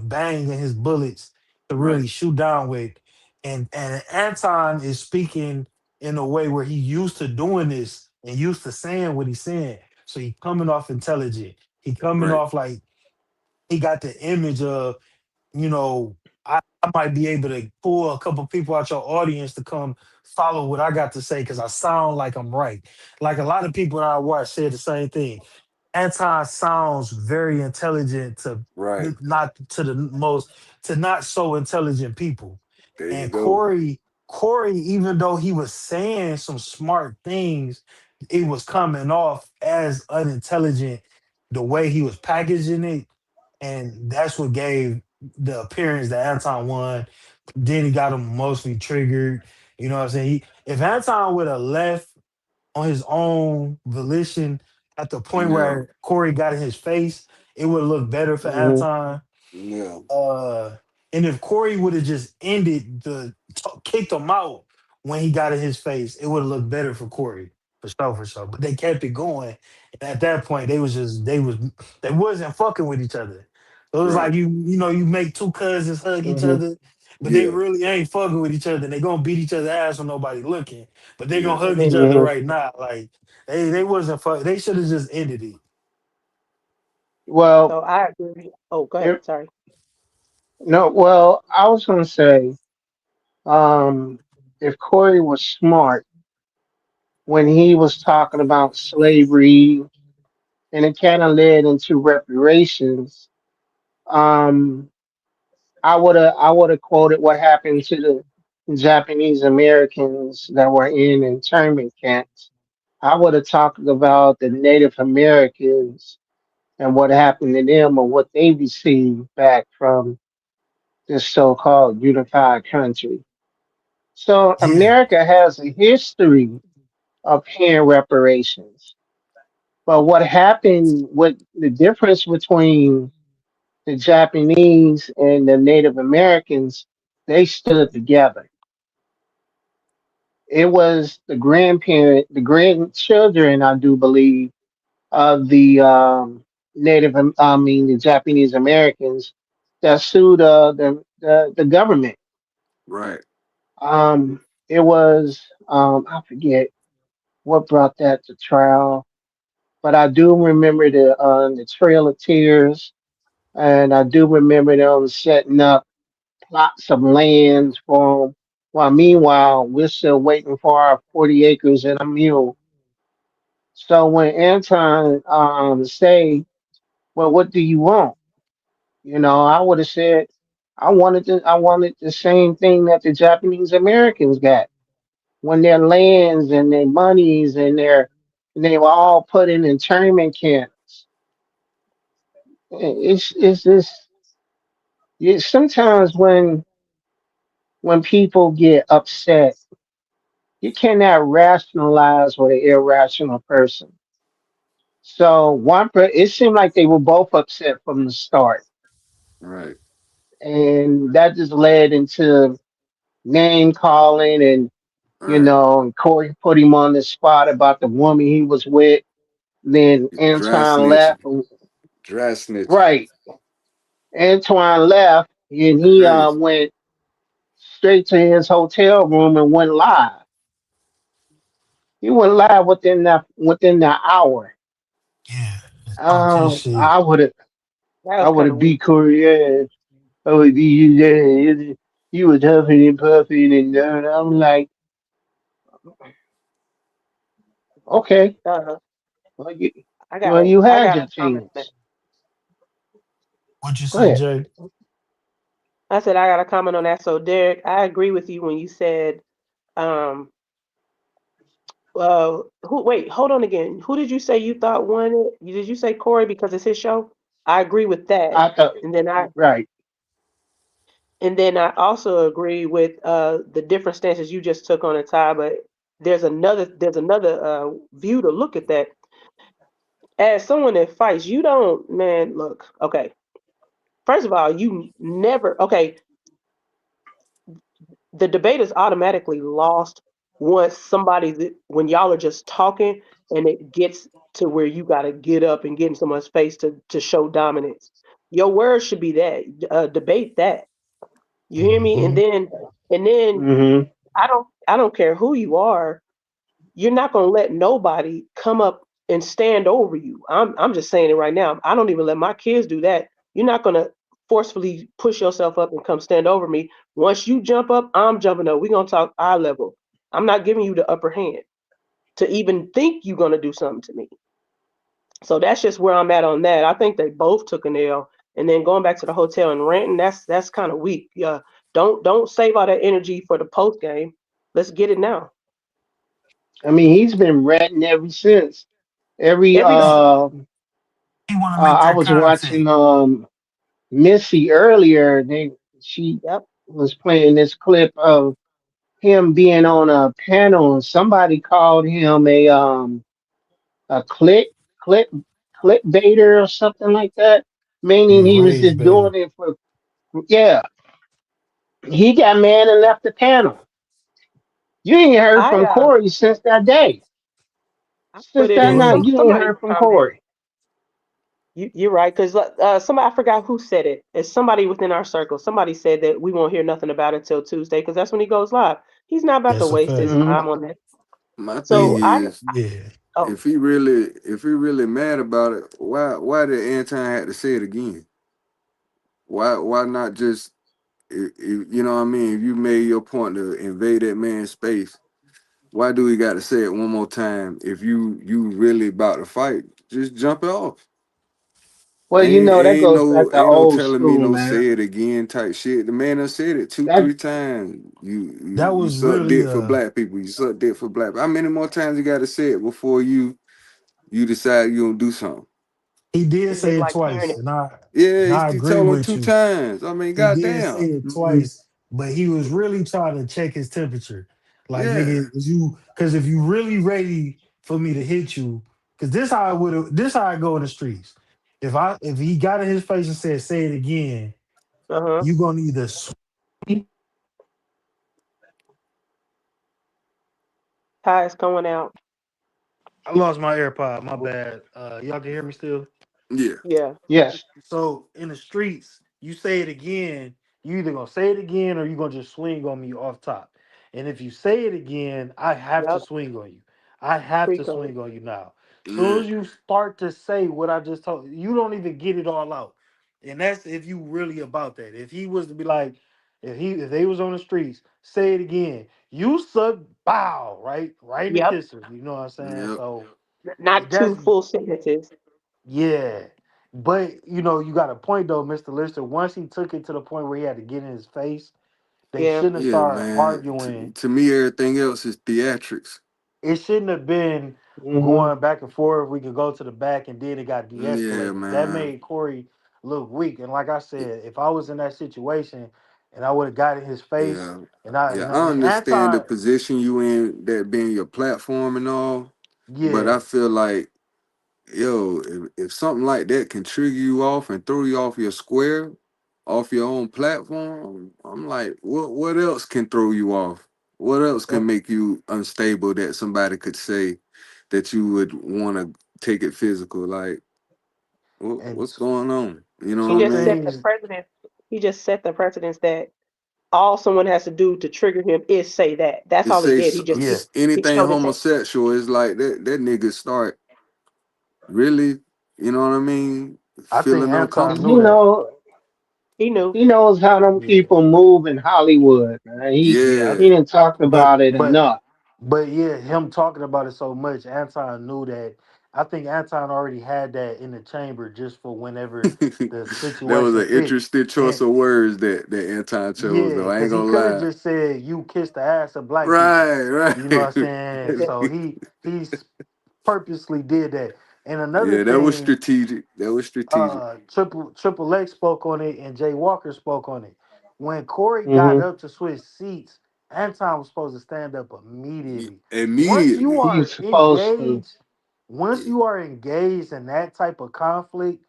bang in his bullets to Right. really shoot down with. And Anton is speaking in a way where he used to doing this and used to saying what he's saying. So he coming off intelligent. He coming Right. off like he got the image of you know, I might be able to pull a couple people out your audience to come follow what I got to say because I sound like I'm right. Like a lot of people that I watch said the same thing. Anton sounds very intelligent to Right. not to the most to not so intelligent people. There you And go. Corey, even though he was saying some smart things, it was coming off as unintelligent the way he was packaging it. And that's what gave the appearance that Anton won. Then he got him mostly triggered. You know what I'm saying? If Anton would have left on his own volition at the point Yeah. where Corey got in his face, it would have looked better for Hmm. Anton. Yeah. And if Corey would have just kicked him out when he got in his face, it would have looked better for Corey for sure. But they kept it going, and at that point, they wasn't fucking with each other. So it was like Right. you make two cousins hug each Hmm. other, but they Yeah. really ain't fucking with each other. And they gonna beat each other's ass when nobody looking, but they gonna Yeah. hug each other Hmm. right now. Like they wasn't fuck. They should have just ended it. Well, So I agree. Oh, go ahead. if, Sorry. no. Well, I was gonna say, um, if Corey was smart when he was talking about slavery, and it kind of led into reparations, um, I would have quoted what happened to the Japanese Americans that were in internment camps. I would have talked about the Native Americans and what happened to them or what they received back from this so-called unified country. So Yeah, America has a history of paying reparations. But what happened, what the difference between the Japanese and the Native Americans, they stood together. It was the grandchildren, I do believe, of the the Japanese Americans that sued the government. Right. It was I forget what brought that to trial, but I do remember the Trail of Tears, and I do remember them setting up plots of lands for 'em. While meanwhile, we're still waiting for our 40 acres and a mule. So when Anton say, "Well, what do you want?" I would have said, I wanted the same thing that the Japanese Americans got when their lands and their monies and they were all put in internment camps. It's just sometimes when people get upset, you cannot rationalize with an irrational person. So it seemed like they were both upset from the start, Right. and that just led into name calling and Right. and Corey put him on the spot about the woman he was with. Then Dry Antoine snitching. left. Dry snitching. Right, Antoine left, and he Crazy. went straight to his hotel room and went live. He went live within the hour. Yeah, talk his shit. That I was would kind of have beat weak. Corey ass. I would be you was huffing and puffing and I'm like, okay, Uh, well you I got well a you I had got your a comment. chance. What you Go say, ahead. Jay? I said I got a comment on that. So Derek, I agree with you when you said, um, who? Wait, hold on again. Who did you say you thought won it? Did you say Corey because it's his show? I agree with that. I thought And then I right. and then I also agree with the different stances you just took on it, Ty. But there's another view to look at that. As someone that fights, you don't, man. Look, okay. First of all, you never. Okay, the debate is automatically lost once when y'all are just talking and it gets to where you got to get up and get in someone's face to show dominance. Your words should be that. Debate that. You hear me? And Hmm. then Mm-hmm. I don't care who you are. You're not gonna let nobody come up and stand over you. I'm just saying it right now. I don't even let my kids do that. You're not gonna forcefully push yourself up and come stand over me. Once you jump up, I'm jumping up. We're gonna talk eye level. I'm not giving you the upper hand to even think you're gonna do something to me. So that's just where I'm at on that. I think they both took an L. And then going back to the hotel and ranting, that's kind of weak. Yeah, don't save all that energy for the post game. Let's get it now. I mean he's been ratting ever since. Every Everybody. He want to make I that was content. watching Missy earlier. She Yep. was playing this clip of him being on a panel and somebody called him a click clickbaiter or something like that, meaning Yeah, he was rage just baiter. doing it for yeah. He got mad and left the panel. You ain't heard I from Corey since that day. I put Since it that in night, Well, you ain't somebody heard from comment. Corey. You're right because somebody I forgot who said it. It's somebody within our circle. Somebody said that we won't hear nothing about it till Tuesday because that's when he goes live. He's not about to that's a waste his fact. Hmm. time on that. My thing So And I is, yeah, oh if he really mad about it, why did Anton have to say it again? Why not just you know what I mean? If you made your point to invade that man's space, why do we got to say it one more time? If you really about to fight, just jump it off. Well, that goes back to Ain't no old telling me school, no man. say it again type shit. The man done said it two, That three times. that You was suck really dick for black people. You suck dick for black. How many more times you gotta say it before you decide you gonna do something? he did it's just say it like hearing twice, it. Yeah, and I he agree told him with two you. times. I mean, He did say goddamn. it mhm. twice, but he was really trying to check his temperature. Like Yeah. nigga, because if you really ready for me to hit you, because this how I go in the streets. If he got in his face and said, "Say it again," Uh-huh. you gonna either swing. Ty is going out. I lost my AirPod. My bad. Y'all can hear me still. Yeah. Yeah. Yes. So in the streets, you say it again, you either gonna say it again or you gonna just swing on me off top. And if you say it again, I have to Yep. swing on you. I have Free to code. swing on you now. Soon Yeah. as you start to say what I just told you, you don't even get it all out. And that's if you really about that. If he was to be like, if they was on the streets, say it again. You suck bow, right in the Yep. kisser. You know what I'm saying? Yep. So Not that's two full sentences. yeah. But you got a point though, Mr. Lister. Once he took it to the point where he had to get in his face, they Yeah. shouldn't have Yeah, started man. arguing. To me, everything else is theatrics. It shouldn't have been Hmm. going back and forth. We could go to the back and then it got Yeah, de-escalated. That man. made Corey look weak. And like I said, if I was in that situation and I would have got in his face Yeah. and I Yeah, and, I and understand the Anton, position you in, that being your platform and all, but yeah, I feel like, yo, if something like that can trigger you off and throw you off your square, off your own platform, I'm like, what else can throw you off? What else can and, make you unstable that somebody could say that you would want to take it physical? Like, and what's going on? You know He what I two just mean? set the things, precedent. He just set the precedence that all someone has to do to trigger him is say that. That's It all it say did. yeah. He anything showed it that. homosexual is like that nigga start really, you know what I mean, I think feeling Anton 'Cause knew uncomfortable. that. He knew. he knows how them Yeah. people move in Hollywood, man. Yeah. He Yeah, didn't talk But about it but enough. But yeah, him talking about it so much, Anton knew that. I think Anton already had that in the chamber just for whenever the that was situation an fit. interesting choice And of words that Anton chose, yeah, though. I ain't because he gonna could have lie. just said you kiss the ass of black people. Right, You know what I'm right. saying? So he's purposely did that. And another Yeah, that was thing, strategic. That was strategic. Triple X spoke on it and Jay Walker spoke on it. When Corey got Hmm. up to switch seats, Anton was supposed to stand up immediately. Once you Immediately. are He's supposed to. engaged, once you are engaged in that type of conflict,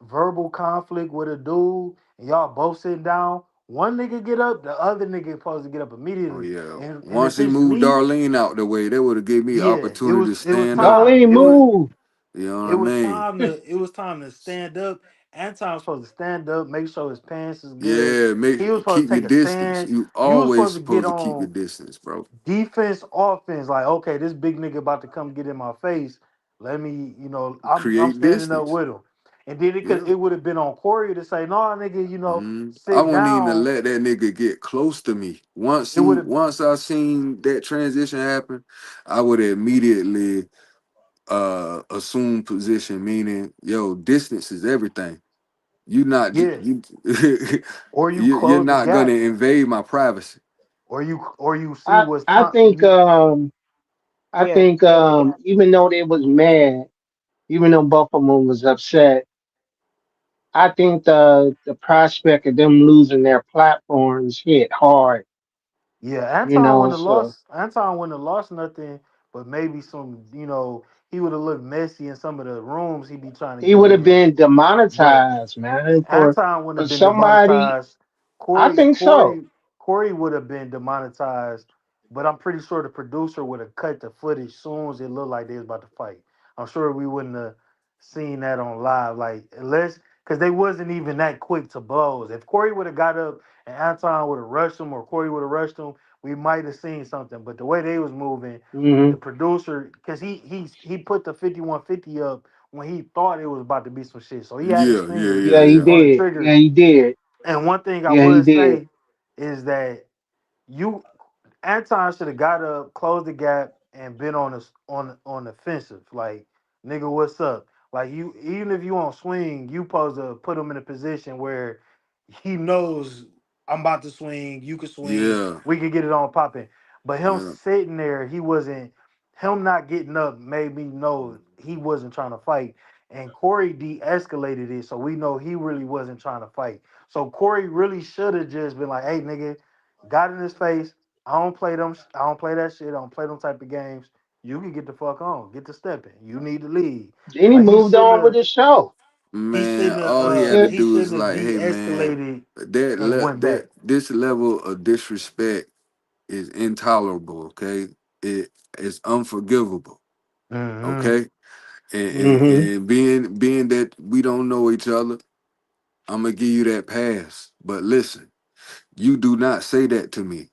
verbal conflict with a dude, and y'all both sitting down, one nigga get up, the other nigga supposed to get up Oh immediately. yeah. And if Once he it's moved me, Darlene out the way, that would have gave me an yeah, opportunity to it was stand up. time. Darlene, move. You know what I mean? It was time to stand up. Anton was supposed to stand up, make sure his pants is good. Yeah, He was supposed keep to your take a distance. stand. You You was always supposed to get supposed to keep your on distance, bro. defense, offense. Like, okay, this big nigga about to come get in my face. Let me, I'm Create standing up distance. with him. And then Yeah. it would have been on Corey to say, no, nigga, I sit wouldn't even down. let that nigga get close to me. It would have, Once I seen that transition happen, I would immediately assume position, meaning, yo, distance is everything. You not yeah. you Or you you're close the not gonna gap, invade my privacy. or you see I what's I time. think I Yeah. think Close the gap. even though they was mad, even though both of them was upset, I think the prospect of them losing their platforms hit hard. Yeah, You know, so Anton wouldn't have lost nothing, but maybe some, he would have looked messy in some of the rooms he'd be trying to he get would have in. been But demonetized, man, Anton wouldn't for have been somebody. demonetized. I think so. Corey would have been demonetized, but I'm pretty sure the producer would have cut the footage soon as it looked like they was about to fight. I'm sure we wouldn't have seen that on live, like unless because they wasn't even that quick to blows. If Corey would have got up and Anton would have rushed him, or Corey would have rushed him, we might have seen something. But the way they was moving, Hmm. the producer, because he put the 5150 up when he thought it was about to be some shit. So he had his Yeah, yeah, finger yeah, Yeah, he yeah. on the did. Yeah, trigger. he did. And one thing I Yeah, he would did. say is that you Anton should have got up, closed the gap, and been on the offensive. Like, nigga, what's up? Like you, even if you on swing, you supposed to put him in a position where he knows I'm about to swing. You can swing. Yeah, We can get it on popping. But him yeah. sitting there, he wasn't. Him not getting up made me know he wasn't trying to fight. And Corey de-escalated it, so we know he really wasn't trying to fight. So Corey really should have just been like, "Hey, nigga, got in his face. I don't play them. I don't play that shit. I don't play them type of games. You can get the fuck on. Get to stepping. You need to lead." Then he Like he moved shouldn't on with have. his show. He Man, shouldn't have. all he had to He do is shouldn't have like, hey man, de-escalated and that went back. that this level of disrespect is intolerable. Okay, it is unforgivable. Mm-hmm. Okay, and Mm-hmm. and being that we don't know each other, I'm gonna give you that pass. But listen, you do not say that to me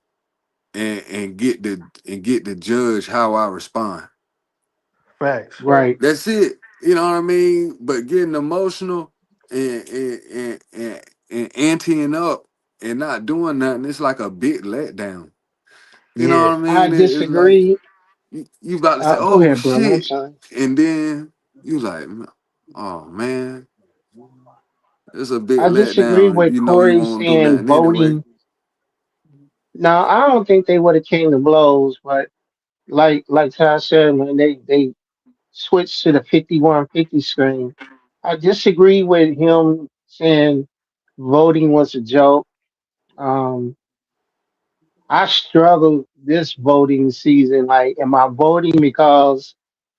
and get to judge how I respond. Facts. Right. That's it. You know what I mean? But getting emotional and anteing up and not doing nothing, it's like a big letdown. You know Yeah. what I I mean? It's like disagree. you about to say, Go "Oh ahead, brother. I'm shit," sorry. and then you like, "Oh man, it's a big I disagree letdown." with You know, you Corey won't do saying nothing anyway. voting. Now, I don't think they would have came to blows, but like Ty said, man, they switched to the 5150 screen. I disagree with him saying voting was a joke. Um, I struggled this voting season. Like, am I voting because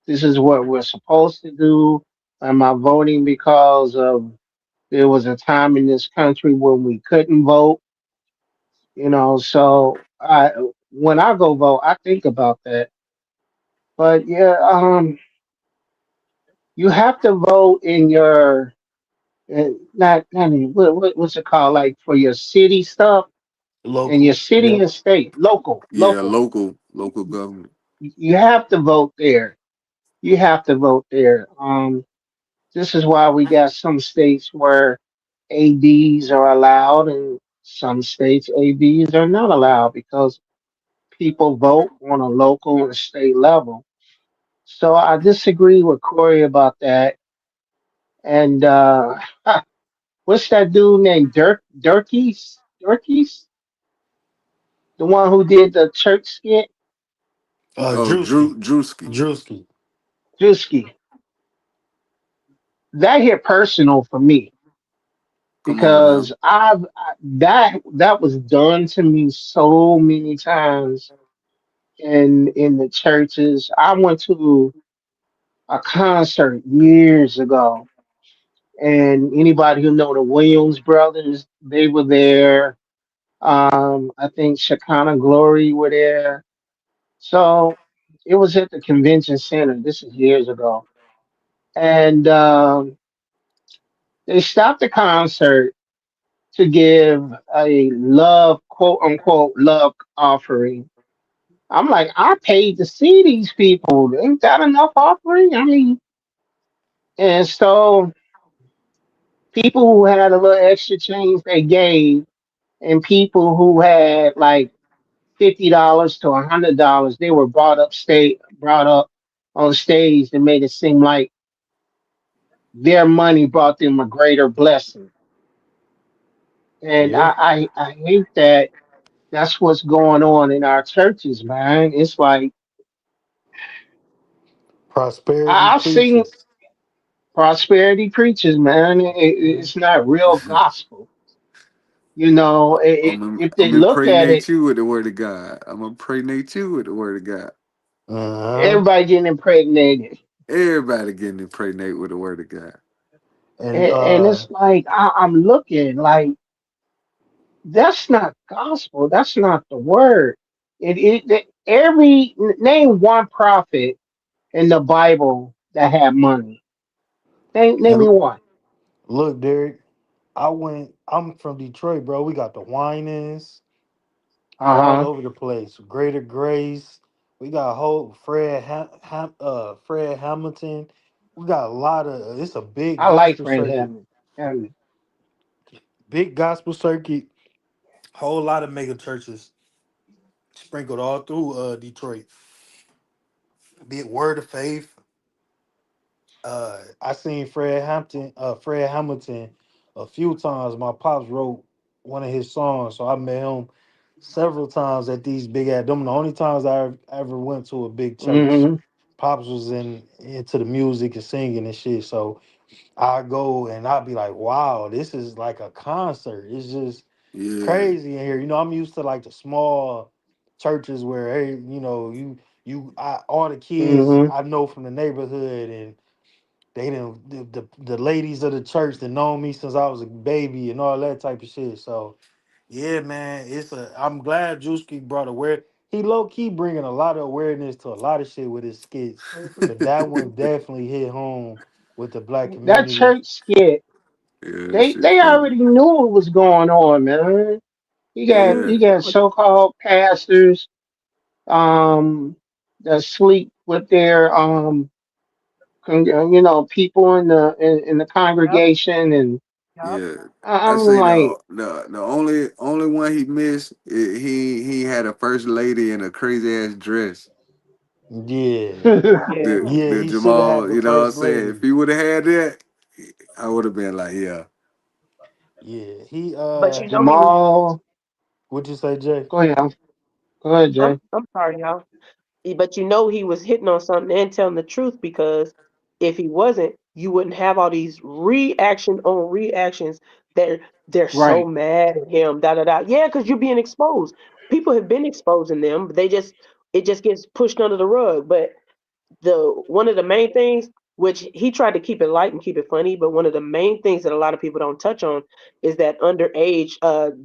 this is what we're supposed to do? Am I voting because of there was a time in this country when we couldn't vote? So when I go vote, I think about that. But yeah, you have to vote in your not in, what's it called, like for your city stuff and your Local. city Yeah. and state, Yeah, local. local government. You have to vote there. You have to vote there. This is why we got some states where ADs are allowed and some states ADs are not allowed because people vote on a local and state level. So I disagree with Corey about that. And what's that dude named Durkees? Durkees? The one who did the church skit? Oh, Druski. Drewski. Druski. Drewski. That hit personal for me Come on now. because that was done to me so many times in the churches. I went to a concert years ago, and anybody who know the Williams brothers, they were there. I think Shekinah Glory were there. So it was at the convention center. This is years ago, and they stopped the concert to give a love, quote unquote, love offering. I'm like, I paid to see these people. Ain't that enough offering? I mean, and so people who had a little extra change they gave, and people who had like $50 to $100, they were brought up on stage and made it seem like their money brought them a greater blessing. And Yeah. I hate that that's what's going on in our churches, man. It's like Prosperity I've seen preachers. prosperity preachers, man. It's not real gospel. If they I'm look at it, impregnate you with the word of God. I'm impregnate you with the word of God. Uh-huh. everybody getting impregnated. Everybody getting impregnated with the word of God. And And it's like I'm looking like that's not gospel. That's not the word. Name one prophet in the Bible that had money. Name me and one. look, Derek, I'm from Detroit, bro. We got the Winans Uh all huh. over the place. Greater Grace. We got whole Fred Hamilton. We got a lot of it's a big I like gospel Fred circuit. Hammond. Hammond. Big gospel circuit. Whole lot of mega churches sprinkled all through Detroit. Big word of faith. I seen Fred Hamilton a few times. My pops wrote one of his songs, so I met him several times at these big ad. Them the only times I ever went to a big church. Hmm. Pops was into the music and singing and shit, so I go and I'd be like, "Wow, this is like a concert. It's just Yeah, crazy in here." I'm used to like the small churches where all the kids Hmm. I know from the neighborhood and they done the ladies of the church that known me since I was a baby and all that type of shit. So yeah, man, I'm glad Drewski brought he low key bringing a lot of awareness to a lot of shit with his skits, but that one definitely hit home with the black That community. church skit, Yeah, that shit they funny. already knew what was going on, man. Yeah, You got so called pastors that sleep with their people in the Yep. congregation, and Yep. yeah. I I'm say like, the only one he missed, he had a first lady in a crazy ass dress. Yeah, Yeah. yeah, The he should have had Jamal, the you know what I'm first saying? lady. If he would have had that, I would have been like, yeah. Yeah, he But you know he was. Jamal. what'd you say, Jay? Go ahead, go ahead, Jay. I'm sorry, y'all. But you know he was hitting on something and telling the truth, because if he wasn't, you wouldn't have all these reaction on reactions that they're so Right. mad at him. Da da da. Yeah, because you're being exposed. People have been exposing them, but it just gets pushed under the rug. But the one of the main things, which he tried to keep it light and keep it funny, but one of the main things that a lot of people don't touch on is that underage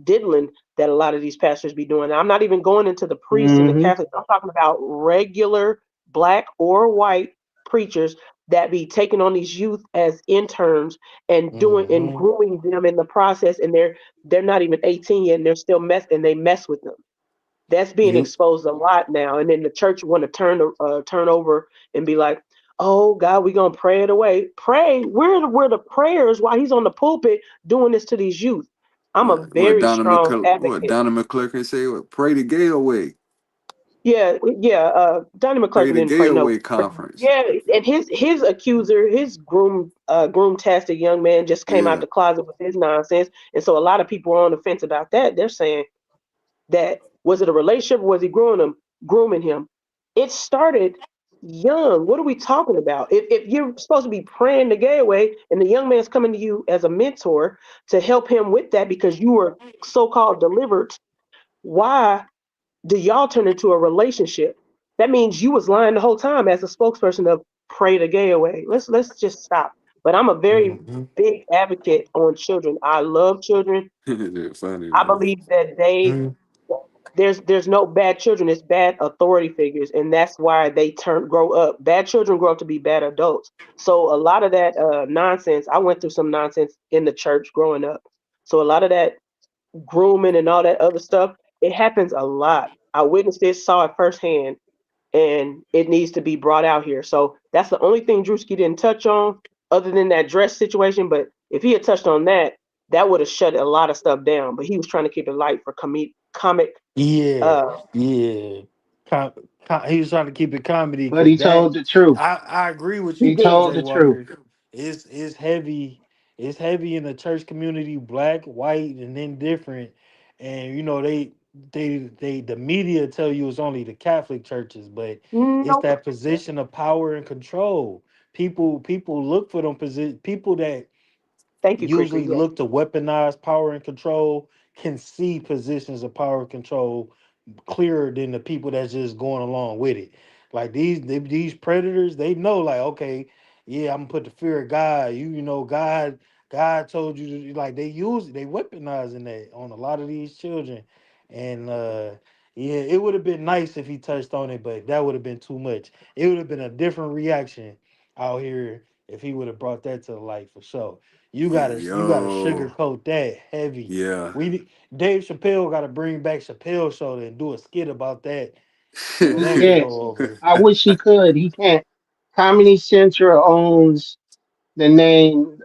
diddling that a lot of these pastors be doing. I'm not even going into the priests and the Mm-hmm. Catholics. I'm talking about regular black or white preachers that be taking on these youth as interns and doing and Hmm. grooming them in the process, and they're not even 18 yet, and they're still and they mess with them. That's being You exposed a lot now, and then the church want to turn over and be like, "Oh God, we're gonna pray it away." Pray. Where the prayers while he's on the pulpit doing this to these youth? I'm a What very strong advocate. Donna McClurkin say? What, pray the gay away. Yeah, yeah. Donnie Pray McClurkin the didn't gay pray no. away conference. Yeah, and his accuser, his groom-tastic young man, just came out Yeah. the closet with his nonsense, and so a lot of people are on the fence about that. They're saying that was it a relationship or was he grooming him? It started young. What are we talking about? If you're supposed to be praying the gay away and the young man's coming to you as a mentor to help him with that because you were so-called delivered, why do y'all turn into a relationship? That means you was lying the whole time as a spokesperson of pray the gay away. Let's just stop. But I'm a very Mhm. big advocate on children. I love children. They're funny, I man. believe that Mhm. there's no bad children, it's bad authority figures, and that's why they grow up. Bad children grow up to be bad adults. So a lot of that nonsense, I went through some nonsense in the church growing up. So a lot of that grooming and all that other stuff, it happens a lot. I witnessed it, saw it firsthand, and it needs to be brought out here. So that's the only thing Drewski didn't touch on, other than that dress situation. But if he had touched on that, that would have shut a lot of stuff down. But he was trying to keep it light for comic. Yeah, Uh, yeah. Com- he was trying to keep it comedy But because he told the truth. I agree with he you, He did. told TJ the truth. Walker. It's heavy. It's heavy in the church community, black, white, and indifferent. And they the media tell you it's only the Catholic churches, but it's Nope. that position of power and control. People look for them position. People that Thank you, Cricket. usually Yes. look to weaponize power and control can see positions of power and control clearer than the people that's just going along with it. Like these predators, they know like, okay, yeah, I'm gonna put the fear of God. God told you to, like, they weaponizing that on a lot of these children. And yeah, it would have been nice if he touched on it, but that would have been too much. It would have been a different reaction out here if he would have brought that to the light for sure. You gotta Yo. sugarcoat that heavy. Yeah. Dave Chappelle got to bring back Chappelle Show and do a skit about that for He that can't. show over. I wish he could. He can't. Comedy Central owns the name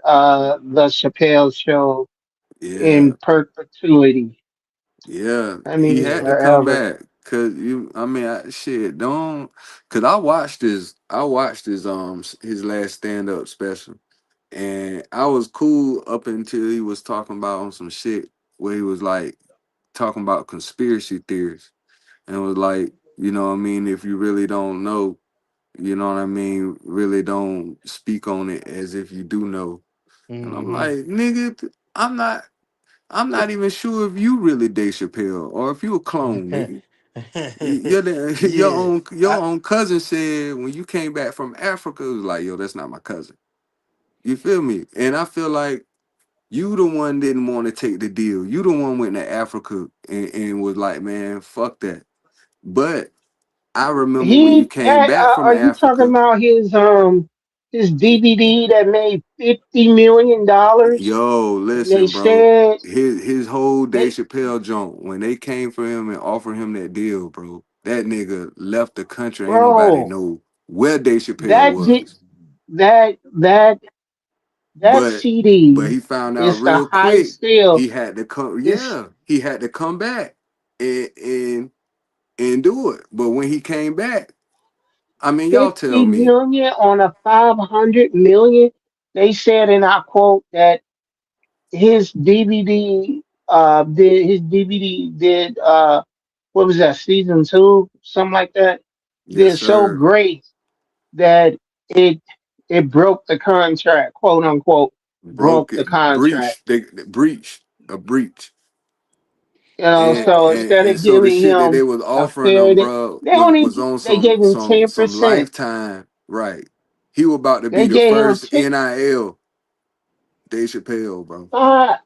The Chappelle Show Yeah. in perpetuity. Yeah, I he mean, had to come forever. back because I mean, shit, don't. Cause I watched his last stand up special, and I was cool up until he was talking about on some shit where he was like talking about conspiracy theories, and was like, you know what I mean, if you really don't know, you know what I mean, really don't speak on it as if you do know. And I'm Hmm. like, nigga, I'm not. I'm not even sure if you really Dave Chappelle or if you a clone, nigga. Yeah, Your I own cousin said when you came back from Africa, it was like, yo, that's not my cousin. You feel me? And I feel like you the one didn't want to take the deal. You the one went to Africa and was like, man, fuck that. But I remember when you He came had. back from Are you talking Africa, about his DVD that made $50 million? yo, And they listen, bro. said His whole Dave they Chappelle joint, when they came for him and offered him that deal, bro, that nigga left the country. Ain't nobody bro know where Dave Chappelle that di- was. that that that But CD he found out is the real quick highest sale. he had to come. It's Yeah, he had to come back and do it. But when he came back, I mean, y'all tell 50 me, million on a 500 million. They said, and I quote, that his DVD did what was that, season two, something like that, yes, did so sir, great that it it broke the contract, quote unquote, broke broke the it, contract. they breached a breach. And, So and instead and of so the giving shit that they him was a offering fair, them, they bro, only was on they gave him ten some percent. lifetime, right? He was about to be They the gave him first NIL Dave Chappelle, bro. five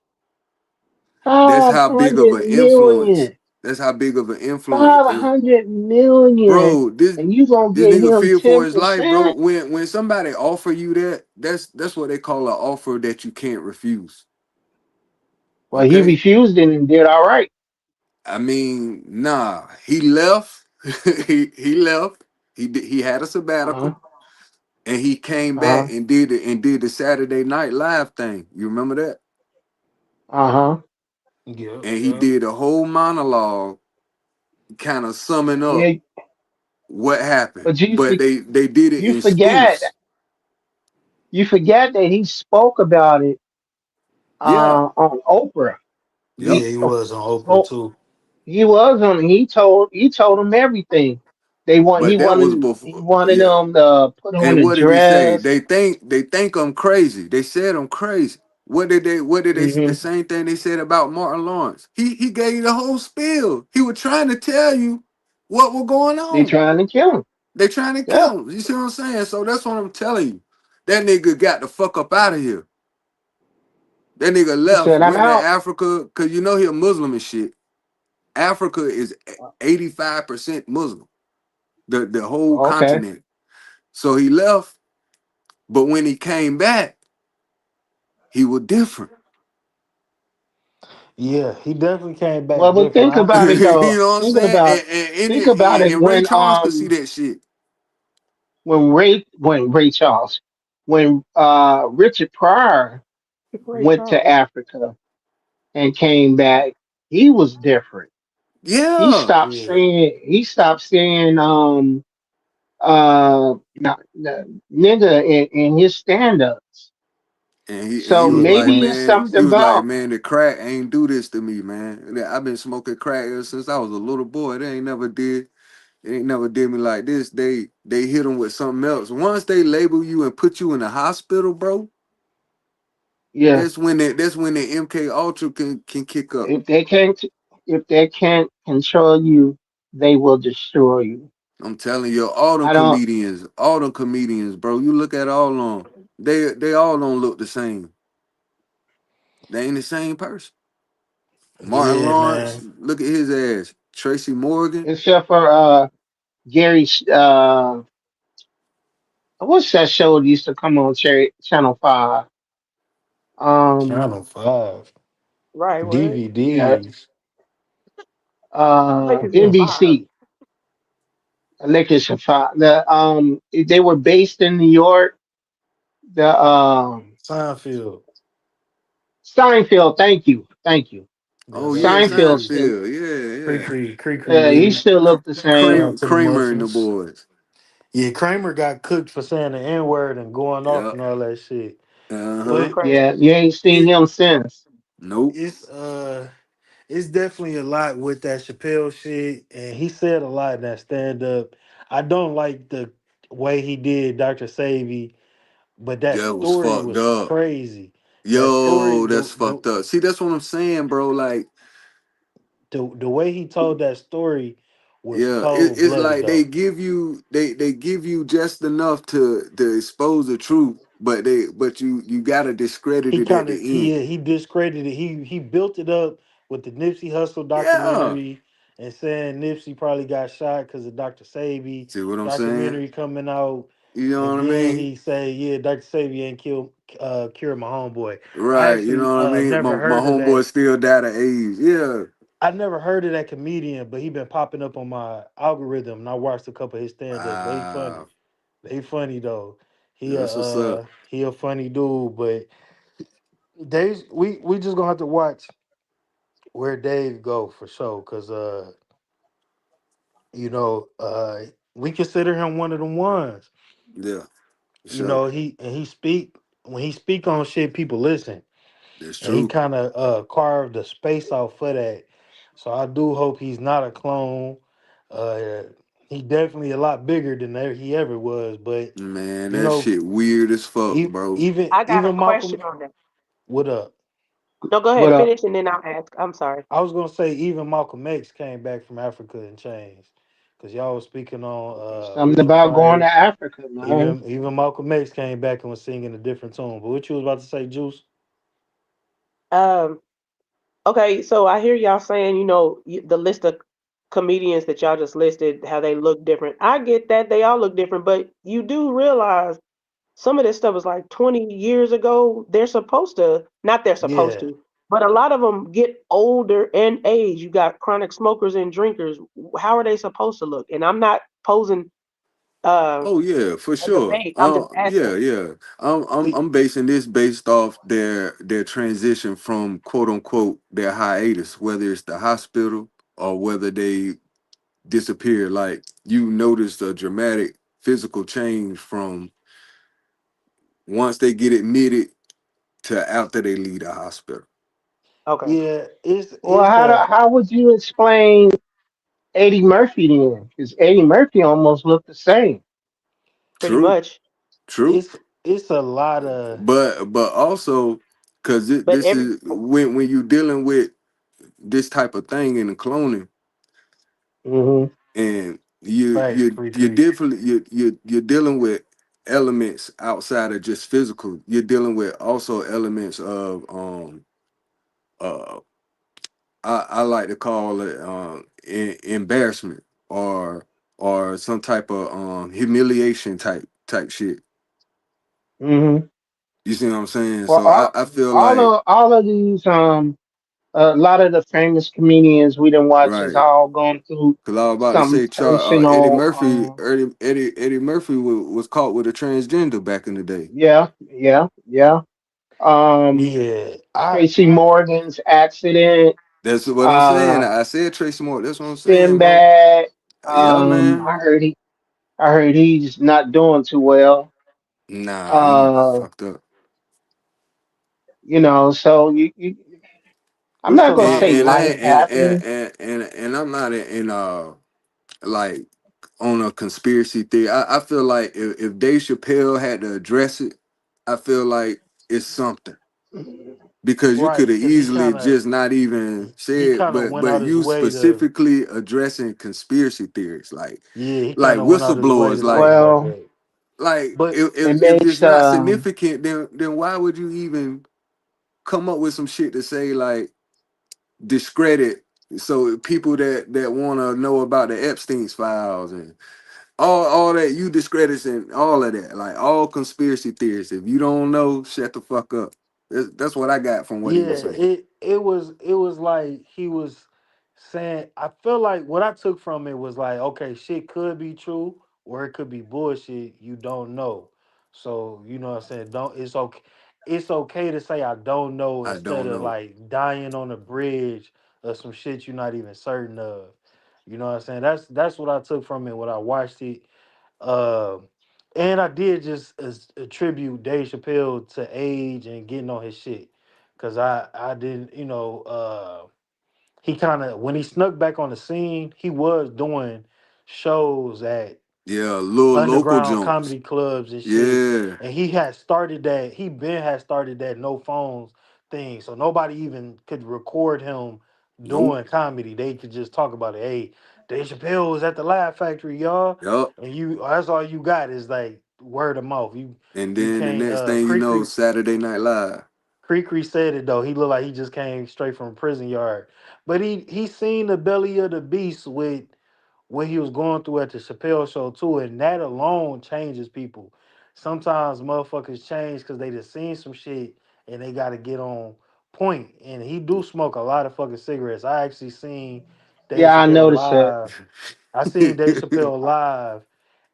That's five how big of hundred an influence. million, That's how big of an influence, 500 million, bro. This and you gonna this get nigga him fear for ten his life, bro. percent? When somebody offer you that, that's what they call an offer that you can't refuse. Well, he Okay, refused it and did all right. I mean, nah, he left. He left. He had a Uh huh. sabbatical, and he came Uh huh. back and did the Saturday Night Live thing. You remember that? Uh huh. Yep, And he yep. did a whole monologue, kind of summing up Yeah, what happened. but But they did it you in forget spoofs. you forget that he spoke about it Yeah. on Oprah. Yep. Yeah, he was on Oprah too. He was on. He told him everything. But that was He before. wanted Yeah. them to put on And a what did he say? dress. They think I'm crazy. They said I'm crazy. What did they the Hmm. same thing they said about Martin Lawrence? He gave you the whole spiel. He was trying to tell you what was going They on. trying to kill him. They trying to Yeah. kill him. You see what I'm saying? So that's what I'm telling you. That nigga got the fuck up out of here. That nigga He left, said, "I'm went to out." Africa, cause you know he a Muslim and shit. Africa is 85% Muslim, the whole Okay. continent. So he left, but when he came back, he was different. Yeah, he definitely came back Well, but different. think I about it You agree. though. know what I'm Thinking saying? about And, think about it and Ray Charles could see that shit. when Ray Charles, when Richard Pryor Ray went to Charles. Africa and came back, he was different. Yeah. Yeah. He stopped saying nigga in his stand ups. And he So was Yeah, like, maybe it's when man, something about the crack ain't do this to me, man. I've been smoking crack ever since I was a little boy. They ain't never did me like this. They hit them with something else. Once they label you and put you in the hospital, bro, yeah. that's when the MK Ultra can kick up. If they can't control you, they will destroy you. I'm telling you, I don't. all them comedians, bro. You look at all of them, they all don't look the same. They ain't the same person. Martin yeah, Lawrence, man. look at his ass. Tracy Morgan, Except for Gary. What's that show that used to come on Channel 5? Um. Channel 5. Right, what? Yeah. DVDs. Lakers in five. NBC. Lakers and 5. They were based in New York. The Seinfeld. Steinfeld. Thank you. Thank you. Yeah, oh that yeah, was Seinfeld it. still. Seinfeld, yeah, Creek He Lee. still looked the same. Down to the Kramer and the Muffins. boys. Yeah, Kramer got cooked for saying the N word and going off Yep. and all that shit. Uh-huh. Doing But crack. Yeah, you ain't seen it him since. Nope. it's it's definitely a lot with that Chappelle shit, and he said a lot in that stand up. I don't like the way he did Dr. Savy, but that That was story fucked was up. crazy. That story, Yo, that's fucked up. See, that's what I'm saying, bro. Like, the way he told that story was yeah, cold it's blooded like they though. give you they give you just enough to expose the truth, but you gotta discredit He it at kind of the end. he discredited he built it up with the Nipsey Hussle Yeah. documentary and saying Nipsey probably got shot because of Dr. Sabi See what I'm saying? documentary coming out, You know and what I then mean? he say yeah Dr. Sabi ain't cure my homeboy. I Right. You actually know what I mean? never My heard of homeboy that. still died of AIDS. Yeah. I never heard of that comedian, but he been popping up on my algorithm, and I watched a couple of his stand ups. They funny. Wow. They funny though. That's what's up. He a funny dude, but we just gonna have to watch where Dave go for sure, cause you know we consider him one of the ones. Yeah. For You sure. know he speak when he speak on shit, people listen, That's and he true. kind of carved the space out for that. So I do hope he's not a clone. Uh, he definitely a lot bigger than he ever was, but Man, you that know shit weird as fuck, bro. I got a even Malcolm, question on that. what up? No, go What ahead, up? finish, and then I'll ask. I'm sorry. I was gonna say even Malcolm X came back from Africa in chains, because y'all was speaking on Something Richard about going Pryor. to Africa, man. Even Malcolm X came back and was singing a different tune. But what you was about to say, Juice? Um, okay, so I hear y'all saying, the list of comedians that y'all just listed, how they look different. I get that they all look different, but you do realize some of this stuff is like 20 years ago. They're supposed to, not they're supposed Yeah, to, but a lot of them get older and age. You got chronic smokers and drinkers. How are they supposed to look? And I'm not posing uh, Oh yeah, for a sure. debate. I'm just Yeah, asking. yeah. I'm we I'm basing this based off their transition from quote unquote their hiatus, whether it's the hospital or whether they disappear. Like you noticed a dramatic physical change from once they get admitted to after they leave the hospital. Okay, yeah, Well, it's how would you explain Eddie Murphy then? Because Eddie Murphy almost looked the same. pretty True, much. true. it's a lot of But also because But this is when you dealing with this type of thing in the cloning Hmm. and you facts, you free you're P. definitely you're dealing with elements outside of just physical. You're dealing with also elements of uh I like to call it embarrassment or some type of humiliation type shit. Hmm. You see what I'm saying? Well, So I feel all like of these a lot of the famous comedians we done watch has right. all gone through Cause I was about to something say, Eddie personal. Murphy, Eddie Murphy was caught with a transgender back in the day. Yeah, yeah, yeah. Um, Yeah, I Tracy Morgan's accident. That's what I'm saying. Uh, I said Tracy Moore. That's what I'm saying, bro. Sinbad. Yeah, man. I heard he's not doing too well. Nah, he Uh, fucked up. so I'm it's not a gonna lot say of And I life shit. happened. and I'm not like on a conspiracy theory. I feel like if Dave Chappelle had to address it, I feel like it's something. Because you could Right, have because easily just not even he said, kind of but went out his you way to specifically addressing conspiracy theories, yeah, he like kind of went out his way whistleblowers, to talk about Well, that. like But it if it's makes not significant, then why would you even come up with some shit to say like discredit? So people that want to know about the Epstein's files and all that you discrediting all of that, like all conspiracy theories. If you don't know, shut the fuck up. That's what I got from what he yeah, was saying. it was like he was saying. I feel like what I took from it was like, okay, shit could be true or it could be bullshit. You don't know, so you know what I'm saying. Don't it's okay. It's okay to say I don't know I instead don't of know. like dying on a bridge of some shit you're not even certain of. You know what I'm saying? That's what I took from it when I watched it. Um, and I did just attribute Dave Chappelle to age and getting on his shit, cause I didn't he kind of when he snuck back on the scene he was doing shows at Yeah, little local underground Jones. comedy clubs and shit. Yeah. And he had started that. He been had started that no phones thing, so nobody even could record him Nope. doing comedy. They could just talk about it. Hey, Dave Chappelle was at the Laugh Factory, y'all. Yup. And you, that's all you got is like word of mouth. And You then the can't. next thing you know, Creek Saturday Night Live. Cree said it though. He looked like he just came straight from a prison yard. But he seen the belly of the beast with what he was going through at the Chappelle show too, and that alone changes people. Sometimes motherfuckers change because they just seen some shit and they got to get on point. And he do smoke a lot of fucking cigarettes. I actually seen Dave Yeah, I Chappelle noticed that. live. I seen Dave Chappelle live,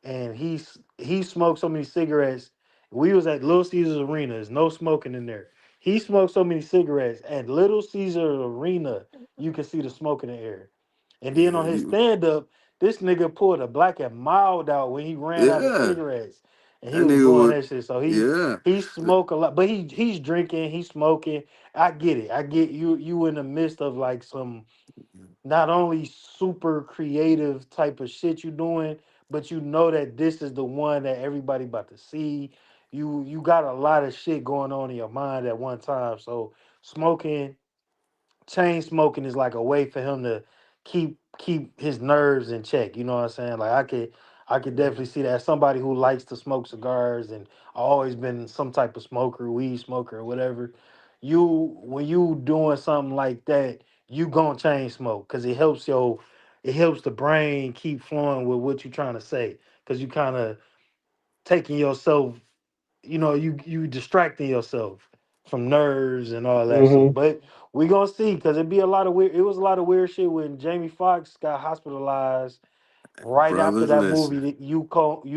and he smoked so many cigarettes. We was at Little Caesars Arena. There's no smoking in there. He smoked so many cigarettes at Little Caesars Arena. You can see the smoke in the air. And then Yeah, on his stand up, this nigga pulled a black and mild out when he ran out of yeah. cigarettes, and he That was nigga blowing was, that shit. So yeah. he smoke a lot, but he's drinking, he's smoking. I get it. I get you in the midst of like some not only super creative type of shit you doing, but you know that this is the one that everybody about to see. You got a lot of shit going on in your mind at one time. So smoking, chain smoking is like a way for him to keep his nerves in check. You know what I'm saying? Like I could definitely see that as somebody who likes to smoke cigars and I always been some type of smoker, weed smoker or whatever. You when you doing something like that, you gonna chain smoke because it helps the brain keep flowing with what you're trying to say. Cause you kind of taking yourself, you distracting yourself from nerves and all that Hmm. shit. But we gonna see, cause it be a lot of weird. It was a lot of weird shit when Jamie Foxx got hospitalized right after Brothers, that movie listen. that you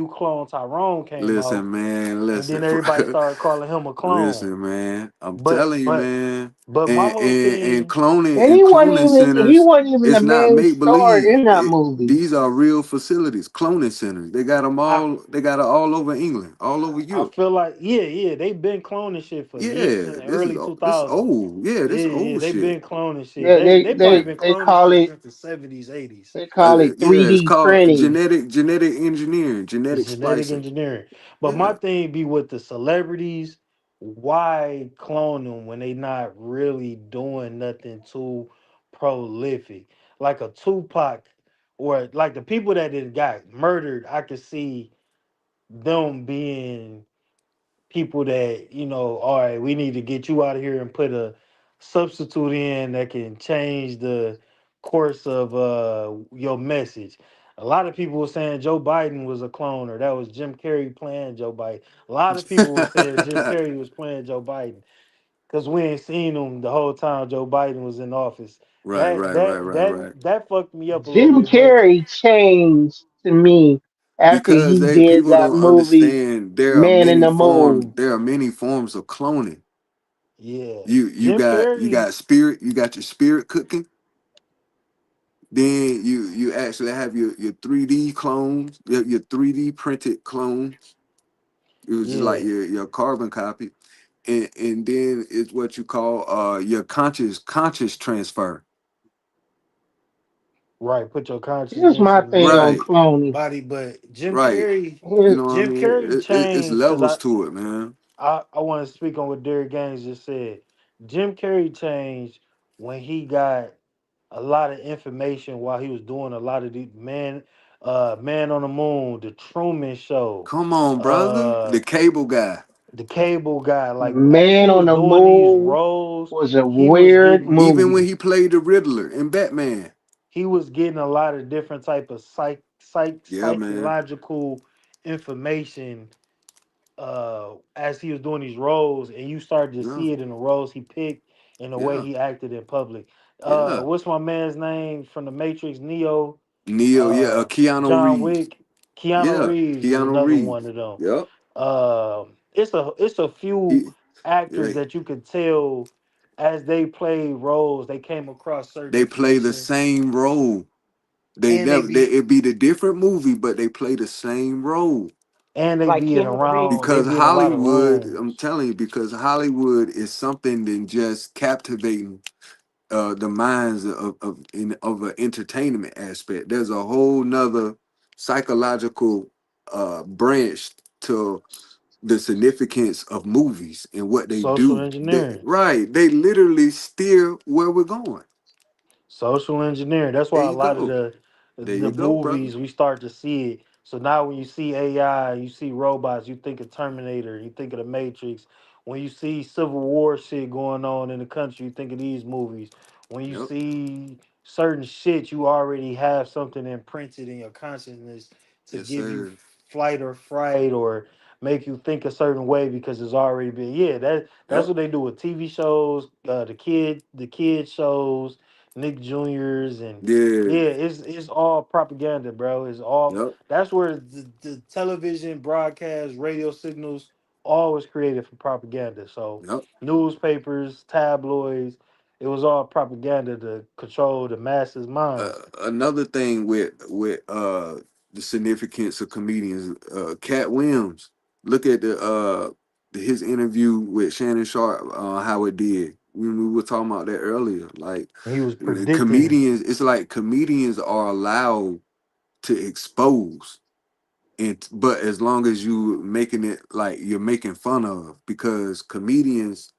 clone Tyrone came out, Listen, man. and then Listen. everybody started calling him a clone. Listen, man. I'm But telling you, but man. but my And whole and and thing, cloning And and cloning he centers, wasn't even the it's not main make star believe. in that movie. These are real facilities, cloning centers. They got them I all. They got it all over England, all over I Europe. feel like yeah, they've been cloning shit for years Yeah, since the this is early this 2000s. old. Yeah, this Yeah, old they've shit. been cloning shit. Yeah, They probably been they cloning call shit it since the 70s, 80s. they call it Yeah, it's 3D called printing. genetic engineering, It's genetic genetic splicing. engineering. But my Yeah, thing be with the celebrities, why clone them when they not really doing nothing too prolific? Like a Tupac or like the people that did got murdered, I could see them being people that all right, we need to get you out of here and put a substitute in that can change the course of your message. A lot of people were saying Joe Biden was a clone, or that was Jim Carrey playing Joe Biden. A lot of people were saying Jim Carrey was playing Joe Biden because we ain't seen him the whole time Joe Biden was in office. right, That right, right, that right, that right. that fucked me up a little Jim bit, but Carrey changed to me after Because he they did people that don't movie understand there are Man in many the forms. Moon. There are many forms of cloning. yeah, You Jim got you Carrey, got spirit. You got your spirit cooking. Then you actually have your 3D clones, your 3D printed clones. It was just like yeah, your carbon copy, and then it's what you call your conscious transfer. right, put your Here's consciousness my in thing another on Right, cloning. body. But Jim right. Carrey, You Here- know what I Jim mean? Carrey It's changed because levels to it, man. I want to speak on what Derek Gaines just said. Jim Carrey changed when he got a lot of information while he was doing a lot of the Man on the Moon, the Truman Show, Come on, brother. uh, The cable guy. the Cable Guy. Like as he Man was on the doing these Moon roles, was a he was weird getting Even when movie. he played the Riddler in Batman. he was getting a lot of different type of Yeah, man. psychological information as he was doing these roles, and you started to Yeah, see it in the roles he picked and the way yeah, he acted in public. yeah. What's my man's name from the Matrix? Neo, Neo, yeah. Keanu John Reeves. Wick, Keanu Yeah, Reeves is Keanu another one Reeves. of them. Yep. It's a few He, actors yeah, that you could tell as they played roles, they came across certain they play the information, same role. They and never. It be the different movie, but they play the same role. they Like be in Keanu Reeves. around, they Because be in a lot of Hollywood, I'm rooms. telling you, because Hollywood is something than just captivating the minds of an entertainment aspect. There's a whole nother psychological branch to the significance of movies and what they Social do. engineering. Right, they literally steer where we're going. Social engineering. That's There why a you lot of go. the There the you go, brother. movies we start to see it. So now when you see AI, you see robots, you think of Terminator, you think of the Matrix. When you see Civil War shit going on in the country, you think of these movies. When you Yep. see certain shit, you already have something imprinted in your consciousness to Yes, give you sir. flight or fright or make you think a certain way because it's already been. Yeah, that's Yep. what they do with TV shows, the kid shows, Nick Juniors, and Yeah. yeah, it's all propaganda, bro. It's all Yep. that's where the television, broadcast, radio signals, all was created for propaganda. So Yep. newspapers, tabloids, it was all propaganda to control the masses' minds. Another thing with the significance of comedians, Cat Williams. Look at his interview with Shannon Sharp, how it did. We were talking about that earlier. Like And he was predicting. comedians, it's like comedians are allowed to expose, and but as long as you making it like you're making fun of, because comedians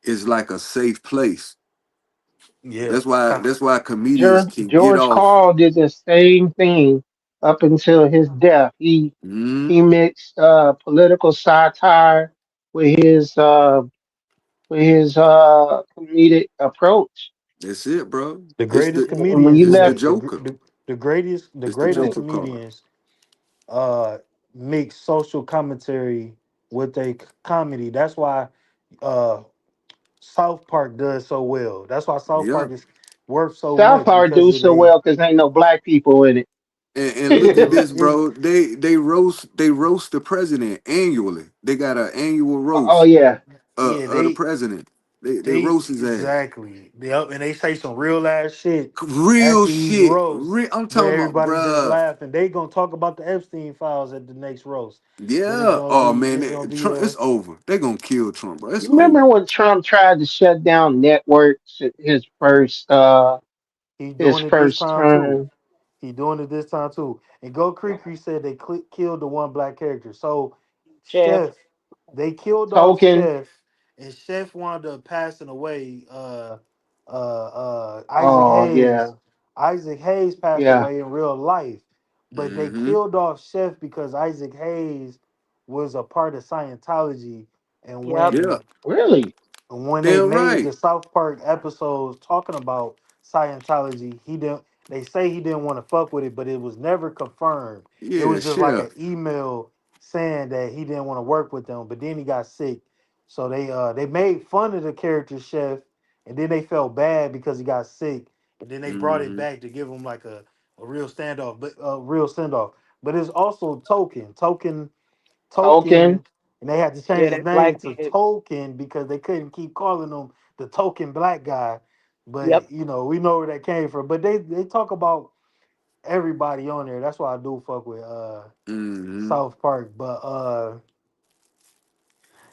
is like a safe place. Yeah, That's why comedians can get George off. Carl did the same thing up until his death. He mixed political satire with his comedic approach. That's it, bro. the It's greatest the And when comedians you it's do the left, that. Joker. The It's the greatest Joker card. comedians uh mix social commentary with a comedy. That's why uh South Park does so well. That's why South Yeah. Park is worth so South much Park because do of so they well because ain't no black people in And look at it. this, is bro. They roast the president annually. They got an annual Oh roast yeah, yeah of the president. They they roast his ass. exactly and they say some real ass shit at Real these shit. roasts, I'm but talking about, everybody just bruh. laughing. They gonna talk about the Epstein files at the next roast, but Yeah. Oh man, it's gonna be Trump. It's over. They gonna kill Trump, bro. It's you remember over. when Trump tried to shut down networks at he's his doing it this first time too. term? He doing it this time too. And Go Creek said they killed the one black character. So Chef. Chef, they killed off Token. Chef, and Chef wound up passing away. Isaac Oh yeah, Hayes. Isaac Hayes passed yeah. away in real life, but they Mm-hmm. killed off Chef because Isaac Hayes was a part of Scientology, and Yep. Yeah. Really? when they Damn made right. the South Park episodes talking about Scientology, he didn't. They say he didn't want to fuck with it, but it was never confirmed. It Yeah, was just like chef. an email saying that he didn't want to work with them. But then he got sick, so they made fun of the character Chef, and then they felt bad because he got sick, and then they brought it Mm-hmm. back to give him like a real standoff, but a real send off. But it's also Token. Token, and they had to Yeah, change his that name black to kid. Token because they couldn't keep calling him the token black guy. Yep. But we know where that came from. But they talk about everybody on there. That's why I do fuck with Mm-hmm. South Park. But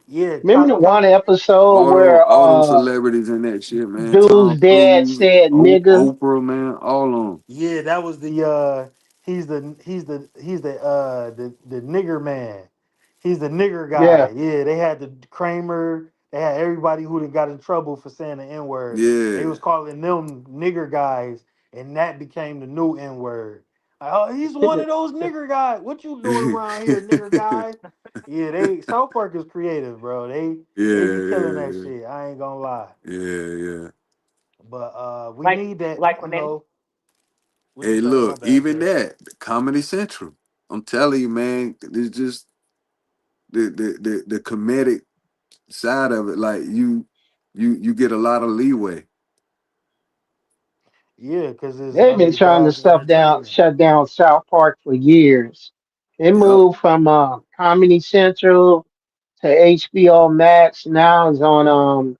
yeah, Remember the one episode All them, where all them celebrities and that shit, man. Tom dude's dad Cruise, said nigga? Oprah, man. All of them. yeah, that was the he's the nigger man. He's the nigger Yeah. guy. Yeah, they had the Kramer. They had everybody who done got in trouble for saying the N word. They Yeah. was calling them nigger guys, and that became the new N word. Like, oh, he's one of those nigger guys. What you doing around here, nigger guy? Yeah, they South Park is creative, bro. They be killing that Yeah, shit. I ain't gonna lie. yeah, yeah. But we Like need that. like when they What you Hey, saying? My look, bad, even Chef. that, Comedy Central. I'm telling you, man, it's just the comedic side of it. Like you get a lot of leeway. Yeah, because it's They've been trying to underdog entertainment. shut down South Park for years. It Yep. moved from Comedy Central to HBO Max. Now it's on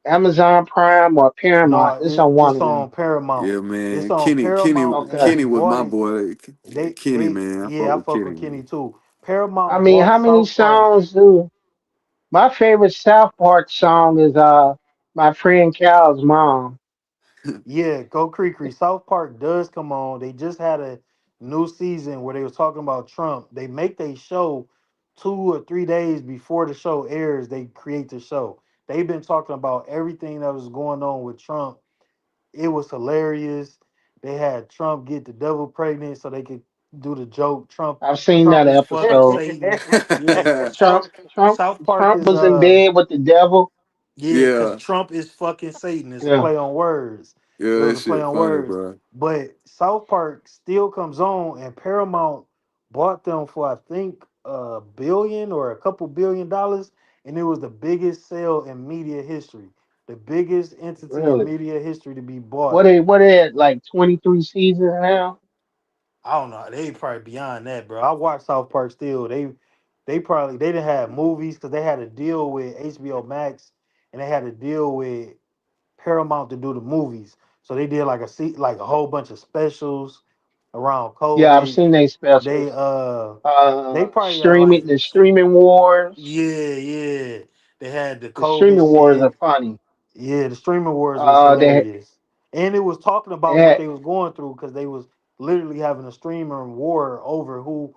Amazon Prime or No, Paramount. It's on one it's of on them. Paramount. Yeah, It's man. on Paramount, and Okay. they Kenny was bought my it. boy. Kenny, They man. I fuck yeah, I with fuck Kenny, with Kenny man. too. I Paramount mean, bought how many South Park. songs do my favorite South Park song is My Friend Cal's Mom. Yeah, Go Creek. South Park does come on. They just had a new season where they was talking about Trump. They make their show 2 or 3 days before the show airs. They create the show. They've been talking about everything that was going on with Trump. It was hilarious. They had Trump get the devil pregnant so they could do the joke. Trump I've seen Trump that is fucking episode. Satan. Yeah, Trump, Trump, South Park Trump is was in bed with the devil. yeah, because Yeah. Trump is fucking Satan. It's a Yeah, play on words. It Yeah, was that a play shit on funny, words. bro. But South Park still comes on, and Paramount bought them for I think a billion or a couple $1 billion, and it was the biggest sale in media history. The biggest entity in really. media history to be bought. What they at like 23 seasons now? I don't know. They probably beyond that, bro. I watch South Park still. They didn't have movies because they had a deal with HBO Max and they had a deal with Paramount to do the movies. So they did like a whole bunch of specials around Yeah, I've COVID. seen they They specials. they probably got Streaming like the streaming wars. yeah. They had the The COVID streaming wars are shit. funny. Yeah, the streaming wars was They hilarious. And it was talking they about what had they was going through because they was literally having a streamer war over who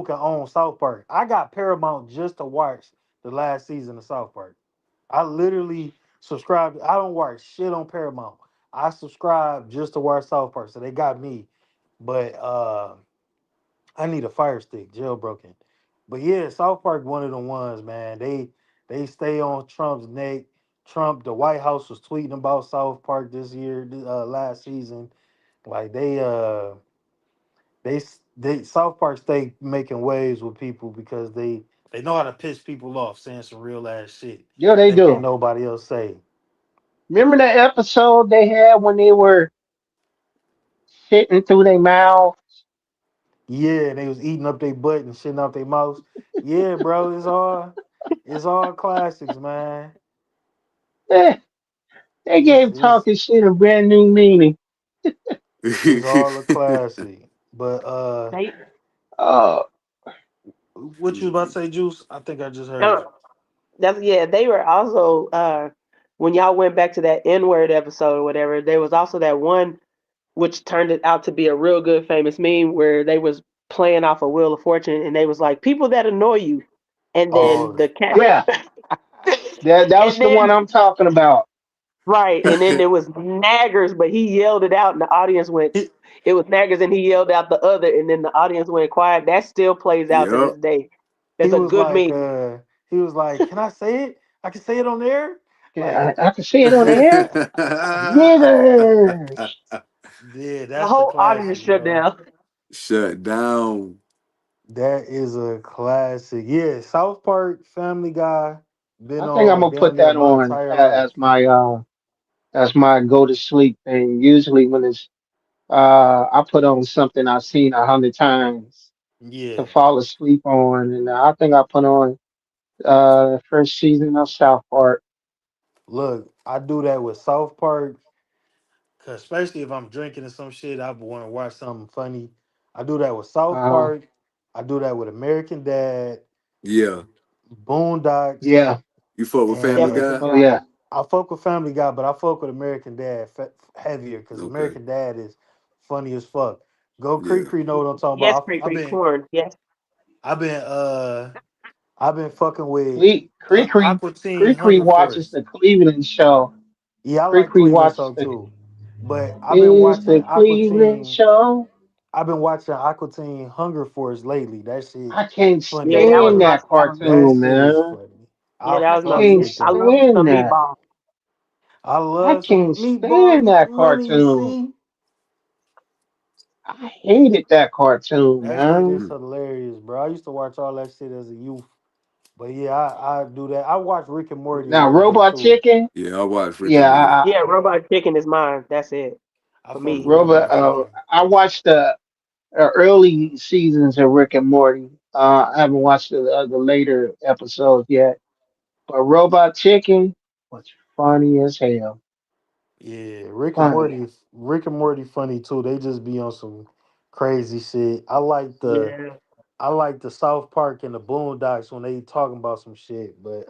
can own South Park. I got Paramount just to watch the last season of South Park. I literally subscribed. I don't watch shit on Paramount. I subscribe just to watch South Park. So they got me. But I need a fire stick, jailbroken. But yeah, South Park one of the ones, man. They stay on Trump's neck. Trump, the White House was tweeting about South Park this year, last season. Like they South Park stay making waves with people because they know how to piss people off saying some real ass shit yeah they that can't do. nobody else say. Remember that episode they had when they were shitting through their mouth? Yeah, they was eating up their butt and shitting out their mouths. Yeah, bro, it's all classics, man. Eh, they It's gave it's talking shit a brand new meaning. it's all a classic. But They Oh, what you about to say, Juice? I think I just heard no, you. that's yeah. They were also when y'all went back to that N word episode or whatever. There was also that one which turned it out to be a real good famous meme where they was playing off a Wheel of Fortune and they was like people that annoy you, and then Oh, the cat, yeah, that was and the one then I'm talking about. right, and then there was naggers, but he yelled it out and the audience went. he, It was naggers and he yelled out the other, and then the audience went quiet. That still plays out to Yep. this day. he That's a was good like meme. he was like, can I say it? I can say it on there. Yeah, Like I can see it on the air. Niggers. yeah, The that's a whole audience classic, shut bro. down. Shut down. That is a classic. Yeah, South Park, Family Guy, been I think I'm on gonna damn put near that my on entire life. as my go to sleep thing. Usually when it's I put on something I've seen 100 times to Yeah. fall asleep on, and I think I put on the first season of South Park. Look, I do that with South Park, 'cause especially if I'm drinking or some shit, I want to watch something funny. I do that with South Uh, Park. I do that with American Dad, Yeah. Boondocks, yeah. You fuck with Family Definitely Guy? been Oh down. yeah. I fuck with Family Guy, but I fuck with American Dad heavier because Okay. American Dad is funny as fuck. Go Creek Yeah. Creek know what I'm talking Yes, about. Creek Creek corn. Yes. I've been I've been fucking with Cree Aqua Teen Cree Hunger watches Force. the Cleveland show. Yeah, I like Cree Cleveland watches show the too, but I've been is watching the Aqua Cleveland Teen. show. I've been watching Aqua Teen Hunger Force lately. That shit I can't funny Yeah, as that was stand fuck. my that That cartoon, shit is man. funny. yeah, I that was I my fucks can't with I that. love stand some that. meatballs. I I love some can't meatballs. stand Get the that money, you cartoon. see. I hated that cartoon, That shit man. is hilarious, bro. I used to watch all that shit as a youth. But yeah, I do that. I watch Rick and Morty a Now, little bit Robot too. Chicken, Yeah, I watched Rick and yeah, Morty. Yeah, Robot Chicken is mine. That's it I for fuck me. with Robot. Robot Chicken. I watched the early seasons of Rick and Morty. I haven't watched the later episodes yet. But Robot Chicken was funny as hell. Yeah, Funny. Rick and Morty funny too. They just be on some crazy shit. Yeah. I like the South Park and the Boondocks when they talking about some shit. But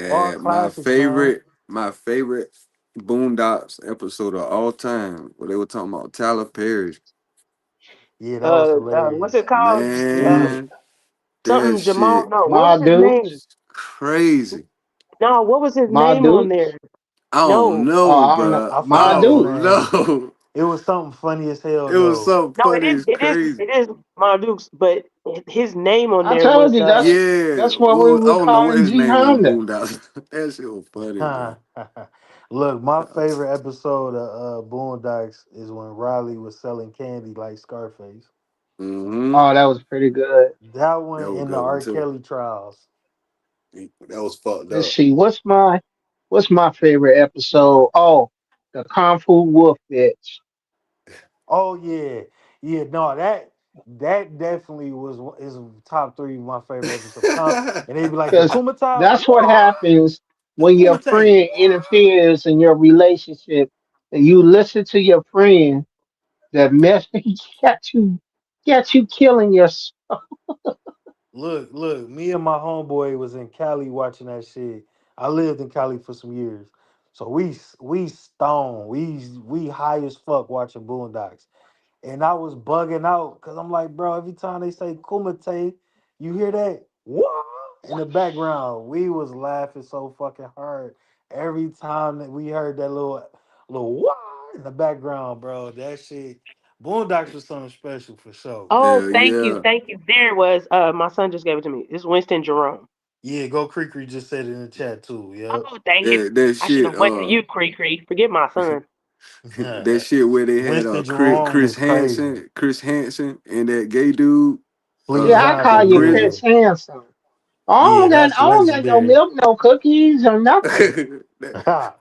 all Man, classics, man. my favorite Boondocks episode of all time, where they were talking about Tyler Perry. Yeah, that was What's hilarious. it called? Uh, Mm, Man, that something Jamal. shit No, what was Ma his name? Dukes. crazy. No, what was his Ma name on Dukes. there? I don't No, Oh, know, I don't know. bruh. I I Ma forgot his Dukes. don't name. know. It was something funny as hell It was though. something No, it funny. is. It's It is. crazy. It is Marduke's, but his name on I there told was you Yeah. that's what we I would don't know call what him his G name on Honda. Boondocks. That shit was funny, bro. Look, my favorite episode of Boondocks is when Riley was selling candy like Scarface. Mm-hmm. Oh, that was pretty good. That one That was a in the good one R. too. Kelly trials. That was fucked Let's up. see, what's my favorite episode? Oh, the Kung Fu Wolf bitch. Oh yeah, yeah. No, that definitely is top three of my favorite episode. And they'd be like the Because Kumite, that's what happens when your Kumite. friend interferes in your relationship and you listen to your friend that mess got you got you killing yourself. Look. Me and my homeboy was in Cali watching that shit. I lived in Cali for some years, so we stoned. We high as fuck watching Boondocks. And I was bugging out because I'm like, bro, every time they say Kumite, you hear that? What? In the background. We was laughing so fucking hard every time that we heard that little what in the background, bro. That shit. Boondocks was something special for sure. Oh, Hell thank you, yeah. thank you. There it was. My son just gave it to me. It's Winston Jerome. Yeah, Go Creekery just said it in the chat too. Oh, thank you. That I should shit. have went to you, Cree Cree. Forget my son. That Yep. shit where they had Winston Chris, Jerome is crazy. Chris Hansen, and that gay dude, Fleet Yeah, I from call Johnson, you yeah. Chris prison. Handsome. Yeah, that's I don't got no legendary. milk, no cookies, or nothing. I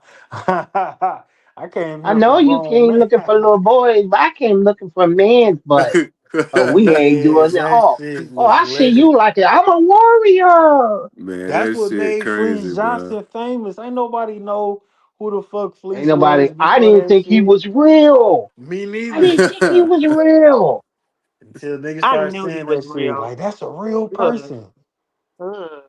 came I here for know you grown came men. looking for little boys, but I came looking for men's butt. Oh, we ain't Yeah, doing it. that Oh, shit oh, was I see legend. you like it. I'm a warrior. Man, That's that what shit made crazy, Fleet bro. Johnson famous. Ain't nobody know who the fuck Ain't Fleece nobody. was I before didn't that think he shit. was real. Me I neither. didn't think he was real. Until niggas I started knew he saying was that shit. real. Like, that's a real Ugh, person. ugh.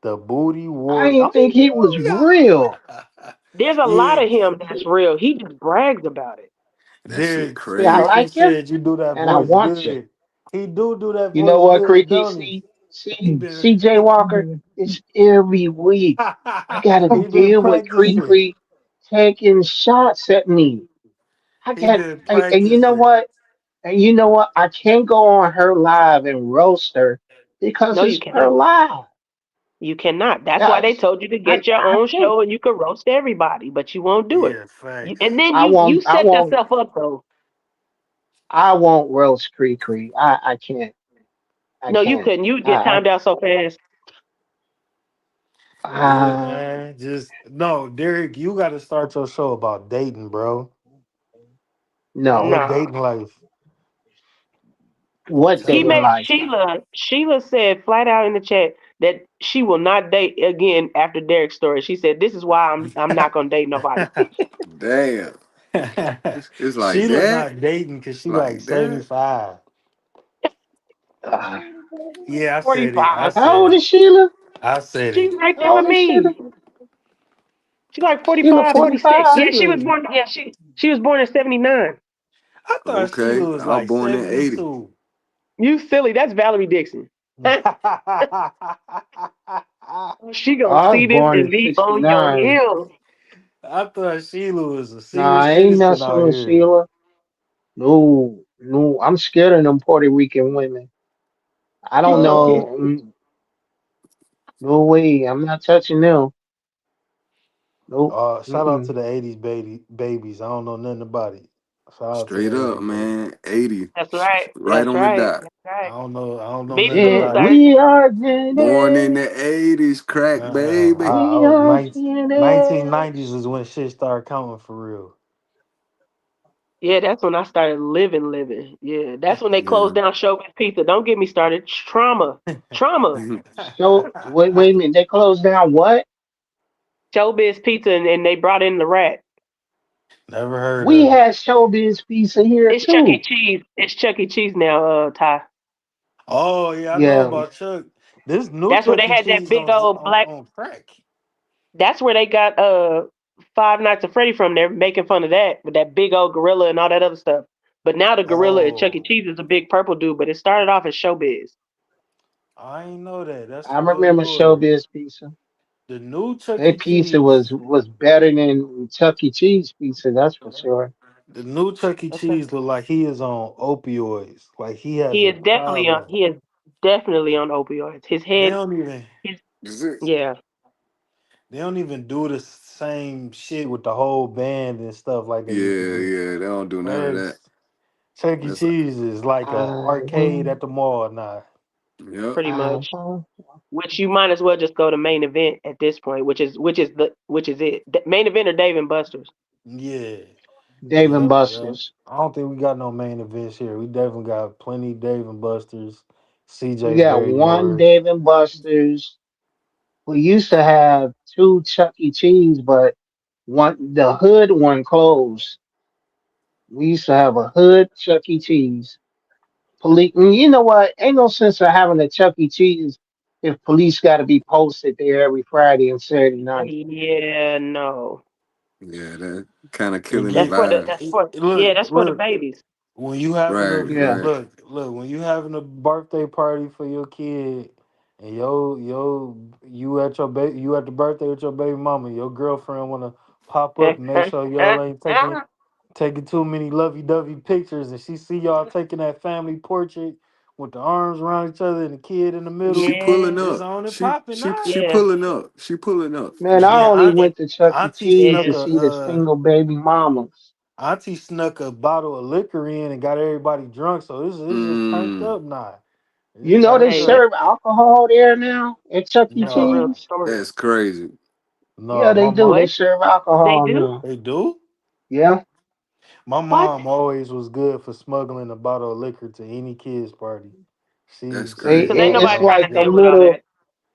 The booty I war. didn't think he was Oh, real. yeah. There's a lot Yeah. of him that's real. He just brags about it. That shit Derek See, I crazy. Creaky like you, said you do that and I voice want you. good. He do that You know voice what, good, Creaky? don't he? He been CJ Walker is every week. I gotta he been deal with practicing. Creek taking shots at me. I He got, been and you know practicing. what? And you know what? I can't go on her live and roast her because No, you it's her cannot. live. You cannot. That's why they Yes, told you to get your I own can't. show and you could roast everybody, but you won't do it. Yeah, facts. And then you I set won't, yourself up though. I won't roast Creek. I can't. I No, you can't. couldn't. You would get timed out so fast. Yeah, Uh, man. Just no, Derek, you gotta start your show about dating, bro. no. Your No. dating life. What Tell He dating her. made life? Sheila said flat out in the chat that she will not date again after Derek's story. She said, "This is why I'm not gonna date nobody." Damn. It's like Sheila that. not dating because she like Like that. 75. Uh, Yeah, I said it. I 45. how said old it. is Sheila? I said She's it. right there How with old is Sheila? me. She like Sheila 45, 46. 45? Yeah, she was Sheila, born. Yeah, she was born in 79. I thought Okay. Sheila was I was like born in 80. 72. You silly. That's Valerie Dixon. She gonna I was see this born and in be on your 69. heels. I thought Sheila was a Nah, senior I ain't citizen messing out with here. Sheila. No, no. I'm scared of them Puerto Rican women. I don't Oh, know. No way. I'm not touching them. Nope. shout out to Mm-mm. the 80s babies. I don't know nothing about it. Shout out to the Straight up, 80s babies. man. 80. That's right. Right That's on the right. dot. That's right. I don't know Me nothing too, Yeah, about it. sir. we are Born in Janet. the 80s, crack baby. I We was are 1990s Janet. is when shit started counting for real. Yeah, that's when I started living. Yeah, that's when they Yeah. closed down Showbiz Pizza. Don't get me started. Trauma. Trauma. So wait a minute. They closed down what? Showbiz Pizza and they brought in the rat. Never heard We of it. had Showbiz Pizza here It's Chuck E. too. Cheese. It's Chuck E. Cheese now, Ty. Oh yeah, I know Yeah, about Chuck. This new That's where Chuck they E. had that Cheese big on old on, black. on crack. That's where they got Five Nights at Freddy from. They're making fun of that with that big old gorilla and all that other stuff. But now the gorilla at Chuck E. Oh, Cheese is a big purple dude, but it started off as Showbiz. I ain't know that. That's I a little remember newer. Showbiz Pizza. The new Chuck E. That pizza Cheese, was better than Chuck E. Cheese pizza, that's for sure. the new Chuck E. That's a, Cheese look like he is on opioids. Like he has a problem. he is definitely on opioids. His They head, don't even his Is it? yeah. they don't even do the same shit with the whole band and stuff like they Yeah, used to do. yeah. They don't do none of Man, that. Chuck E. That's Cheese is like a arcade Uh, at the mall now. yep. Pretty much. uh, Which you might as well just go to main event at this point, which is it. Main event or Dave and Buster's. Yeah. Dave and Yep, yep. Buster's. I don't think we got no main events here. We definitely got plenty Dave and Buster's. We CJ got Berry one yours. Dave and Buster's. We used to have two Chuck E. Cheese, but the hood one closed. We used to have a hood Chuck E. Cheese. Police, you know what? Ain't no sense of having a Chuck E. Cheese if police got to be posted there every Friday and Saturday night. Yeah, no. Yeah, that kind of It killing the That's get for the vibe. that's for yeah, look, that's for the look. babies. When you having a Right, Yeah. right. when you having a birthday party for your kid and you at you at the birthday with your baby mama, your girlfriend wanna pop up and make sure y'all ain't taking too many lovey dovey pictures and she see y'all taking that family portrait with the arms around each other and the kid in the She middle, Yeah, pulling it's up. on and She popping she now. she yeah, pulling up. She pulling up. Man, I Then only went to Chuck E. Auntie Cheese to snuck yeah. see the single baby mamas. Auntie snuck a bottle of liquor in and got everybody drunk, so it's just turned Mm, up now. You It's know they turned Hey, up. serve alcohol there now at Chuck E. that's a No, real Cheese. story. that's crazy. Yeah, no, they my do. mom They What? serve They alcohol do? now. they do. Yeah. My What? mom always was good for smuggling a bottle of liquor to any kids party. That's They Because ain't crazy. it's nobody always trying like to deal did with all that.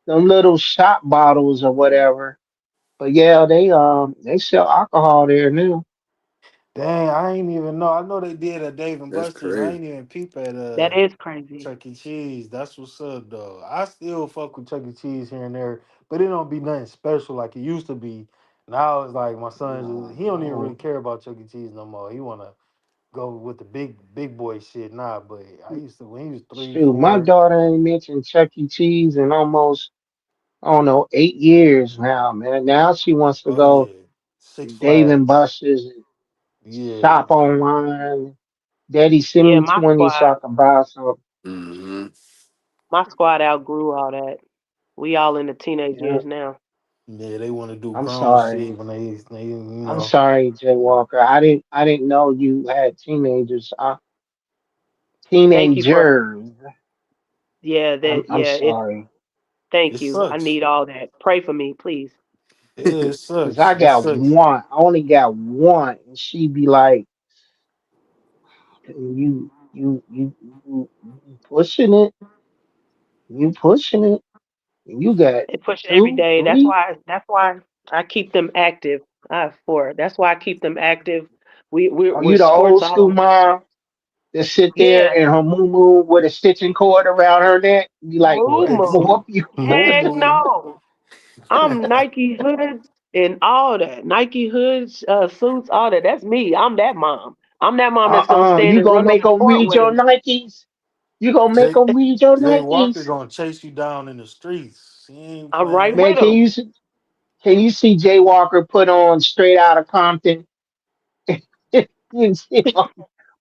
them little shot bottles or whatever. But yeah, they sell alcohol there now. Dang, I ain't even know. I know they did at Dave and That's Buster's. I crazy. ain't even peep at That is crazy. Chuck E. Cheese. That's what's up, though. I still fuck with Chuck E. Cheese here and there, but it don't be nothing special like it used to be. Now it's like my son, he don't even really Oh, care about Chuck E. Cheese no more. He wanna go with the big boy shit now. But I used to when he was three, shoot, my four. daughter ain't mentioned Chuck E. Cheese in almost I don't know 8 years now, man. Now she wants to Oh go yeah, Six Dave and Flags. Buster's and Yeah, shop online. Daddy send Yeah, me 20 so I can buy some. Mm-hmm. my squad outgrew all that. We all in the teenage Yeah, years now. yeah, they want to do I'm grown sorry. shit when they I'm sorry, Jay Walker. I didn't know you had teenagers. Thank you for Teenagers. yeah, I'm it sorry. it thank you. I sucks. need all that. Pray for me, please. Yeah, it Cause sucks. I It got sucks. one. I only got one. And she be like, you pushing it. You pushing it. And you got They push it every two, day. three. That's why I keep them active. I have four. That's why I keep them active. Are We're you the sports old school all. mom that sit there Yeah. in her moo with a stitching cord around her neck? Be like, Moo Right. I'm gonna moo. whoop you. Moo Heck moo. no. I'm Nike hoods and all that. Nike hoods, suits, all that. That's me. I'm that mom. I'm that mom that's gonna stand You and gonna run on make the them court read with your him. Nikes? You gonna make Jay them read your Jay Walker Nikes? gonna chase you down in the streets. He ain't I'm right playing. Man, with him. can you see Jay Walker put on Straight Outta Compton? You see,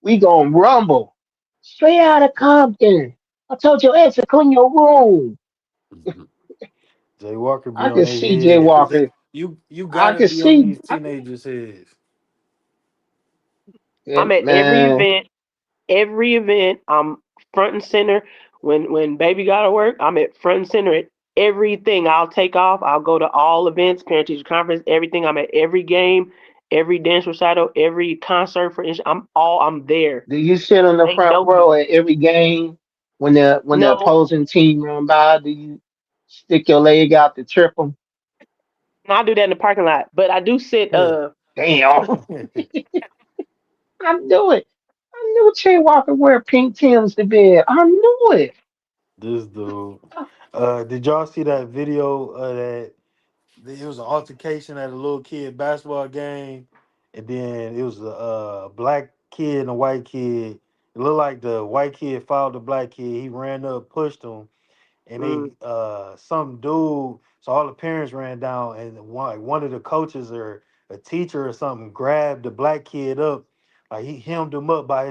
we gonna rumble. Straight Outta Compton. I told your ass to clean your room. Jay Walker be I on can their see Jay head. Walker. You I gotta can be on see, these teenagers' heads. I'm at man. every event. I'm front and center. When baby gotta work, I'm at front and center at everything. I'll take off. I'll go to all events, parent teacher conference, everything. I'm at every game, every dance recital, every concert. I'm there. Do you sit on the They front know me. row at every game when the No, opposing team run by? Do you stick your leg out to trip them? I do that in the parking lot. But I do sit. Damn, I knew it. I knew Jay Walker wear pink Tims to bed. I knew it. This dude. Did y'all see that video that it was an altercation at a little kid basketball game, and then it was a black kid and a white kid. It looked like the white kid fouled the black kid. He ran up, pushed him, and Mm. they some dude. So all the parents ran down, and one of the coaches or a teacher or something grabbed the black kid up, like he hemmed him up by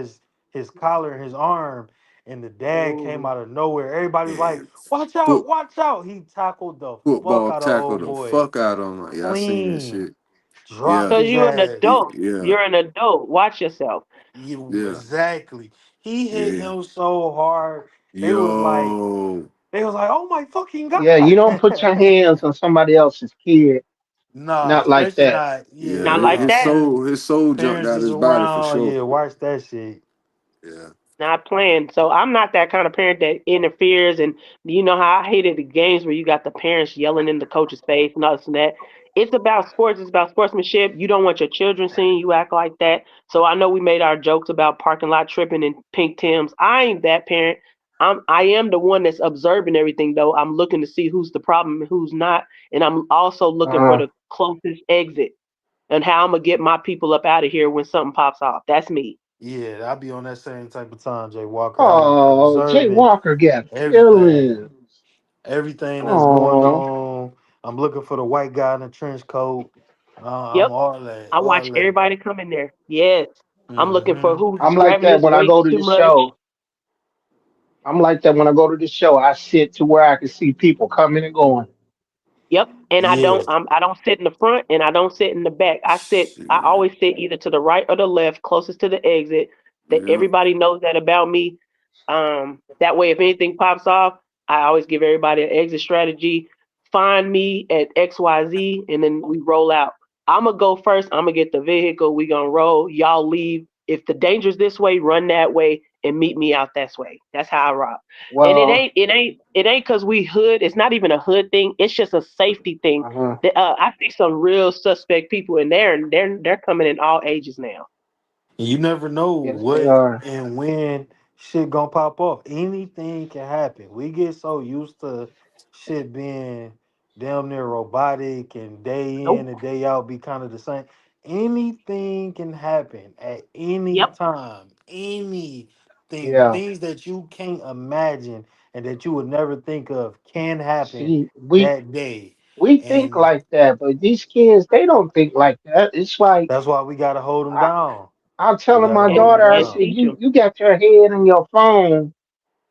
his collar and his arm, and the dad came Ooh. out of nowhere. Everybody was Yeah. like, "Watch Foot, out! Watch out!" He tackled the fuck football out of tackle old the boy, fuck out of him. Yeah, I seen that clean, shit. dropped Yeah. Cause his you're an ass. adult. Yeah. You're an adult. Watch yourself. You Yeah. exactly. He hit Yeah. him so hard. They was like, Yo. "Oh my fucking Yeah, god!" you don't put your hands on somebody else's kid. Nah, Not like especially that. not. Yeah, Not Yeah. like nah. that. His soul jumped Parents out is his body for around. sure. Yeah, watch that shit. Yeah. Not playing. So I'm not that kind of parent that interferes. And you know how I hated the games where you got the parents yelling in the coach's face and all this and that. It's about sports. It's about sportsmanship. You don't want your children seeing you act like that. So I know we made our jokes about parking lot tripping and pink Tims. I ain't that parent. I am the one that's observing everything though. I'm looking to see who's the problem and who's not, and I'm also looking for Uh, the closest exit and how I'm gonna get my people up out of here when something pops off. That's me. Yeah, I be on that same type of time, Jay Walker. I'm oh, Jay observing Walker got everything, feelings. everything that's going Oh, on. I'm looking for the white guy in the trench coat. I'm Yep. all that, I all watch that. everybody come in there. Yes. I'm looking for Hmm. who's I'm like grabbing that his when I waist go to too the much. show. I'm like that when I go to the show. I sit to where I can see people coming and going. Yep. And I Yeah, don't I don't sit in the front and I don't sit in the back. I Shit. always sit either to the right or the left, closest to the exit. That Yeah. everybody knows that about me. That way if anything pops off, I always give everybody an exit strategy. Find me at XYZ and then we roll out. I'ma go first. I'ma get the vehicle. We gonna roll. Y'all leave. If the danger's this way, run that way and meet me out that way. That's how I rock. And it Well, ain't it ain't it ain't because we hood. It's not even a hood thing. It's just a safety thing. uh-huh. I see some real suspect people in there, and they're coming in all ages now. you never know Yes, they what are. and when shit gonna pop off. Anything can happen. We get so used to shit being damn near robotic and day in Nope. and day out be kind of the same. Anything can happen at any Yep. time. Anything. Yeah. Things that you can't imagine and that you would never think of can happen See, that day. we think And like that, but these kids they don't think like that. It's like that's why we gotta hold them I, down. I'm We telling gotta my hold them daughter. I And said, down. teach you them. you got your head in your phone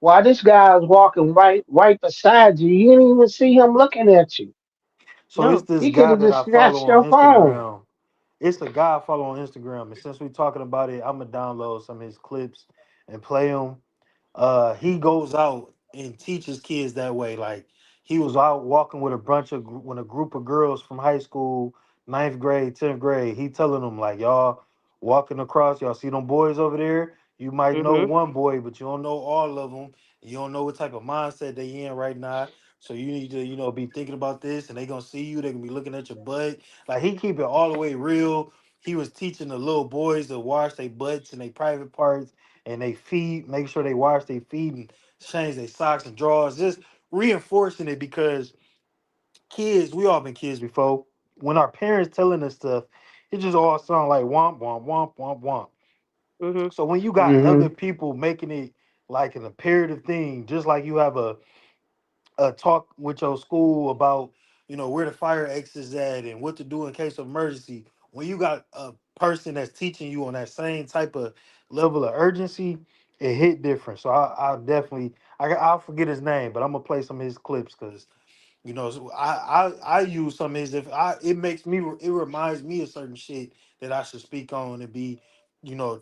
while this guy's walking right beside you. You didn't even see him looking at you. So it's No. this He could guy have that just I follow snatched on your phone. Instagram. It's a guy I follow on Instagram, and since we're talking about it, I'm gonna download some of his clips and play them. He goes out and teaches kids that way. Like he was out walking with a bunch of when a group of girls from high school, ninth grade, 10th grade. He telling them like, y'all walking across, y'all see them boys over there. You might know Mhm. one boy, but you don't know all of them. You don't know what type of mindset they in right now. So you need to, be thinking about this, and they gonna see you. They gonna be looking at your butt. Like he keep it all the way real. He was teaching the little boys to wash their butts and their private parts and they feet, make sure they wash their feet and change their socks and drawers, just reinforcing it because kids, we all been kids before. When our parents telling us stuff, it just all sound like womp womp womp womp womp. Mhm. So when you got Hmm. other people making it like an imperative thing, just like you have a talk with your school about where the fire exits at and what to do in case of emergency, when you got a person that's teaching you on that same type of level of urgency, it hit different. So I'll definitely I'll forget his name, but I'm gonna play some of his clips because so I use some of his, if I it makes me, it reminds me of certain shit that I should speak on and be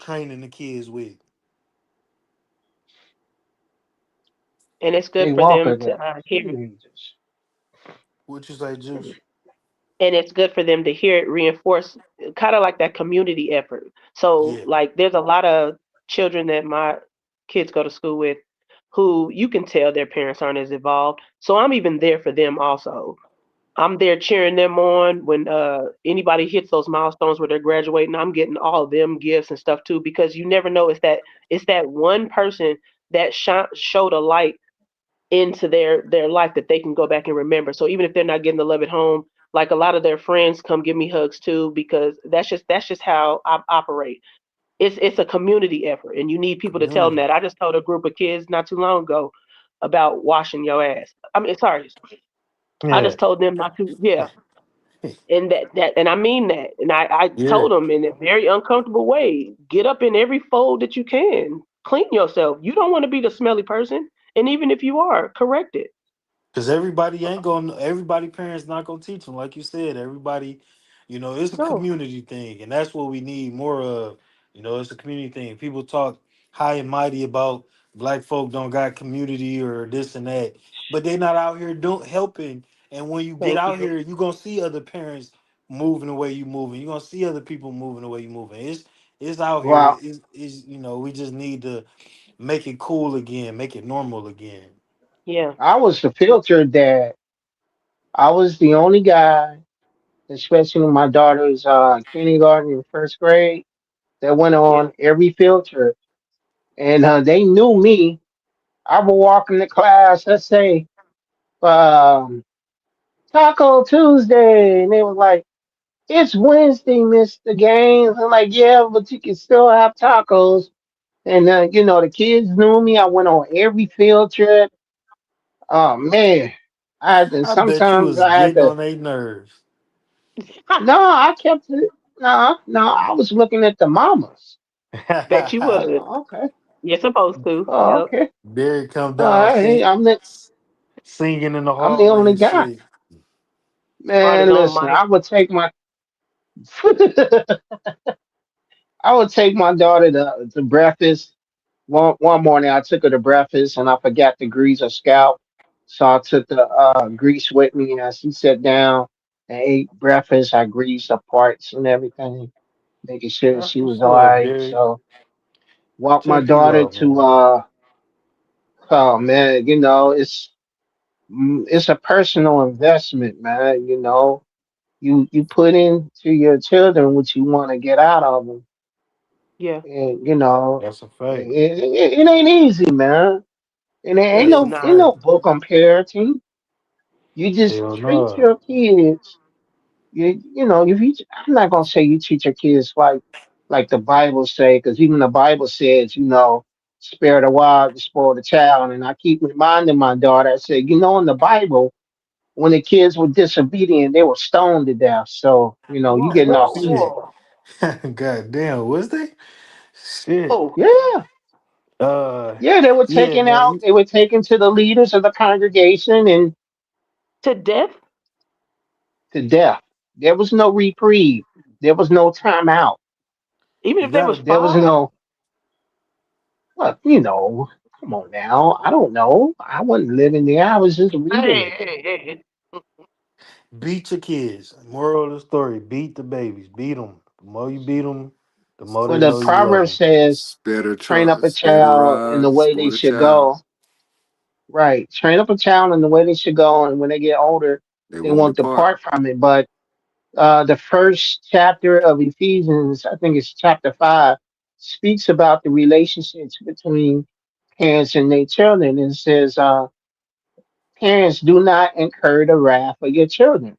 training the kids with. And it's good Jay for them Walker to got hear. teenagers. What you say, Juice? And it's good for them to hear it reinforced, kind of like that community effort. So Yeah, like there's a lot of children that my kids go to school with who you can tell their parents aren't as involved. So I'm even there for them also. I'm there cheering them on when anybody hits those milestones where they're graduating. I'm getting all of them gifts and stuff too because you never know, it's that one person that showed a light into their life that they can go back and remember. So even if they're not getting the love at home, like a lot of their friends come give me hugs too because that's just how I operate. It's a community effort, and you need people to tell them community. that. I just told a group of kids not too long ago. about washing your ass. I mean, sorry, I Yeah, just told them not to. Yeah, and and I mean that. And I yeah. told them in a very uncomfortable way, get up in every fold that you can, clean yourself. You don't want to be the smelly person, and even if you are, correct it. Because everybody ain't going. Everybody parents not gonna teach them. Like you said, everybody, it's a No, community thing, and that's what we need more of. It's a community thing. People talk high and mighty about black folk don't got community or this and that, but they not out here doing helping. And when you get thank out you. here, you gonna see other parents moving the way you moving. You gonna see other people moving the way you moving. It's out here. Well, We just need to make it cool again, make it normal again. Yeah, I was the filter dad. I was the only guy, especially when my daughter's kindergarten and first grade, that went yeah. on every field trip. And they knew me. I would walk into class, let's say, um, Taco Tuesday. And they was like, it's Wednesday, Mr. Gaines. I'm like, yeah, but you can still have tacos. And, the kids knew me. I went on every field trip. Oh, man. And I bet you sometimes was I had getting to. on their nerves. No, I kept it. No, no, I was looking at the mamas. Bet you would. Oh, okay. You're supposed to. Oh, Yep. okay. Barry come All down right. singing in the I'm the hallway only and guy. shit. Brought his Man, own listen, mic. I would take my I would take my daughter to breakfast. One morning I took her to breakfast and I forgot to grease her scalp. So I took the grease with me and as she sat down and ate breakfast, I greased her parts and everything, making sure That's she what's was all up, right. Barry. So walked my Check you daughter out, to man. oh man, it's a personal investment, man. You put into your children what you want to get out of them, Yeah, and That's a fact. it ain't easy, man. And there it ain't is ain't not. no book on parenting. You just Hell treat no. your kids. If I'm not gonna say you treat your kids like the Bible say, because even the Bible says, spare the rod to spoil the child. And I keep reminding my daughter, I said, in the Bible, when the kids were disobedient, they were stoned to death. So, you Whoa, getting whoa, off easy. Shit. whoa. God damn, was they? Shit. Oh, Yeah. Uh Yeah, they were yeah, taken man. out. They were taken to the leaders of the congregation and to death? to death. There was no reprieve. There was no time out. Even You if they was gotta There was five? no, well, come on now. I don't know. I wasn't living there. I was just reading Hey, it. hey, hey. beat your kids. Moral of the story: beat the babies. Beat them. The more you beat them, the more Well, they the know you love proverb them. says, train up a Spare the child in the rod, way spoil they the should child. go. Right. Train up a child in the way they should go. And when they get older, They they won't won't depart. depart from it. But the first chapter of Ephesians, I think it's chapter 5, speaks about the relationships between parents and their children. And says, parents, do not incur the wrath of your children.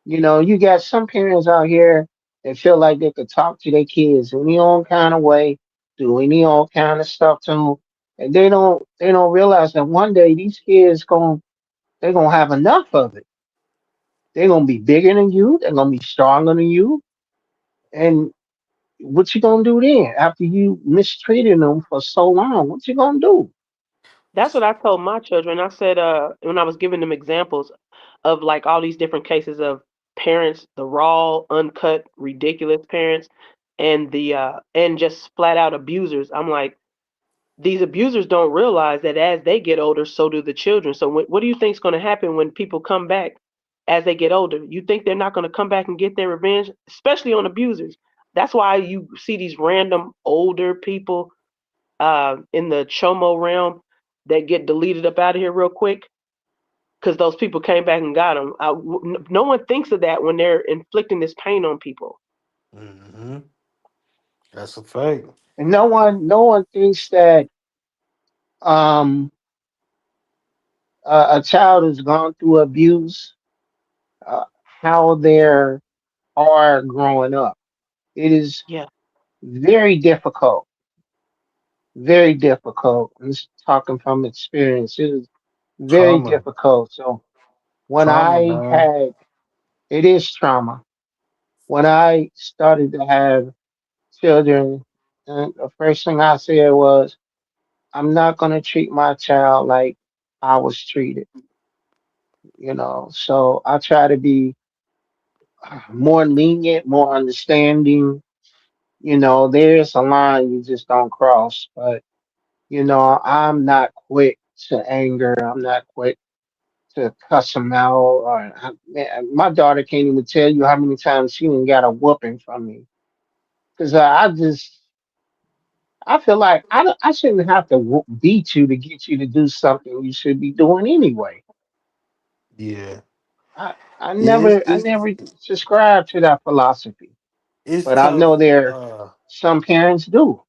You got some parents out here that feel like they could talk to their kids any old kind of way, do any old kind of stuff to them, and they don't realize that one day these kids they're gonna have enough of it. They're gonna be bigger than you. They're gonna be stronger than you. And what you gonna do then after you mistreated them for so long? What you gonna do? That's what I told my children. I said, when I was giving them examples of like all these different cases of parents, the raw, uncut, ridiculous parents, and the and just flat out abusers. I'm like, these abusers don't realize that as they get older, so do the children. So what do you think is going to happen when people come back as they get older? You think they're not going to come back and get their revenge, especially on abusers? That's why you see these random older people in the chomo realm that get deleted up out of here real quick because those people came back and got them. No one thinks of that when they're inflicting this pain on people. Hmm. That's a fact. And no one thinks that um a child who's gone through abuse, how they are growing up. It is Yeah, very difficult. very difficult. I'm just talking from experience. It was very Trauma, difficult. So when trauma, I man. had, it is trauma. When I started to have children, and the first thing I said was, I'm not going to treat my child like I was treated, you know. So I try to be more lenient, more understanding. You know, there's a line you just don't cross. But, you know, I'm not quick to anger. I'm not quick to cuss them out. Man, my daughter can't even tell you how many times she done got a whooping from me. Because I feel like I shouldn't have to beat you to get you to do something you should be doing anyway. Yeah, I, I yeah. never I never subscribed to that philosophy, It's but I tough. know there Uh, some parents do.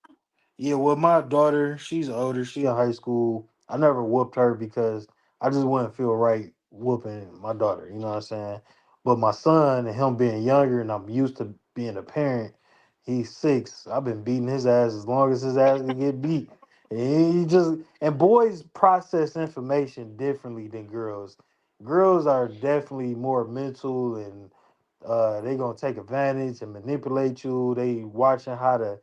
Yeah, well, my daughter, she's older. She in high school. I never whooped her because I just wouldn't feel right whooping my daughter. You know what I'm saying? But my son and him being younger, and I'm used to being a parent. He's 6. I've been beating his ass as long as his ass can get beat. And he just and boys process information differently than girls. Girls are definitely more mental and they gonna take advantage and manipulate you. They watching how to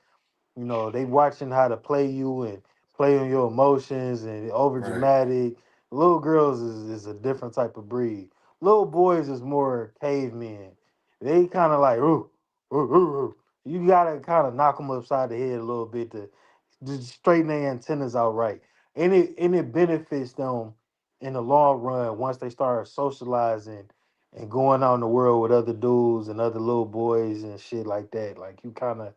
they watching how to play you and play on your emotions and over Right. dramatic. Little girls is a different type of breed. Little boys is more cavemen. They kind of like, ooh, ooh, ooh, ooh. You gotta kind of knock them upside the head a little bit to just straighten their antennas out right. And it benefits them in the long run once they start socializing and going out in the world with other dudes and other little boys and shit like that. Like you kind of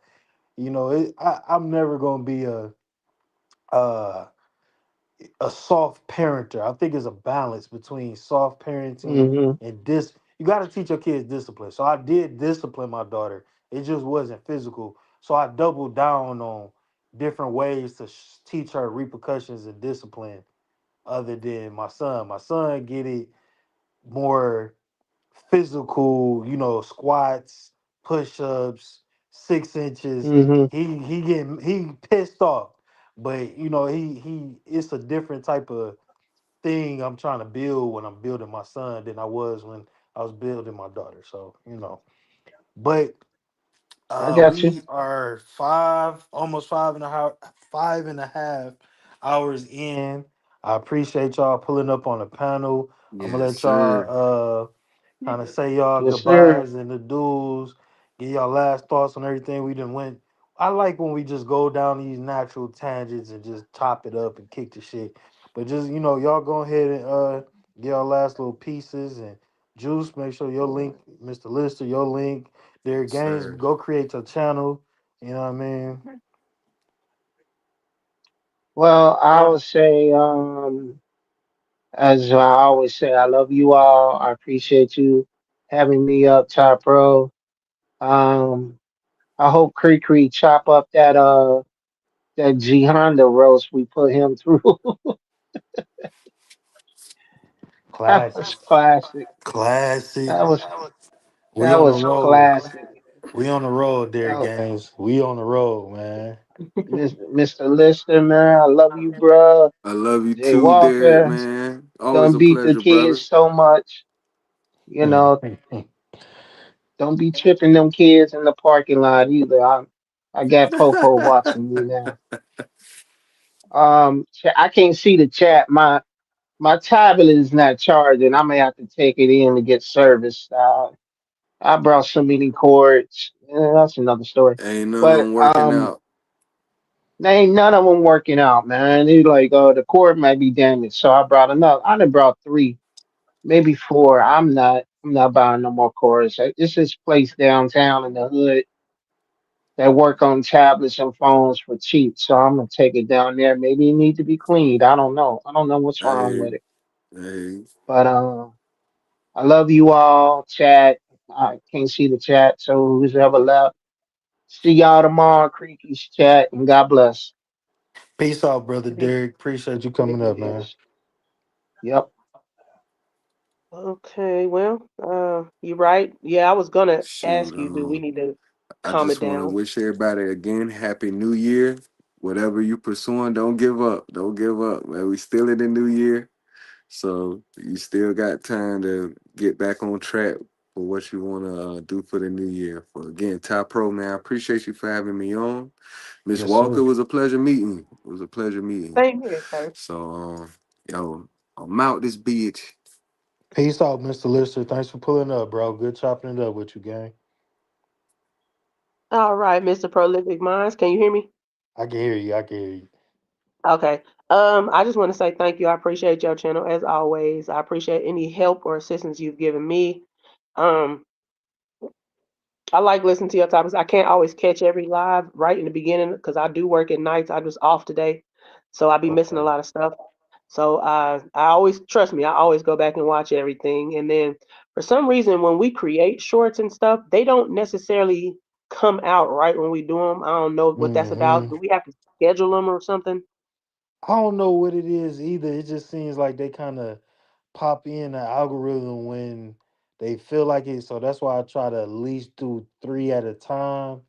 I'm never gonna be uh, a soft parenter. I think it's a balance between soft parenting Hmm. and dis. You got to teach your kids discipline. So I did discipline my daughter. It just wasn't physical. So I doubled down on different ways to teach her repercussions and discipline. Other than my son get it more physical, squats, push-ups, 6 inches. Hmm. He pissed off. But he it's a different type of thing I'm trying to build when I'm building my son than I was when I was building my daughter. So. But I got you. we are almost 5.5 hours in. I appreciate y'all pulling up on the panel. I'm gonna Yes, let sir. y'all kind of say y'all Yes, sir. goodbyes and the duels, get y'all last thoughts on everything we done went. I like when we just go down these natural tangents and just top it up and kick the shit. But just y'all go ahead and get y'all last little pieces and Juice. Make sure your link, Mr. Lister, your link, their Yes, games. sir. Go create your channel. You know what I mean? Well, I would say, as I always say, I love you all. I appreciate you having me up, Top Pro. Um, I hope Cree chop up that G Honda roast we put him through. That Classic, was classic. classic. That was We that on the was road. classic. We on the road, That there, was, games. We on the road, man. Mr. Lister, man, I love you, bruh. I love you Jay too, Derek, Walker, man. Always don't a beat the pleasure, brother. kids so much. You know, don't be tripping them kids in the parking lot either. I got Popo watching me now. I can't see the chat. My tablet is not charging. I may have to take it in to get serviced. I brought so many cords. That's another story. Ain't none of But them working out. they ain't none of them working out, man. They like, oh, the cord might be damaged, so I brought another. I done brought three, maybe four. I'm not buying no more cords. It's this place downtown in the hood that work on tablets and phones for cheap. So I'm gonna take it down there. Maybe it need to be cleaned. I don't know. I don't know what's wrong Hey, with it. hey. But I love you all. Chat. I can't see the chat, so who's ever left. See y'all tomorrow, Creaky's chat, and God bless. Peace out, brother Peace. Derek. Appreciate you coming up, man. Peace. Yep. Okay, well, you're right. Yeah, I was gonna Shoot. ask you, do we need to I calm it just want to down? wish everybody again Happy New Year. whatever you pursuing, don't give up. Don't give up, man. We still in the new year. So you still got time to get back on track for what you want to do for the new year. For again, Ty Pro, man, I appreciate you for having me on. Miss Yes, Walker, sir. it was a pleasure meeting you. It was a pleasure meeting you. Same here, sir. So, yo, I'm out this bitch. Peace out, Mr. Lister. Thanks for pulling up, bro. Good chopping it up with you, gang. All right, Mr. Prolific Minds, can you hear me? I can hear you. I can hear you. Okay. I just want to say thank you. I appreciate your channel as always. I appreciate any help or assistance you've given me. Um, I like listening to your topics. I can't always catch every live right in the beginning because I do work at nights. I just off today, so I be missing a Okay. lot of stuff. So I always trust me. I always go back and watch everything. And then for some reason, when we create shorts and stuff, they don't necessarily come out right when we do them. I don't know what that's about. Hmm. Do we have to schedule them or something? I don't know what it is either. It just seems like they kind of pop in the algorithm when they feel like it. So that's why I try to at least do three at a time.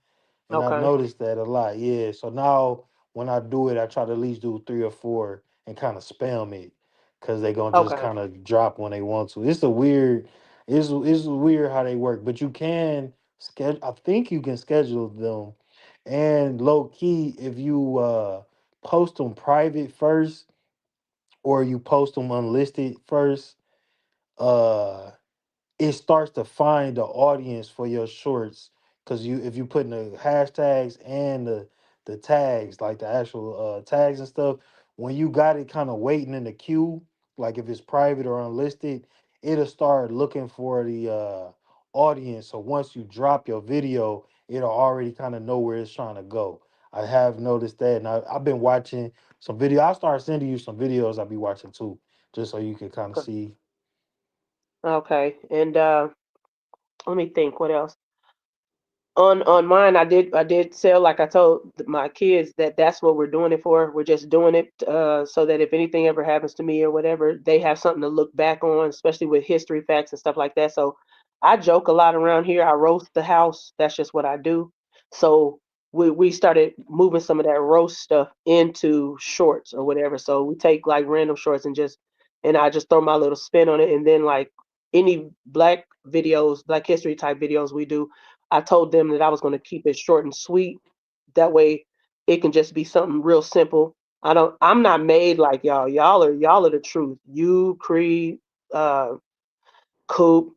And I've Okay. noticed that a lot. Yeah. So now when I do it, I try to at least do three or four and kind of spam it because they're gonna just Okay. kind of drop when they want to. It's weird how they work, but you can schedule. I think you can schedule them, and low key if you post them private first or you post them unlisted first. Uh, it starts to find the audience for your shorts because you if you put in the hashtags and the tags like the actual tags and stuff when you got it kind of waiting in the queue like if it's private or unlisted it'll start looking for the audience so once you drop your video it'll already kind of know where it's trying to go. I have noticed that and I've been watching some video. I'll start sending you some videos I'll be watching too just so you can kind of see. Okay. And let me think. What else? On mine, I did sell like I told my kids that that's what we're doing it for. We're just doing it so that if anything ever happens to me or whatever, they have something to look back on, especially with history facts and stuff like that. So I joke a lot around here. I roast the house. That's just what I do. So we started moving some of that roast stuff into shorts or whatever. So we take like random shorts and I just throw my little spin on it, and then like any black videos, black history type videos we do. I told them that I was going to keep it short and sweet. That way, it can just be something real simple. I'm not made like y'all. Y'all are the truth. You, Creed, uh, Coop,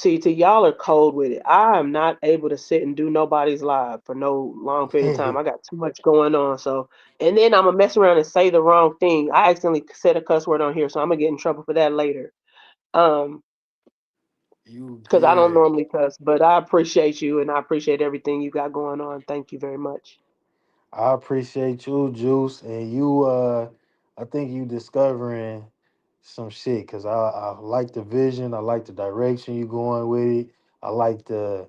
CT, y'all are cold with it. I am not able to sit and do nobody's live for no long period of time. I got too much going on. So, and then I'm gonna mess around and say the wrong thing. I accidentally said a cuss word on here, so I'm gonna get in trouble for that later. Um, You because I don't good. normally cuss, but I appreciate you and I appreciate everything you got going on. Thank you very much. I appreciate you, Juice, and you. I think you discovering some shit because I like the vision. I like the direction you going with it. I like the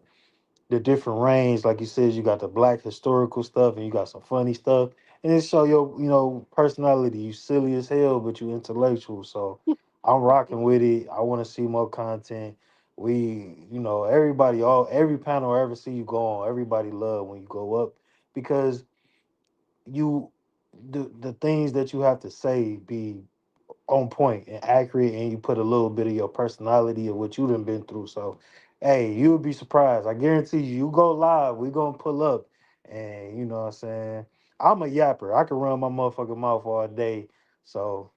different range. Like you said, you got the black historical stuff and you got some funny stuff, and it show your personality. You silly as hell, but you intellectual. So I'm rocking with it. I want to see more content. Everybody, every panel I ever see you go on, everybody love when you go up because you the things that you have to say be on point and accurate and you put a little bit of your personality of what you done been through. So hey, you would be surprised. I guarantee you, you go live, we gonna pull up and you know what I'm saying. I'm a yapper. I can run my motherfucking mouth all day. So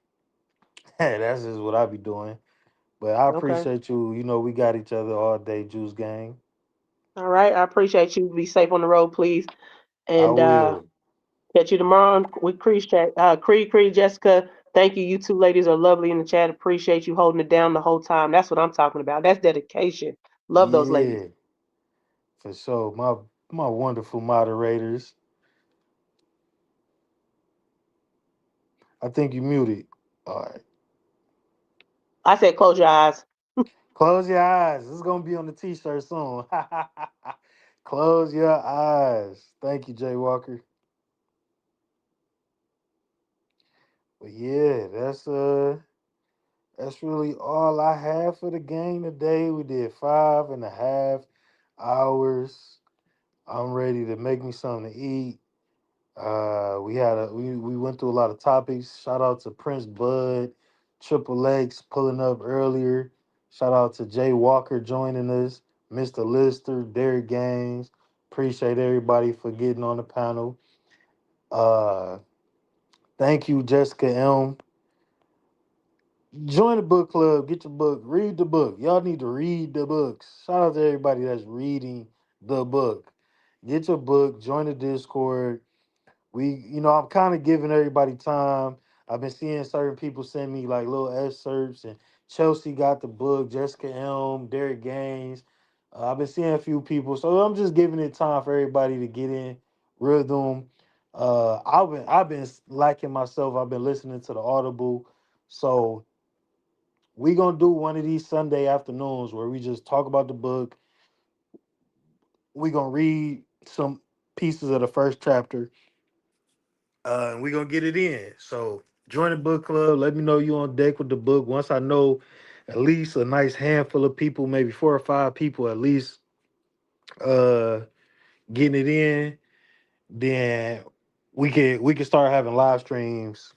hey, that's just what I be doing. But I Okay. appreciate you. You know, we got each other all day, Juice Gang. All right. I appreciate you. Be safe on the road, please. I And will. catch you tomorrow with Creed's chat. Creed, Jessica. Thank you. You two ladies are lovely in the chat. Appreciate you holding it down the whole time. That's what I'm talking about. That's dedication. Love those ladies. Yeah, for sure. My wonderful moderators. I think you muted. All right. I said close your eyes. Close your eyes. It's gonna be on the t-shirt soon. Close your eyes. Thank you, Jay Walker. But yeah, that's really all I have for the game today. We did 5.5 hours. I'm ready to make me something to eat. We went through a lot of topics. Shout out to Prince Bud, Triple X pulling up earlier. Shout out to Jay Walker joining us, Mr. Lister, Derek Gaines. Appreciate everybody for getting on the panel. Uh, Thank you, Jessica M. Join the book club. Get your book. Read the book. Y'all need to read the books. Shout out to everybody that's reading the book. Get your book. Join the Discord. I'm kind of giving everybody time. I've been seeing certain people send me like little excerpts, and Chelsea got the book. Jessica M. Derek Gaines. I've been seeing a few people, so I'm just giving it time for everybody to get in rhythm. I've been lacking myself. I've been listening to the Audible, so we gonna do one of these Sunday afternoons where we just talk about the book. We gonna read some pieces of the first chapter, and we gonna get it in. So join the book club. Let me know you on deck with the book. Once I know at least a nice handful of people, maybe 4 or 5 people at least, uh, getting it in, then we can start having live streams.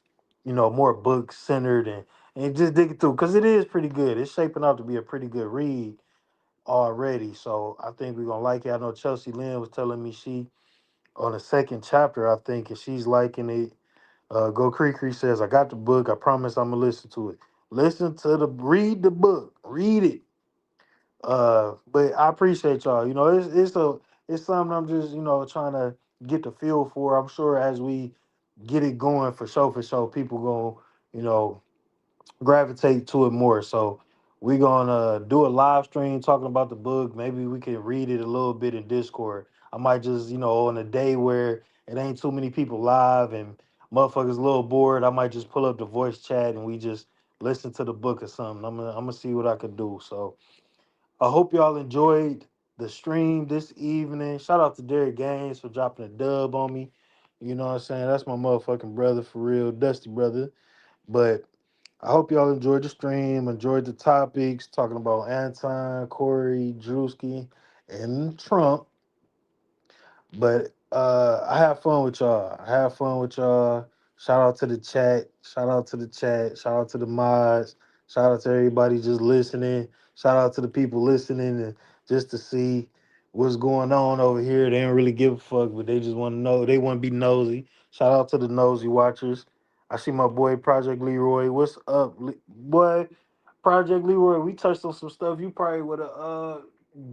More book centered and just dig it through because it is pretty good. It's shaping out to be a pretty good read already. So I think we're gonna like it. I know Chelsea Lynn was telling me she on the second chapter, I think, and she's liking it. Go Cree says, I got the book. I promise I'm gonna listen to it. Read the book. Read it. But I appreciate y'all. It's something I'm just, trying to get the feel for. I'm sure as we get it going for sure, people gonna, gravitate to it more. So we're gonna do a live stream talking about the book. Maybe we can read it a little bit in Discord. I might just, on a day where it ain't too many people live and motherfuckers a little bored, I might just pull up the voice chat and we just listen to the book or something. I'm gonna see what I could do. So I hope y'all enjoyed the stream this evening. Shout out to Derek Gaines for dropping a dub on me. You know what I'm saying? That's my motherfucking brother for real, Dusty brother. But I hope y'all enjoyed the stream, enjoyed the topics, talking about Anton, Corey, Druski, and Trump. But I have fun with y'all. I have fun with y'all. Shout out to the chat. Shout out to the chat. Shout out to the mods. Shout out to everybody just listening. Shout out to the people listening and just to see what's going on over here. They don't really give a fuck, but they just want to know. They want to be nosy. Shout out to the nosy watchers. I see my boy Project Leroy. What's up, boy? Project Leroy, we touched on some stuff you probably would have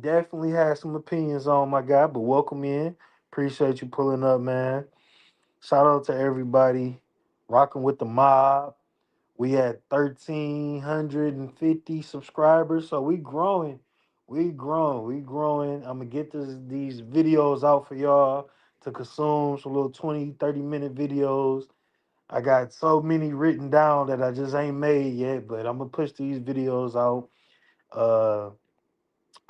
definitely had some opinions on, my guy, but welcome in. Appreciate you pulling up, man. Shout out to everybody rocking with the mob. We had 1,350 subscribers, so we growing. We growing. We growing. I'm gonna get these videos out for y'all to consume, some little 20, 30-minute videos. I got so many written down that I just ain't made yet, but I'm gonna push these videos out. Uh,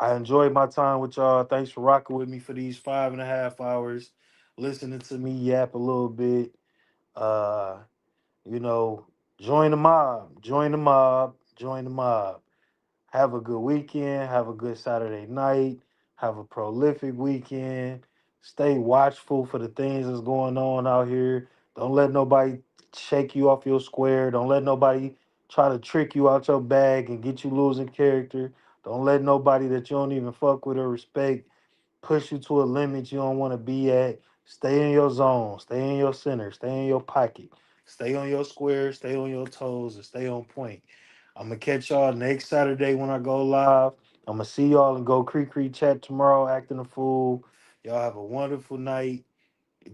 I enjoyed my time with y'all. Thanks for rocking with me for these 5.5 hours, listening to me yap a little bit. Uh, you know, join the mob, join the mob, join the mob. Have a good weekend. Have a good Saturday night. Have a prolific weekend. Stay watchful for the things that's going on out here. Don't let nobody shake you off your square. Don't let nobody try to trick you out your bag and get you losing character. Don't let nobody that you don't even fuck with or respect push you to a limit you don't want to be at. Stay in your zone. Stay in your center. Stay in your pocket. Stay on your square. Stay on your toes and stay on point. I'm going to catch y'all next Saturday when I go live. I'm going to see y'all and Go Creek chat tomorrow, acting a fool. Y'all have a wonderful night.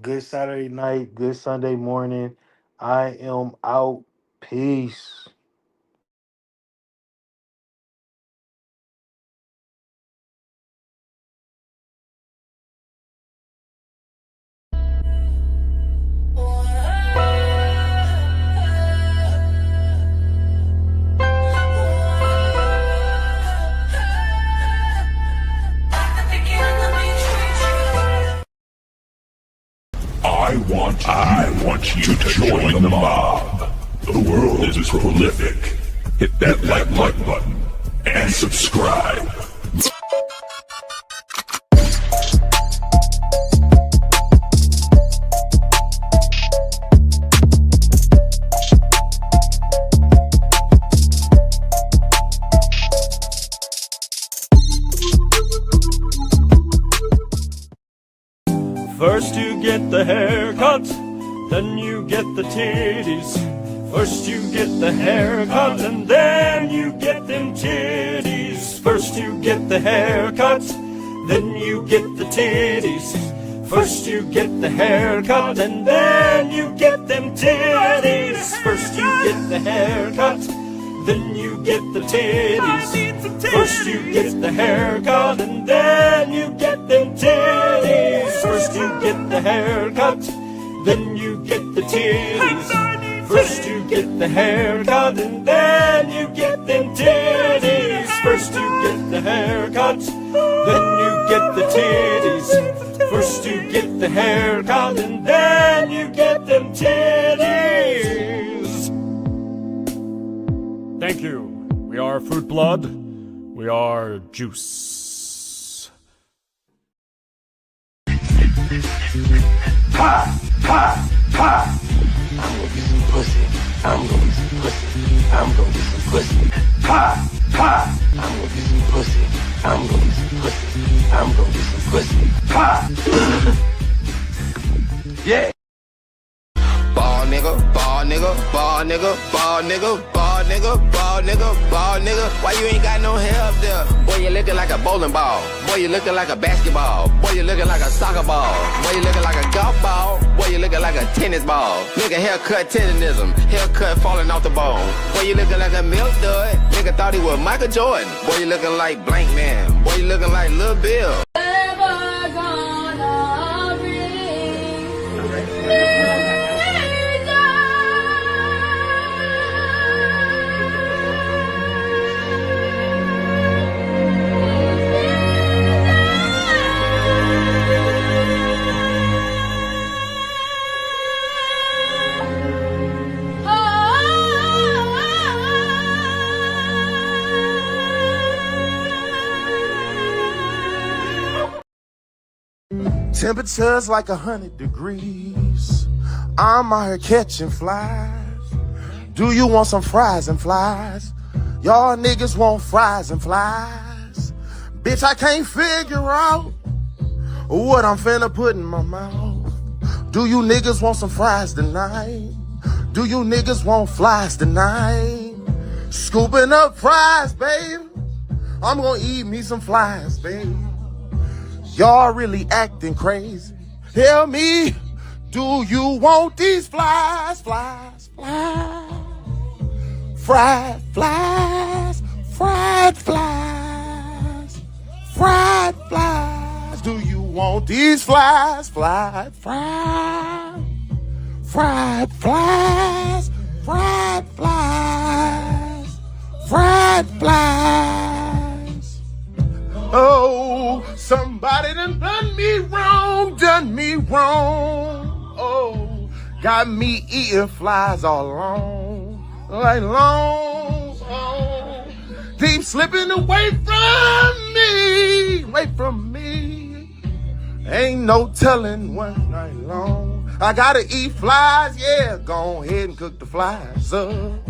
Good Saturday night. Good Sunday morning. I am out. Peace. I want you to join the mob. The world is prolific. Hit that like button and subscribe. First you get the haircut, then you get the titties. First you get the haircut, and then you get them titties. First you get the haircut, then you get the titties. First you get the haircut, and then you get them titties. First you get the haircut, then you get the titties. First you get the haircut, and then you get them titties. First you get the haircut, then you get the titties. First you get the haircut, and then you get them titties. First you get the haircut, then you get the titties. First you get the haircut, and then you get them titties. Thank you. We are Fruit Blood. We are Juice. Ha! Ha! Ha! I'm gonna get some pussy. I'm gonna get some pussy. I'm gonna get some pussy. Ha! Ha! I'm gonna get some pussy. I'm gonna get some pussy. I'm gonna get some pussy. Ha! Yeah. Ball nigga, ball nigga, ball nigga, ball nigga, ball nigga, ball nigga, ball nigga. Why you ain't got no hair up there? Boy, you looking like a bowling ball. Boy, you looking like a basketball. Boy, you looking like a soccer ball. Boy, you looking like a golf ball. Boy, you looking like a tennis ball. Nigga, haircut tennisism. Haircut falling off the bone. Boy, you looking like a milk dud. Nigga thought he was Michael Jordan. Boy, you looking like Blank Man. Boy, you looking like Lil Bill. Temperatures like 100 degrees. I'm out here catching flies. Do you want some fries and flies? Y'all niggas want fries and flies. Bitch, I can't figure out what I'm finna put in my mouth. Do you niggas want some fries tonight? Do you niggas want flies tonight? Scooping up fries, baby. I'm gonna eat me some flies, baby. Y'all really acting crazy. Tell me, do you want these flies, flies, flies? Fried flies, fried flies, fried flies. Do you want these flies, fried, fried, fried flies, fried flies, fried flies? Oh, somebody done me wrong, Oh, got me eating flies all along, like long, oh. Deep slipping away from me. Ain't no telling one night long. I gotta eat flies, yeah, go ahead and cook the flies up.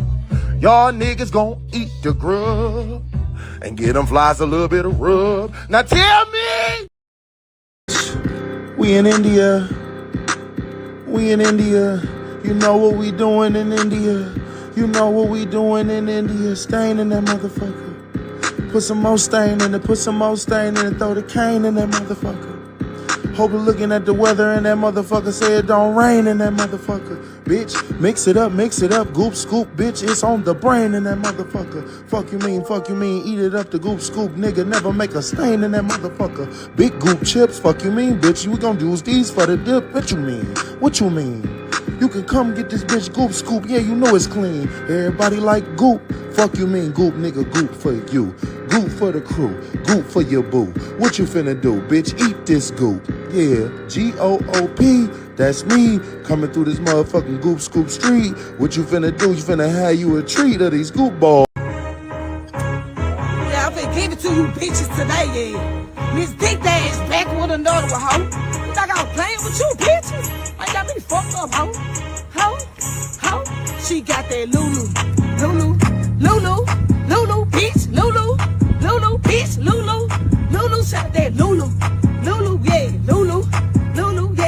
Y'all niggas gon' eat the grub and get them flies a little bit of rub. Now tell me! We in India. We in India. You know what we doing in India. You know what we doing in India. Stain in that motherfucker. Put some more stain in it. Put some more stain in it. Throw the cane in that motherfucker. Hope you're looking at the weather and that motherfucker say it don't rain in that motherfucker. Bitch, mix it up, goop scoop, bitch, it's on the brain in that motherfucker. Fuck you mean, eat it up the goop scoop, nigga, never make a stain in that motherfucker. Big goop chips, fuck you mean, bitch, we gon' use these for the dip, what you mean? You can come get this bitch goop scoop, yeah, you know it's clean. Everybody like goop, fuck you mean, goop, nigga, goop for you. Goop for the crew, goop for your boo. What you finna do, bitch? Eat this goop. Yeah, G-O-O-P, that's me. Coming through this motherfucking goop scoop street. What you finna do? You finna have you a treat of these goop balls. Yeah, I'm finna give it to you bitches today, yeah. Miss Dick Dash back with another one, ho. You think I was playing with you bitches? I got me fucked up, ho. Ho. She got that Lulu, bitch, Lulu, bitch, Lulu, shot that Lulu, yeah, Lulu, yeah.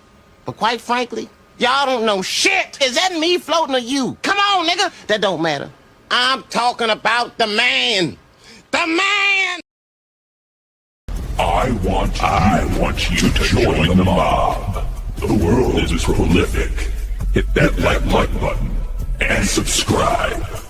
But quite frankly, y'all don't know shit. Is that me floating or you? Come on, nigga. That don't matter. I'm talking about the man. The man! I want you to join the mob. The world is prolific. Hit that like button and subscribe.